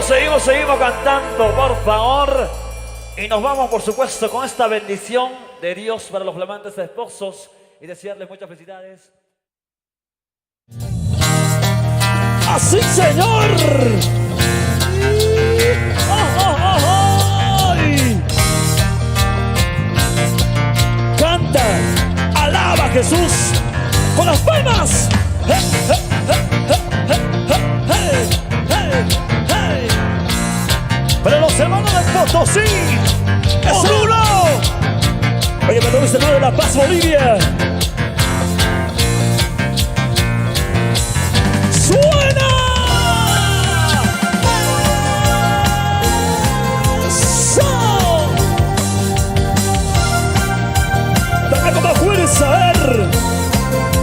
Seguimos cantando, por favor. Y nos vamos, por supuesto, con esta bendición de Dios para los flamantes esposos y desearles muchas felicidades. ¡Así, señor! ¡Ay! Canta, alaba a Jesús con las palmas. Para los hermanos del Potosí, ¡es uno! Oye, para los hermanos de La Paz, Bolivia. ¡Suena! ¡Eso! Dame con más fuerza, a ver.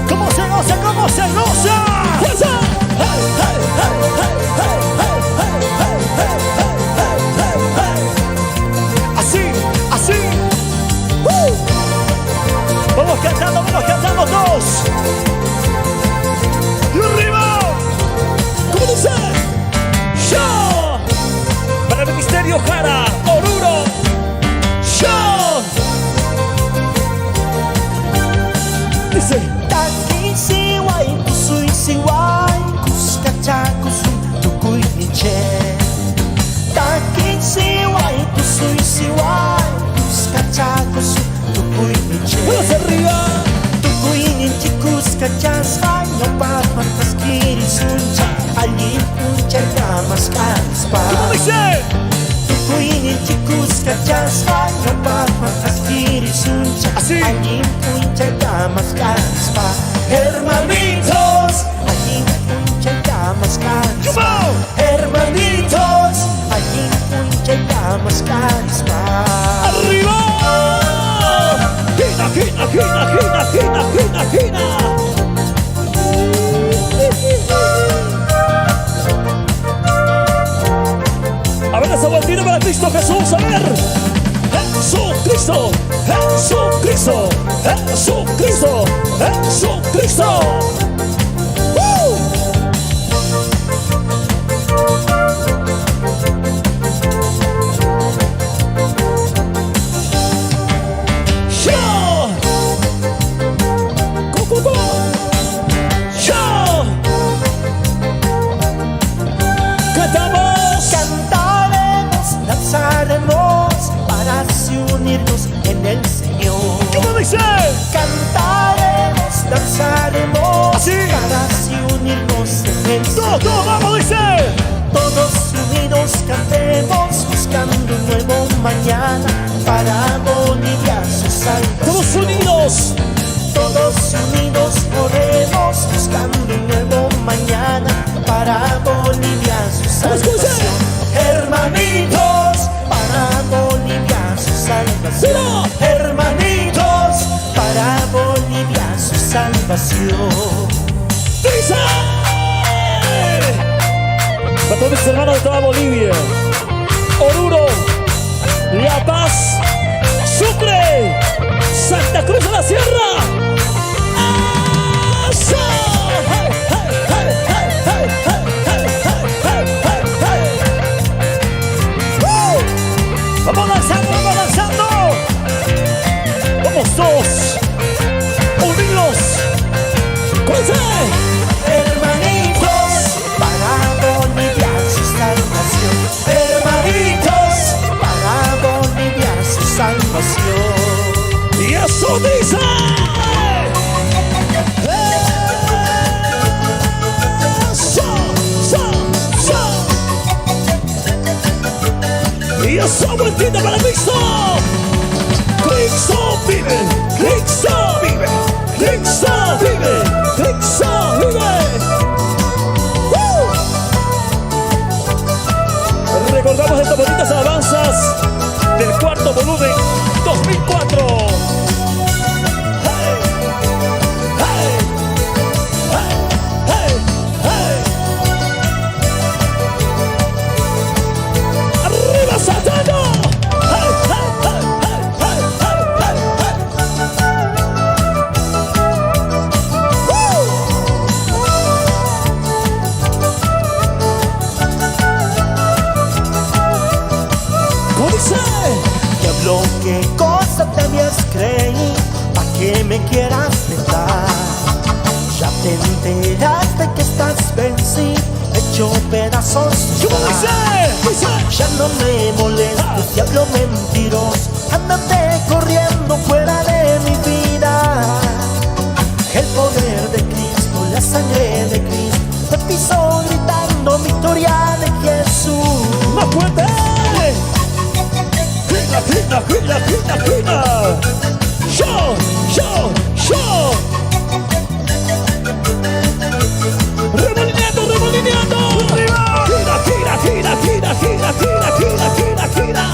¿Cómo se goza? ¿Cómo se goza? ¡Fuerza! Así. Vamos cantando todos. Y arriba. ¿Cómo dice? Yo. Para el Ministerio Jara, Oruro. Yo. Dice. Taki siwai kusui siwai kuskachakusu tukui niche. Taki siwai kusui siwai kuskachakusu tukui niche. ¡Vamos arriba! Tukui niche kuskachas hai no papas kiri suncha ali puncha gamas kanspa. ¿Cómo dice? Tukui niche kuskachas hai no papas kiri suncha Así. ali puncha gamas kanspa. Hermanitos, allí puncha gamas kanspa. Hermanitos, allí puncha gamas kanspa. ¡Arriba! ¡Gina! A ver esa vueltita para Cristo Jesús, a ver. Jesucristo. Danzaremos para así unirnos en el Señor. ¿Cómo dice? Cantaremos, danzaremos ¿Así? para así unirnos en el Señor. Todos vamos, dice. Todos unidos cantemos buscando un nuevo mañana para Bolivia su salvación. Todos unidos. Todos unidos oremos buscando un nuevo mañana para Bolivia su salvación. Hermanitos, para Bolivia su salvación. Hermanitos, para Bolivia su salvación. ¡Dice! Para todos mis hermanos de toda Bolivia, Oruro, La Paz, Sucre, Santa Cruz de la Sierra. ¡Eso! ¡Vamos lanzando! ¡Vamos todos! ¡Unidos! ¡Cuídense! Hermanitos, para Bolivia su salvación. Hermanitos, para Bolivia su salvación. ¡Y eso dice! ¡Y eso vueltita para Cristo! ¡Cristo vive! ¡Cristo vive! ¡Cristo vive! ¡Cristo vive! Recordamos estas bonitas alabanzas del cuarto volumen 2004. ¡Hey! ¡Hey! ¡Hey! ¡Hey! ¡Arriba, Satano! ¡Hey! ¡Hey! ¡Hey! ¡Hey! ¡Hey! creí, ¿pa' qué me quieras dejar? Ya te enteraste que estás vencido, hecho pedazos. ¿Cómo dice? Ya no me molestes, diablo mentiroso, ándate corriendo fuera de mi vida. El poder de Cristo, la sangre de Cristo, te piso gritando victoria de Jesús. ¡Más fuerte! ¡Gina, gina, gina, gina, gina! ¡Yo, yo, yo! ¡Remolineando, remolineando! ¡Arriba! ¡Gira, gira, gira, gira, gira, gira, gira, gira, gira!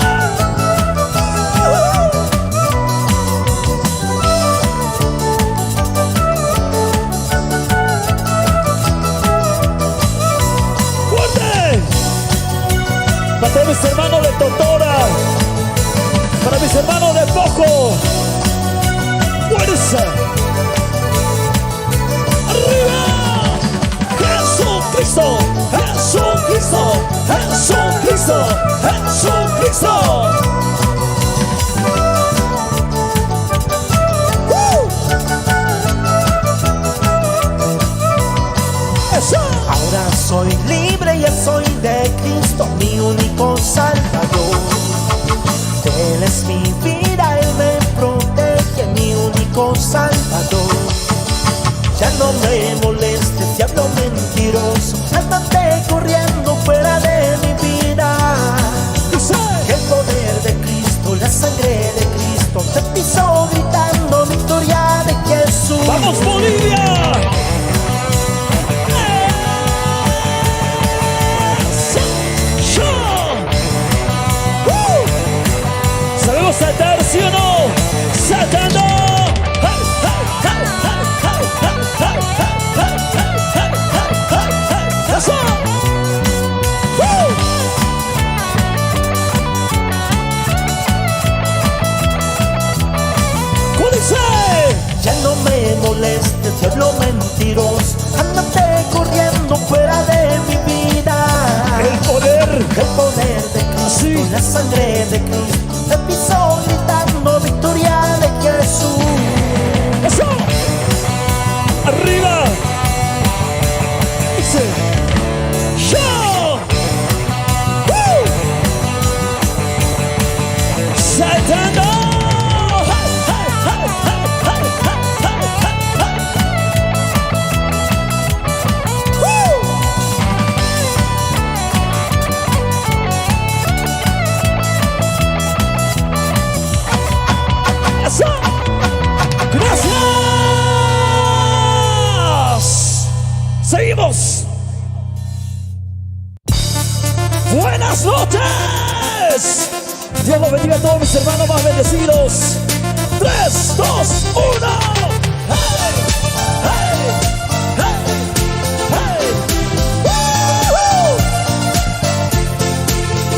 Para todos mis hermanos de Totora, para mis hermanos de Poco, fuerza, arriba, Jesucristo, Jesucristo, Jesucristo, Jesucristo. Ahora soy libre, ya soy de Cristo, mi único Salvador. Él es mi vida, Él me protege, mi único Salvador. Ya no me molestes, diablo mentiroso, ándate corriendo fuera de mi vida. El poder de Cristo, la sangre de Cristo, te piso gritando victoria de Jesús. ¡Vamos, Bolivia! ¿Sabemos saltar, sí o no? ¡Saltando! ¡Eso! ¿Cómo dice? Ya no me molestes, diablo mentiroso, ándate corriendo fuera de mi vida. El poder de Cristo, sí. la sangre de Cristo, te piso gritando victoria de Jesús. ¡Eso! ¡Arriba! Dice ¡yo! ¡Saltando! ¡Gracias! ¡Seguimos! ¡Buenas noches! Dios los bendiga a todos mis hermanos más bendecidos. 3, 2, 1. ¡Hey! ¡Hey! ¡Hey! ¡Hey! ¡Woo!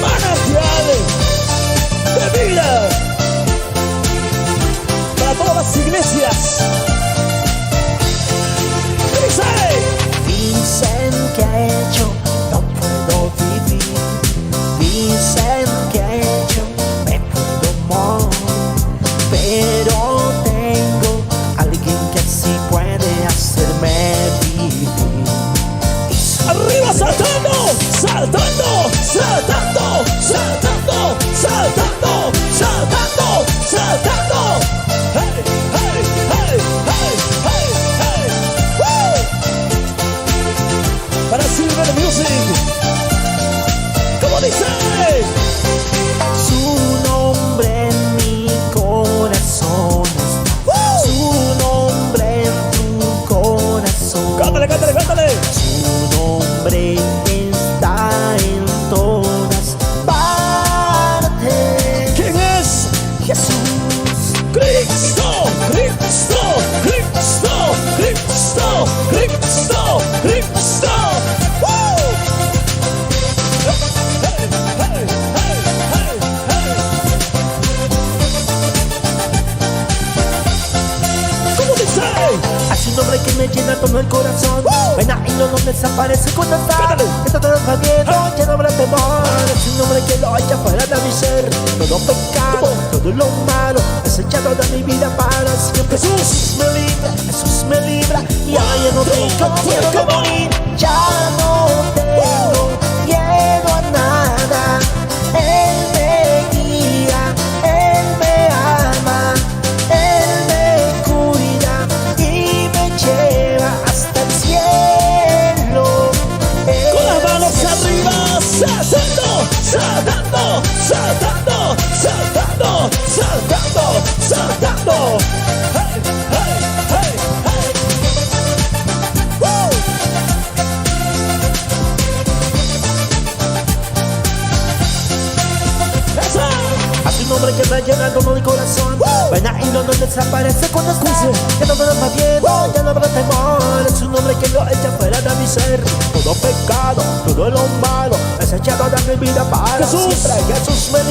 Manantial de vida para todas las iglesias. Dicen que yo no puedo vivir, dicen que yo me puedo morir, pero tengo corazón. Pena y no desaparece cuando está. Esto todo va bien, ya no habrá temor. Es un nombre que lo haya fuera de mi ser. Todo pecado, todo lo malo es echado de mi vida para siempre. Jesús me libra y ahora ya no tengo miedo de morir. Ya no tengo miedo a nada. Él me guía, Él me ama, Él me cuida y me lleva hasta el cielo. Con las manos arriba, saltando, saltando, saltando, saltando, saltando, saltando. Hey, hey, hey, hey. Woo. Eso. A tu nombre que me llena todo el corazón. Pena y no desaparece cuando escuche que todo va bien, ya no habrá temor. Es un nombre que lo echa fuera de mi ser. Todo pecado, todo lo malo es echado de mi vida para siempre. Jesús me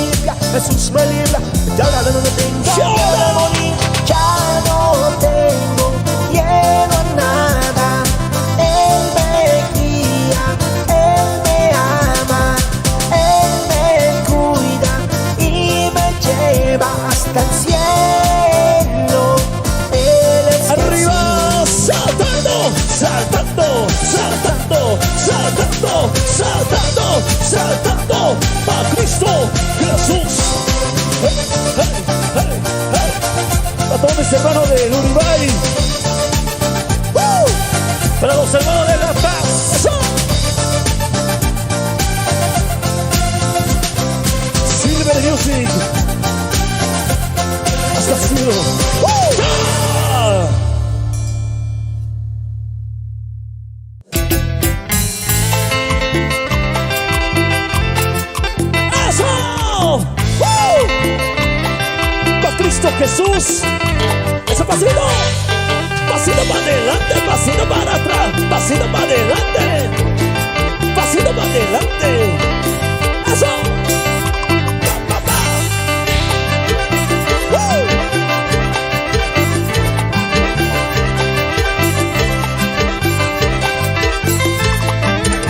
libra, ya ahora no tengo miedo de morir. Ya no tengo miedo a nada. Él me guía, Él me ama, Él me cuida y me lleva hasta el cielo. Él es Arriba, saltando, saltando, saltando, saltando, saltando, saltando, a Cristo Jesús. Hey, hey, hey, hey. A todos mis hermanos de Uribay, para los hermanos de La Paz. ¡Eso! Silver Music, hasta el cielo. ¡Ah! ¡Eso! ¡Para Cristo Jesús! ¡Eso, pasito! Pasito para adelante, pasito para atrás, pasito para adelante, pasito para adelante. ¡Eso! ¡Pa, pa, pa!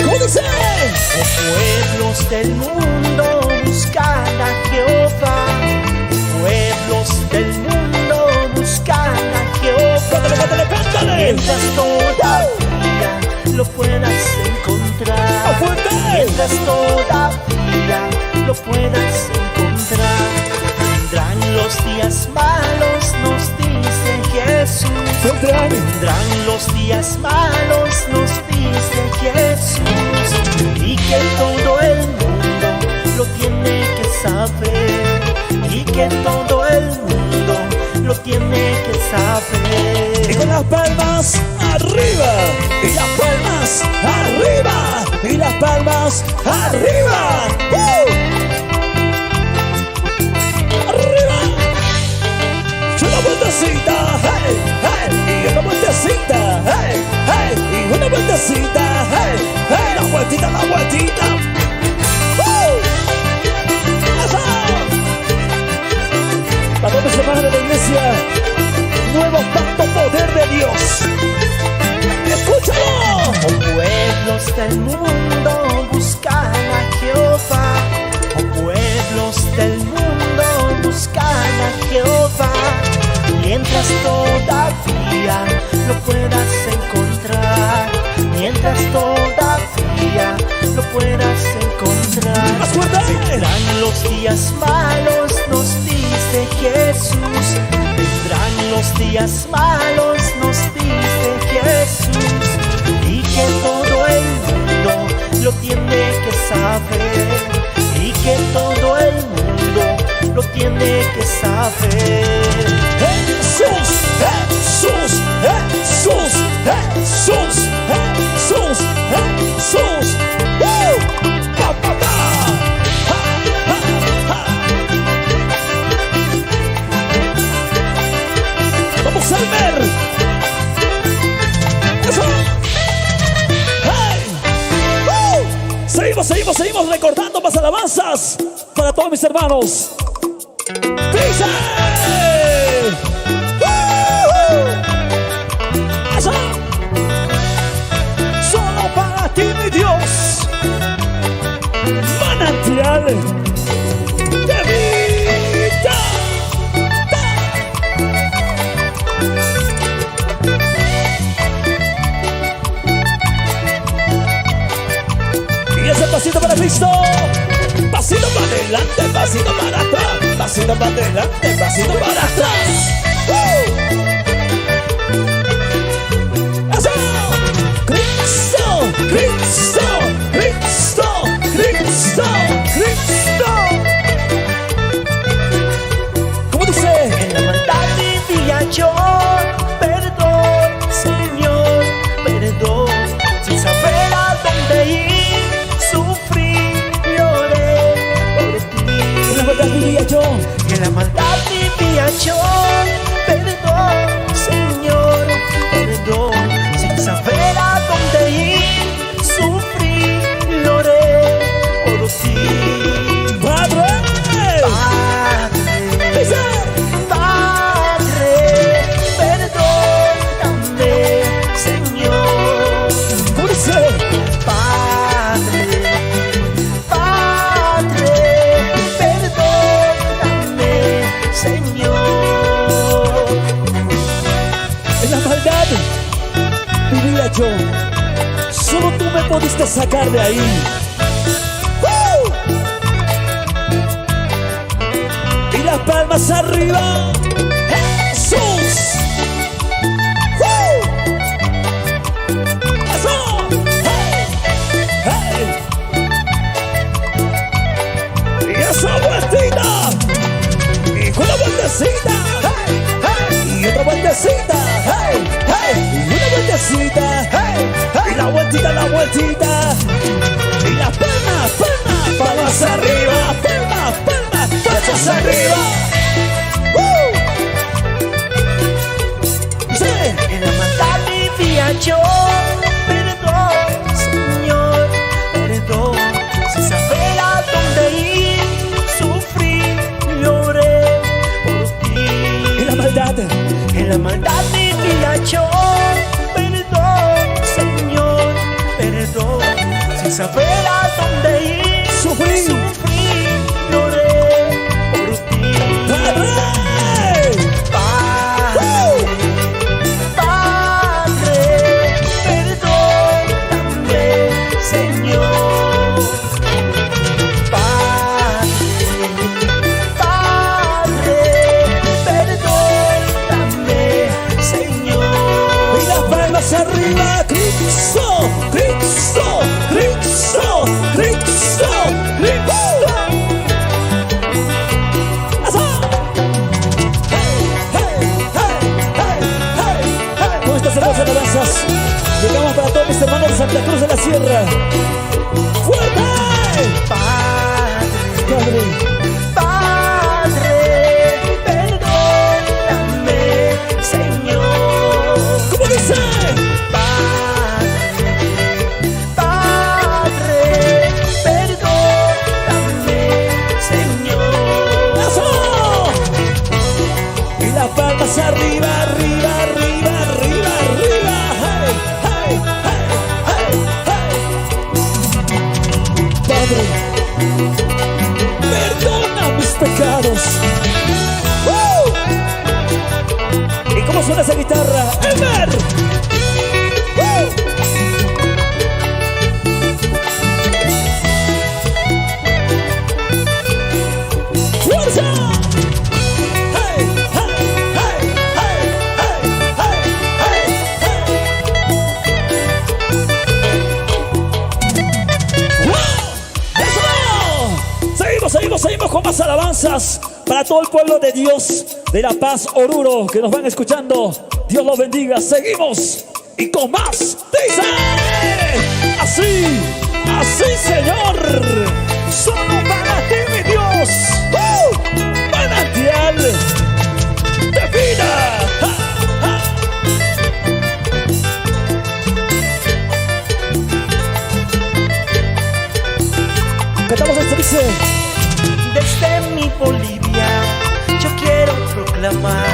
¿Cómo dice? Pueblos del mundo buscan a Jehová. Pueblos del mundo buscan a Jehová. ¡Cántale, cántale, cántale! Mientras todavía lo puedas encontrar. ¡A fuerte! Mientras todavía lo puedas encontrar. Vendrán los días malos, nos dice Jesús. Vendrán los días malos, nos dice Jesús. Y que todo el mundo lo tiene que saber. Y que todo el mundo lo tiene que saber. Y con las palmas arriba, y las palmas arriba, y las palmas arriba. Arriba. Y una vueltecita, hey, hey, y una vueltecita, hey, hey, y una vueltecita, hey, hey, la vueltita, la vueltita. Eso. Para todos los hermanos de la iglesia, nuevo pacto, poder de Dios. ¡Escúchalo! Oh, pueblos del mundo buscan a Jehová. Oh, pueblos del mundo buscan a Jehová. Mientras todavía lo puedas encontrar. Mientras todavía lo puedas encontrar. ¡Más fuerte! Vendrán los días malos, nos dice Jesús. Vendrán los días malos, nos dice Jesús. Y que todo el mundo lo tiene que saber. Y que todo el mundo lo tiene que saber. Jesús, Jesús, Jesús, Jesús, Jesús, Jesús. Pa, pa, pa. Ha, ha, ha. Vamos a ver. Eso. Hey. Seguimos recordando más alabanzas para todos mis hermanos. ¡Dice! Eso. ese pasito para Cristo. Pasito para adelante, pasito para atrás. Pasito para adelante, pasito para atrás. ¡Eso! Cristo, Cristo, Cristo, Cristo, Cristo. ¿Cómo dice? En la maldad vivía yo, perdón, Señor, perdón. Sin saber a dónde ir, sufrí, lloré por ti. En la maldad vivía yo. En la maldad vivía yo, perdón, Señor, perdón. Sin saber a dónde ir, sufrí, lloré por ti. Padre, dice. Padre, perdóname, Señor. ¿Cómo dice? Padre, Padre, perdóname, Señor. En la maldad vivía yo. Solo tú me pudiste sacar de ahí. Y las palmas arriba. Jesús. Eso. Hey. Y esa vueltita. Y con la vueltecita. Y otra vueltecita. Y una vueltecita. Y la vueltita, la vueltita. Y las palmas, palmas, palmas arriba. Palmas, palmas, palmas arriba. Sí. En la maldad vivía yo, perdón, Señor, perdón. Sin saber a dónde ir, sufrí, lloré por ti. En la maldad. En la maldad vivía yo, perdón, Señor, perdón. Sin saber a dónde ir, Sufrí. lloré por ti. Padre. Padre, perdóname, Señor. Padre, perdóname, Señor. Y las palmas arriba. Cristo, Cristo, Cristo, Cristo, Cristo. Con estas hermosas alabanzas llegamos para todos mis hermanos de Santa Cruz de la Sierra. ¡Fuerte! Padre, Padre, perdóname, Señor. ¿cómo dice? Padre, perdóname, Señor. ¡Eso! Y las palmas arriba, arriba, arriba, arriba, arriba. ¡Hey, hey, hey, hey, hey! Padre, perdona mis pecados. ¿Y cómo suena esa guitarra? ¡Elmer! ¡Fuerza! ¡Hey, hey, hey, hey, hey, hey, hey! ¡Wow! ¡Eso! Seguimos con más alabanzas para todo el pueblo de Dios de La Paz, Oruro, que nos van escuchando. Dios los bendiga. Seguimos y con más. Dice así, así, Señor. Solo para ti, mi Dios. Manantial de vida. ¡Ja, ja! Cantamos esto, dice. Desde mi Bolivia yo quiero proclamar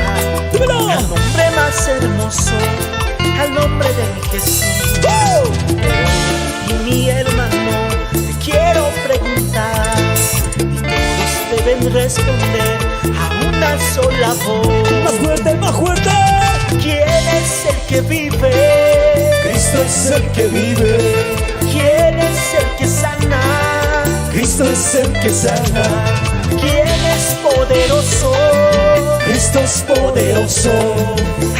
¡Dímelo! al nombre más hermoso, al nombre de mi Jesús. Y mi hermano, te quiero preguntar, y todos deben responder a una sola voz. Más fuerte, más fuerte. ¿Quién es el que vive? Cristo es el que vive. ¿Quién es el que sana? Cristo es el que sana. ¿Quién es poderoso? Cristo es poderoso.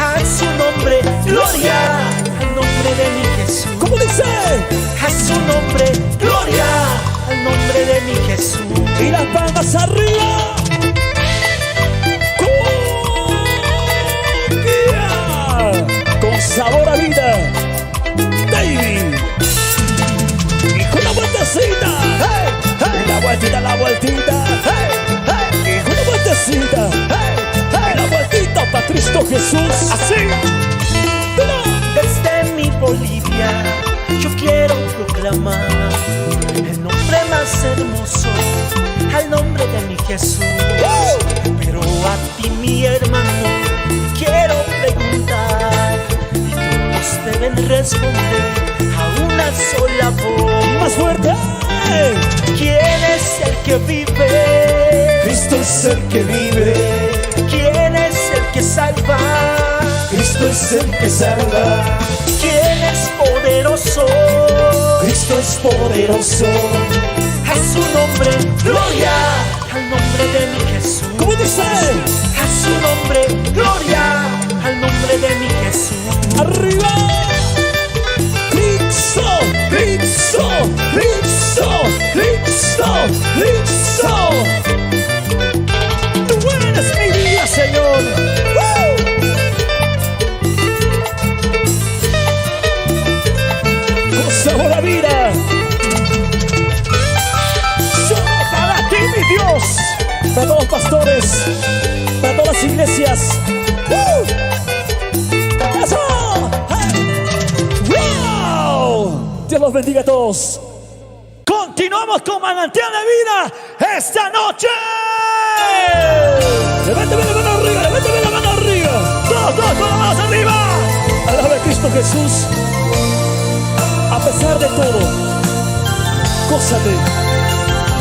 A su nombre, gloria, al nombre de mi Jesús. ¿Cómo dice? A su nombre, gloria, al nombre de mi Jesús. Y las palmas arriba. ¡Cumbia! Con sabor a vida. David. Y con la vueltecita. Hey, hey, La vueltita, la vueltita. hey, hey, Y con la vueltecita. hey, La vueltita para Cristo Jesús. así. Desde mi Bolivia yo quiero proclamar el nombre más hermoso, al nombre de mi Jesús. Pero a ti, mi hermano, quiero preguntar, y todos deben responder a una sola voz. Más fuerte. ¿Quién es el que vive? Cristo es el que vive. ¿Quién es el que salva? Cristo es el que salva. ¿Quién es poderoso? Cristo es poderoso. A su nombre, gloria, al nombre de mi Jesús. ¿Cómo dice? A su nombre, gloria, al nombre de mi Jesús. Arriba. Cristo, Cristo, Cristo, Cristo, Cristo. Tú eres mi vida, Señor. Con sabor a vida. Solo para ti, mi Dios. Para todos los pastores, para todas las iglesias. ¡Eso! ¡Wow! Dios los bendiga a todos. Continuamos con Manantial de Vida esta noche. Levántame la mano arriba, levántame la mano arriba. Todos con las manos arriba. Alaba a Cristo Jesús. A pesar de todo, gózate,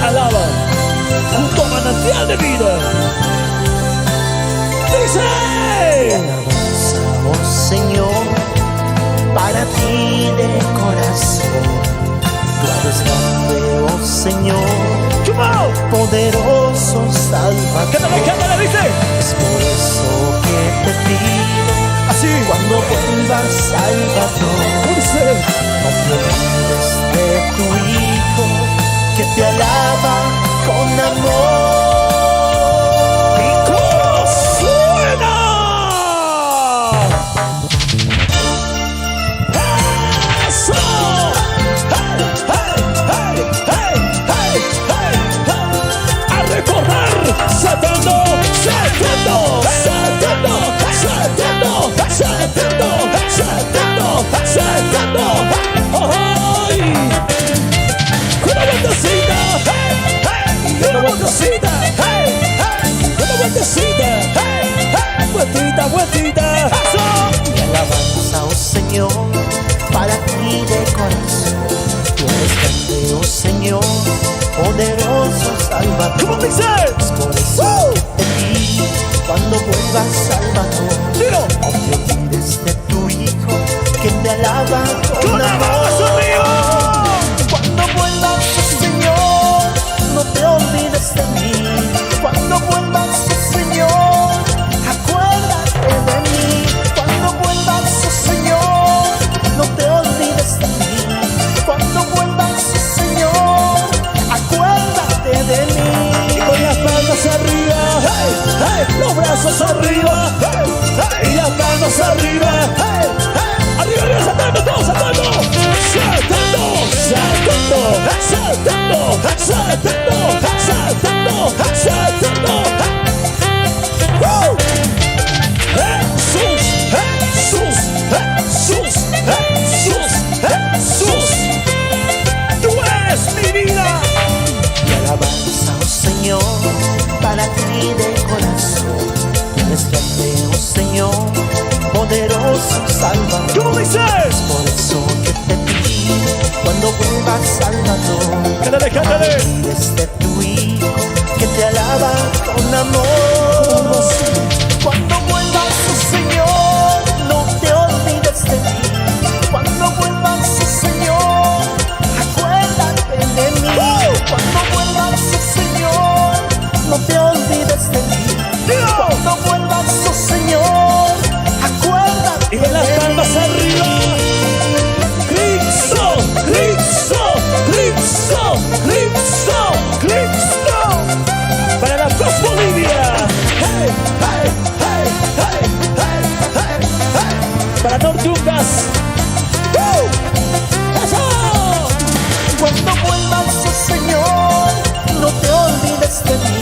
alaba junto a Manantial de Vida. Dice: Oh Señor, para ti de corazón, tú eres grande, oh Señor, Come on. poderoso Salvador. Cántale, dice. Es por eso que te pido, Así. cuando vuelvas Salvador, Dice: no te olvides de tu Hijo, que te alaba con amor. ¿Y cómo suena? ¡Eso! ¡Hey! ¡A recorrer! ¡Saltando! ¡Saltando! ¡Saltando! ¡Saltando! ¡Saltando! ¡Saltando! ¡Ay! ¡Con la vueltecita! ¡Con la vueltecita! ¡Con la vueltecita! ¡Vueltita, vueltita! Mi alabanza, oh Señor, para ti de corazón. Tú eres grande, oh Señor, poderoso Salvador. ¿Cómo dice? Es por eso que te pido, cuando vuelvas Salvador, ¡Dilo! no te olvides de tu Hijo, que te alaba con ¡Con la amor. mano arriba! Cuando vuelvas, oh Señor, no te olvides de mí. Cuando vuelvas, oh Señor, acuérdate de mí. Cuando vuelvas, oh Señor, no te olvides de mí. Cuando vuelvas, oh Señor, acuérdate de mí. Con las palmas arriba, los brazos arriba, y las palmas arriba, arriba, arriba, saltando, todos saltando, saltando, saltando, saltando, saltando, saltando, saltando. Jesús, Jesús, Jesús, Jesús, Jesús, tú eres mi vida. Mi alabanza, oh Señor, para ti de corazón. Tú eres grande, oh Señor, poderoso Clipso, Clipso, Clipso, Clipso. Para la Paz Bolivia. Hey, hey, hey, hey, hey, hey, hey. Para Nortucas. ¡Eso! Cuando vuelvas, oh Señor, no te olvides de mí.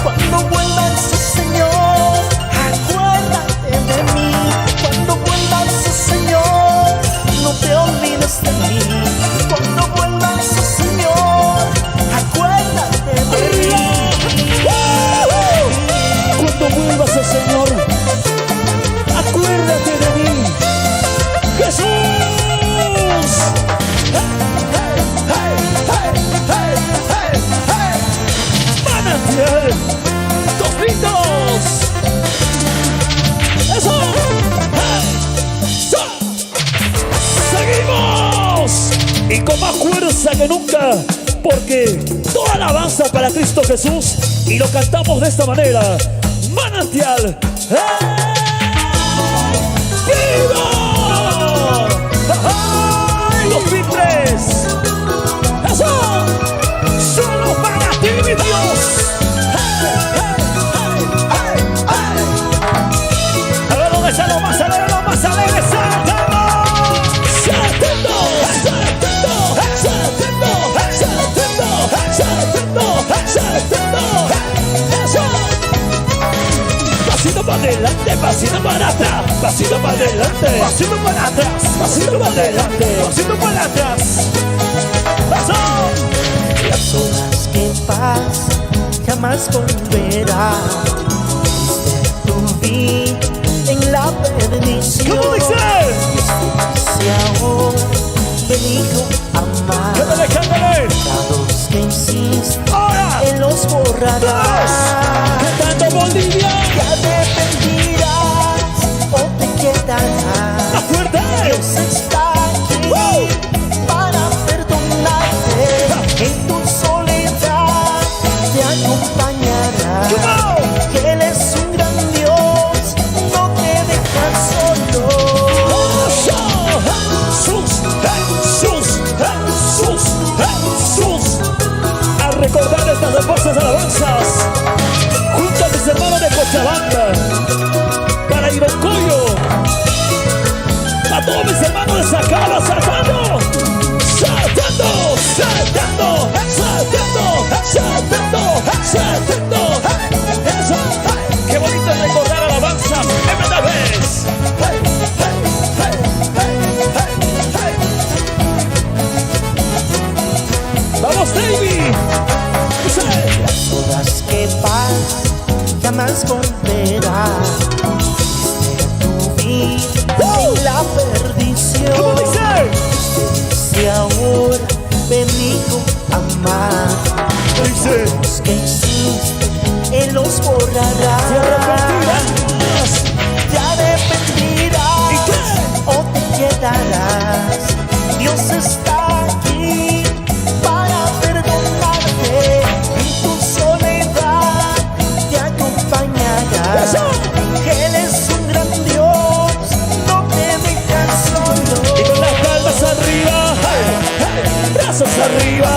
Cuando vuelvas, oh Señor, acuérdate de mí. Cuando vuelvas, oh Señor, no te olvides de mí. Cuando vuelvas, oh Señor, acuérdate de mí. Cuando vuelvas, oh Señor, acuérdate de mí. Jesús. Manantial, dos gritos. Eso. Seguimos y con más fuerza que nunca, porque toda alabanza para Cristo Jesús y lo cantamos de esta manera. Manantial. ¡Viva! ¡Ay, los Beatles! ¡Eso! ¡Solo para ti, mi Dios! A ver dónde está lo más alegre, ¡saltando! ¡Saltando! ¡Saltando! ¡Saltando! ¡Saltando! ¡Saltando! ¡Eso! Pasito para adelante, pasito para atrás, pasito para adelante, pasito para atrás, pasito para adelante, pasito para atrás. ¡Paso! Las horas que pasan jamás volverán. Tu vida en la perdición. ¿Cómo dice? Si ahora venido a amar. ¡Cántale, cántale! Pecados que hiciste, ¡Ahora! Él los borrará. ¡Cantando Bolivia! Te arrepentirás o te quedarás. ¡Más fuerte! Dios está aquí para perdonarte. En tu soledad te acompañará. Él es un gran Dios, no te deja solo. Jesús, Jesús, Jesús, Jesús. A recordar estas hermosas alabanzas junto a mis hermanos de Cochabamba, para Irocoyo, a todos mis hermanos de Sacaba, saltando, saltando, saltando, saltando, saltando, saltando. Eso, qué bonito es recordar alabanzas en verdad vez. Vamos, David. Las horas que pasan jamás volverán. Tu vida en la perdición. ¿Cómo dice? Si ahora venido a amar. Dice. Los que hiciste, Él los borrará. Te arrepentirás. Te ¿Y qué? arrepentirás o te quedarás. Dios está aquí para perdonarte. En tu soledad te acompañará. Eso. Él es un gran Dios, no te deja solo. Y con las palmas arriba, brazos arriba,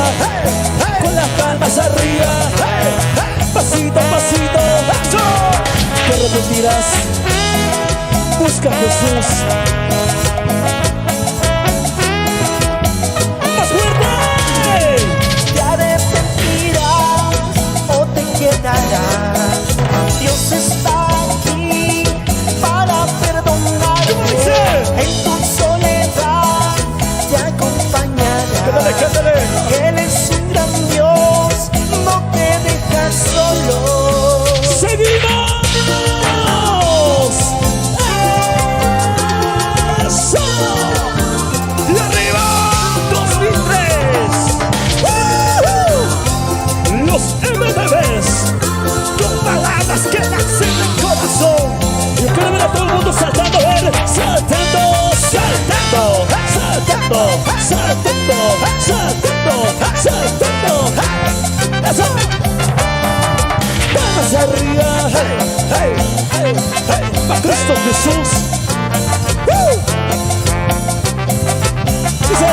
con las palmas arriba, pasito a pasito, te arrepentirás. Busca a Jesús. ¡Más fuerte! Te arrepentirás o te quedarás. Dios está aquí para perdonarte. ¿Cómo dice? En tu soledad te acompañará. Cántale, cántale. Él es un gran Dios, no te deja solo. ¡Seguimos! ¡Eso! ¡Y arriba! 2003. Los MTVs con palabras que nacen del corazón. Yo quiero ver a todo el mundo saltando, ver, saltando, saltando, saltando, saltando, saltando, saltando. ¡Eso! ¡Vamos arriba! ¡Hey, hey, hey, hey! ¡Para Cristo Jesús! Dice,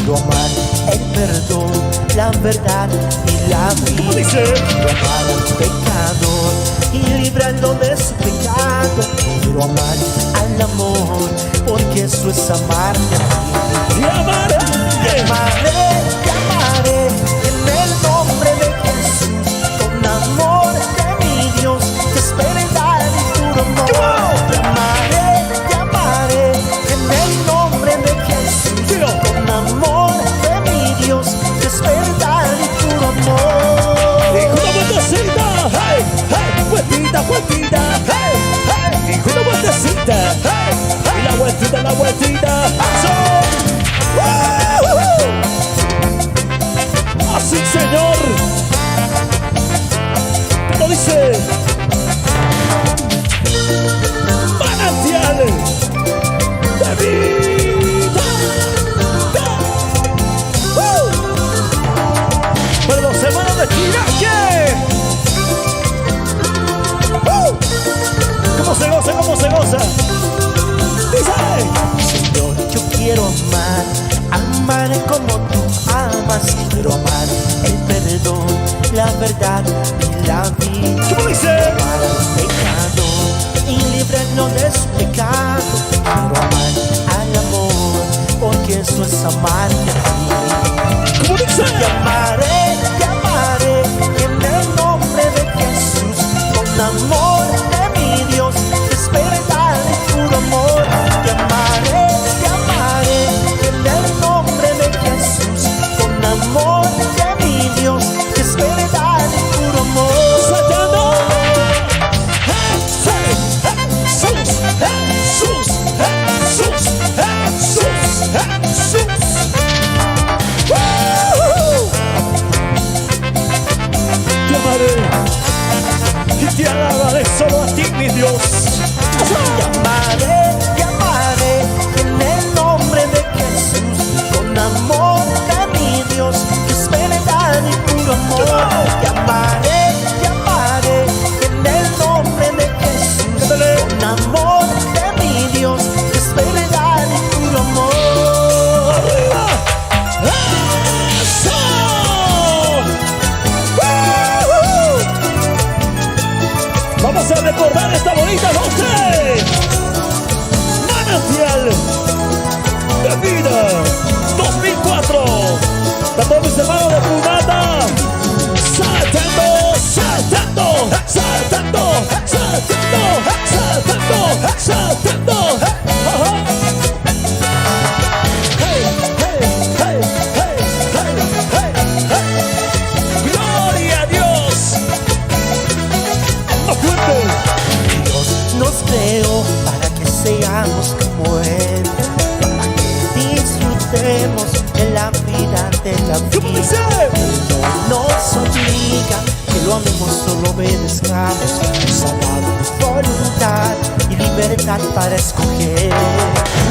Quiero amar el perdón, la verdad y la vida. ¿Cómo dice? Quiero amar al pecador y librarlo de su pecado. Quiero amar al amor, porque eso es amarte a ti. Te amaré. Te amaré en el nombre de Jesús, con amor de mi Dios, te esperaré y puro amor. Te amaré en el nombre de Jesús, con amor de mi Dios, te esperaré y puro amor. Dijo una vueltecita, hey, hey, vueltita, vueltita, hey, hey. Dijo una vueltecita, hey, hey. Y la vueltita, ¡aso! Así, Señor. Como dice, manantial de vida. Para los hermanos de Tiraque. ¿Cómo se goza? ¿Cómo se goza? Dice, Señor, yo quiero amar como tú amas. Quiero amar el perdón, la verdad y la vida. ¿cómo dice? Amar al pecador y librarnos de su pecado. Quiero amar al amor, porque eso es amarte a ti. ¿Cómo dice? Te amaré en el nombre de Jesús, con amor de mi Dios, te esperaré puro amor. Te amaré en el nombre de Jesús, con amor de mi Dios, te esperaré puro amor. Satano. Jesús, Jesús, Jesús, Jesús, Jesús. Te amaré y te alabaré solo a ti, mi Dios. Te amaré en el nombre de Jesús, con amor de mi Dios, te esperaré puro amor. Te amaré en el nombre de Jesús, con amor de mi Dios, te esperaré puro amor. ¡Arriba! ¡Eso! Vamos a recordar esta bonita noche. Manantial de vida 2004. A todos mis hermanos de Punata. Saltando, saltando, saltando, saltando, saltando, saltando. Ajá. Hey, hey, hey, hey, hey, hey, hey. Gloria a Dios. Más fuerte. Dios nos creó para que seamos como Él, para que disfrutemos de la vida, de la ¿Cómo vida. dice? Nos obliga que lo amemos, solo obedezcamos. Nos ha dado voluntad y libertad para escoger.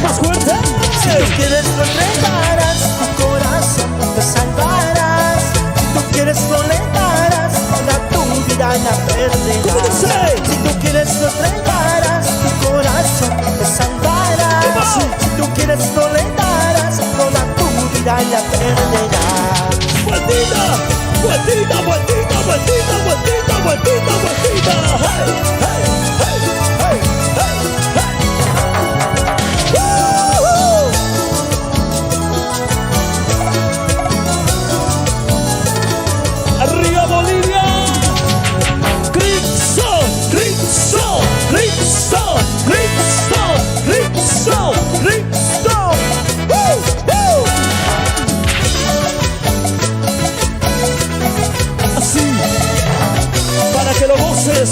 Más fuerte. Si tú quieres lo entregarás, tu corazón te salvarás. Si tú quieres lo negarás, toda tu vida la ¿Cómo perderás. dice? Si tú quieres lo entregarás, tu corazón te salvarás. ¿Cómo así? Si tú quieres lo negarás, toda tu vida la perderás. Vueltita, vueltita, vueltita, vueltita, vueltita, vueltita, vueltita. Hey, hey, hey, hey, hey, hey. ¡Woo! Arriba Bolivia. Cristo, Cristo, Cristo, Cristo, Cristo, Cristo. Así, para que lo goces.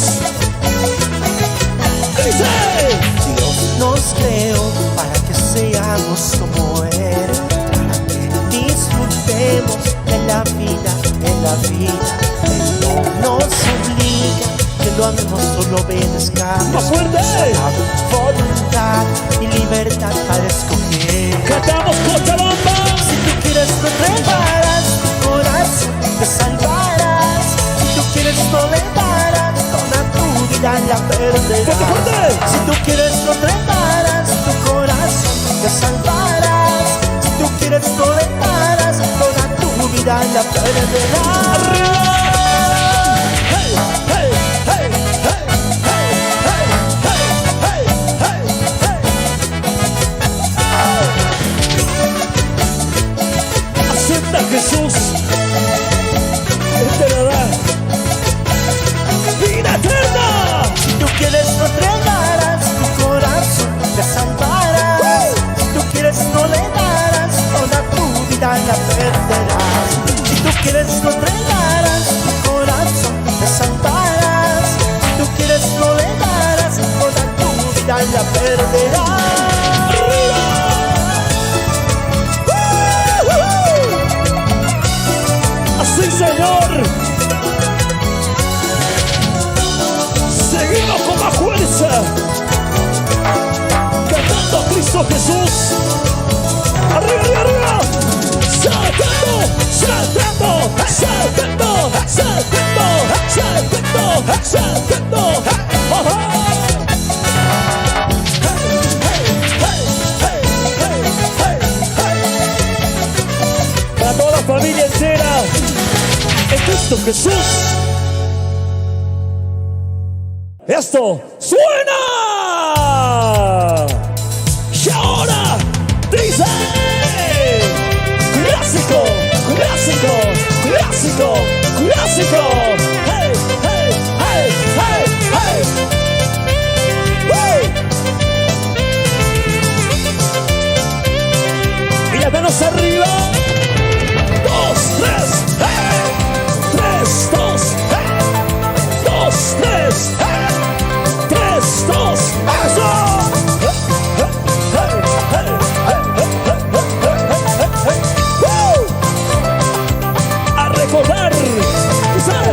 Dice. Dios nos creó para que seamos como Él, para que disfrutemos de la vida, de la vida. Él no nos obliga que lo amemos, solo obedezcamos. ¡Más fuerte! Nos ha dado voluntad y libertad para escoger. Cantamos Cochabamba. Si tú quieres lo entregarás, tu corazón te salvarás. Si tú quieres lo negarás, toda tu vida la perderás. ¡Fuerte, fuerte! Si tú quieres lo entregarás, tu corazón te salvarás. Si tú quieres lo negarás, vida la perderás. Hey, hey, hey, hey, hey, hey, hey, hey, hey. Acepta a Jesús, Él te la da. ¡Vida eterna! Si tú quieres no entregarás tu corazón, te salvarás. Si tú quieres no le darás, toda tu vida la perderás. Si tú quieres no entregarás tu corazón, te salvarás. Si tú quieres no le darás, toda tu vida la perderás. Así, Señor. Seguimos con más fuerza, cantando a Cristo Jesús. Arriba, arriba, arriba. Saltando, saltando, saltando, saltando, saltando, saltando. Para toda la familia entera, en Cristo Jesús. Esto suena. Y ahora dice: clásico, clásico, clásico, clásico. Hey, hey, hey, hey, hey. Woo. Y las manos arriba. 2, 3, hey. 3, 2, hey. 2, 3, hey. 3, 2, ¡eso! A recordar, ¿sabes?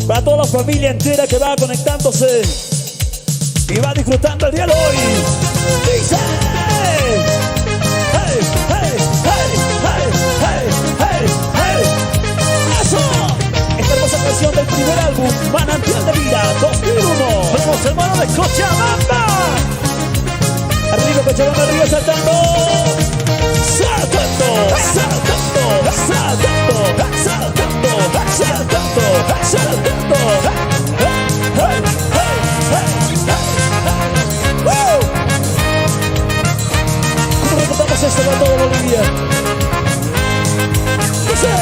Para toda la familia entera que va conectándose y va disfrutando el día de hoy. Dice: hey, hey, hey, hey, hey, hey, hey. ¡Eso! Esta hermosa canción del primer álbum, Manantial de Vida 2001. Vamos, hermano de Cochabamba. Arriba Cochabamba, arriba saltando. Saltando, saltando, saltando, saltando, saltando, saltando. Hey, hey, hey, hey. ¡Woo! ¿Cómo recordamos esto para todo Bolivia? Dice: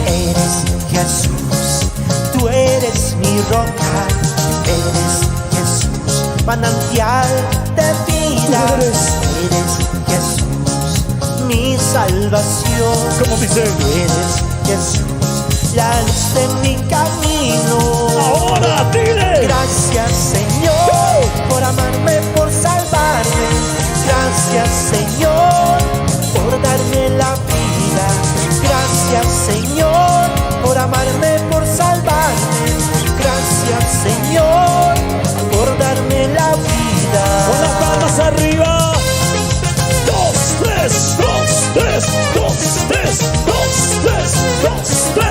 Eres Jesús, tú eres mi roca, eres Jesús, manantial de vida, eres Jesús, mi salvación. ¿Cómo dice? Tú eres Jesús, la luz de mi camino. Ahora, dile. Gracias Señor por amarme, por salvarme. Gracias Señor por darme la vida. Gracias Señor por amarme, por salvarme. Gracias Señor por darme la vida. Con las palmas arriba. 2, 3, 2, 3, 2, 3, 2, 3, 2, 3.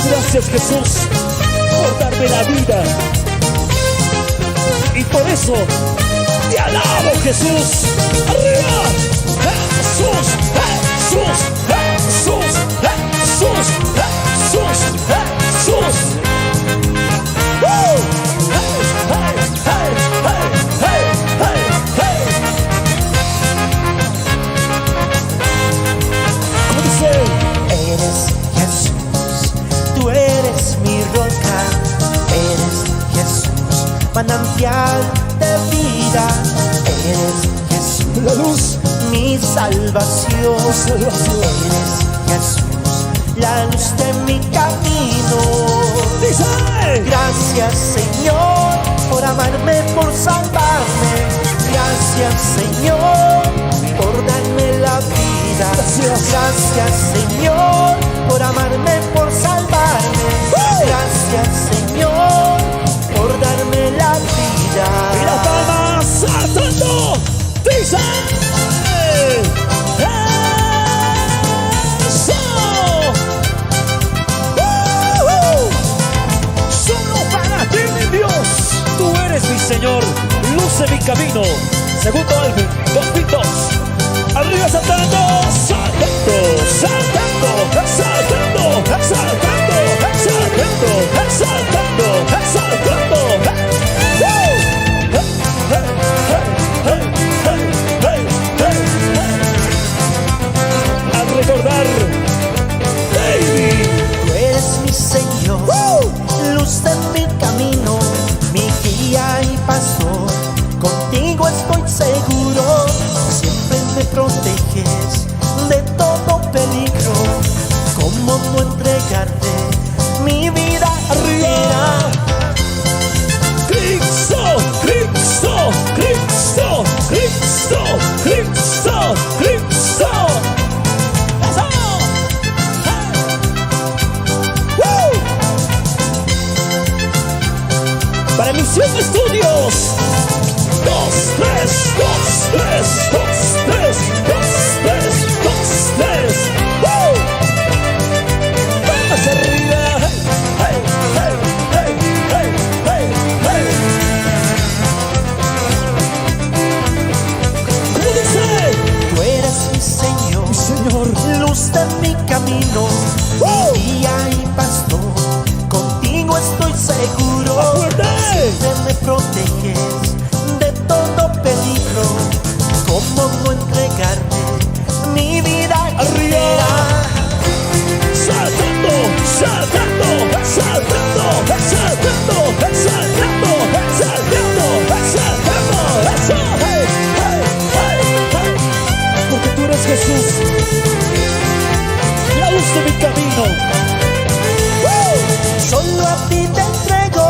Gracias Jesús por darme la vida. Y por eso te alabo, Jesús. Arriba. Jesús, Jesús, Jesús, Jesús, Jesús, Jesús. ¡Woo! Hey, hey, hey, hey, hey, hey. ¿Cómo dice? Eres Jesús, tú eres mi roca, eres Jesús, manantial de vida, eres Jesús, La luz. mi salvación. Eres Jesús, la luz de mi camino. Dice: Gracias Señor por amarme, por salvarme. Gracias Señor por darme la vida. Gracias Señor por amarme, por salvarme. Gracias Señor por darme la vida. y las palmas saltando. Dice: ¡Eso! Solo para ti, mi Dios. Tú eres mi Señor, luz de mi camino. Segundo álbum, 2002. Arriba saltando, saltando, saltando, saltando, saltando, saltando, saltando, saltando. ¡Woo! Hey, hey, hey, hey, hey, hey. Al recordar, baby. Tú eres mi Señor, luz de mi camino, mi guía y pastor. Contigo estoy seguro, siempre me proteges de todo peligro. ¿Cómo no entregarte mi vida arriba? Cristo, Cristo, Cristo, Cristo, Cristo, Cristo. ¡Eso! ¡Hey! ¡Woo! Para Misión Estudios. 2, 3, 2, 3, 2, 3, 2, 3, 2, 3. ¡Woo! ¡Vamos arriba! ¡Hey, hey, hey, hey, hey, hey! ¿Cómo dice? Tú eres mi Señor, Señor. luz de mi camino, mi guía y pastor. Contigo estoy seguro, ¡Fuerte! siempre me proteges de todo peligro. ¿Cómo no entregarte mi vida Arriba. Saltando, saltando, saltando, saltando, saltando, saltando, saltando. Eso, hey, hey, hey, hey. Porque tú eres Jesús, la luz de mi camino. Solo a ti te entrego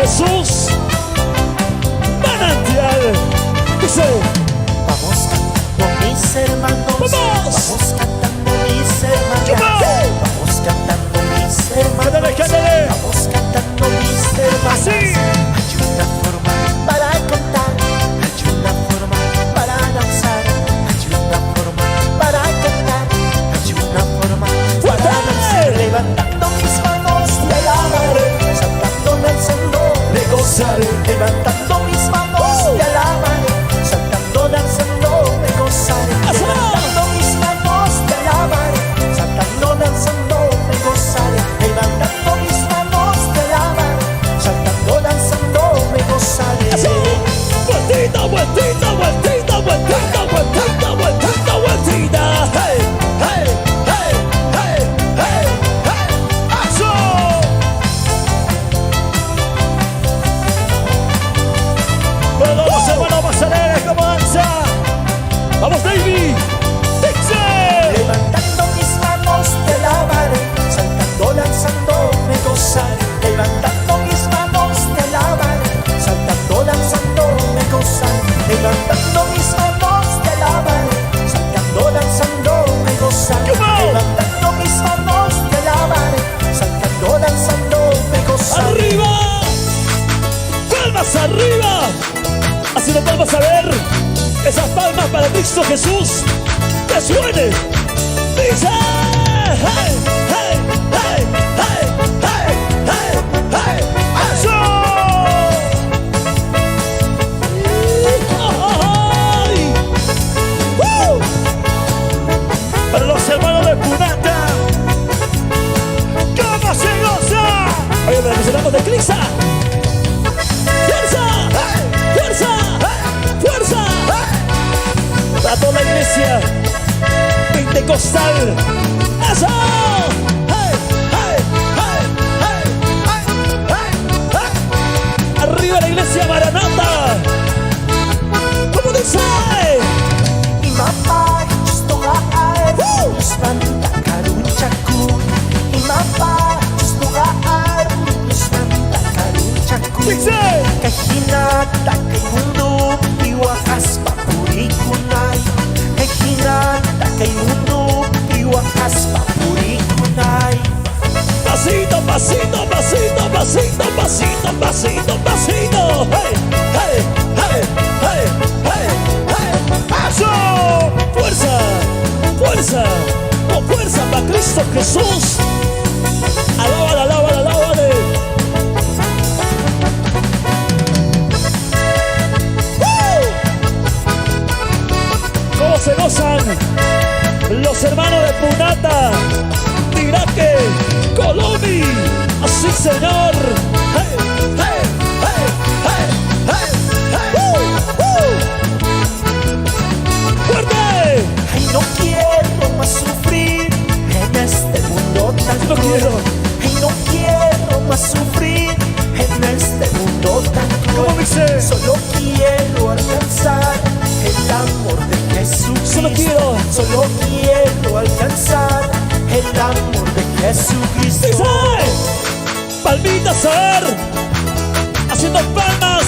Jesús. Manantial. Dice. Vamos cantando mis hermanos. Vamos cantando mis hermanas. Vamos cantando mis hermanos. Cántale. Vamos cantando mis hermanas. Así. Hay una forma para contar. Hay una forma para danzar. Hay una forma para cantar. Hay una forma para danzar. Levantando mis manos te alabaré. Saltando, danzando, me gozaré. Levantando mis manos te alabaré. Saltando, danzando, me gozaré. Levantando mis manos te alabaré. Saltando, danzando, me gozaré. Levantando mis manos te alabaré. Saltando, danzando, me gozaré. Vueltita, vueltita, vueltita, vueltita, vueltita, vueltita, vueltita. Hey, hey, hey, hey, hey, hey. ¡Eso! Todos los hermanos Mazareres, ¿cómo danza? ¡Vamos, David! ¡Dice! Levantando mis manos te alabaré. Saltando, danzando, me gozaré. Levantando mis manos te alabaré. Saltando, danzando, me gozaré. Levantando mis manos te alabaré. Saltando, danzando, me gozaré. Levantando mis manos te alabaré. Saltando, danzando, me gozaré. ¡Arriba! ¡Palmas arriba! Así nos vamos a ver esas palmas para Cristo Jesús. ¡Que suene! ¡Dice! ¡Hey! ¡Hey! ¡Hey! ¡Hey! ¡Hey! ¡Hey! ¡Hey! ¡Eso! ¡Ay! Para los hermanos de Punata, ¿cómo se goza? Oye, representamos de Clisa. ¡Fuerza! ¡Fuerza! ¡Fuerza! Para toda la iglesia pentecostal. ¡Eso! ¡Hey! ¡Hey! ¡Hey! ¡Hey! ¡Hey! ¡Hey! ¡Arriba la iglesia Maranata! ¿Cómo dice? Imapa justogaar Nusmanta karuchakun. Imapa justogaar Nusmanta karuchakun. Dice. Kajinata kayundu Iwakaspa purikunay. Kajinata kayundu Iwakaspa purikunay. Pasito, pasito, pasito, pasito, pasito, pasito, pasito. ¡Hey! ¡Hey! ¡Hey! ¡Hey! ¡Hey! ¡Hey! ¡Eso! ¡Fuerza! ¡Fuerza! ¡Oh, fuerza para Cristo Jesús! ¡Alábala, alábala, alábala! ¿Cómo se gozan los hermanos de Punata, Tiraque, Colombia? ¡Así, Señor! ¡Hey! ¡Hey! ¡Hey! ¡Hey! ¡Hey! ¡Hey! ¡Fuerte! Ay, no quiero más sufrir en este mundo tan No cruel. quiero. Ay, no quiero más sufrir en este mundo tan cruel. ¿Cómo dice? Solo quiero alcanzar el amor de Jesucristo. Solo quiero alcanzar el amor de Jesucristo. ¡Dice! Palmitas, a ver. Haciendo palmas.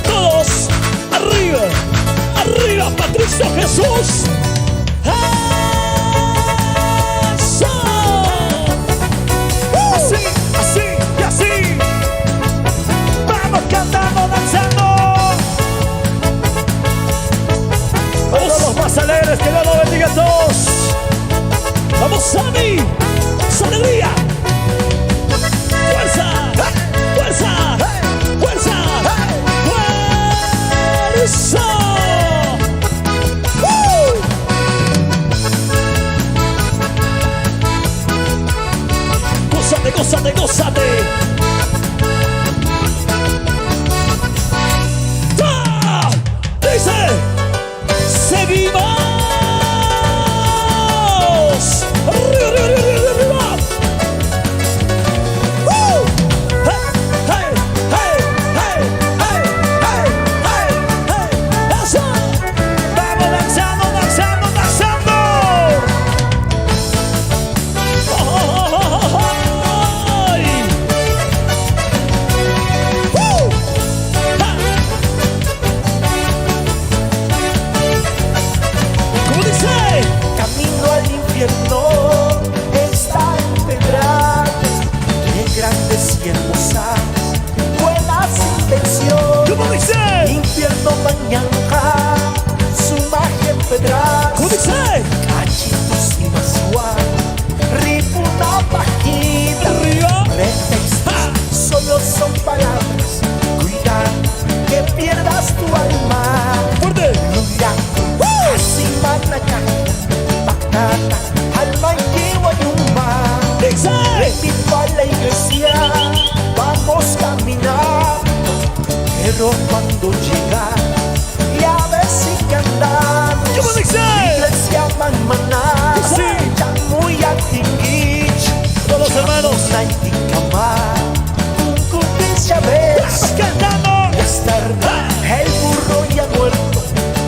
Todos. Arriba. Arriba para Cristo Jesús. ¡Eso! Así, así y así. Vamos cantando, danzando. Todos los más alegres, que Dios los bendiga a todos. Vamos, Sammy. ¡Su alegría! ¡Fuerza! ¡Fuerza! ¡Fuerza! ¡Fuerza! nyangka sumahe pedras ¿Cómo dice? cachitos y masuan ribu na pagkita Arriba. pretextos solo son palabras cuidado que pierdas tu alma Fuerte. Luyaku así manakata baknata alma ikiwa yuma Dice. Repito a la iglesia, vamos caminando, pero cuando llega, ya ves si que andamos. ¿Cómo dice? Iglesia manmaná, Sí. ya muy atingich. Todos los hermanos. Naitikama, un cupis ya ves. Cantando. Ya es tarde, el burro ya muerto.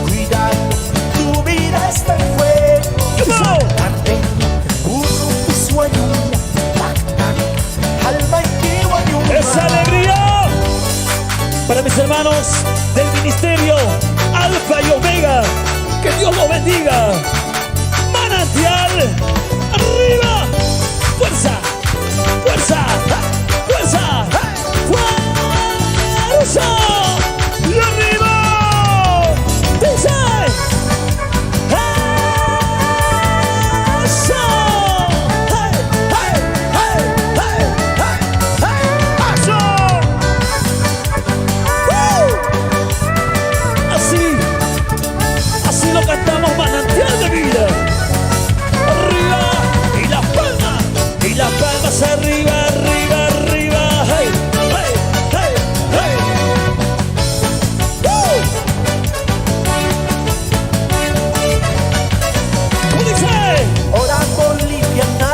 Cuidado, tu vida está en juego. ¿Cómo? Tarde, burro pisuayuna. Alma ikiwa yuma. ¡Esa alegría! Para mis hermanos del ministerio Alfa y Omega, que Dios los bendiga. Manantial, arriba, fuerza, fuerza, fuerza, fuerza. Y arriba, dice, eso. Hey, hey, hey, hey, hey, hey, eso. Así lo cantamos, manantial de vida. Arriba y las palmas arriba, arriba, arriba. Hey, hey, hey, hey. ¿Cómo dice? Hora boliviana,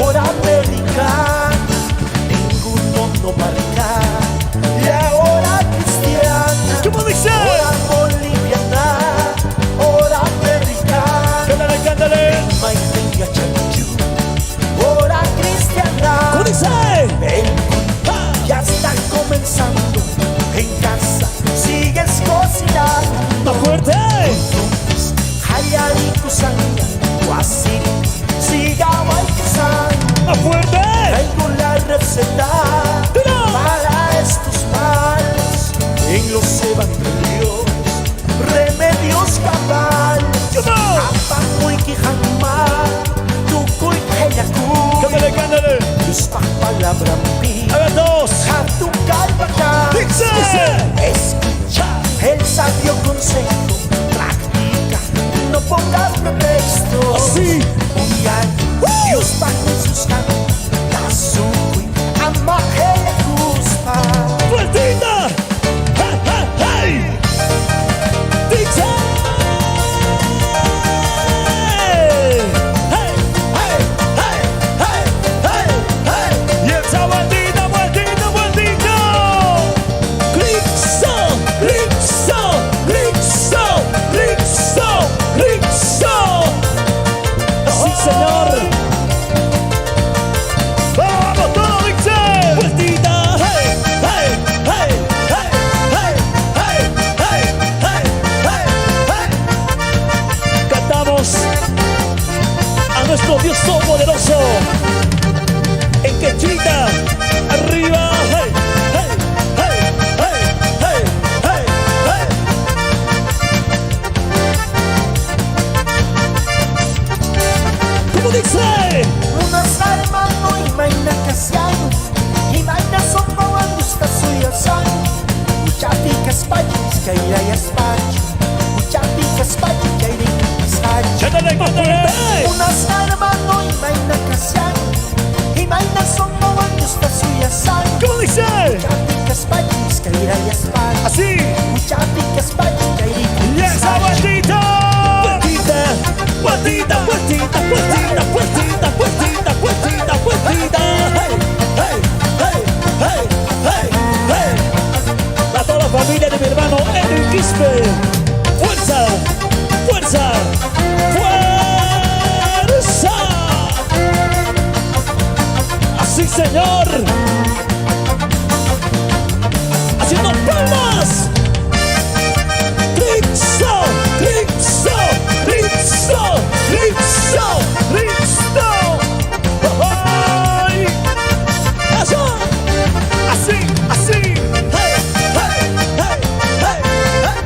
hora americana, ninguno no marca. La hora cristiana, ¿Cómo dice? hora boliviana, hora americana. Cántale, cántale. Maitenga chanchu, hora cristiana. ¿Cómo dice? El culto ya está comenzando en casa, sigues cocinando. Más fuerte. Hayari kusanga, wasiri, siga waikisang. Más fuerte. Traigo la receta para estos males en los evangelios, remedios cabales. Apa y kijama, tukuy heyaku. Cántale, cántale. Yuspak palabra mi, A ver, dos. hatu kalbaka. Dice. Escucha el sabio consejo, practica, no pongas pretextos. Así. Dios para sus cantos, Tasukui, Amahe Kuspa. ¡Fuertita! ¡Hey, hey, hey! ¡Dice! ¡Hey, hey, hey, hey, hey, hey! ¡Y esa vueltita, vueltita, vueltita! ¡Grixo, grixo, grixo, grixo, grixo! ¡Sí, señor! ¡Vamos todos, Dixie! ¡Vueltita! ¡Hey! ¡Hey! ¡Hey! ¡Hey! ¡Hey! ¡Hey! ¡Hey! ¡Hey! ¡Hey! Cantamos a nuestro Dios Todopoderoso en quechita. ¡Arriba! ¡Hey! ¡Hey! ¡Hey! ¡Hey! ¡Hey! ¡Hey! ¡Hey! ¿Cómo dice? Unas almas no imaina kasiano, imaina sopo angusta suya san. Muchaticas pachis, kaira y espacho, muchaticas pachis, kaira y espacho. ¡Cántale, cántale! Unas almas no imaina kasiano, imaina sopo angusta suya san. ¿Cómo dice? Muchaticas pachis, kaira y espacho. Así. Muchaticas pachis, kaira y ¡Y esa espacho. vueltita! Vueltita, vueltita, vueltita, vueltita, vueltita, vueltita, vueltita, vueltita. ¡Hey! ¡Hey! ¡Hey! ¡Hey! ¡Hey! ¡Hey! A toda la familia de mi hermano Edwin Quispe. ¡Fuerza! ¡Fuerza! ¡Fuerza! ¡Así, señor! ¡Haciendo palmas! ¡Grixo! ¡Grixo! ¡Grixo! ¡Grixo! ¡Grixo! ¡Ay! ¡Eso! ¡Así! ¡Así! ¡Hey! ¡Hey! ¡Hey! ¡Hey! ¡Hey!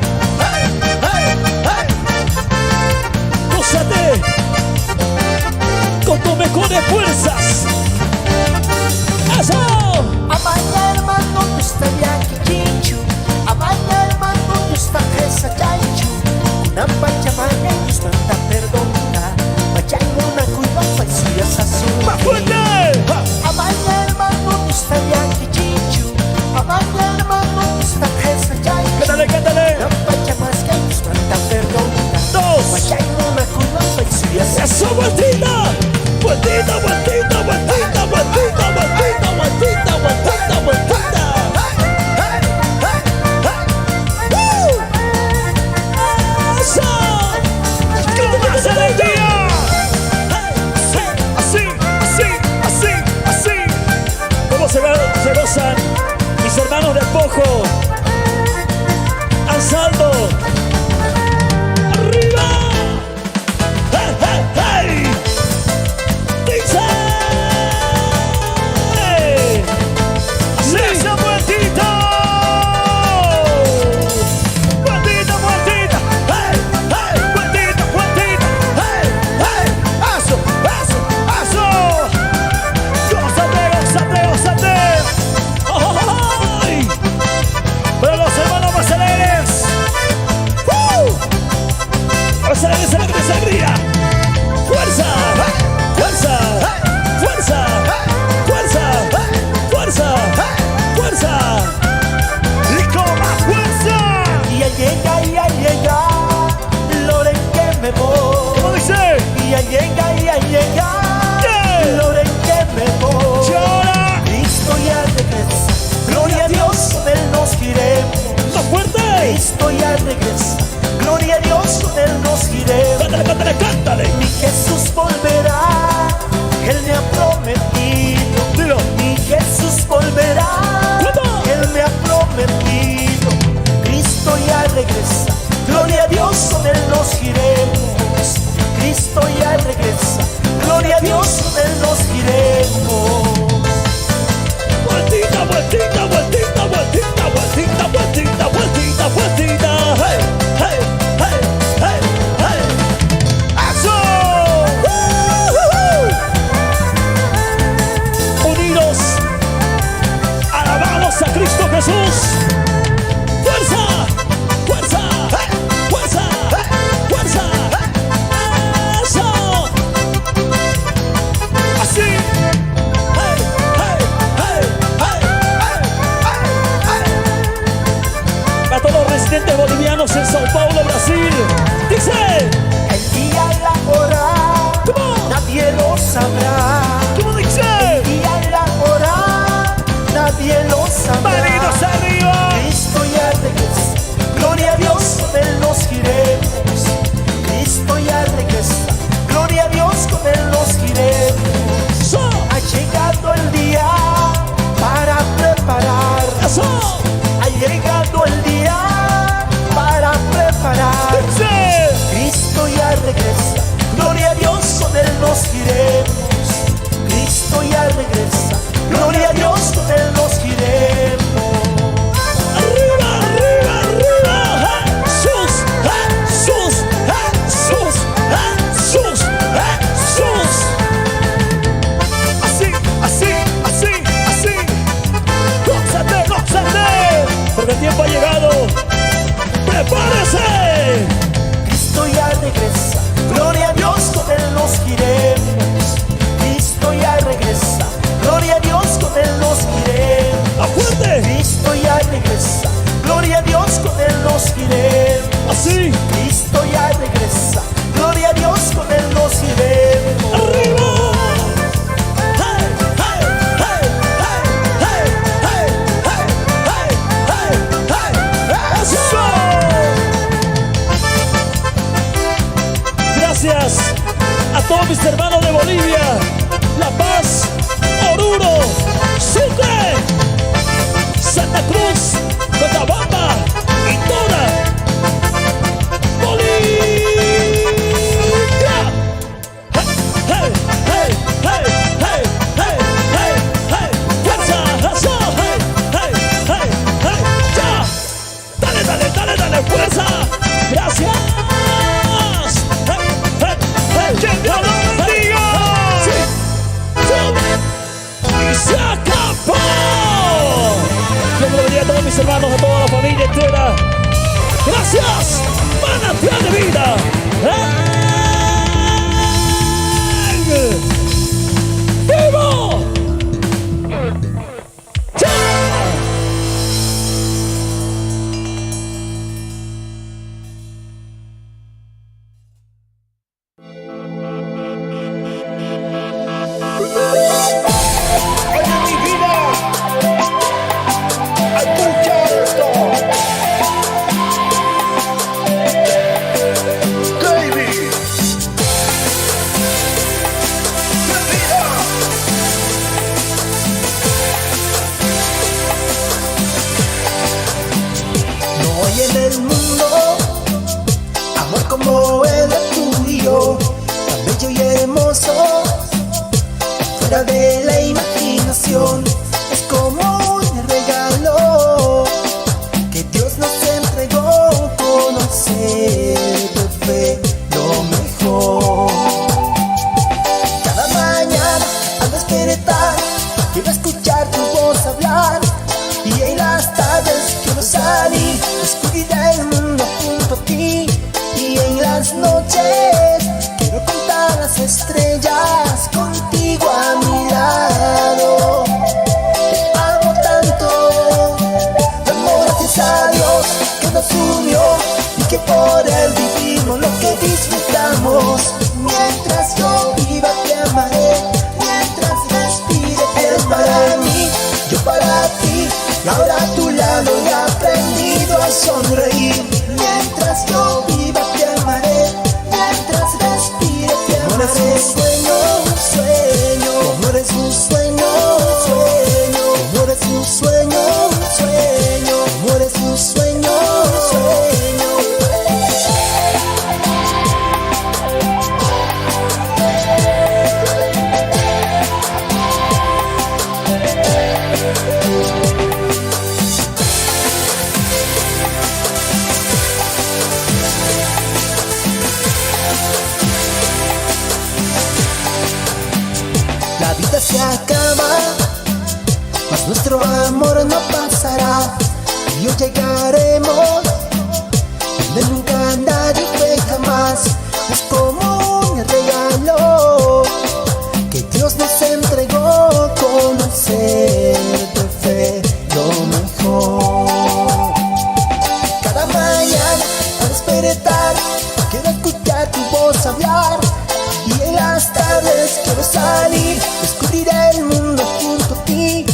Cristo ya regresa. Gloria a Dios, con Él nos iremos. Cántale, cántale, cántale. Mi Jesús volverá, Él me ha prometido. Dilo. Mi Jesús volverá, ¿Cómo? Él me ha prometido. Cristo ya regresa. Gloria a Dios, con Él nos iremos. Cristo ya regresa. Gloria a Dios, con Él nos iremos. Vueltita, vueltita, vueltita, vueltita, vueltita, vueltita, vueltita, vueltita. Hey, hey, hey, hey, hey. ¡Eso! Unidos, alabamos a Cristo Jesús. ¡Fuerza! ¡Fuerza! ¡Fuerza! ¡Fuerza! ¡Eso! Así. Hey, hey, hey, hey, hey, hey. A todos los residentes bolivianos en Sao Paulo, Brasil. Dice. El día y la hora, ¿Cómo? nadie lo sabrá. ¿Cómo dice? El día y la hora, nadie lo sabrá. Manitos arriba. Cristo ya regresa. Gloria a Dios, con Él nos iremos. Cristo ya regresa. Gloria a Dios, con Él nos iremos. So. Ha llegado el día para preparar. Eso. Ha llegado el día para preparar. Dice. Cristo ya regresa. Gloria a Dios, con Él nos iremos. Cristo ya regresa. Gloria a Dios, con Él nos iremos. Arriba, arriba, arriba. Jesús, Jesús, Jesús, Jesús, Jesús. Así, así, así, así. Gózate, gózate. Porque el tiempo ha llegado. ¡Prepárese! Cristo ya regresa. Gloria a Dios, con Él nos iremos. Cristo ya regresa. Gloria a Dios, con Él nos iremos. ¡A fuerte! Cristo ya regresa. Gloria a Dios, con Él nos iremos. Así. Cristo ya regresa. Gloria a Dios, con Él nos iremos. ¡Arriba! ¡Hey, hey, hey, hey, hey, hey, hey, hey, hey! ¡Eso! Gracias a todos mis hermanos de Bolivia, La Paz, Oruro, Sucre, Santa Cruz, Cochabamba y toda Bolivia. Hey, hey, hey, hey, hey, hey, hey, fuerza, eso, hey, hey, hey, hey, ya. Dale, dale, dale, dale, fuerza. Gracias. Hey, hey, hey, que Dios lo bendiga. Sí, sí. Y se acabó. Yo me lo diría a todos mis hermanos, a toda la familia entera. Gracias, manantial de vida. ¡Vivo! ¡Chao! Oye mi vida, escucha esto. Baby, mi vida. No hay en el mundo amor como el de tú y yo, tan bello y hermoso, fuera de la imaginación. Es como un regalo que Dios nos entregó. Conocerte fue lo mejor. Cada mañana al despertar quiero escuchar tu voz hablar, y en las tardes quiero salir, descubrir el mundo junto a ti. Y en las noches quiero contar las estrellas contigo a mi lado. Te amo tanto, damos gracias a Dios que nos unió y que por él vivimos lo que disfrutamos. Mientras yo viva te amaré, mientras respire eres para mí, yo para ti. Y ahora a tu lado he aprendido a sonreír. acaba, mas nuestro amor no pasará. Y hoy llegaremos donde nunca nadie fue jamás. Es como un regalo que Dios nos entregó, conocer de fe lo mejor. Cada mañana al despertar quiero escuchar tu voz hablar, y en las tardes quiero salir, descubrir el mundo junto a ti.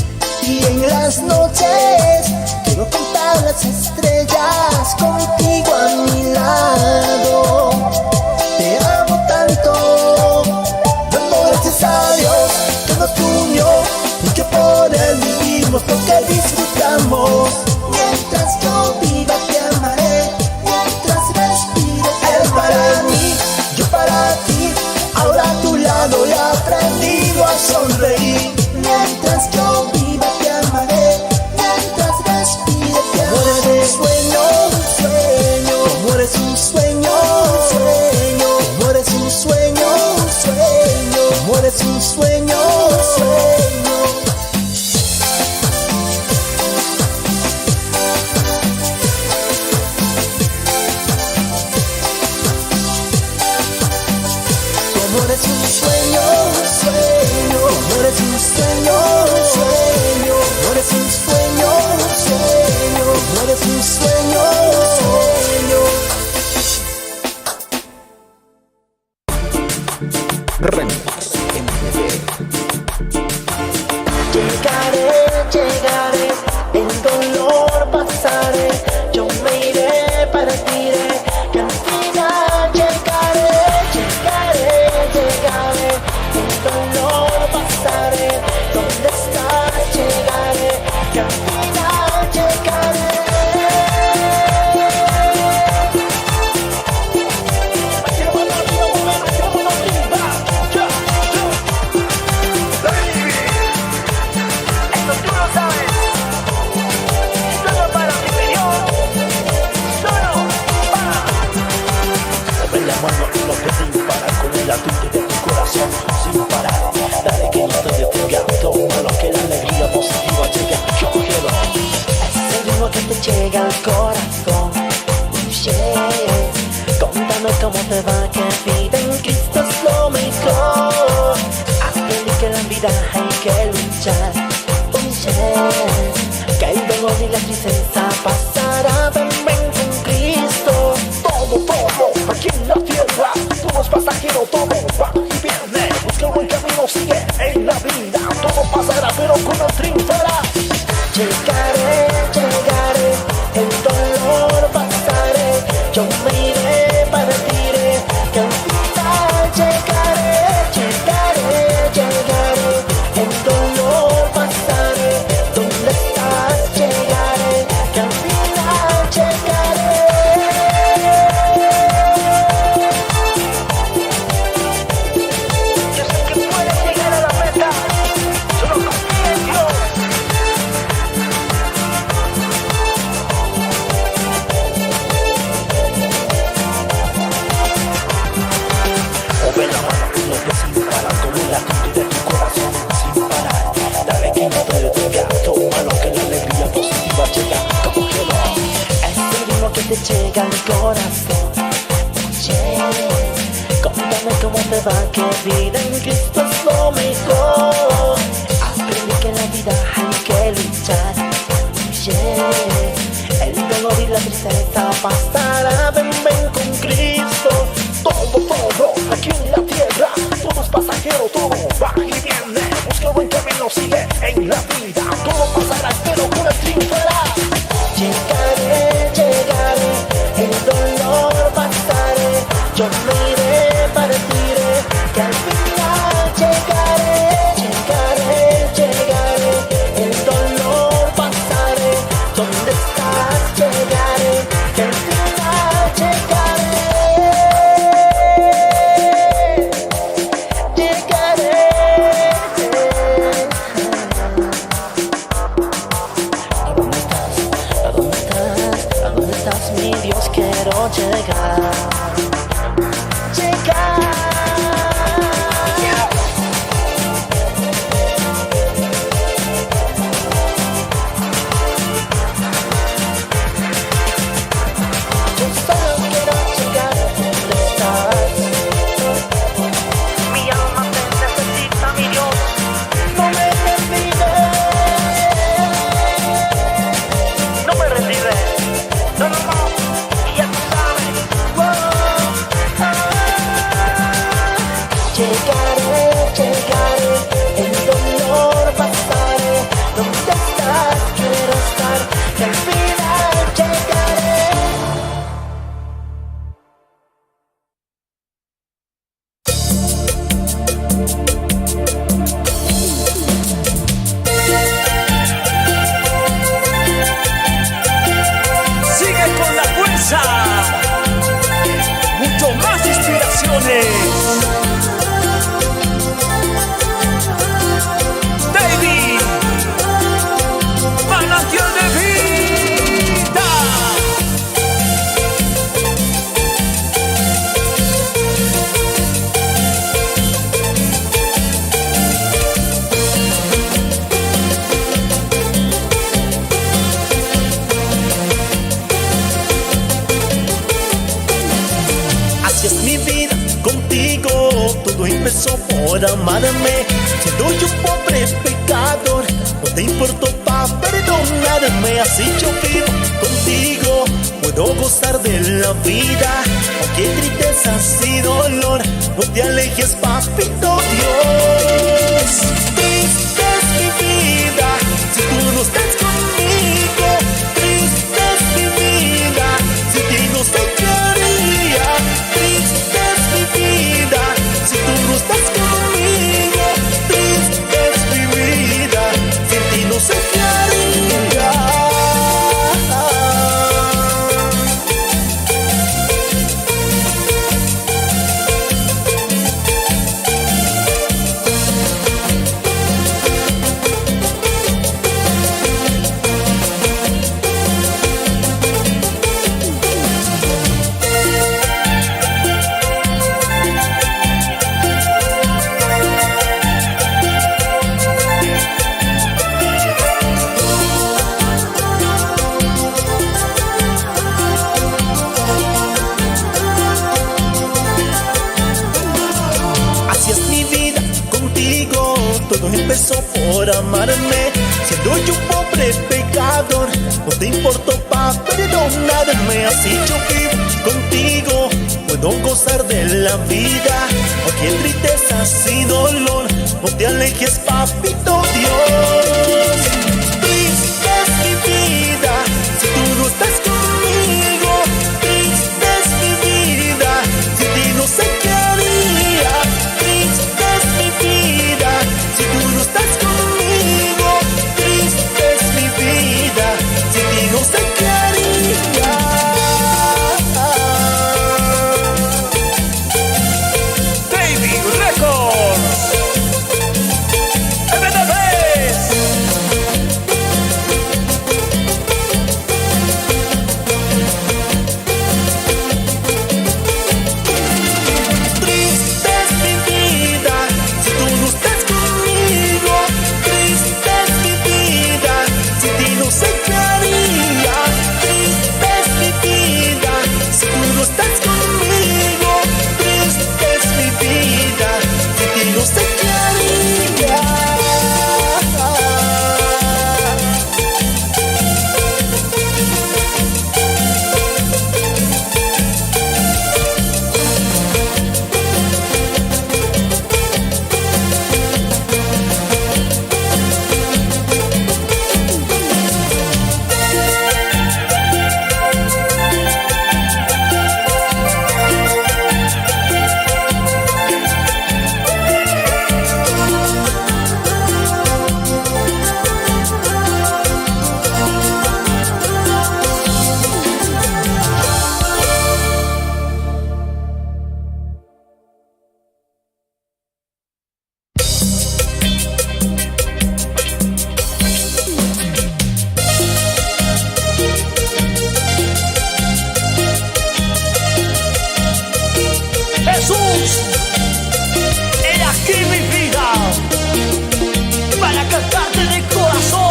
Y en las noches quiero contar las estrellas contigo a mi lado. Te amo tanto, dando gracias a Dios que nos unió y que por él vivimos lo que disfrutamos. Mientras yo viva te amaré, mientras respire él para mí, yo para ti. Ahora a tu lado he aprendido a sonreír. Mientras yo viva te amaré, mientras respire te amaré. Como eres un sueño, un sueño. Como eres un sueño, un sueño. Como eres un sueño, un sueño. Como eres un sueño, un sueño. Como eres un sueño, un sueño. Como eres un sueño, un sueño. Como eres un sueño, un sueño. Llegaré, llegaré, el dolor pasaré, yo me iré, partiré, que al final llegaré, llegaré, llegaré, el dolor pasaré, ¿dónde estás? Llegaré, que al final llegaré. Sin parar, dale que no te detenga, toma lo que la alegría positiva llega, cógelo. Ese ritmo que te llega al corazón, yeah. Contame cómo te va, que vida en Cristo es lo mejor. Aprendí que en la vida hay que luchar, yeah. Que el dolor y la tristeza pasará, ven con Cristo. Todo, aquí en la tierra, todo es pasajero, todo va y viene. Busca el buen camino, sigue en la vida. Todo pasará, pero con el triunfará. Llegaré, llegaré, el dolor pasaré. Yo me iré, partiré, que al final llegaré, llegaré, llegaré. El dolor pasaré, ¿dónde estás? Llegaré, que al final llegaré. Te llega al corazón, yeah. Contame cómo te va, que vida en Cristo es lo mejor. Aprendí que en la vida hay que luchar, yeah. El dolor y la tristeza pasará, ven con Cristo. Todo, aquí en la tierra, todo es pasajero, todo va y viene. Busca el buen camino, sigue en la vida. Todo pasará, pero con el triunfará. Llegaré, llegaré, el dolor pasaré, yo me iré, partiré, que al final llegaré, llegaré, llegaré, el dolor pasaré, ¿dónde estás? Llegaré, que al final llegaré, llegaré. ¿A dónde estás, mi Dios? Quiero llegar. Llegar. empezó por amarme, siendo yo un pobre pecador. No te importó pa' perdonarme, así yo vivo contigo. Puedo gozar de la vida, aunque tristezas y dolor. No te alejes, papito Dios. Triste es mi vida, si tú no estás conmigo. Triste es mi vida, si ti no sé qué haría. Triste es mi vida, si tú no estás conmigo. Triste es mi vida, si ti no sé qué haría. Todo empezó por amarme, siendo yo un pobre pecador. No te importó pa' perdonarme, así yo vivo contigo. Puedo gozar de la vida, aunque tristezas y dolor. No te alejes, papito Dios. Triste es mi vida, si tú no estás conmigo. Triste es mi vida, si ti no sé qué haría. Triste es mi vida, si tú no estás conmigo. Triste es mi vida, si ti no sé qué haría. Baby Records. MTVs. Triste es mi vida, si tú no estás conmigo. Triste es mi vida, si ti no sé qué haría. Triste es mi vida, si tú no estás conmigo. Triste es mi vida, si ti no sé qué haría. Jesús, he aquí mi vida para cantarte de corazón.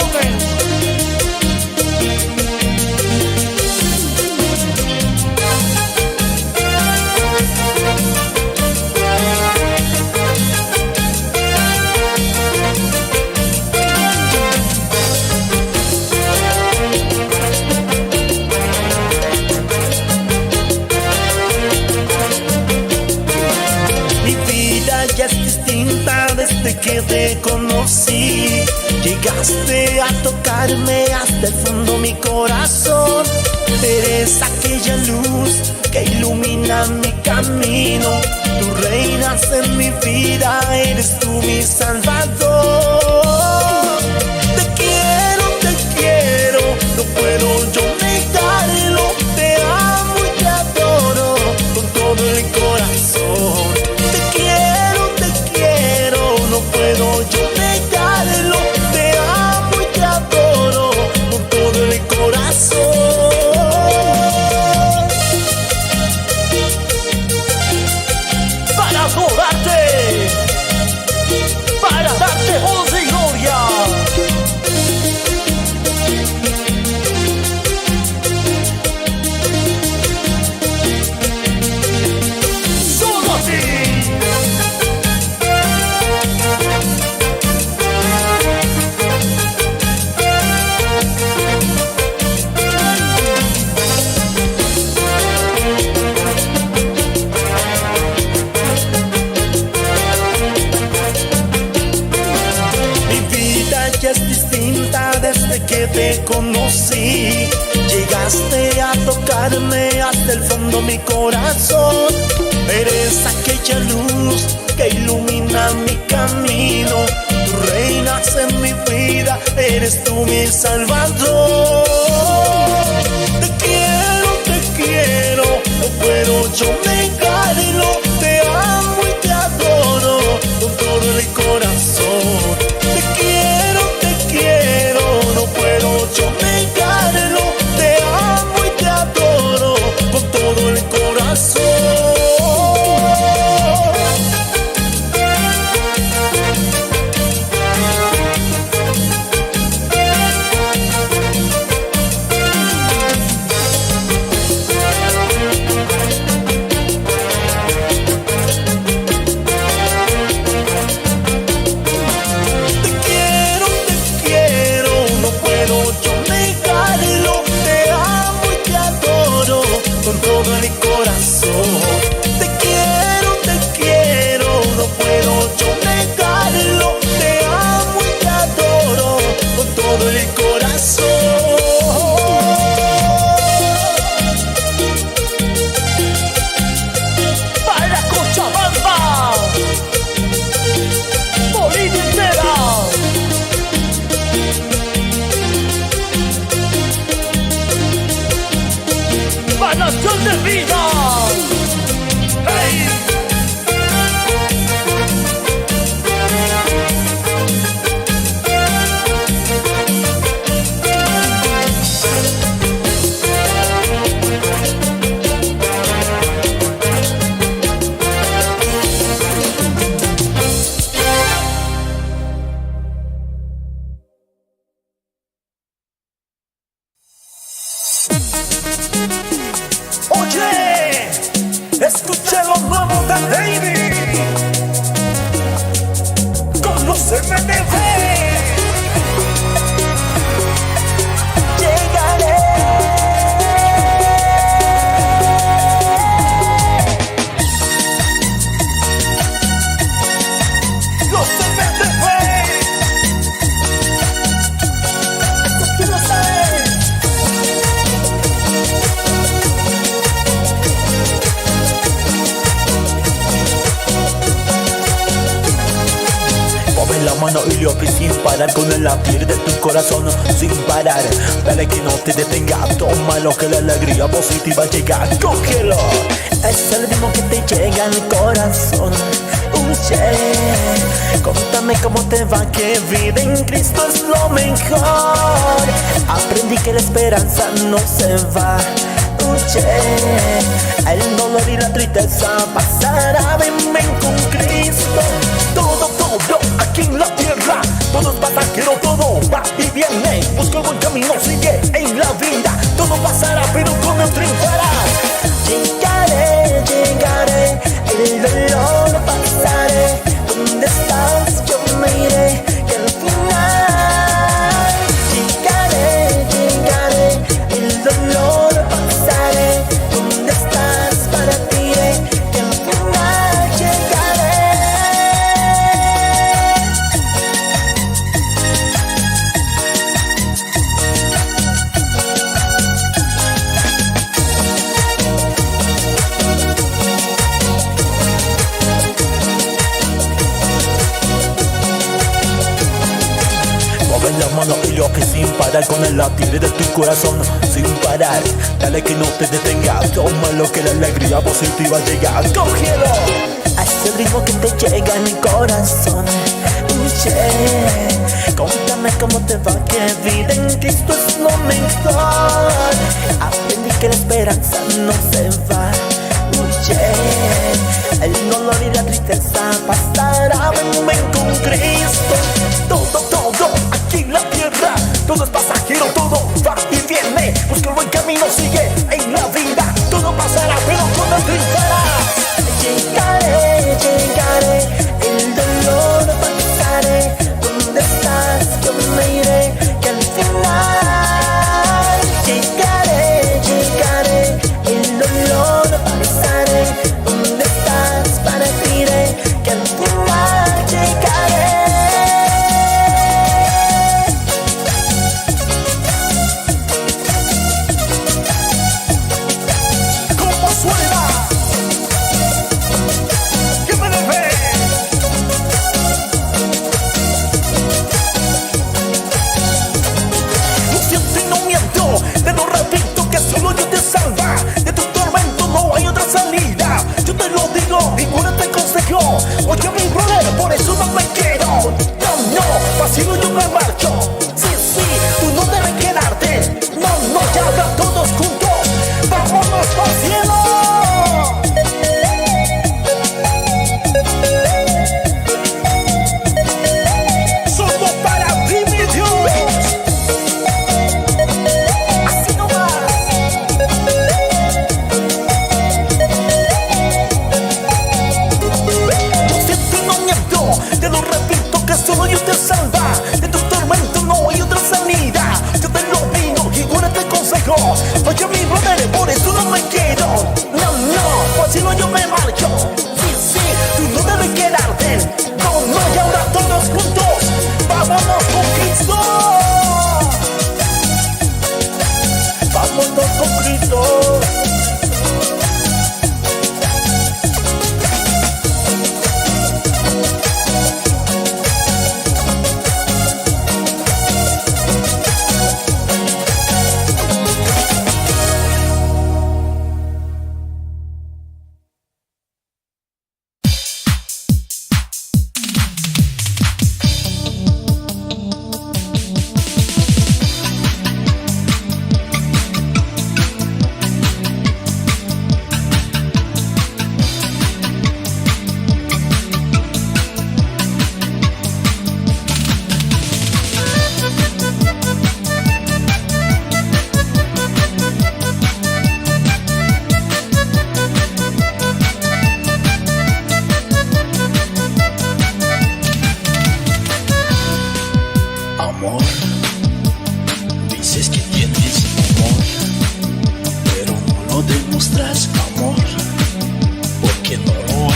Mi vida ya es distinta desde que te conocí. Llegaste a tocarme hasta el fondo mi corazón. Eres aquella luz que ilumina mi camino. Tú reinas en mi vida, eres tú mi salvador. Te quiero, no puedo yo negarlo. Te amo y te adoro con todo el corazón. Te quiero, no puedo yo negarlo. Te amo y te adoro con todo el corazón. Para adorarte, para darte honra y gloria. te conocí, llegaste a tocarme hasta el fondo mi corazón. Eres aquella luz que ilumina mi camino, tú reinas en mi vida, eres tú mi salvador. Te quiero, no puedo yo negarlo, te amo y te adoro con todo el corazón. Te quiero, no puedo yo negarlo, te amo y te adoro con todo el corazón. Con todo el corazón, te quiero, no puedo yo negarlo, te amo y te adoro con todo el corazón. Para Cochabamba, Bolivia entera. Nación de vida. ¡Hey! Escuché lo nuevo de David, conóceme de fe. Llegaré. Conóceme de fe. Eso quiero saber. La mano y lo que sin parar con el latir de tu corazón, sin parar, dale que no te detenga, toma lo que la alegría positiva llega, cógelo. Es el ritmo que te llega al corazón. Contame cómo te va, que vida en Cristo es lo mejor. Aprendí que la esperanza no se va. El dolor y la tristeza pasará, ven con Cristo. Todo aquí en la tierra, todo es pasajero, todo va y viene. Busca el buen camino, sigue en la vida. Todo pasará, pero con Él triunfarás. Llegaré, el dolor pasaré. ¿Dónde estás? Yo me iré, y al final llegaré, el dolor pasaré. ¿Dónde estás? Para ti iré, y al final llegaré. La mano y lo que sin parar con el latir de tu corazón, sin parar, dale que no te detenga, toma lo que la alegría positiva llega, cógelo. A ese ritmo que te llega en mi corazón. Contame cómo te va, que vida en Cristo es lo mejor. Aprendí que la esperanza no se va. El dolor y la tristeza pasará, ven con Cristo. Todo aquí en la tierra, todo es pasajero, todo va y viene. Busca el buen camino, sigue en la vida. Todo pasará, pero con Él triunfarás. Llegaré, el dolor pasaré. ¿Dónde estás? Yo me iré, que al final llegaré, el dolor pasaré. ¿Dónde estás? Para ti iré, que al final llegaré.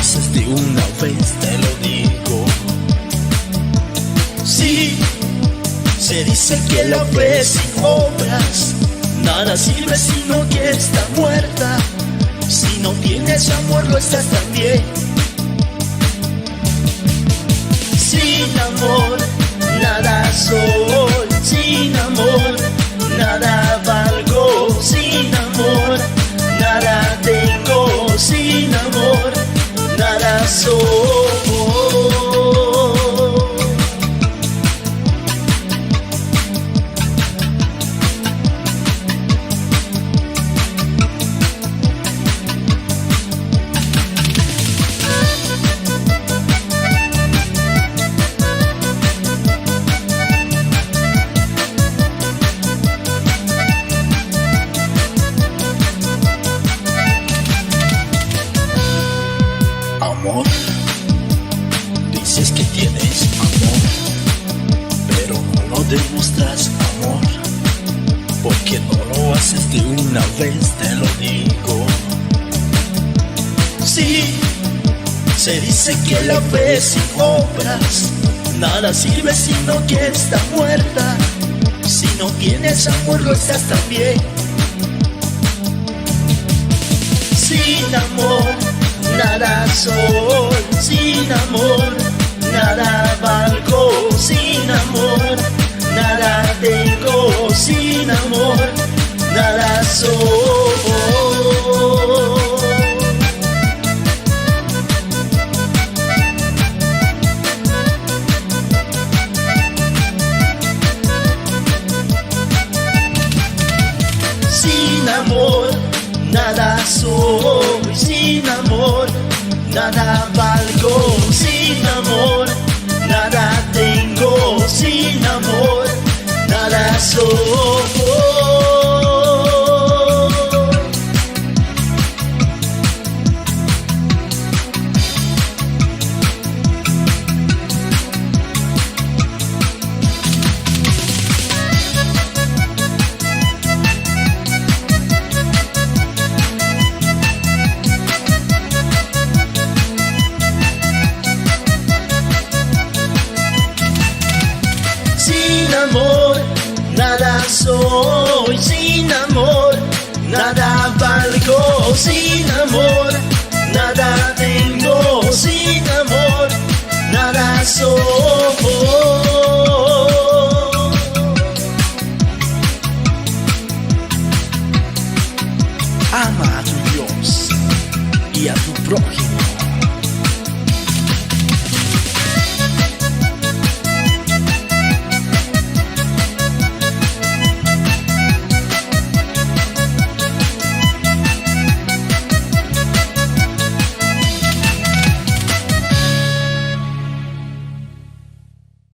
haces de una vez, te lo digo. Sí, se dice que la fe sin obras nada sirve sino que está muerta. Si no tienes amor no estás tan bien. Sin amor nada soy, sin amor nada valgo, sin amor nada tengo, sin amor nada soy. Amor, dices que tienes amor, pero no lo demuestras amor, porque no lo haces de una vez, te lo digo. Sí, se dice que la fe sin obras nada sirve sino que está muerta. Si no tienes amor no estás tan bien. Sin amor nada soy, sin amor nada valgo, sin amor nada tengo, sin amor nada soy. Sin amor nada soy, sin amor nada valgo, sin amor nada tengo, sin amor nada soy. Sin amor nada soy, sin amor nada valgo, sin amor nada tengo, sin amor nada soy. Ama a tu Dios y a tu prójimo